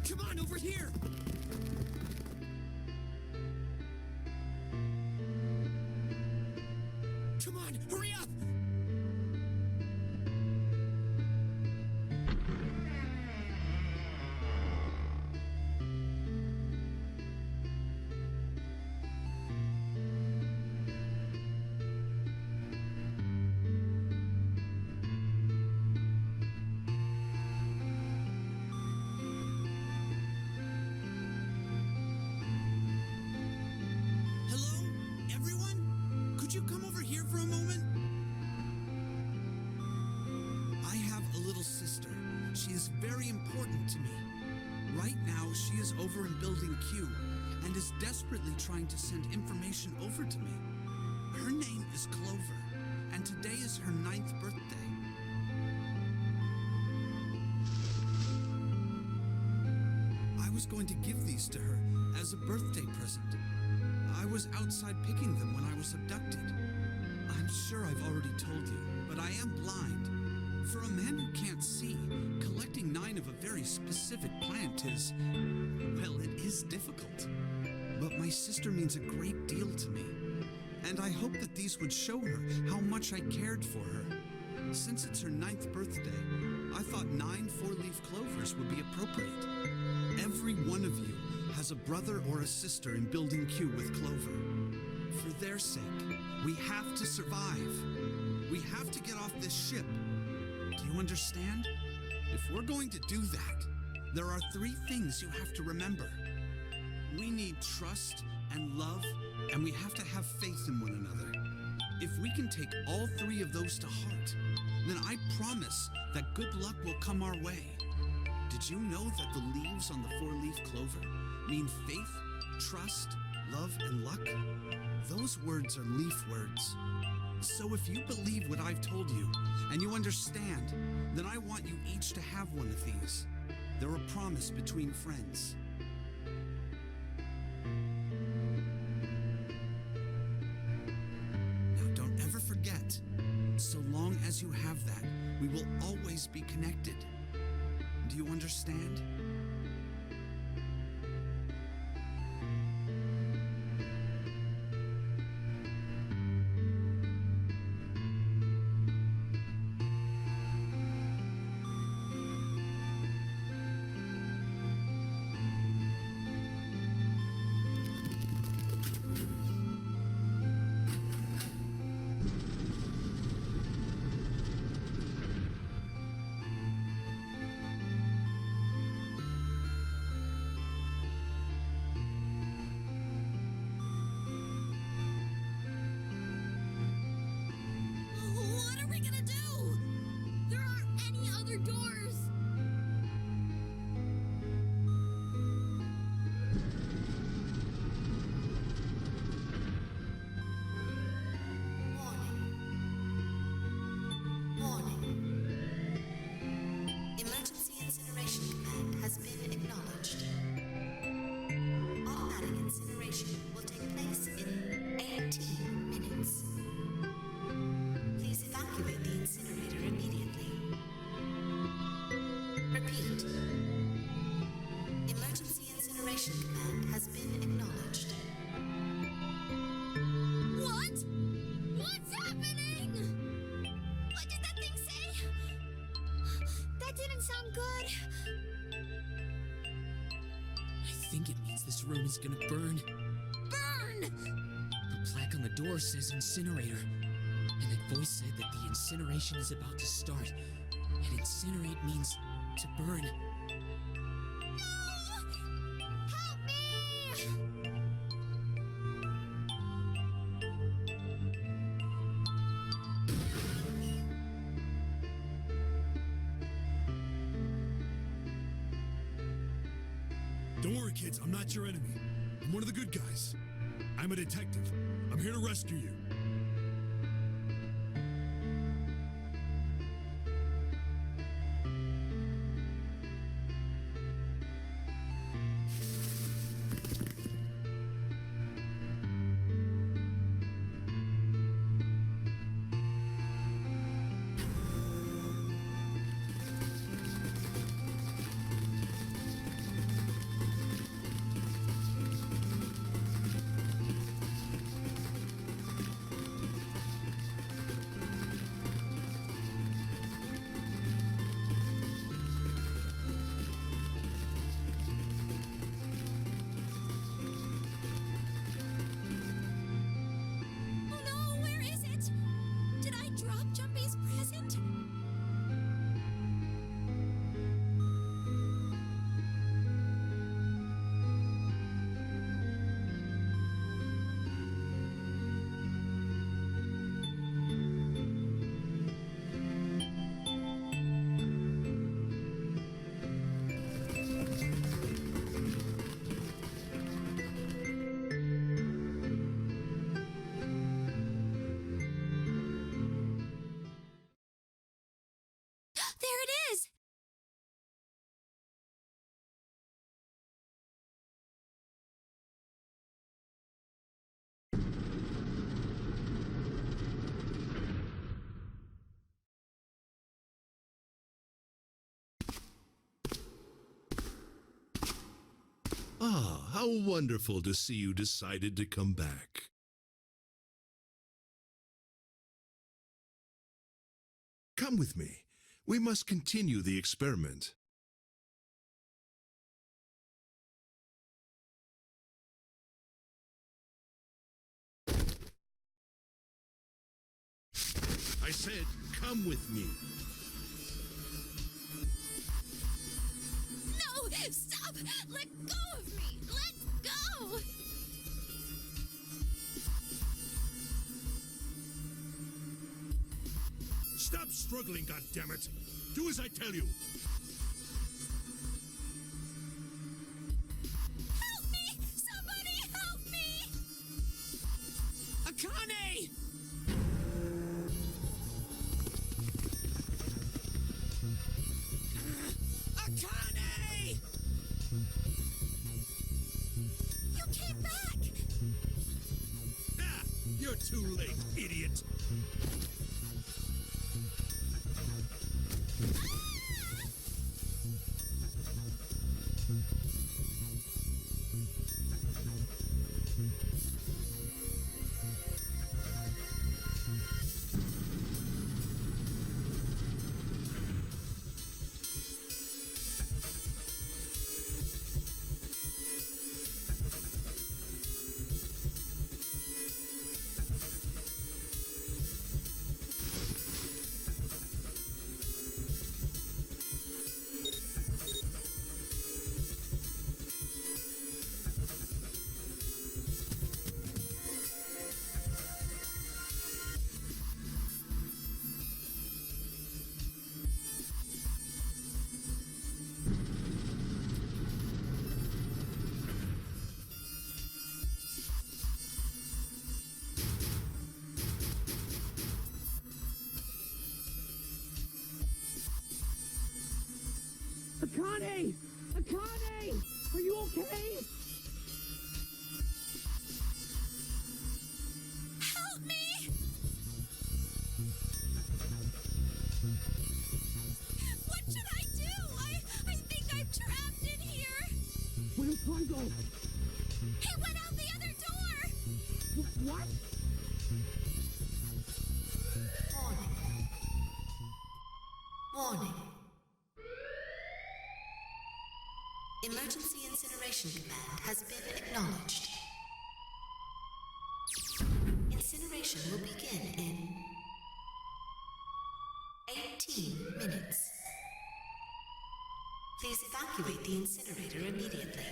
[SPEAKER 13] Come on, over here! Come on, hurry up! Hello? Everyone? Could you come over here for a moment? I have a little sister. She is very important to me. Right now, she is over in Building Q.
[SPEAKER 6] and is desperately trying to send information over to me. Her name is Clover, and today is her 9th birthday. I was going to give these to her as a birthday present. I was outside picking them when I was abducted. I'm sure I've already told you, but I am blind. For a man who can't see, collecting 9 of a very specific plant is, well, it is difficult. But my sister means a great deal to me, and I hope that these would show her how much I cared for her. Since it's her 9th birthday, I thought 9 4-leaf clovers would be appropriate. Every one of you has a brother or a sister in Building Q with Clover. For their sake, we have to survive. We have to get off this ship. Do you understand? If we're going to do that, there are 3 things you have to remember. We need trust and love, and we have to have faith in one another. If we can take all 3 of those to heart, then I promise that good luck will come our way. Did you know that the leaves on the 4-leaf clover mean faith, trust, love, and luck? Those words are leaf words. So if you believe what I've told you, and you understand, then I want you each to have one of these. They're a promise between friends. Now don't ever forget, so long as you have that, we will always be connected. Do you understand?
[SPEAKER 2] This room is gonna burn. Burn! The plaque on the door says incinerator. And that voice said that the incineration is about to start. And incinerate means to burn.
[SPEAKER 1] No! Help me!
[SPEAKER 5] Don't worry, kids. I'm not your enemy. I'm one of the good guys. I'm a detective. I'm here to rescue you.
[SPEAKER 8] Ah, how wonderful to see you decided to come back. Come with me. We must continue the experiment. I said, come with me.
[SPEAKER 1] No! Stop! Let go of me! Let go!
[SPEAKER 5] Stop struggling, goddammit! Do as I tell you!
[SPEAKER 1] Help me! Somebody help me!
[SPEAKER 13] Akane! Akane!
[SPEAKER 1] You came back!
[SPEAKER 5] Ah! You're too late, idiot!
[SPEAKER 13] Akane! Akane! Are you okay?
[SPEAKER 1] Help me! What should I do? I think I'm trapped in here!
[SPEAKER 13] Where's Pongo?
[SPEAKER 1] He went out the other door!
[SPEAKER 13] What?
[SPEAKER 12] Warning. Warning. Emergency incineration command has been acknowledged. Incineration will begin in 18 minutes. Please evacuate the incinerator immediately.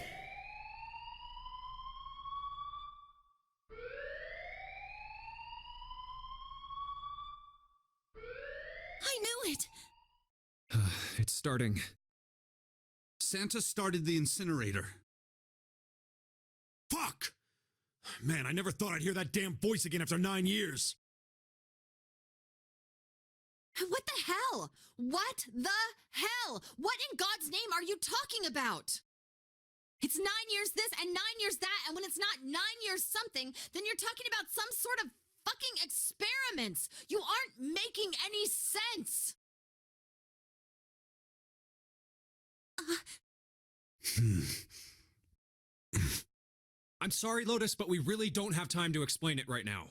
[SPEAKER 1] I knew it!
[SPEAKER 3] It's starting.
[SPEAKER 6] Santa started the incinerator.
[SPEAKER 5] Fuck! Man, I never thought I'd hear that damn voice again after 9 years.
[SPEAKER 4] What the hell? What the hell? What in God's name are you talking about? It's 9 years this and 9 years that, and when it's not 9 years something, then you're talking about some sort of fucking experiments. You aren't making any sense.
[SPEAKER 3] I'm sorry, Lotus, but we really don't have time to explain it right now.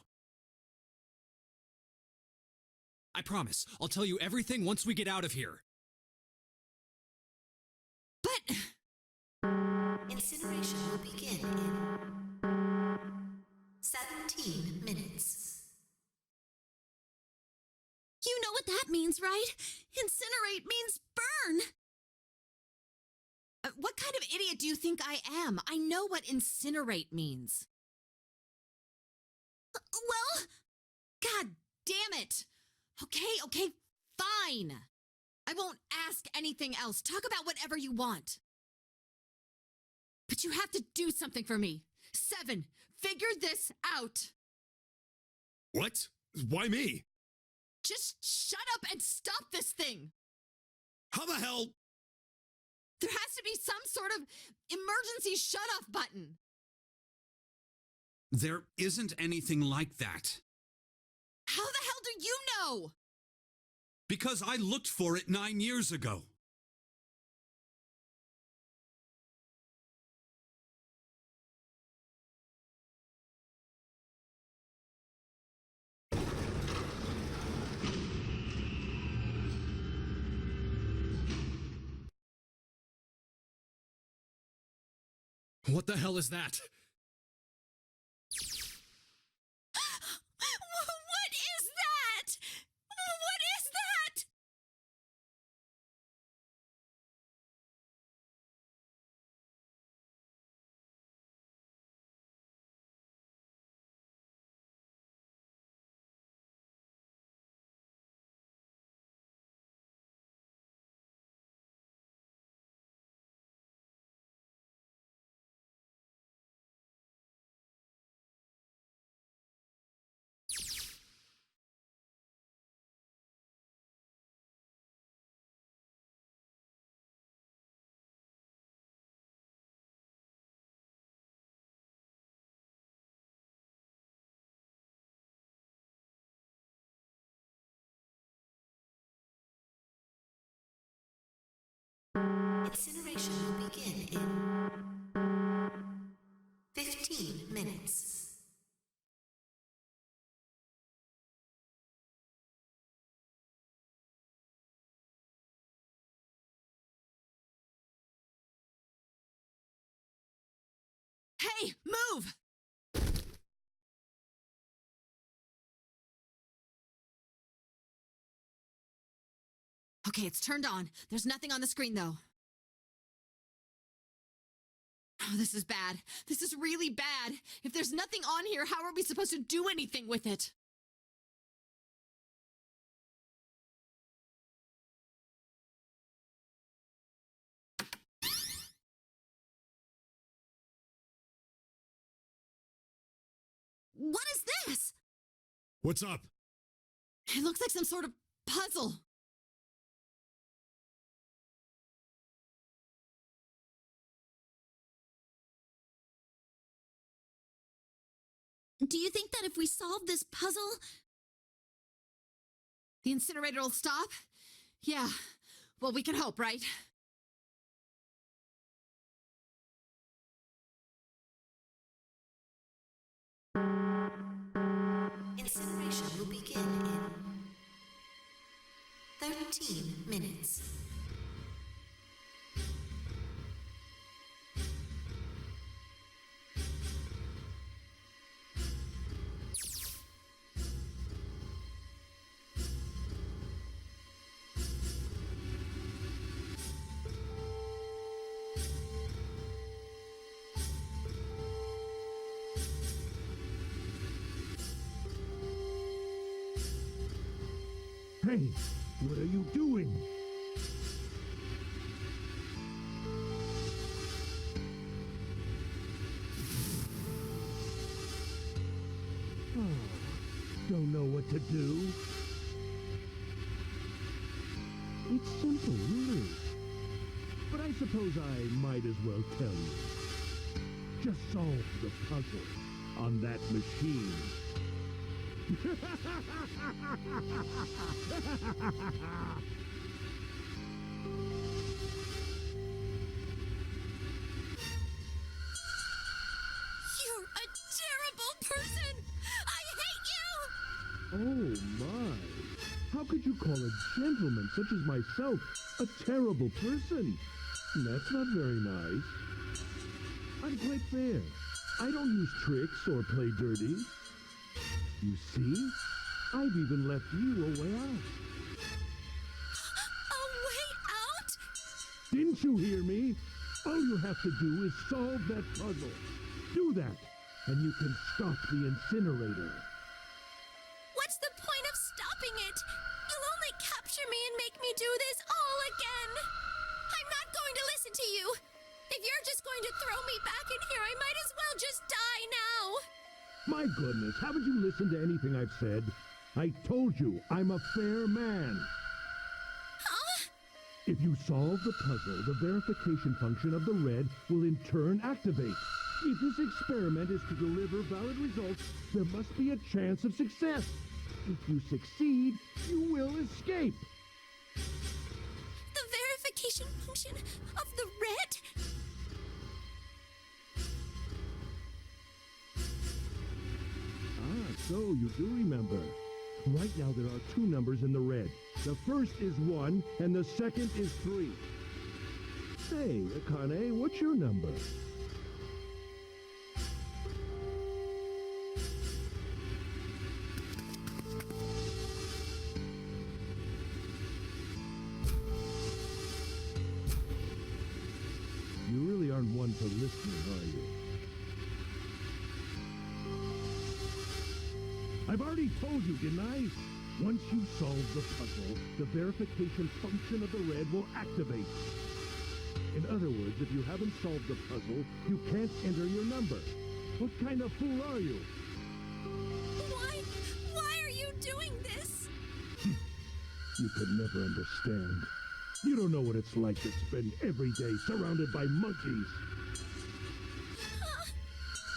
[SPEAKER 3] I promise, I'll tell you everything once we get out of here.
[SPEAKER 4] But
[SPEAKER 12] Incineration will begin in 17 minutes.
[SPEAKER 1] You know what that means, right? Incinerate means burn!
[SPEAKER 4] what kind of idiot do you think I am? I know what incinerate means.
[SPEAKER 1] Well,
[SPEAKER 4] God damn it! Okay, fine. I won't ask anything else. Talk about whatever you want. But you have to do something for me. 7, figure this out.
[SPEAKER 5] What? Why me?
[SPEAKER 4] Just shut up and stop this thing.
[SPEAKER 5] How the hell?
[SPEAKER 4] There has to be some sort of emergency shut-off button.
[SPEAKER 6] There isn't anything like that.
[SPEAKER 4] How the hell do you know?
[SPEAKER 6] Because I looked for it 9 years ago.
[SPEAKER 3] What the hell is that?
[SPEAKER 1] What is that? What is that?
[SPEAKER 12] Incineration will begin in 15 minutes.
[SPEAKER 4] Hey, move! Okay, it's turned on. There's nothing on the screen, though. Oh, this is bad. This is really bad. If there's nothing on here, how are we supposed to do anything with it? What is this?
[SPEAKER 5] What's up?
[SPEAKER 4] It looks like some sort of puzzle.
[SPEAKER 9] Do you think that if we solve this puzzle...
[SPEAKER 4] The incinerator will stop? Yeah. Well, we can hope, right?
[SPEAKER 12] Incineration will begin in 13 minutes.
[SPEAKER 11] Hey, what are you doing? Don't know what to do? It's simple, really. But I suppose I might as well tell you. Just solve the puzzle on that machine.
[SPEAKER 1] You're a terrible person! I hate you!
[SPEAKER 11] Oh my! How could you call a gentleman such as myself a terrible person? That's not very nice. I'm quite fair. I don't use tricks or play dirty. You see? I've even left you a way out.
[SPEAKER 1] A way out?
[SPEAKER 11] Didn't you hear me? All you have to do is solve that puzzle. Do that, and you can stop the incinerator.
[SPEAKER 1] What's the point of stopping it? You'll only capture me and make me do this all again. I'm not going to listen to you. If you're just going to throw me back in here, I might as well just die now.
[SPEAKER 11] My goodness, haven't you listened to anything I've said? I told you, I'm a fair man.
[SPEAKER 1] Huh?
[SPEAKER 11] If you solve the puzzle, the verification function of the red will in turn activate. If this experiment is to deliver valid results, there must be a chance of success. If you succeed, you will escape.
[SPEAKER 1] The verification function of the red?
[SPEAKER 11] So you do remember. Right now there are two numbers in the red. The first is 1 and the second is 3. Say, Akane, what's your number?
[SPEAKER 10] aren't one for listening, are you? I've already told you, didn't I? Once you solve the puzzle, the verification function of the red will activate. In other words, if you haven't solved the puzzle, you can't enter your number. What kind of fool are you?
[SPEAKER 9] Why are you doing this?
[SPEAKER 10] You could never understand. You don't know what it's like to spend every day surrounded by monkeys.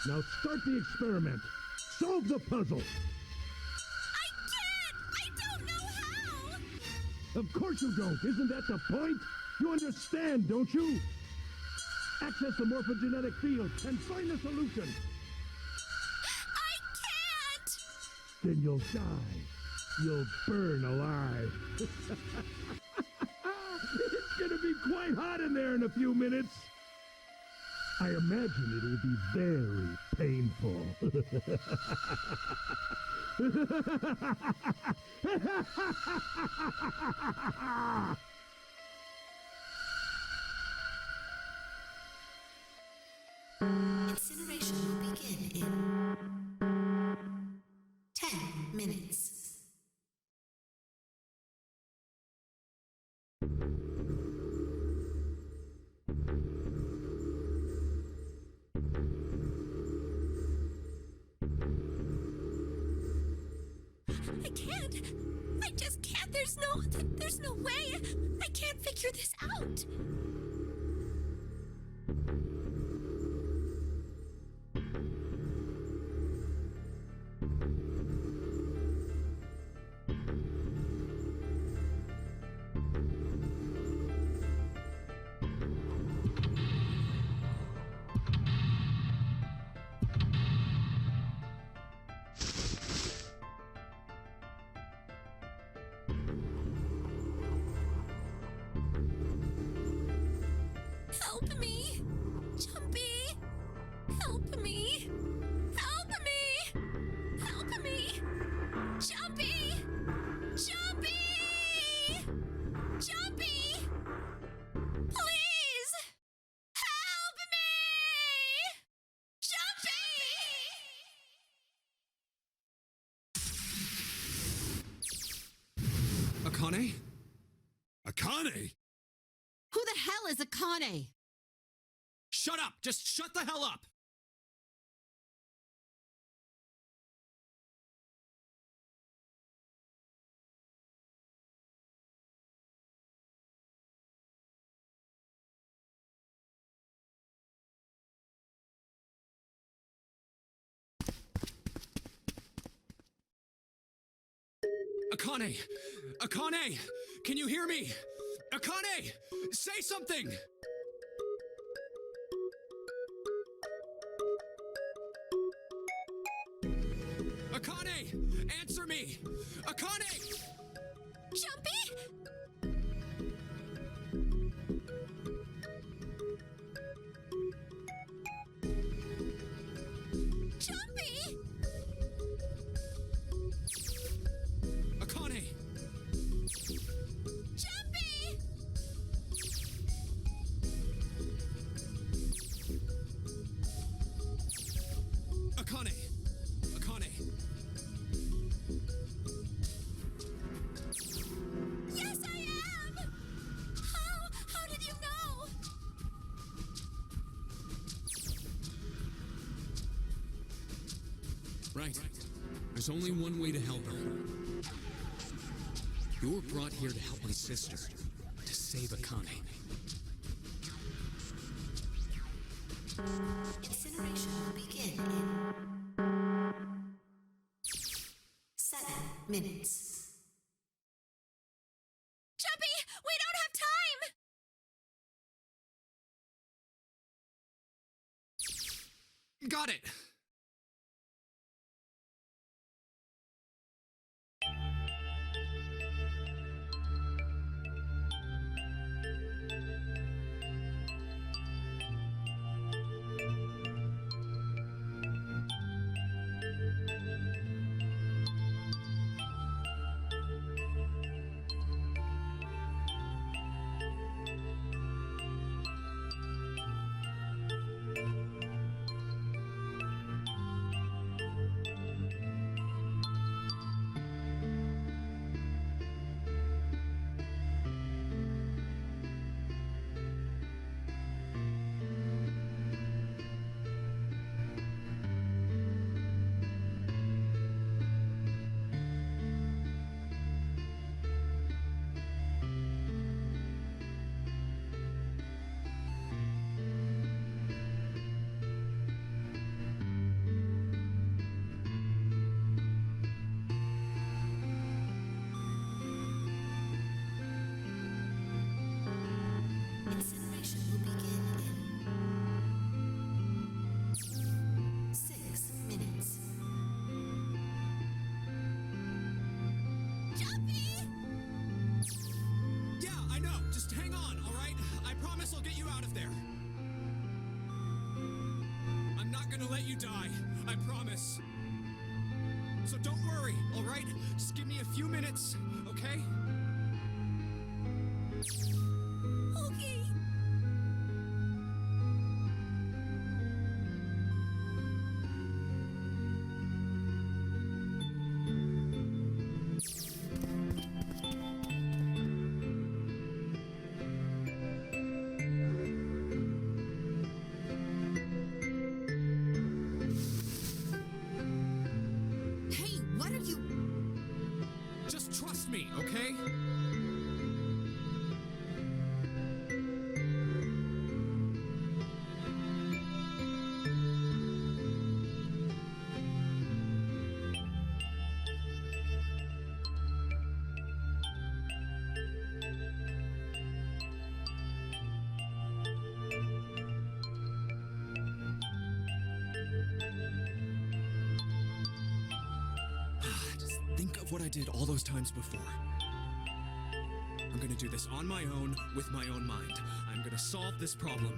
[SPEAKER 10] Now start the experiment. Solve the puzzle.
[SPEAKER 9] I can't! I don't know how!
[SPEAKER 10] Of course you don't. Isn't that the point? You understand, don't you? Access the morphogenetic field and find the solution.
[SPEAKER 9] I can't!
[SPEAKER 10] Then you'll die. You'll burn alive. It's gonna be quite hot in there in a few minutes. I imagine it will be very painful.
[SPEAKER 12] Incineration will begin in 10 minutes.
[SPEAKER 9] I can't. I just can't. There's no way. I can't figure this out. Help me! Jumpy! Help me! Help me! Help me! Jumpy! Jumpy! Jumpy! Please! Help me! Jumpy!
[SPEAKER 3] Akane?
[SPEAKER 6] Akane?
[SPEAKER 4] Who the hell is Akane?
[SPEAKER 3] Shut up! Just shut the hell up! Akane! Akane! Can you hear me? Akane! Say something! Akane! Answer me! Akane!
[SPEAKER 9] Jumpy? Jumpy?
[SPEAKER 3] Akane!
[SPEAKER 9] Jumpy?
[SPEAKER 3] Akane! Akane!
[SPEAKER 9] Yes, I am! How did you know?
[SPEAKER 2] Right. There's only one way to help her. You're brought here to help my sister, to save Akane.
[SPEAKER 12] Incineration will begin in 7 minutes.
[SPEAKER 9] Jumpy, we don't have time!
[SPEAKER 3] Got it! I'll get you out of there. I'm not gonna let you die. I promise. So don't worry, all right? Just give me a few minutes, okay?
[SPEAKER 9] Okay.
[SPEAKER 1] Hey, what are you...
[SPEAKER 3] Just trust me, okay? Just think of what I did all those times before. I'm gonna do this on my own, with my own mind. I'm gonna solve this problem.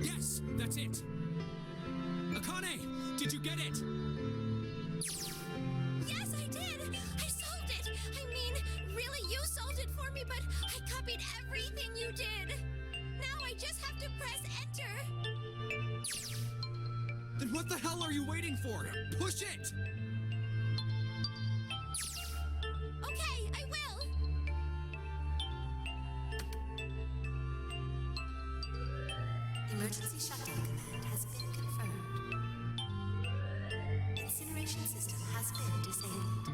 [SPEAKER 3] Yes, that's it. Akane, did you get it?
[SPEAKER 9] Yes, I did. I solved it. I mean, really, you solved it for me, but I copied everything you did. Now I just have to press enter.
[SPEAKER 3] Then what the hell are you waiting for? Push it!
[SPEAKER 9] Okay, I will.
[SPEAKER 12] Emergency shutdown command has been confirmed. Incineration system has been disabled.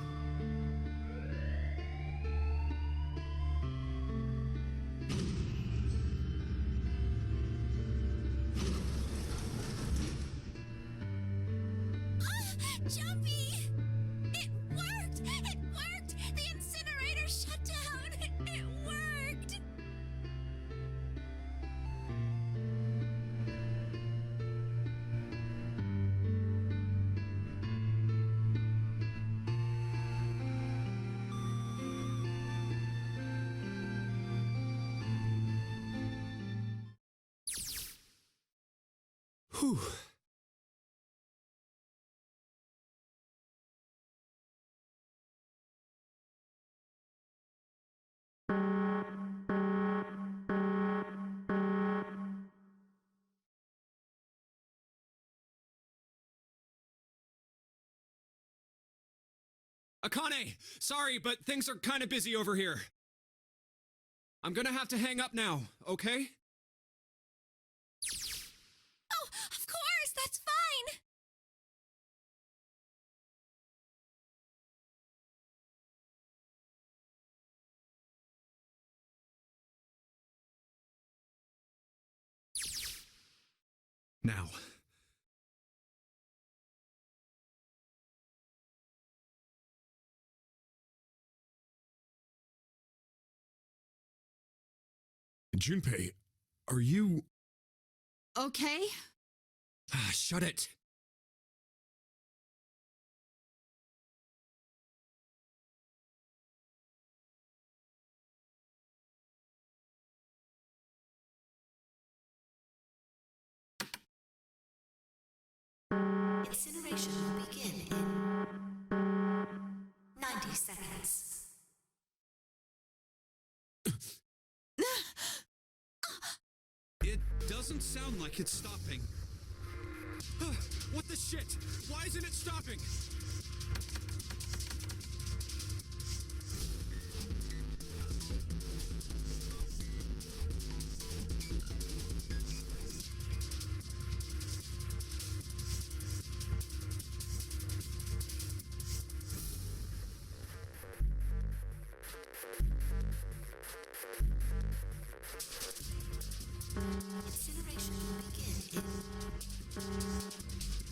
[SPEAKER 9] Jumpy! It worked! It worked! The incinerator shut down! It worked!
[SPEAKER 3] Whew. Akane, sorry, but things are kind of busy over here. I'm gonna have to hang up now, okay?
[SPEAKER 9] Oh, of course, that's fine!
[SPEAKER 3] Now,
[SPEAKER 5] Junpei, are you...
[SPEAKER 4] Okay?
[SPEAKER 3] Ah, shut it.
[SPEAKER 12] Incineration will begin in 90 seconds.
[SPEAKER 6] It doesn't sound like it's stopping.
[SPEAKER 3] What the shit? Why isn't it stopping?
[SPEAKER 12] Incineration will begin in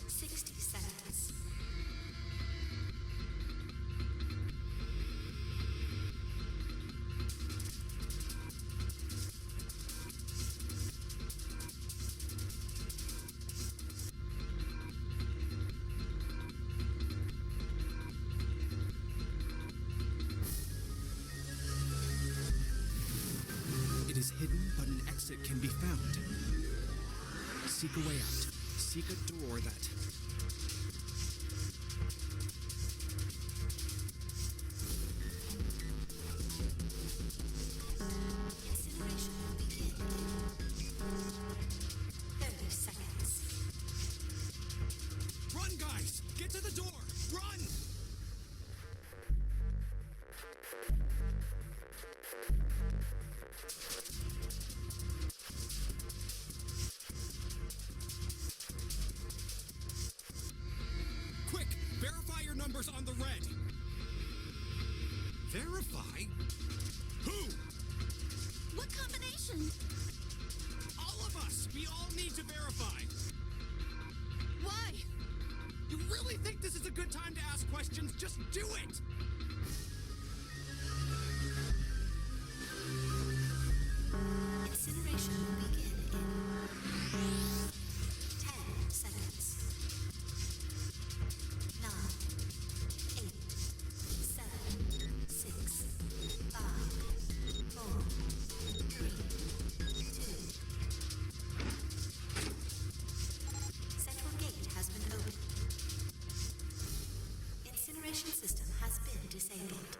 [SPEAKER 12] 60 seconds.
[SPEAKER 3] It is hidden, but an exit can be found. Seek a way out. Seek a door that...
[SPEAKER 12] Incineration will begin in 30 seconds.
[SPEAKER 3] Run, guys! Get to the door! Run! Quick! Verify your numbers on the red! Verify? Who?
[SPEAKER 9] What combination?
[SPEAKER 3] All of us! We all need to verify!
[SPEAKER 9] Why?
[SPEAKER 3] You really think this is a good time to ask questions? Just do it!
[SPEAKER 12] Incineration will begin in 10 seconds. 9, 8, 7, 6, 5, 4, 3, 2. Central gate has been opened. Incineration system has been disabled.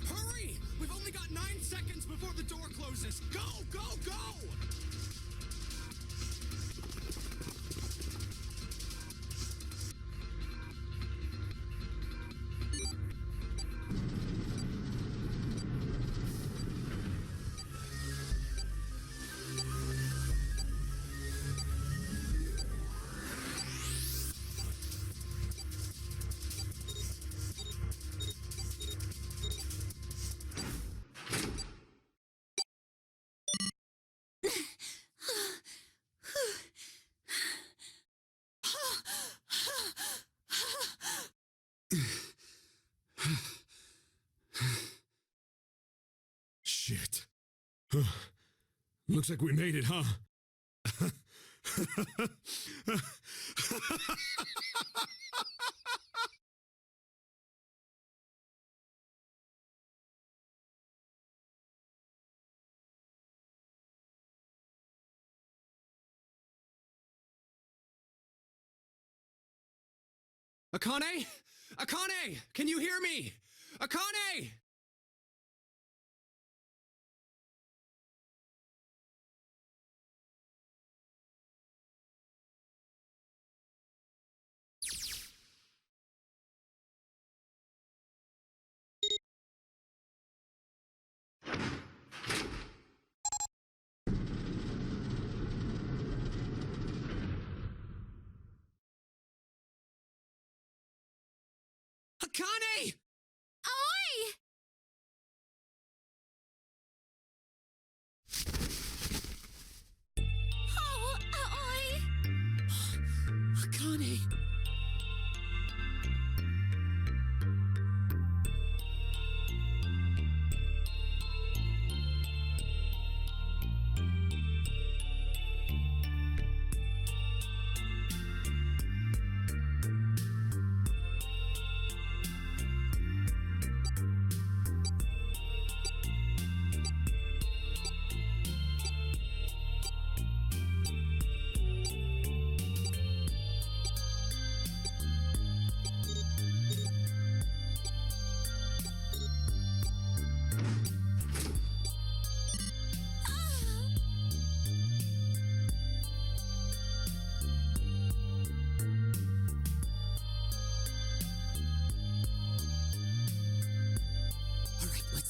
[SPEAKER 3] Hurry! We've only got 9 seconds before the door closes. Go, go, go!
[SPEAKER 5] Shit. Looks like we made it, huh?
[SPEAKER 3] Akane? Akane! Can you hear me? Akane! Akane!
[SPEAKER 9] Oi! Oh, oi!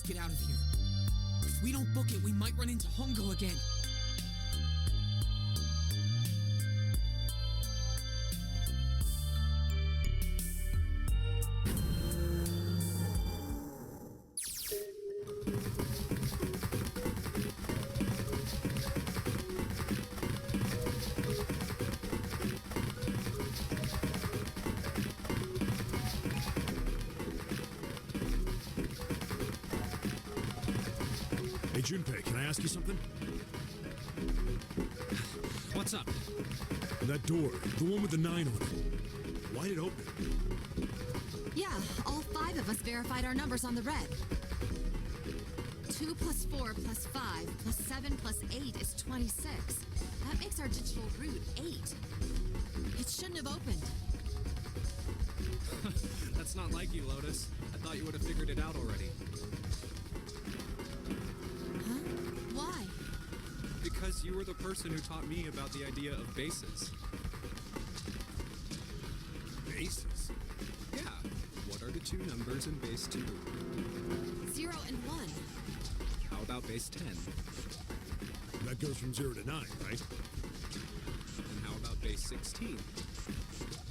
[SPEAKER 13] get out of here. If we don't book it, we might run into Hongo again.
[SPEAKER 5] Hey, Junpei, can I ask you something?
[SPEAKER 3] What's up?
[SPEAKER 5] That door, the one with the 9 on it. Why'd it open?
[SPEAKER 4] Yeah, all 5 of us verified our numbers on the red. 2 plus 4 plus 5 plus 7 plus 8 is 26. That makes our digital route 8. It shouldn't have opened.
[SPEAKER 3] That's not like you, Lotus. I thought you would have figured it out already.
[SPEAKER 4] Huh? Why?
[SPEAKER 3] Because you were the person who taught me about the idea of bases.
[SPEAKER 5] Bases?
[SPEAKER 3] Yeah. What are the 2 numbers in base 2?
[SPEAKER 4] 0 and 1.
[SPEAKER 3] How about base 10?
[SPEAKER 5] That goes from 0 to 9, right?
[SPEAKER 3] And how about base 16?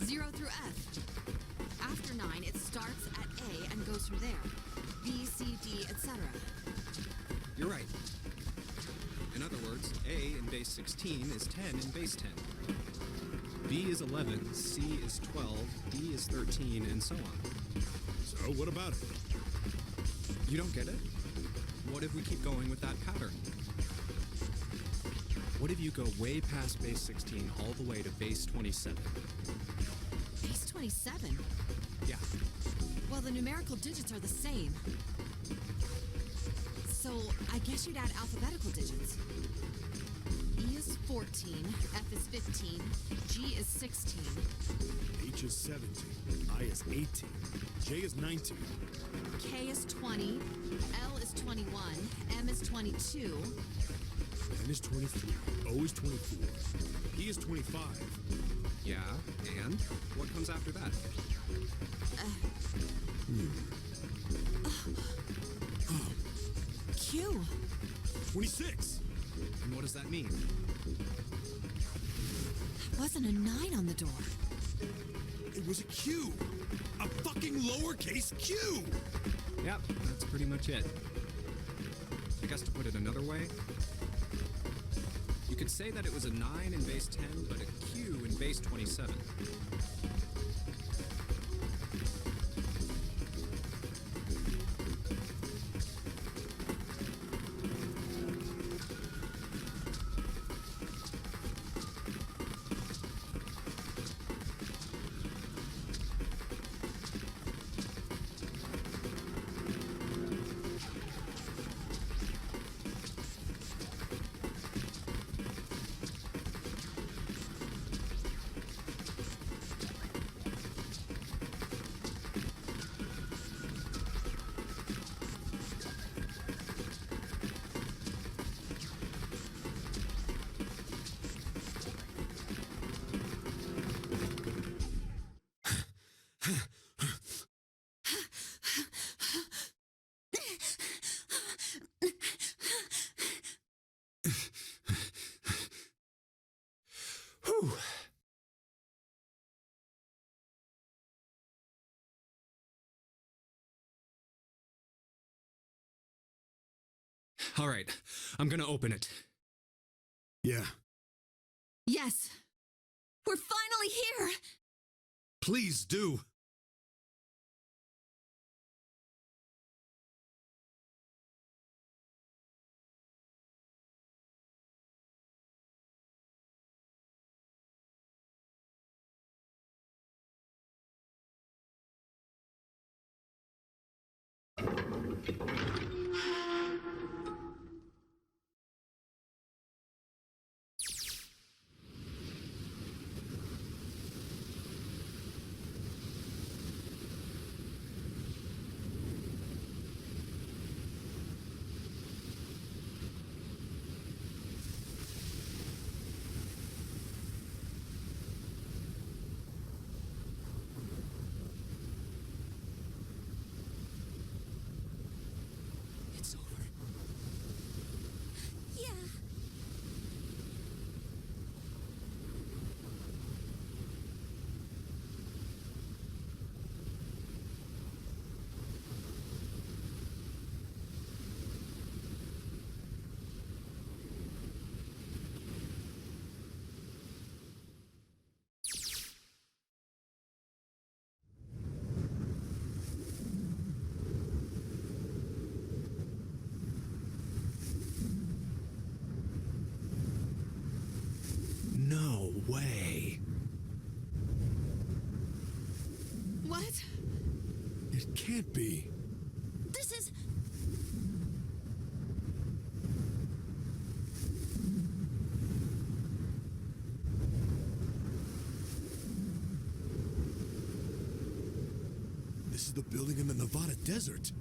[SPEAKER 4] 0 through F. After 9, it starts at A and goes from there. B, C, D, etc.
[SPEAKER 3] You're right. In other words, A in base 16 is 10 in base 10. B is 11, C is 12, D is 13, and so on.
[SPEAKER 5] So, what about it?
[SPEAKER 3] You don't get it? What if we keep going with that pattern? What if you go way past base 16 all the way to base 27?
[SPEAKER 4] Base 27?
[SPEAKER 3] Yeah.
[SPEAKER 4] Well, the numerical digits are the same. So, I guess you'd add alphabetical digits. E is 14, F is 15, G is 16.
[SPEAKER 5] H is 17, I is 18, J is 19.
[SPEAKER 4] K is 20, L is 21, M is 22.
[SPEAKER 5] N is 23, O is 24, P is 25.
[SPEAKER 3] Yeah, and? What comes after that?
[SPEAKER 4] Q.
[SPEAKER 5] 26.
[SPEAKER 3] And what does that mean?
[SPEAKER 4] Wasn't a 9 on the door.
[SPEAKER 5] It was a Q. A fucking lowercase q.
[SPEAKER 3] Yep, that's pretty much it. I guess to put it another way, you could say that it was a 9 in base 10, but a Q in base 27.
[SPEAKER 5] Whew.
[SPEAKER 3] All right, I'm gonna open it.
[SPEAKER 5] Yeah.
[SPEAKER 4] Yes. We're finally here.
[SPEAKER 5] Please do.
[SPEAKER 11] can't be.
[SPEAKER 9] This is...
[SPEAKER 11] This is the building in the Nevada desert.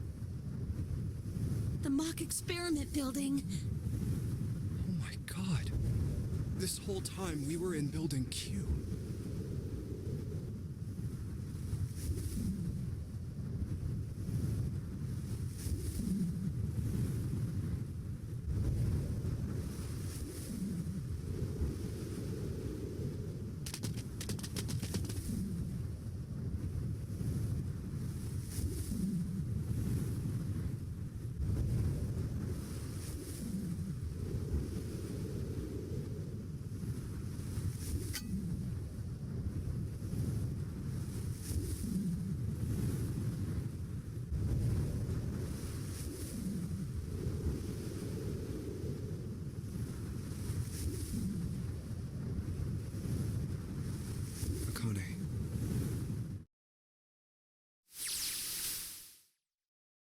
[SPEAKER 9] the mock experiment building.
[SPEAKER 3] Oh my god. This whole time we were in Building Q.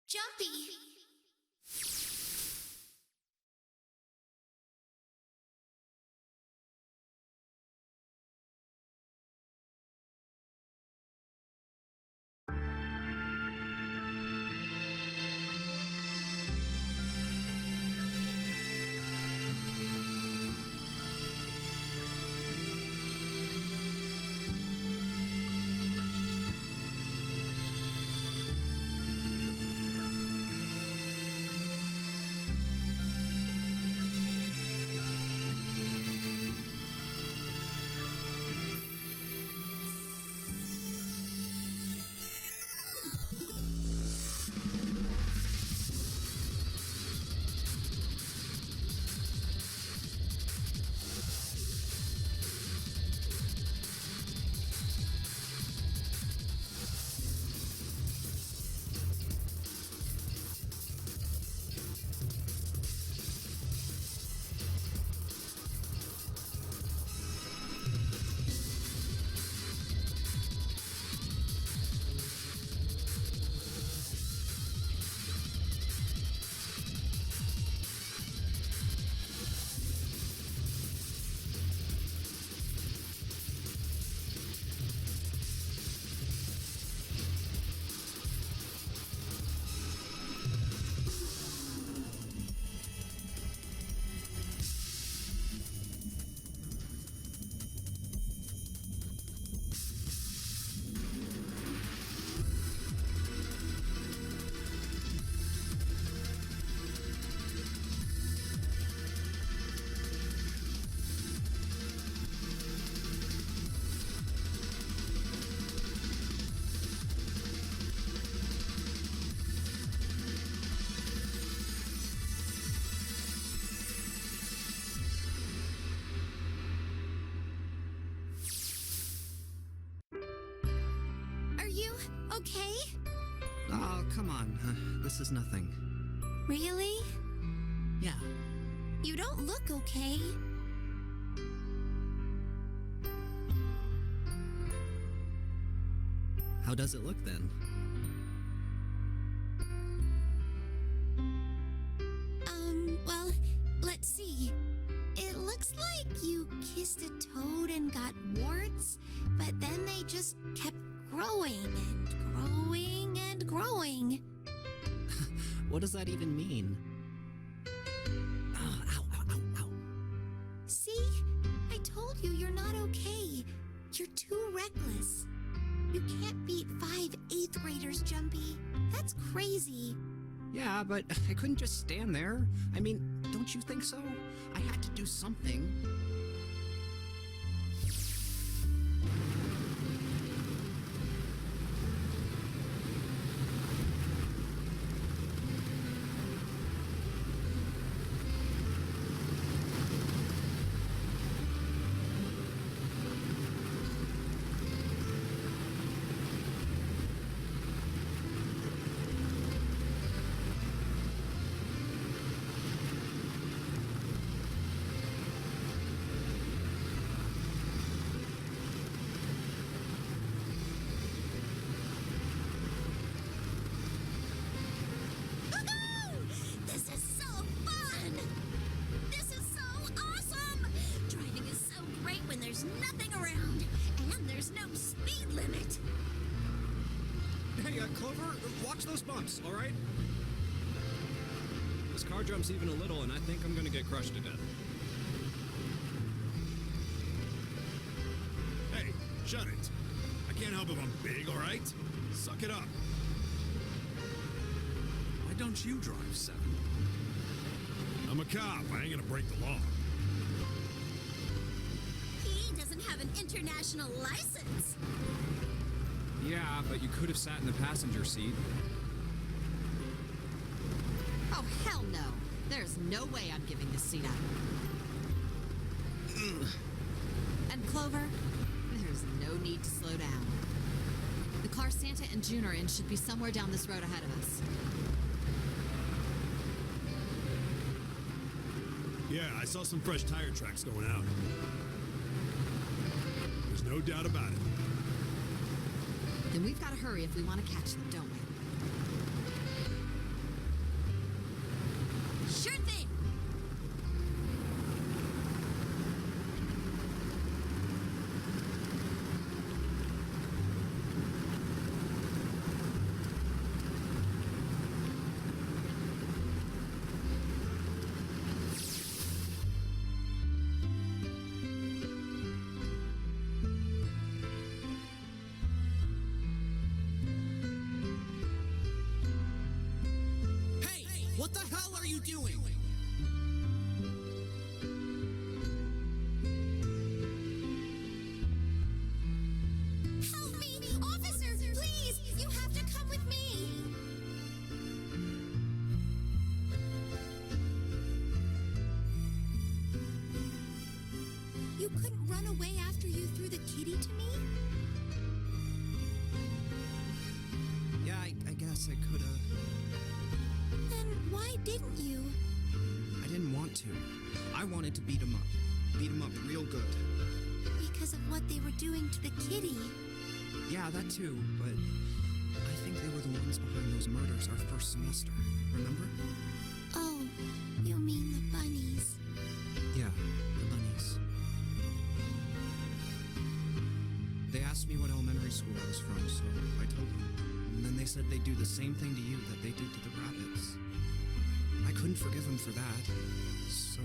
[SPEAKER 1] Jumpy! Are you okay?
[SPEAKER 3] Oh, come on. This is nothing.
[SPEAKER 1] Really?
[SPEAKER 3] Yeah.
[SPEAKER 1] You don't look okay.
[SPEAKER 3] How does it look then?
[SPEAKER 1] Well, let's see. It looks like you kissed a toad and got warts, but then they just kept growing and growing and growing.
[SPEAKER 3] What does that even mean? Oh, ow, ow, ow, ow.
[SPEAKER 1] See? I told you you're not okay. You're too reckless. You can't beat 5 8th graders, Jumpy. That's crazy.
[SPEAKER 3] Yeah, but I couldn't just stand there. I mean, don't you think so? I had to do something. goosebumps, all right? This car jumps even a little, and I think I'm gonna get crushed to death.
[SPEAKER 5] Hey, shut it. I can't help if I'm big, all right? Suck it up.
[SPEAKER 6] Why don't you drive, Seven?
[SPEAKER 5] I'm a cop. I ain't gonna break the law.
[SPEAKER 9] He doesn't have an international license.
[SPEAKER 3] Yeah, but you could have sat in the passenger seat.
[SPEAKER 4] Oh, hell no. There's no way I'm giving this seat up. And Clover, there's no need to slow down. The car Santa and June are in should be somewhere down this road ahead of us.
[SPEAKER 5] Yeah, I saw some fresh tire tracks going out. There's no doubt about it.
[SPEAKER 4] Then we've got to hurry if we want to catch them, don't we?
[SPEAKER 9] Sure thing.
[SPEAKER 13] Hey, what the hell are you doing?
[SPEAKER 9] Help me! Officer, please! You have to come with me! You couldn't run away after you threw the kitty to me?
[SPEAKER 3] Yeah, I guess I could have.
[SPEAKER 9] Then why didn't you?
[SPEAKER 3] I didn't want to. I wanted to beat him up. Beat him up real good.
[SPEAKER 9] Because of what they were doing to the kitty.
[SPEAKER 3] Yeah, that too, but I think they were the ones behind those murders our first semester. Remember?
[SPEAKER 9] Oh, you mean the bunnies.
[SPEAKER 3] Yeah, the bunnies. They asked me what elementary school I was from, so I told them. And then they said they'd do the same thing to you that they did to the rabbits. I couldn't forgive them for that, so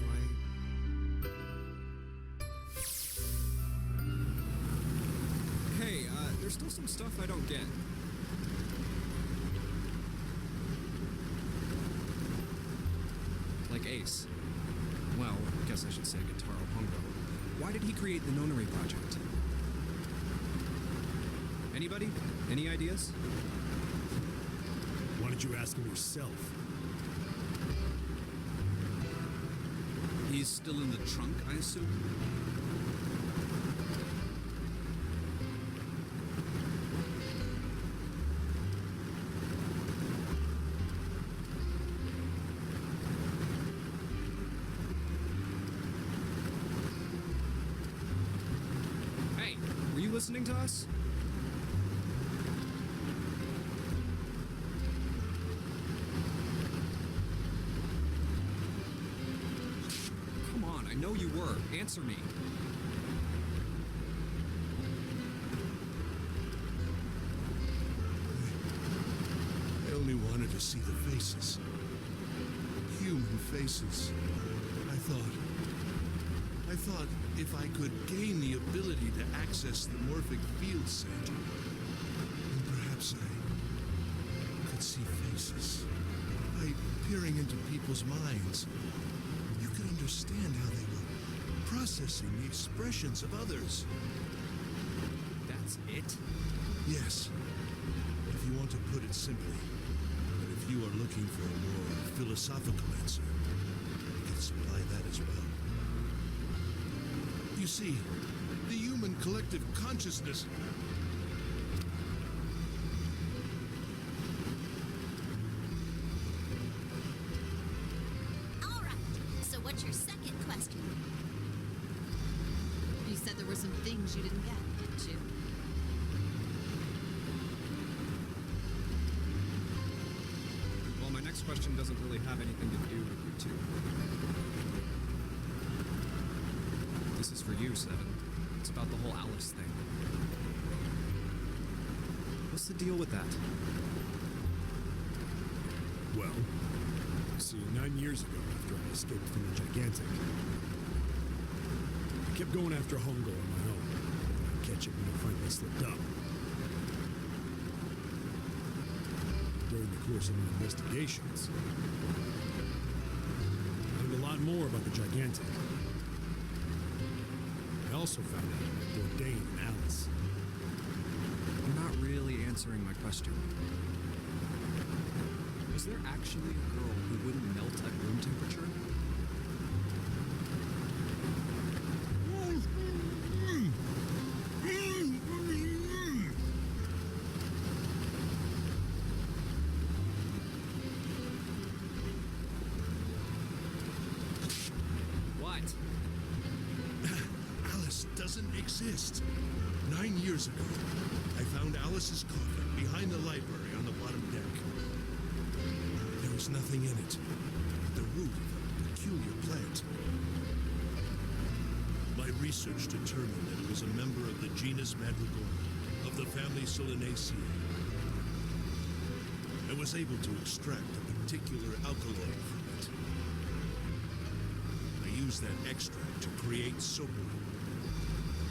[SPEAKER 3] Hey, there's still some stuff I don't get. Like Ace. Well, I guess I should say Guitaro Hongo. Why did he create the Nonary project? Anybody? Any ideas?
[SPEAKER 5] Why don't you ask him yourself?
[SPEAKER 6] He's still in the trunk, I assume?
[SPEAKER 3] Hey, were you listening to us? Come on, I know you were. Answer me.
[SPEAKER 8] I only wanted to see the faces. Human faces. I thought if I could gain the ability to access the morphic field center, then perhaps I could see faces. By peering into people's minds, you could understand how they were processing the expressions of others.
[SPEAKER 3] That's it?
[SPEAKER 8] Yes, if you want to put it simply. But if you are looking for a more philosophical answer, I can supply that as well. You see, the human collective consciousness.
[SPEAKER 9] All right, so what's your second question?
[SPEAKER 4] You said there were some things you didn't get, didn't you?
[SPEAKER 3] Well, my next question doesn't really have anything to do with you two. This is for you, Seven. It's about the whole Alice thing. What's the deal with that?
[SPEAKER 5] Well, see, 9 years ago, after I escaped from the Gigantic, I kept going after Hongo on my own. I'd catch him when he finally slipped up. During the course of my investigations, I learned a lot more about the Gigantic. I also found out about Bourdain and Alice.
[SPEAKER 3] You're not really answering my question. Was there actually a girl who wouldn't melt at room temperature? What?
[SPEAKER 8] Alice doesn't exist. 9 years ago, I found Alice's coffin behind the library on the bottom deck. There was nothing in it but the root of a peculiar plant. My research determined that it was a member of the genus Madrigal of the family Solanaceae. I was able to extract a particular alkaloid from it. I used that extract to create Soapy.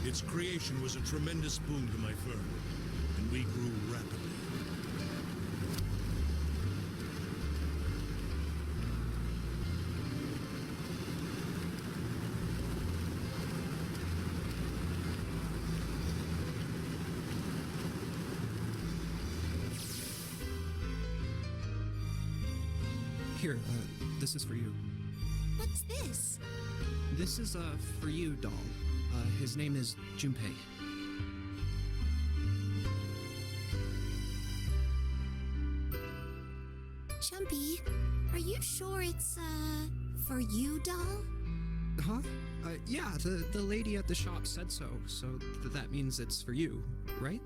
[SPEAKER 8] Its creation was a tremendous boon to my firm, and we grew rapidly.
[SPEAKER 3] Here, this is for you.
[SPEAKER 1] What's this?
[SPEAKER 3] This is for you, doll. His name is Junpei.
[SPEAKER 1] Jumpy, are you sure it's, for you, doll?
[SPEAKER 3] Huh? Yeah, the lady at the shop said so, that means it's for you, right?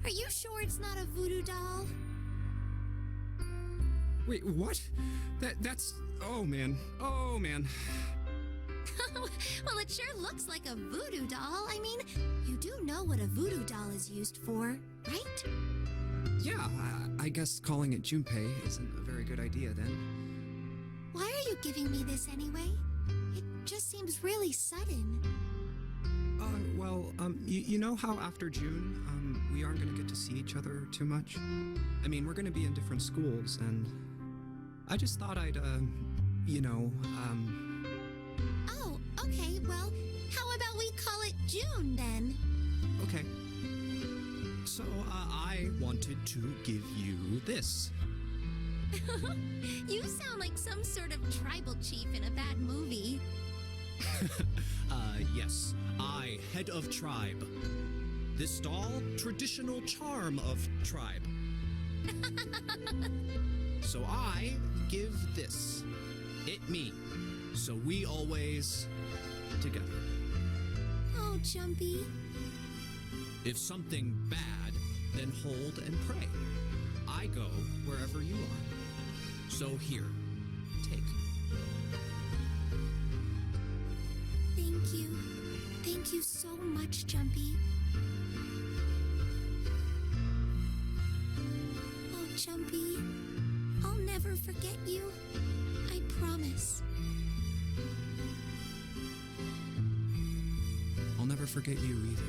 [SPEAKER 1] Are you sure it's not a voodoo doll?
[SPEAKER 3] Wait, what? That's... Oh, man. Oh, man.
[SPEAKER 1] Well, it sure looks like a voodoo doll. I mean, you do know what a voodoo doll is used for, right?
[SPEAKER 3] Yeah, I guess calling it Junpei isn't a very good idea then.
[SPEAKER 1] Why are you giving me this anyway? It just seems really sudden.
[SPEAKER 3] You know how after June, we aren't gonna get to see each other too much? I mean, we're gonna be in different schools, and I just thought I'd,
[SPEAKER 1] Oh, okay, well, how about we call it June then?
[SPEAKER 3] Okay. So, I wanted to give you this.
[SPEAKER 1] You sound like some sort of tribal chief in a bad movie.
[SPEAKER 3] Yes. I, head of tribe. This doll, traditional charm of tribe. So I give this. It me. So we always together.
[SPEAKER 1] Oh, Jumpy.
[SPEAKER 3] If something bad, then hold and pray. I go wherever you are. So here, take.
[SPEAKER 1] Thank you. Thank you so much, Jumpy. Oh, Jumpy, I'll never forget you. I promise.
[SPEAKER 3] I'll never forget you either.